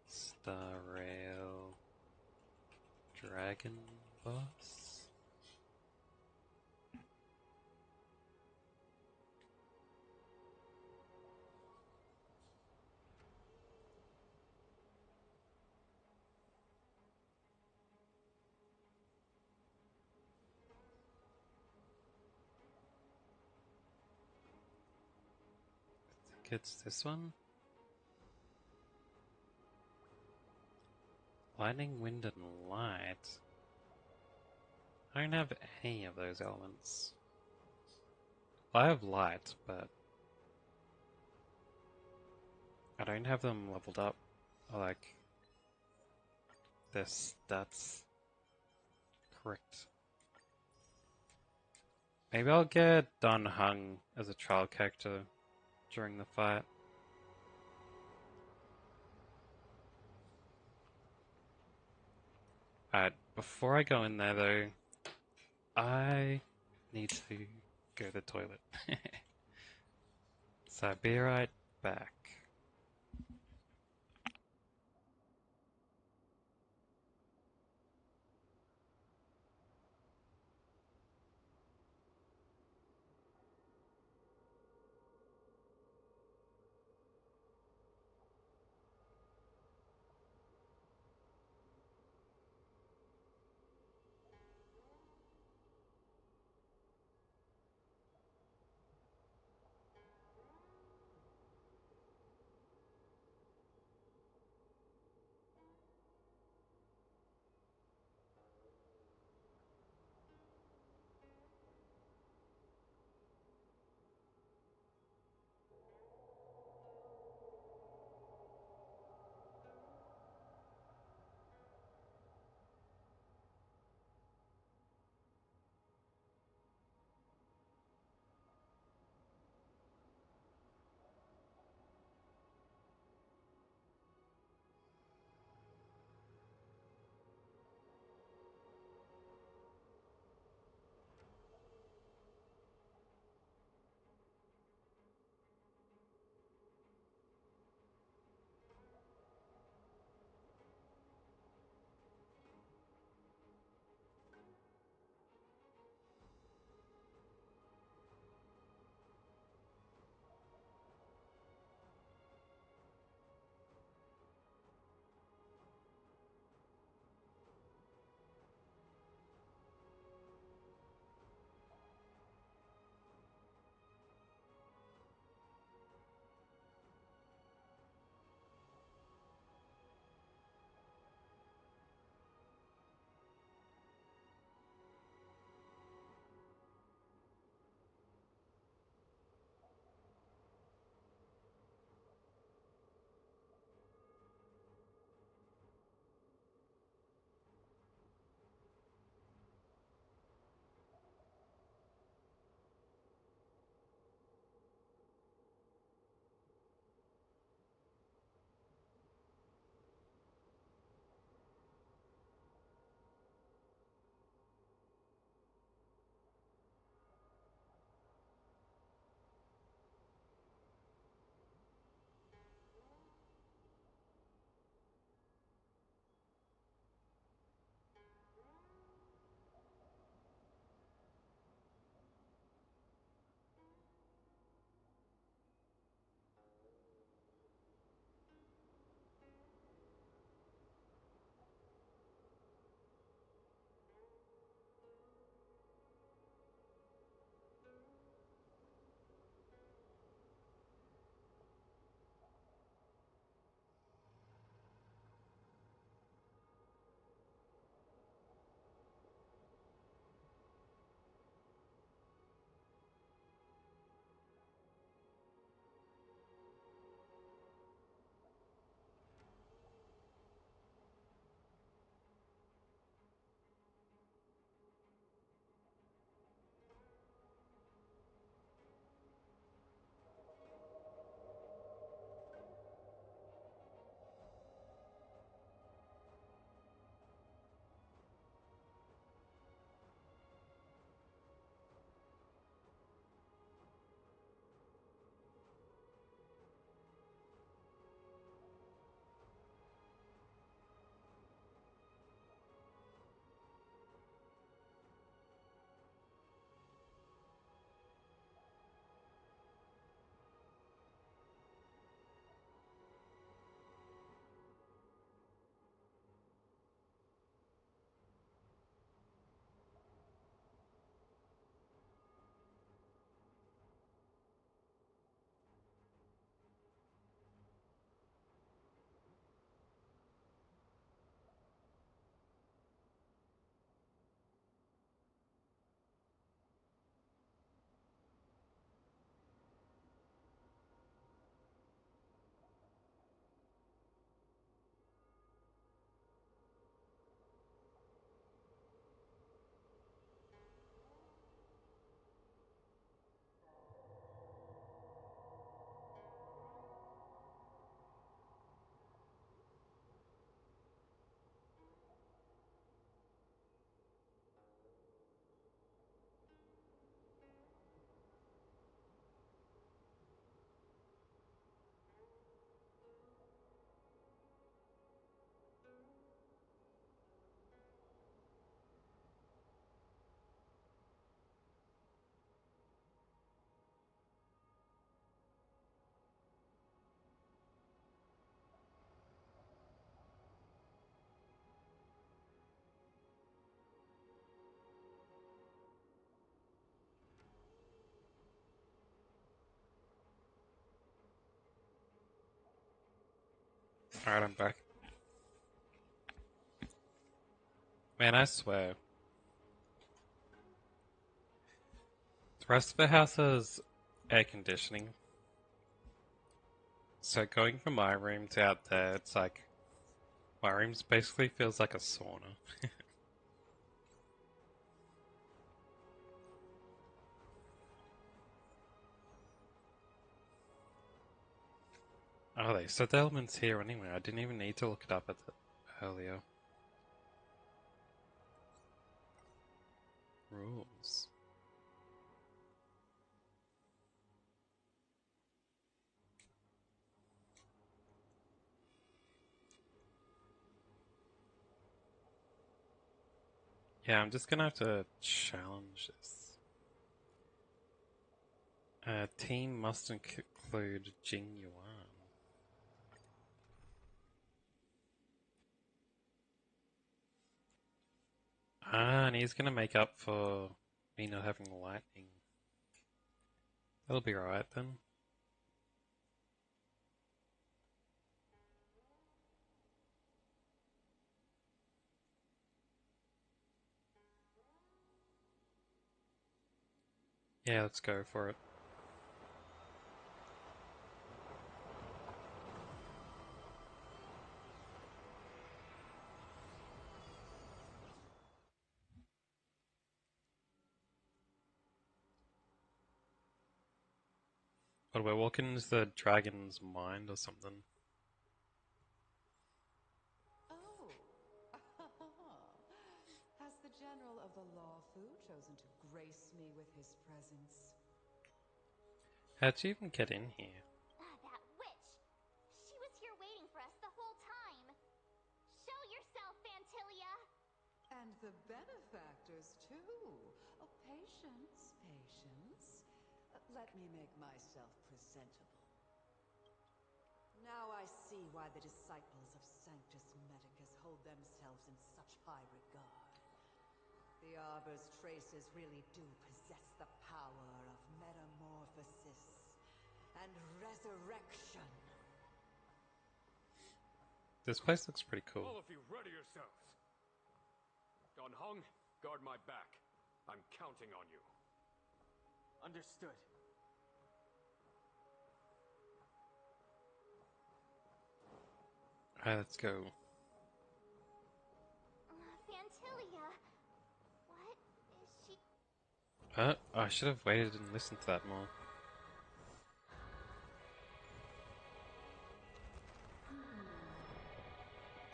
Star Rail, Dragon Boss. I think it's this one. Lightning, wind, and light. I don't have any of those elements. I have light, but I don't have them leveled up. Or like their stats correct. Maybe I'll get Don Hung as a trial character during the fight. Alright, before I go in there though, I need to go to the toilet. So I'll be right back. Alright, I'm back. Man, I swear. The rest of the house has air conditioning. So going from my room to out there, it's like... My room basically feels like a sauna. Oh, they said the element's here anyway. I didn't even need to look it up earlier. Rules. Yeah, I'm just gonna have to challenge this. Team must include Jing Yuan. Ah, and he's gonna make up for me not having lightning. That'll be alright then. Yeah, let's go for it. But we're walking into the dragon's mind or something.
Oh. Has the General of the Law Fu chosen to grace me with his presence?
How'd you even get in here?
That witch! She was here waiting for us the whole time. Show yourself, Fantilia!
And the benefactors, too. Oh, patience, patience. Let me make myself presentable. Now I see why the disciples of Sanctus Medicus hold themselves in such high regard. The Arbor's traces really do possess the power of metamorphosis and resurrection.
This place looks pretty cool.
All of you, ready yourselves. Don Hong, guard my back. I'm counting on you.
Understood.
Alright, let's go.
Fantilia! What is she...
I should have waited and listened to that more.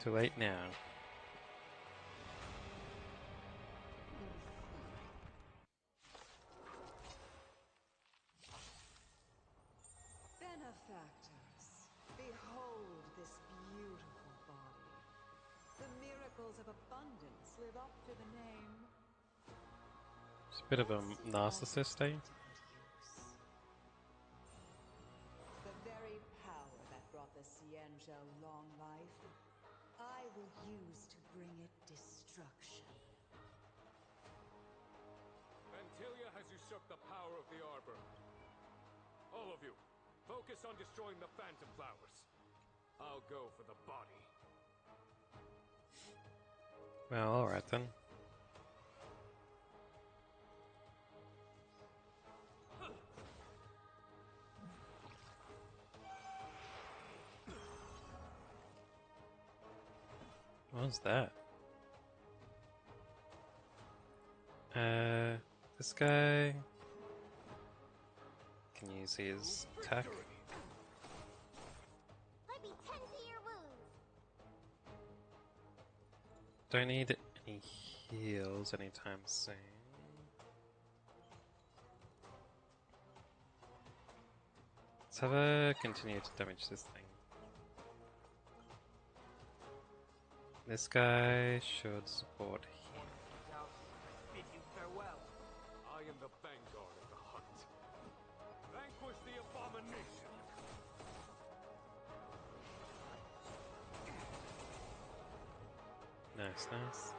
Too late now.
Benefactors, behold this beautiful body. The miracles of abundance live up to the name.
It's a bit of a narcissist, eh?
The very power that brought the Xianzhou long life, I will use to bring it destruction.
Fantilia has usurped the power of the Arbor. All of you, focus on destroying the Phantom Flowers. I'll go for the body.
Well, alright then. What was that? This guy can use his attack.
Let me tend to your wounds!
Don't need any heals anytime soon. Let's have a continue to damage this thing. This guy should support him.
Bid you farewell.
I am the vanguard of the hunt. Vanquish the abomination!
Nice, nice.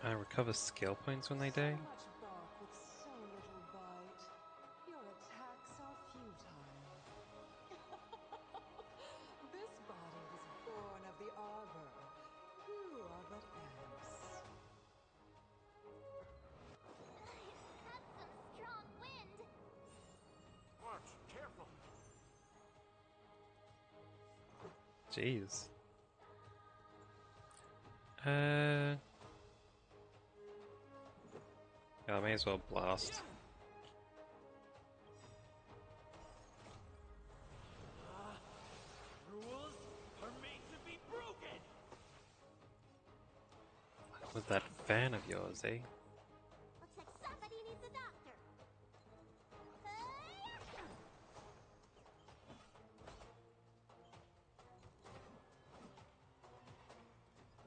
I recover skill points when they die.
Much bark with so little bite. Your attacks are futile.
Jeez. Yeah, I may as well blast.
Rules are made to be broken.
With that fan of yours, eh?
Looks like somebody needs a doctor.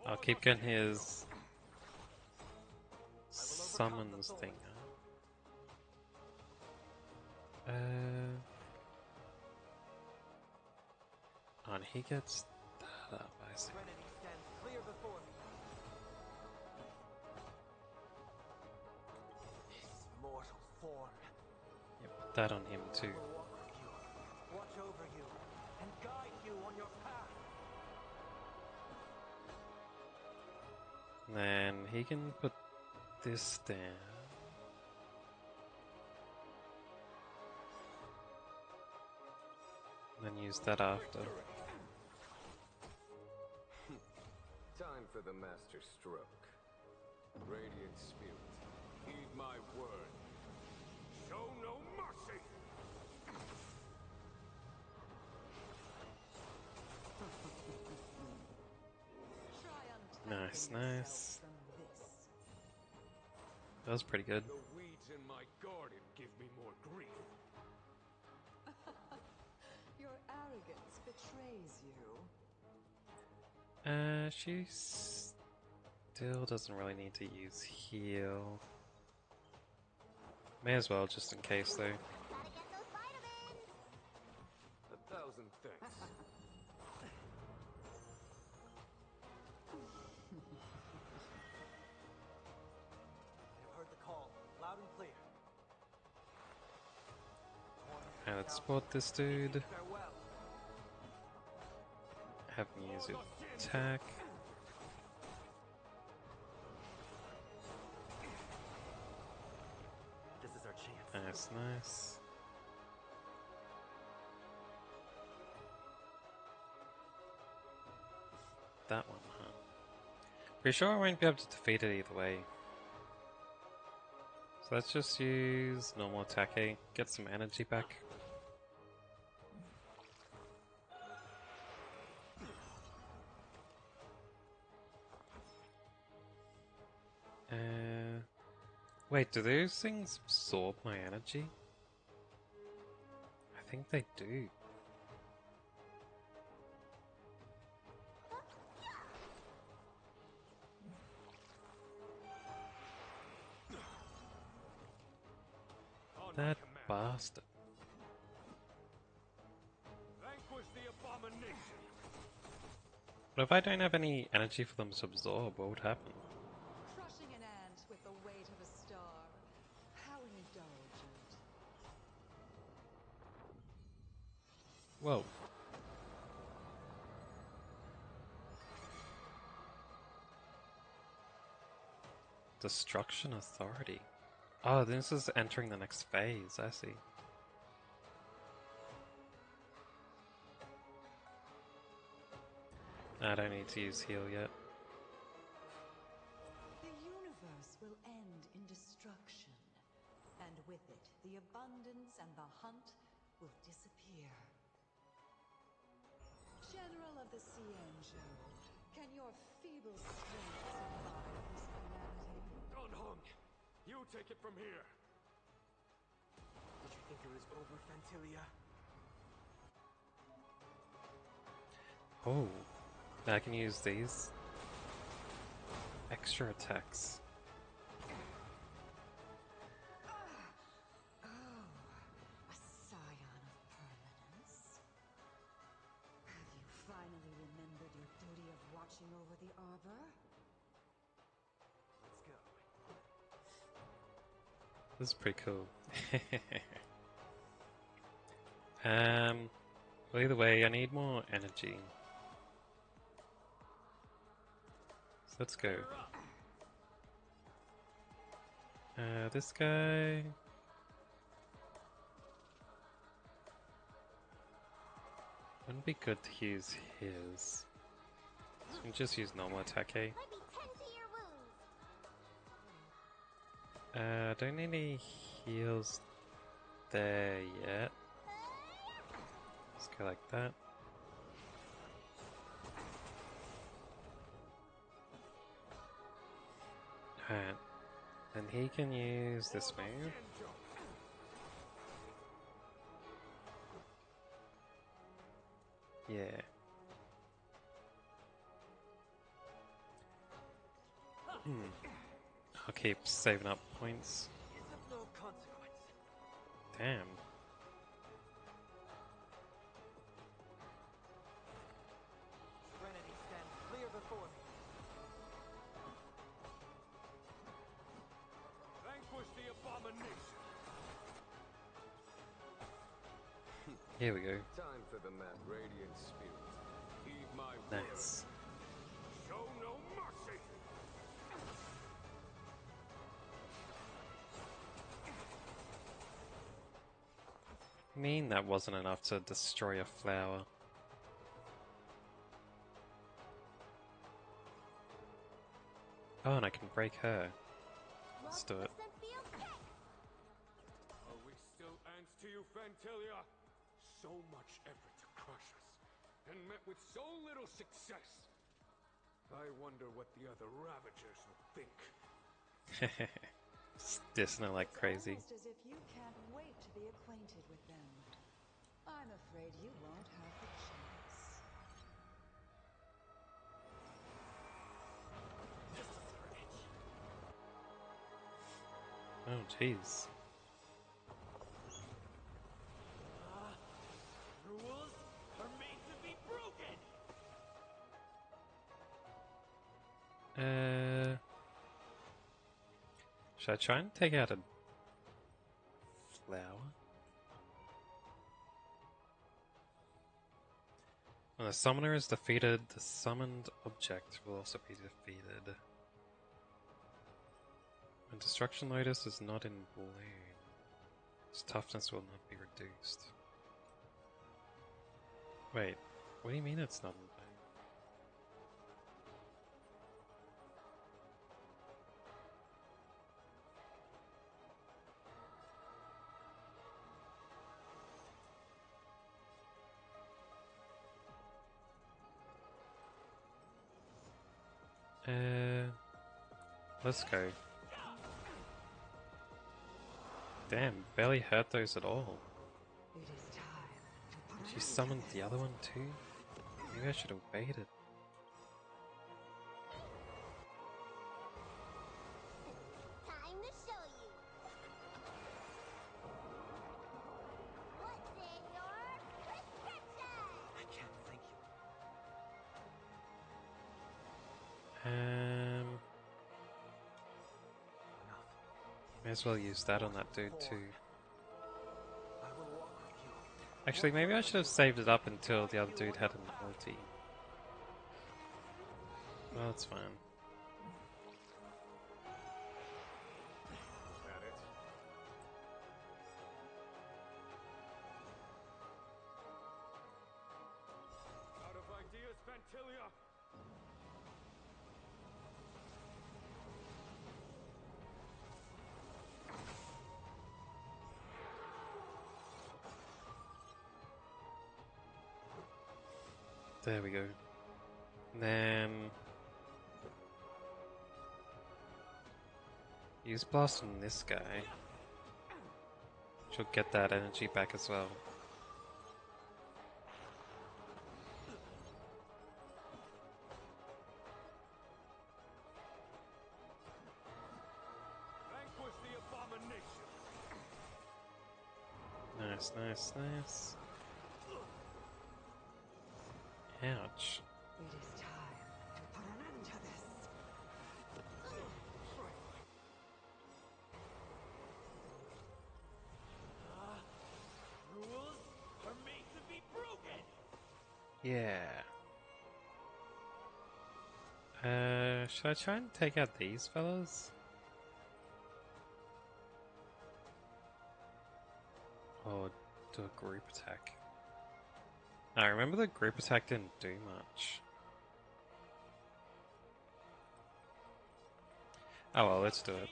I'll keep getting his summons thing. And he gets that up, I see.
Serenity stands clear before me. His mortal form.
Yeah, put that on him too.
I will walk with you, watch over you, and guide you on your path.
Then he can put this down. And then use that after.
Time for the master stroke. Radiant Spirit, heed my word. Show no mercy!
Nice, nice. That was pretty good.
The weeds in my garden give me more grief.
Your arrogance betrays you.
She still doesn't really need to use heal. May as well, just in case, though.
1,000 thanks.
I've heard the call, loud and clear.
And let's spot this dude.
Farewell.
Have him use his attack.
This is our chance.
Nice, nice. That one, huh? Pretty sure I won't be able to defeat it either way. So let's just use normal attack, eh? Get some energy back. Wait, do those things absorb my energy? I think they do. That bastard.
Vanquish the abomination.
But if I don't have any energy for them to absorb, what would happen?
Crushing an ant with the weight of a star. How indulgent.
Whoa. Destruction Authority. Oh, this is entering the next phase, I see. I don't need to use heal yet.
The universe will end in destruction, and with it, the abundance and the hunt will disappear. General of the Cienjo, can your feeble strength survive this calamity?
Don Hung, you take it from here.
Did you think it was over, Fantilia?
Oh, I can use these extra attacks.
Oh, a scion of permanence. Have you finally remembered your duty of watching over the arbor?
Let's go.
This is pretty cool. Well, either way, I need more energy. So let's go. This guy. Wouldn't be good to use his. You can just use normal attack, eh? Don't need any heals there yet. Let's go like that. Alright. And he can use this move. Yeah. I'll keep saving up points. Damn.
Trinity stands clear before me.
Vanquish the abomination.
Here we go.
Time for the mad radiant spirit. Heed my
Nice.
word. Show no mercy.
I mean, that wasn't enough to destroy a flower. Oh, and I can break her. Let's do it.
Are we still ants to you, Fantilia? So much effort to crush us, and met with so little success. I wonder what the other Ravagers will think.
Dissing her like crazy.
Almost as if you can't wait to be acquainted with them. I'm afraid you won't have the chance.
Oh, jeez.
Rules are made to be broken.
Should I try and take out a flower? When the summoner is defeated, the summoned object will also be defeated. When Destruction Lotus is not in bloom, its toughness will not be reduced. Wait, what do you mean it's not in bloom? Let's go. Damn, barely hurt those at all. She summoned the other one too? Maybe I should have waited.
Time to show you. What's in your prescription?
I can't thank you.
May as well use that on that dude too.
I will walk with you.
Actually, maybe I should have saved it up until the other dude had an ulti. Well, it's fine.
That it? Out of ideas, Fantilia?
There we go. And then use blast on this guy. She'll get that energy back as well.
Vanquish the abomination.
Nice, nice, nice. Ouch.
It is time to put an end to this.
Rules are made to be broken.
Yeah. Should I try and take out these fellas? Or do a group attack? I remember the group attack didn't do much. Oh well, let's do it.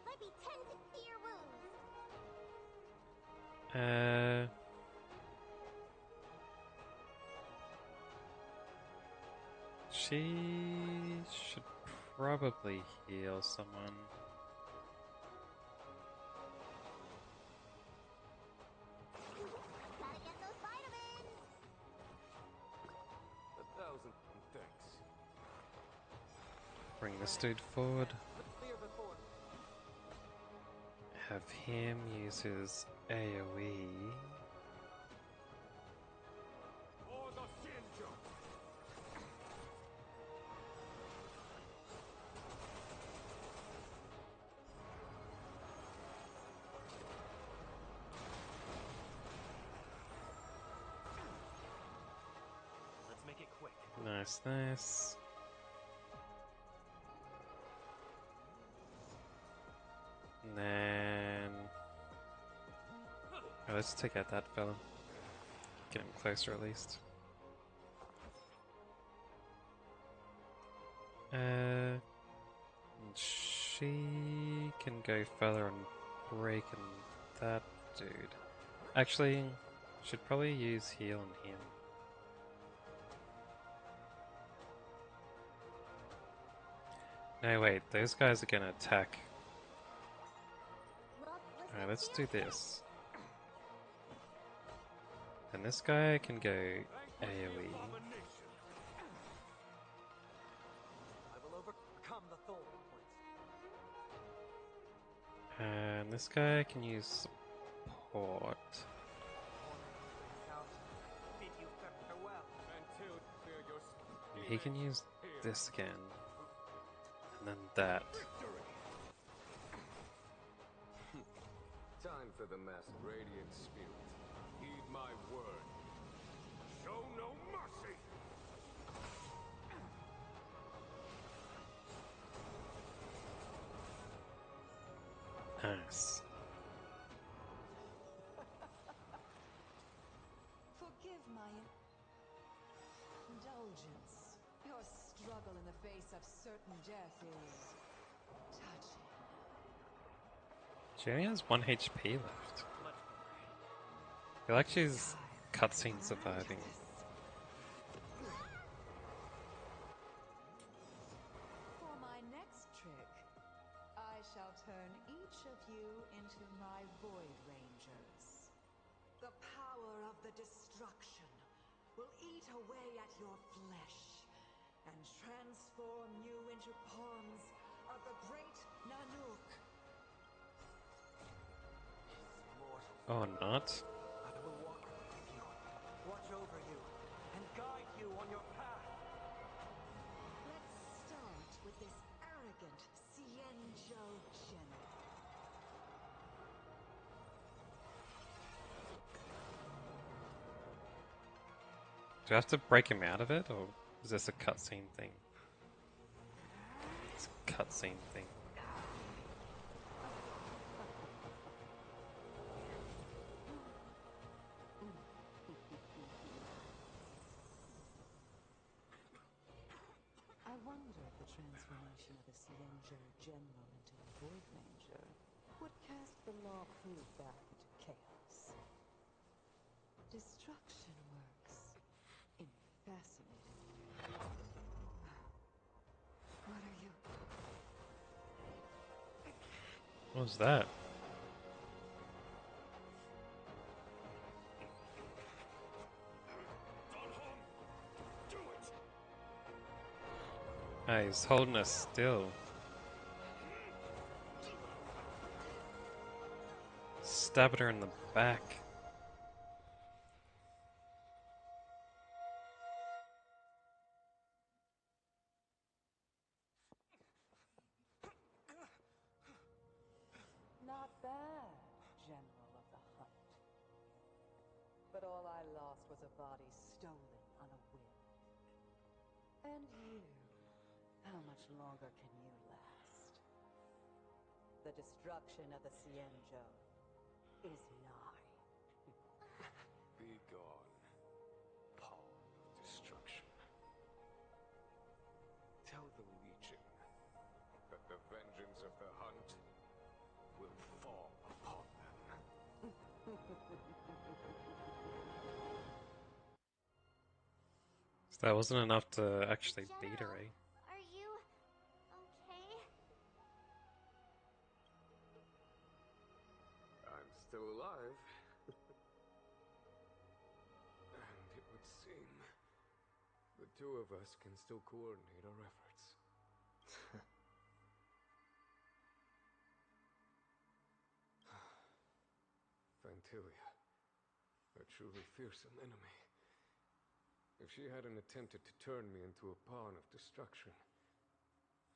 Let me tend to your wounds.
She should probably heal someone.
Gotta get those vitamins.
1,000 thanks.
Bring this dude forward.
Clear before.
Have him use his AoE.
For the Shinjo!
Let's make it quick.
Nice, nice. And then... Oh, let's take out that fella. Get him closer at least. She can go further and break and that dude. Actually, should probably use heal on him. No, wait, those guys are gonna attack. Alright, let's do this. And this guy can go AoE.
I will overcome the thorn points.
And this guy can use support.
Bid you farewell.
And he can use this again. And then that.
Time for the masked radiant spirit. Heed my word.
Show no mercy!
Nice.
Forgive my indulgence. Your struggle in the face of certain death is touching.
She only has 1 HP left. I feel like she's cutscene surviving.
For my next trick, I shall turn each of you into my Void Rangers. The power of the destruction will eat away at your flesh and transform you into pawns of the great Nanook.
Oh, not?
I will walk with you, watch over you, and guide you on your path.
Let's start with this arrogant Xianzhou general.
Do I have to break him out of it, or is this a cutscene thing? It's a cutscene thing.
I wonder if the transformation of a Xianzhou general into a Void Ranger would cast the law proof back into chaos. Destruction works in fascinating ways. What are you?
What was that? Ah, he's holding us still. Stabbed her in the back.
Not bad, General of the Hunt. But all I lost was a body stolen on a whim. And you, how much longer can you last? The destruction of the Xianzhou is nigh.
Be gone, pawn of destruction. Tell the Legion that the vengeance of the hunt will fall upon them.
So that wasn't enough to actually beat her, eh?
Are you okay?
I'm still alive. And it would seem the two of us can still coordinate our efforts. Fantilia, a truly fearsome enemy. If she hadn't attempted to turn me into a pawn of destruction,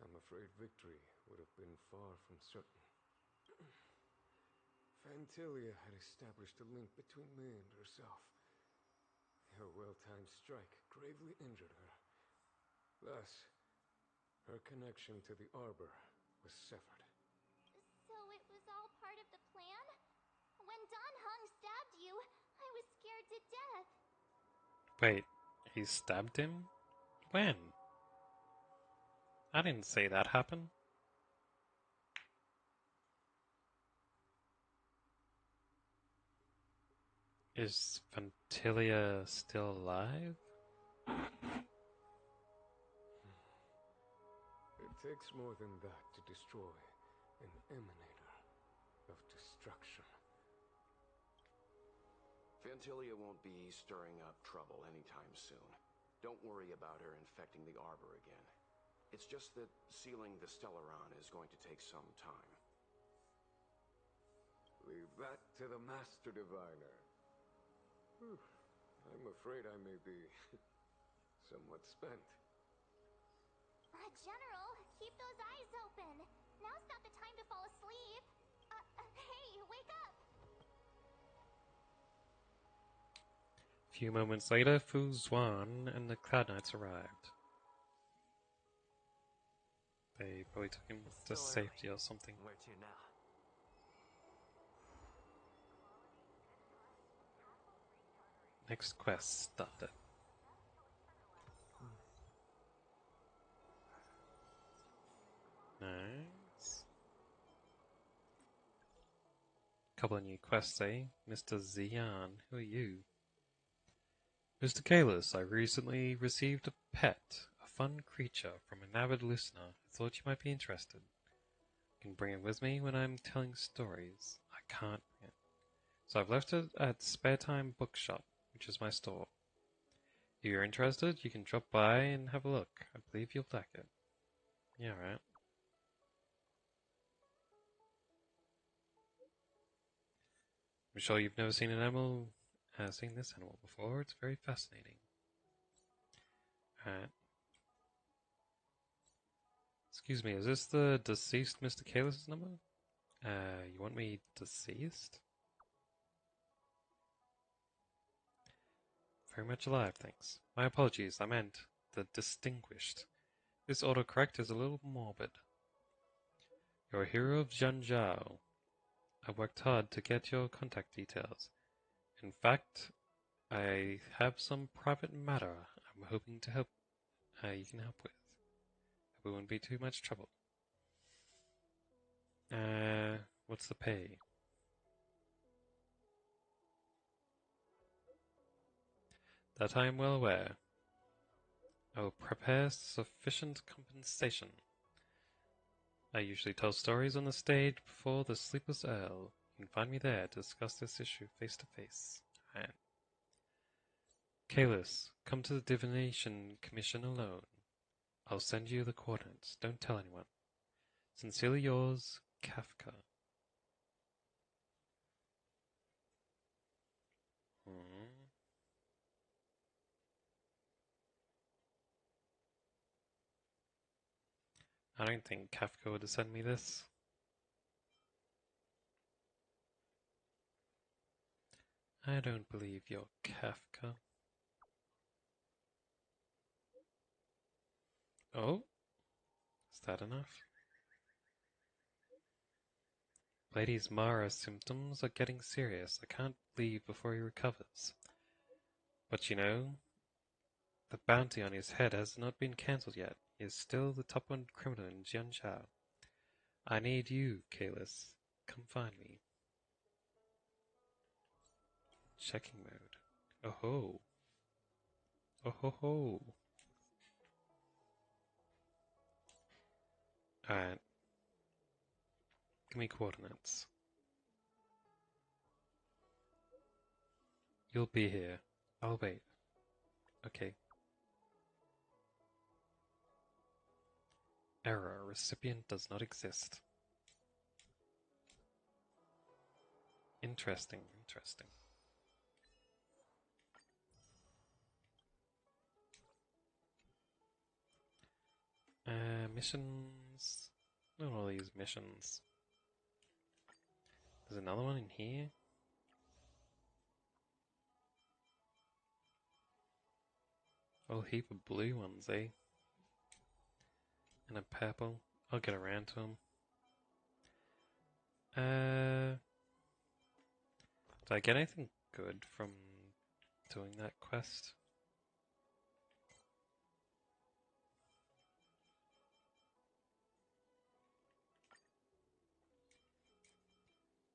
I'm afraid victory would have been far from certain. Fantilia had established a link between me and herself. Her well-timed strike gravely injured her. Thus, her connection to the Arbor was severed.
So it was all part of the plan? When Don Hung stabbed you, I was scared to death.
Wait, he stabbed him? When? I didn't see that happen. Is Fantilia still alive?
It takes more than that to destroy an emanator of destruction.
Fantilia won't be stirring up trouble anytime soon. Don't worry about her infecting the Arbor again. It's just that sealing the Stellaron is going to take some time.
Leave that to the Master Diviner. I'm afraid I may be somewhat spent.
General, keep those eyes open. Now's not the time to fall asleep. Hey, wake up!
A few moments later, Fu Zhuan and the Cloud Knights arrived. They probably took him to safety or something.
Where to now?
Next quest started. Nice. Couple of new quests, eh? Mr. Xian, who are you? Mr. Kalis, I recently received a pet, a fun creature from an avid listener who thought you might be interested. I can bring it with me when I'm telling stories. I can't bring it. So I've left it at Spare Time Bookshop, which is my store. If you're interested, you can drop by and have a look. I believe you'll like it. Yeah, right. I'm sure you've never seen seen this animal before. It's very fascinating. Alright. Excuse me, is this the deceased Mr. Kalis' number? You want me deceased? Very much alive, thanks. My apologies, I meant the distinguished. This autocorrect is a little morbid. You're a hero of Zhanzhou. I worked hard to get your contact details. In fact, I have some private matter I'm hoping to help you can help with. Hope it won't be too much trouble. What's the pay? That I am well aware. I will prepare sufficient compensation. I usually tell stories on the stage before the Sleepless Earl. You can find me there to discuss this issue face to face. Kalis, come to the Divination Commission alone. I'll send you the coordinates. Don't tell anyone. Sincerely yours, Kafka. I don't think Kafka would have sent me this. I don't believe you're Kafka. Oh? Is that enough? Lady Mara's symptoms are getting serious. I can't leave before he recovers. But you know, the bounty on his head has not been cancelled yet. He is still the top one criminal in Jianshao. I need you, Kalis. Come find me. Checking mode. Oh ho. Oh ho ho. Alright. Give me coordinates. You'll be here. I'll wait. Okay. Error. Recipient does not exist. Interesting, interesting. Missions. Look at all these missions. There's another one in here. A whole heap of blue ones, eh? And a purple. I'll get around to them. Did I get anything good from doing that quest?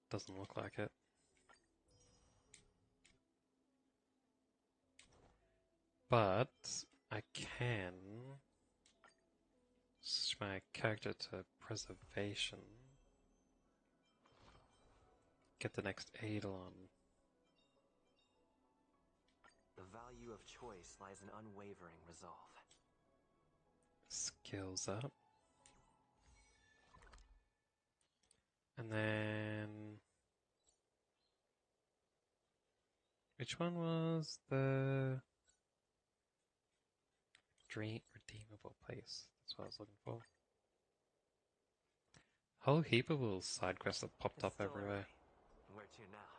Doesn't look like it. But I can switch my character to preservation. Get the next Eidolon.
The value of choice lies in unwavering resolve.
Skills up. And then... which one was the... Dream redeemable place? That's what I was looking for. Whole heap of little side quests that popped up everywhere.
Where to now?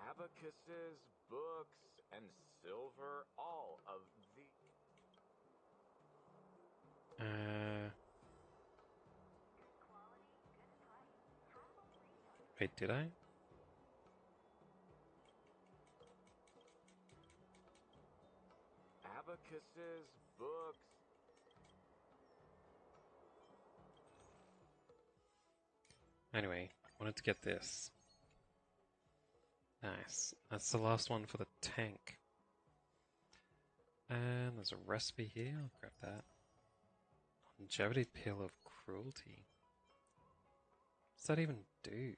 Abacuses, books, and silver, all of the...
Wait, did I?
Abacuses, books...
Anyway, wanted to get this. Nice. That's the last one for the tank. And there's a recipe here. I'll grab that. Longevity Pill of Cruelty. What does that even do?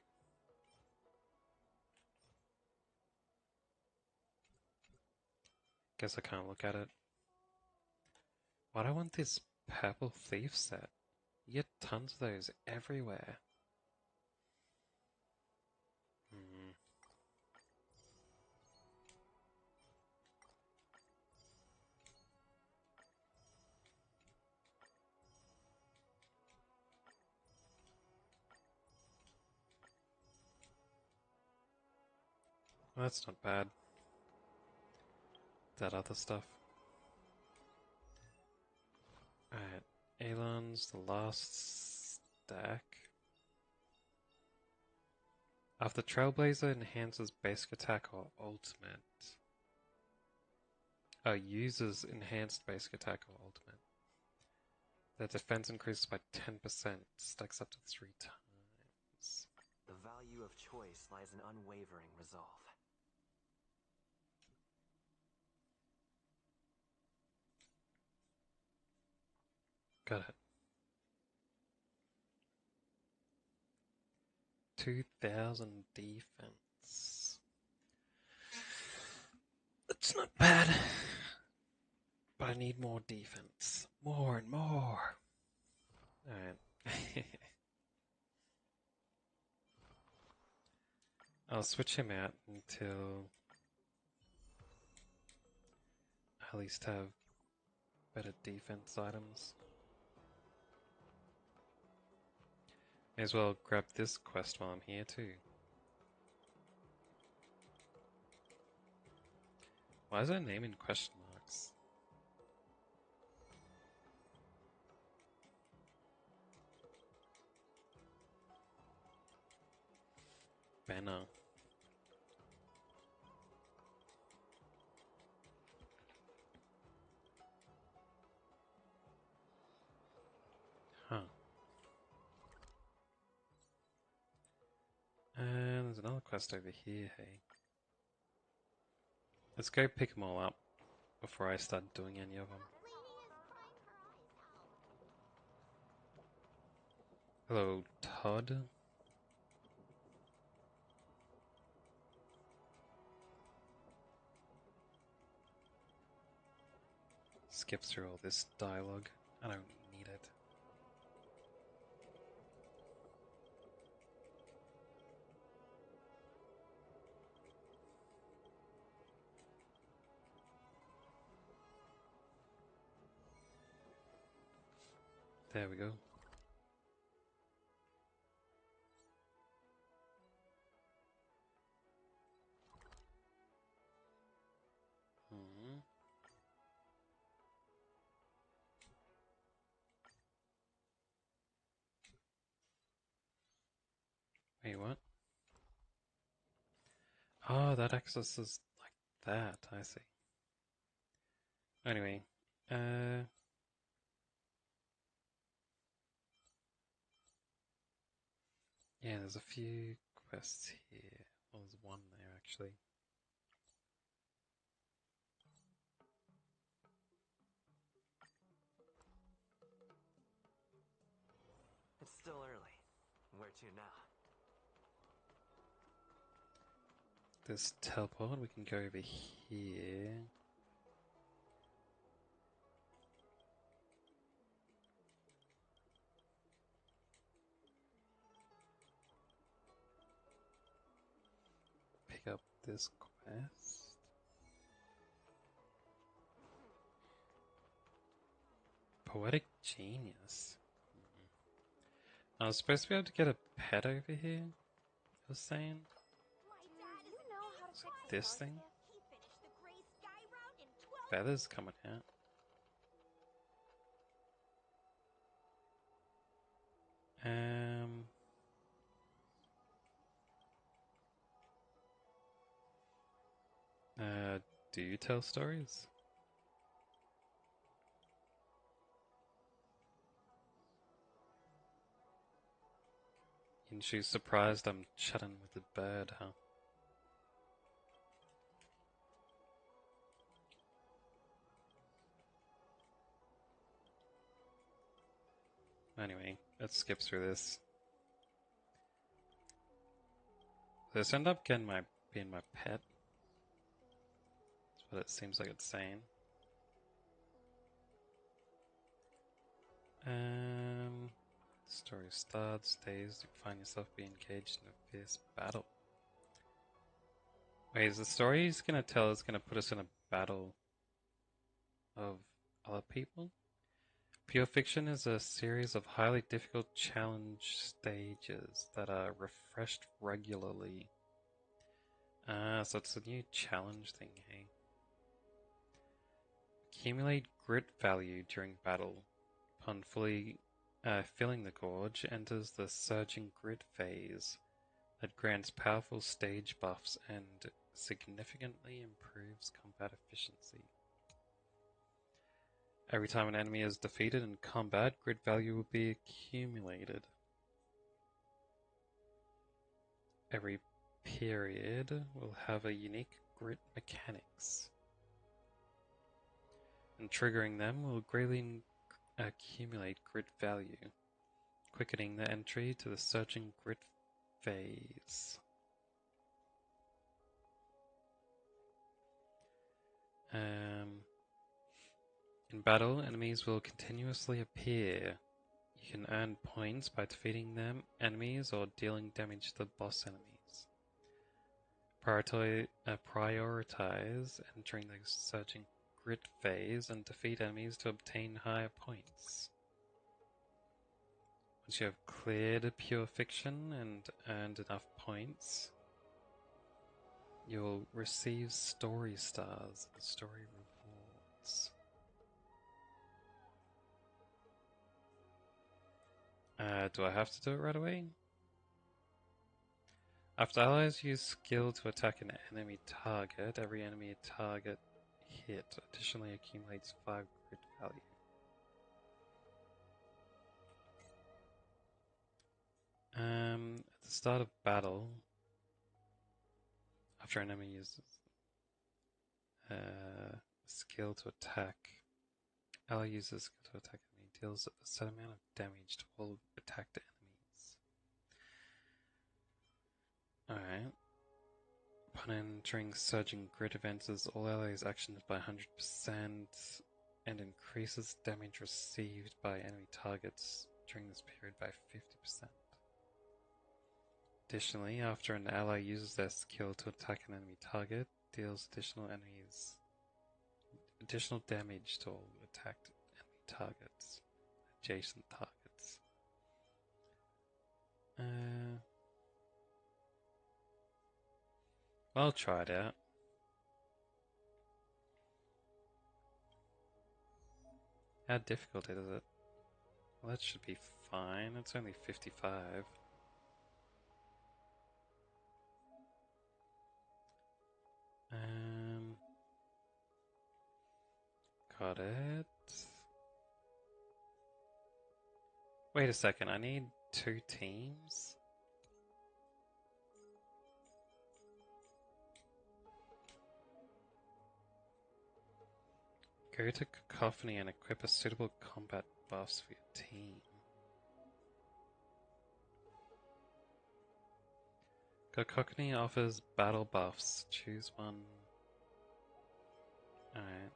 Guess I can't look at it. Why do I want this purple thief set? You get tons of those everywhere. Well, that's not bad. That other stuff. Alright, Elon's the last stack. After Trailblazer enhances basic attack or ultimate. Oh, uses enhanced basic attack or ultimate. Their defense increases by 10%, stacks up to 3 times.
The value of choice lies in unwavering resolve.
Got it. 2,000 defense. That's not bad. But I need more defense. More and more. Alright. I'll switch him out until I at least have better defense items. May as well grab this quest while I'm here too. Why is her name in question marks? banner. Huh. And there's another quest over here, hey. Let's go pick them all up before I start doing any of them. Hello, Todd. Skip through all this dialogue. I don't need it. There we go. Hmm. Wait, what? Oh, that access is like that, I see. Anyway, yeah, there's a few quests here. Well, there's one there, actually.
It's still early. Where to now?
This teleport, we can go over here. Pick up this quest. Poetic Genius. I was supposed to be able to get a pet over here, I was saying. This thing? Feathers coming out. Do you tell stories? And she's surprised I'm chatting with a bird, huh? Anyway, let's skip through this. This end up being my pet. That's what it seems like it's saying. Story starts, days, you find yourself being engaged in a fierce battle. Wait, is the story he's gonna tell us gonna put us in a battle of other people? Pure Fiction is a series of highly difficult challenge stages that are refreshed regularly. So it's a new challenge thing, hey? Accumulate grit value during battle. Upon fully filling the gorge, enters the Surging Grit phase that grants powerful stage buffs and significantly improves combat efficiency. Every time an enemy is defeated in combat, grit value will be accumulated. Every period will have a unique grit mechanics, and triggering them will greatly accumulate grit value, quickening the entry to the Surging Grit phase. In battle, enemies will continuously appear. You can earn points by defeating them enemies or dealing damage to the boss enemies. Prioritize entering the Surging Grit phase and defeat enemies to obtain higher points. Once you have cleared Pure Fiction and earned enough points, you'll receive story stars and story rewards. Do I have to do it right away? After allies use skill to attack an enemy target, every enemy target hit additionally accumulates 5 grit value. At the start of battle, after an enemy uses skill to attack, ally uses skill to attack enemy deals a set amount of damage to all attacked enemies. Alright. Upon entering surging grid events, all allies' actions by 100% and increases damage received by enemy targets during this period by 50%. Additionally, after an ally uses their skill to attack an enemy target, deals additional damage to all attacked enemy targets, adjacent targets. I'll try it out. How difficult is it? Well, that should be fine. It's only 55. Got it. Wait a second, I need 2 teams? Go to Cacophony and equip a suitable combat buffs for your team. Cacophony offers battle buffs. Choose one. Alright.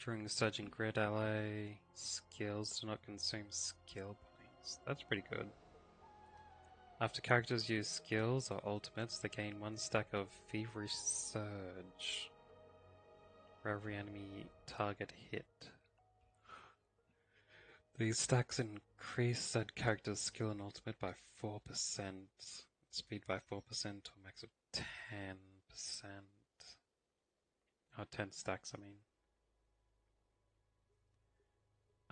During the surging grid, ally skills do not consume skill points. That's pretty good. After characters use skills or ultimates, they gain 1 stack of Feverish Surge for every enemy target hit. These stacks increase said character's skill and ultimate by 4%, speed by 4% to a max of 10%. Oh, 10 stacks, I mean.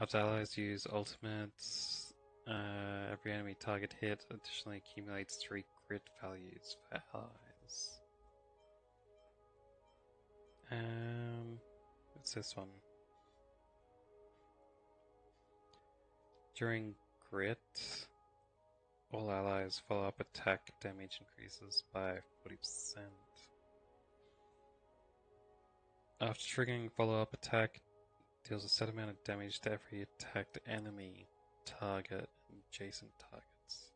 After allies use ultimates, every enemy target hit additionally accumulates 3 grit values for allies. What's this one? During grit, all allies follow-up attack damage increases by 40%. After triggering follow-up attack, deals a set amount of damage to every attacked enemy, target, and adjacent targets.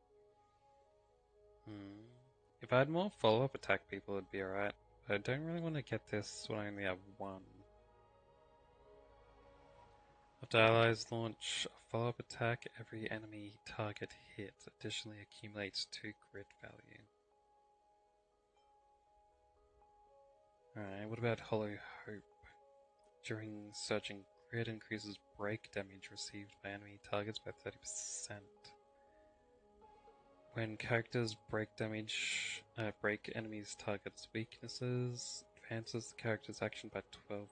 If I had more follow-up attack people, it'd be alright. But I don't really want to get this when I only have 1. After allies launch a follow-up attack, every enemy target hit additionally accumulates 2 grit value. Alright, what about Hollow Hope? During surging grid, increases break damage received by enemy targets by 30%. When characters break enemies' targets' weaknesses, advances the character's action by 12%.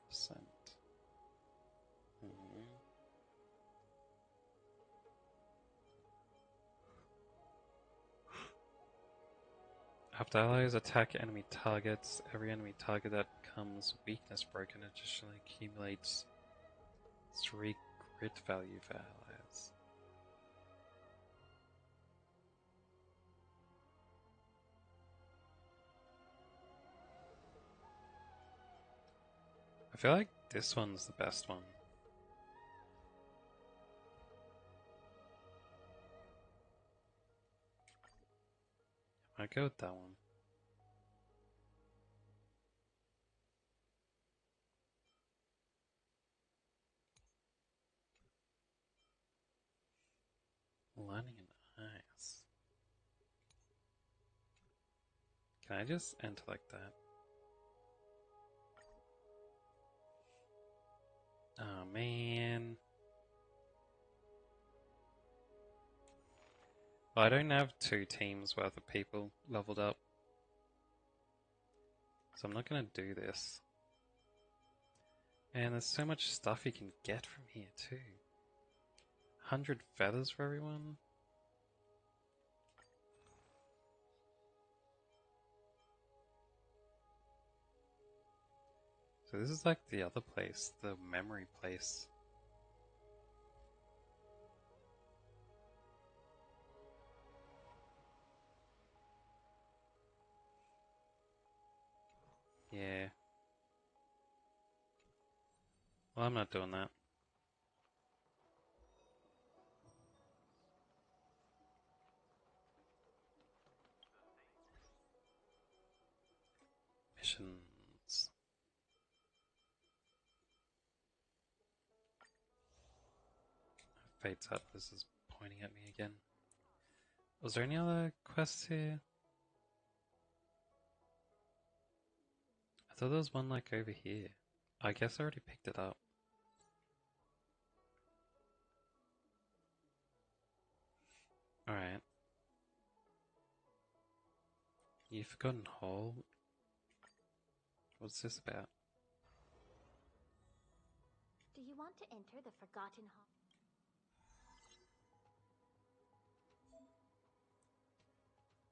After allies attack enemy targets, every enemy target that becomes weakness broken additionally accumulates 3 grit value for allies. I feel like this one's the best one. I go with that one. Lining in ice. Can I just enter like that? Oh man. Well, I don't have 2 teams worth of people leveled up. So I'm not gonna do this. And there's so much stuff you can get from here too. 100 feathers for everyone? So this is like the other place, the memory place. Yeah. Well, I'm not doing that. Missions. Fate's up. This is pointing at me again. Was there any other quests here? I thought there was one like over here. I guess I already picked it up. Alright. You Forgotten Hole? What's this about?
Do you want to enter the Forgotten Hall?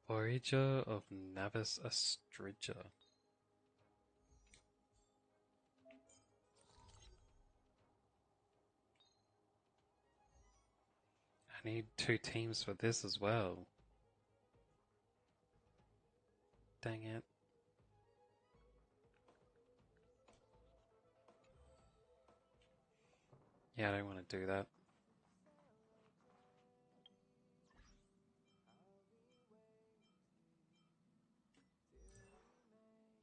Voyager of Navis Astrida. I need 2 teams for this as well. Dang it. Yeah, I don't want to do that.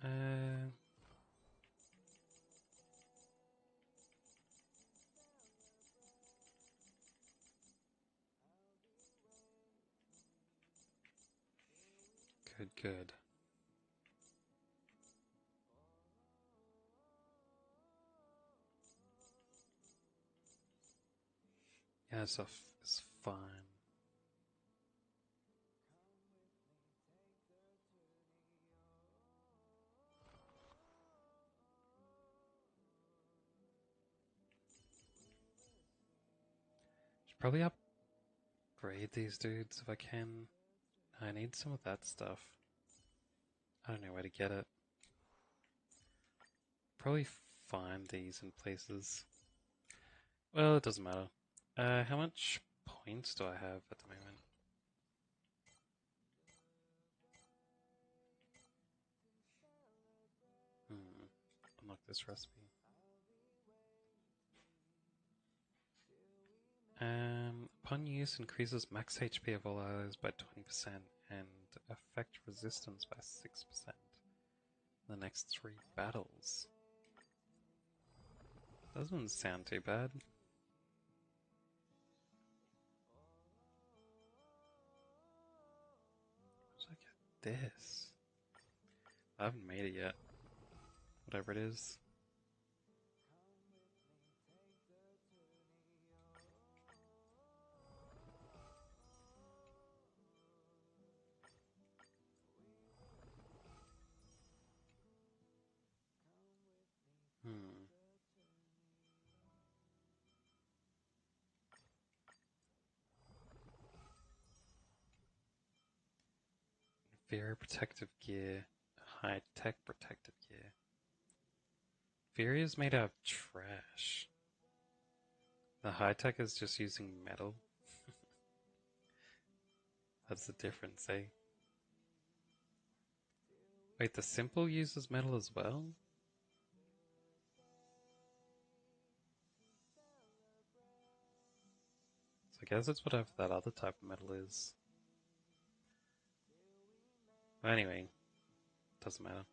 Uh... Good, good. Yeah, stuff is fine. Should probably upgrade these dudes if I can. I need some of that stuff. I don't know where to get it. Probably find these in places. Well, it doesn't matter. How much points do I have at the moment? Unlock this recipe. Upon use, increases max HP of all allies by 20% and effect resistance by 6%. The next 3 battles. Doesn't sound too bad. How did I get this? I haven't made it yet. Whatever it is. Inferior protective gear. High-tech protective gear. Inferior is made out of trash. The high-tech is just using metal. That's the difference, eh? Wait, the simple uses metal as well? So I guess it's whatever that other type of metal is. But anyway, doesn't matter.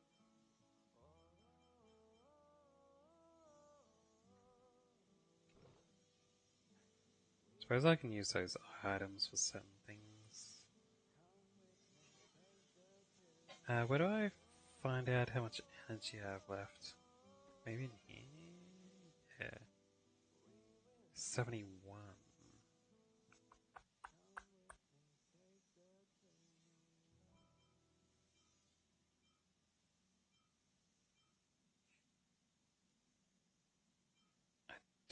Suppose I can use those items for certain things. Where do I find out how much energy I have left? Maybe in here? Yeah. 71.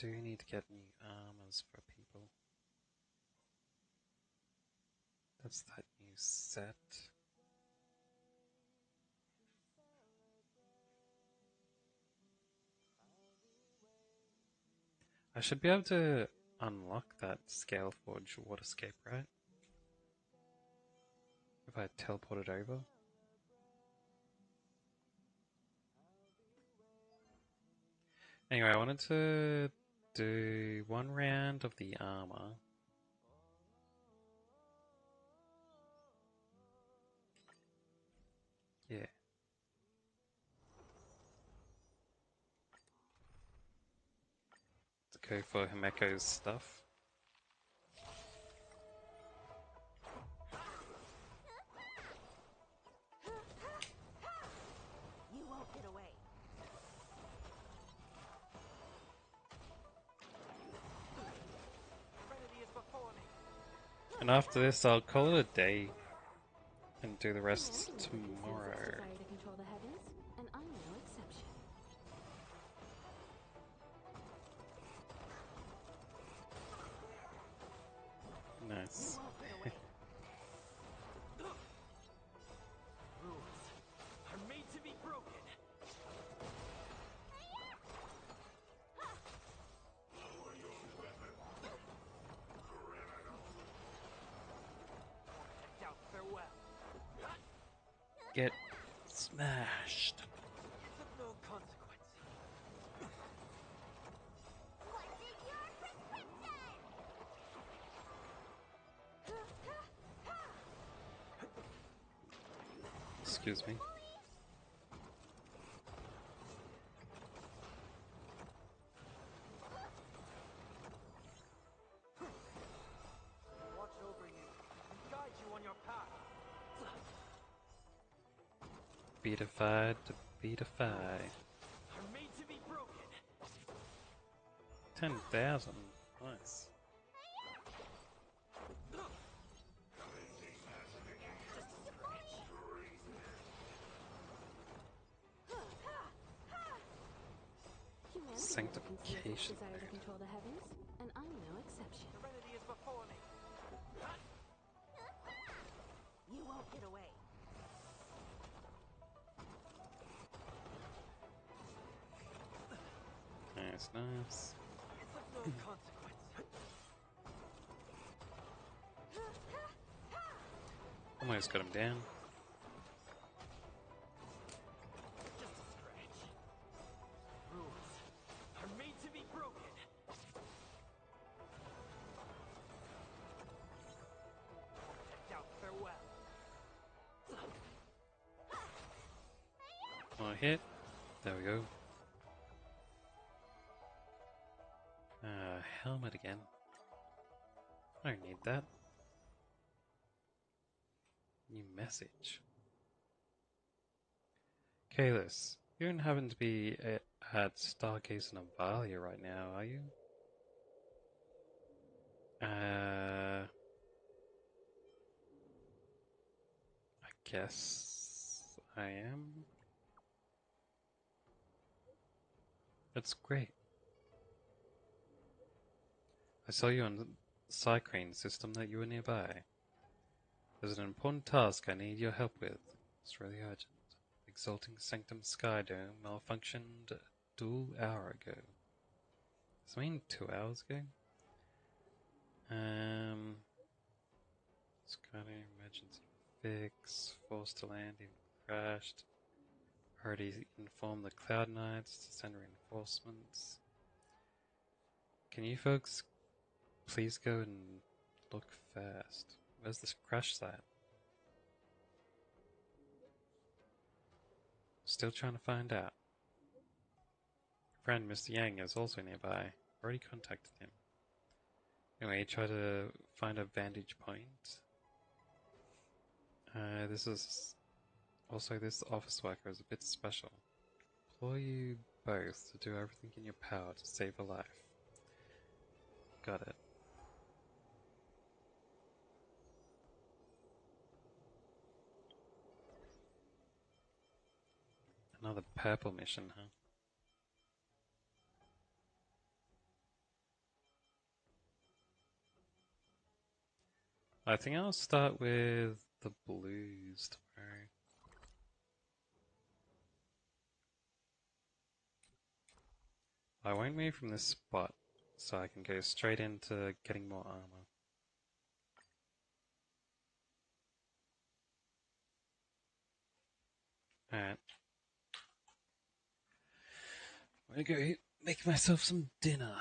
do need to get new armors for people. That's that new set. I should be able to unlock that Scaleforge waterscape, right? If I teleport it over. Anyway, I wanted to do one round of the armor. Yeah. To go for Himeko's stuff.
You won't get away.
Serenity is before me.
And after this, I'll call it a day and do the rest tomorrow.
Desire to control the heavens, and I'm no exception.
Nice.
Rules are made to be broken. Doubt farewell.
Get smashed.
It's of no consequence.
Excuse me.
Watch over you and guide you on your path.
Beatified to beatify.
Are made to be broken.
10,000. Nice. Sanctification.
Desire to control the heavens, and I'm no exception.
Serenity is before me.
You won't get away.
Nice, nice.
It's of no consequence.
Almost got him down.
Just a scratch. Rules are made to be broken. Doubt farewell.
One hit. There we go. Helmet again. I don't need that. New message. Kalis, you don't happen to be at Stargaze Navalia right now, are you? I guess I am. That's great. I saw you on the Cycrane system that you were nearby. There's an important task I need your help with. It's really urgent. Exalting Sanctum Skydome malfunctioned a dual hour ago. Does that mean 2 hours ago? Skydome emergency fix. Forced to land, even crashed. Already informed the Cloud Knights to send reinforcements. Can you folks please go and look fast? Where's this crash site? Still trying to find out. Friend Mr. Yang is also nearby. Already contacted him. Anyway, try to find a vantage point. This office worker is a bit special. Implore you both to do everything in your power to save a life. Got it. Another purple mission, huh? I think I'll start with the blues tomorrow. I won't move from this spot, so I can go straight into getting more armor. Alright. I'm gonna go make myself some dinner.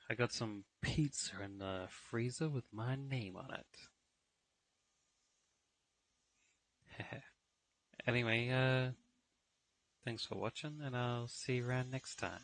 I got some pizza in the freezer with my name on it. Anyway, thanks for watching, and I'll see you around next time.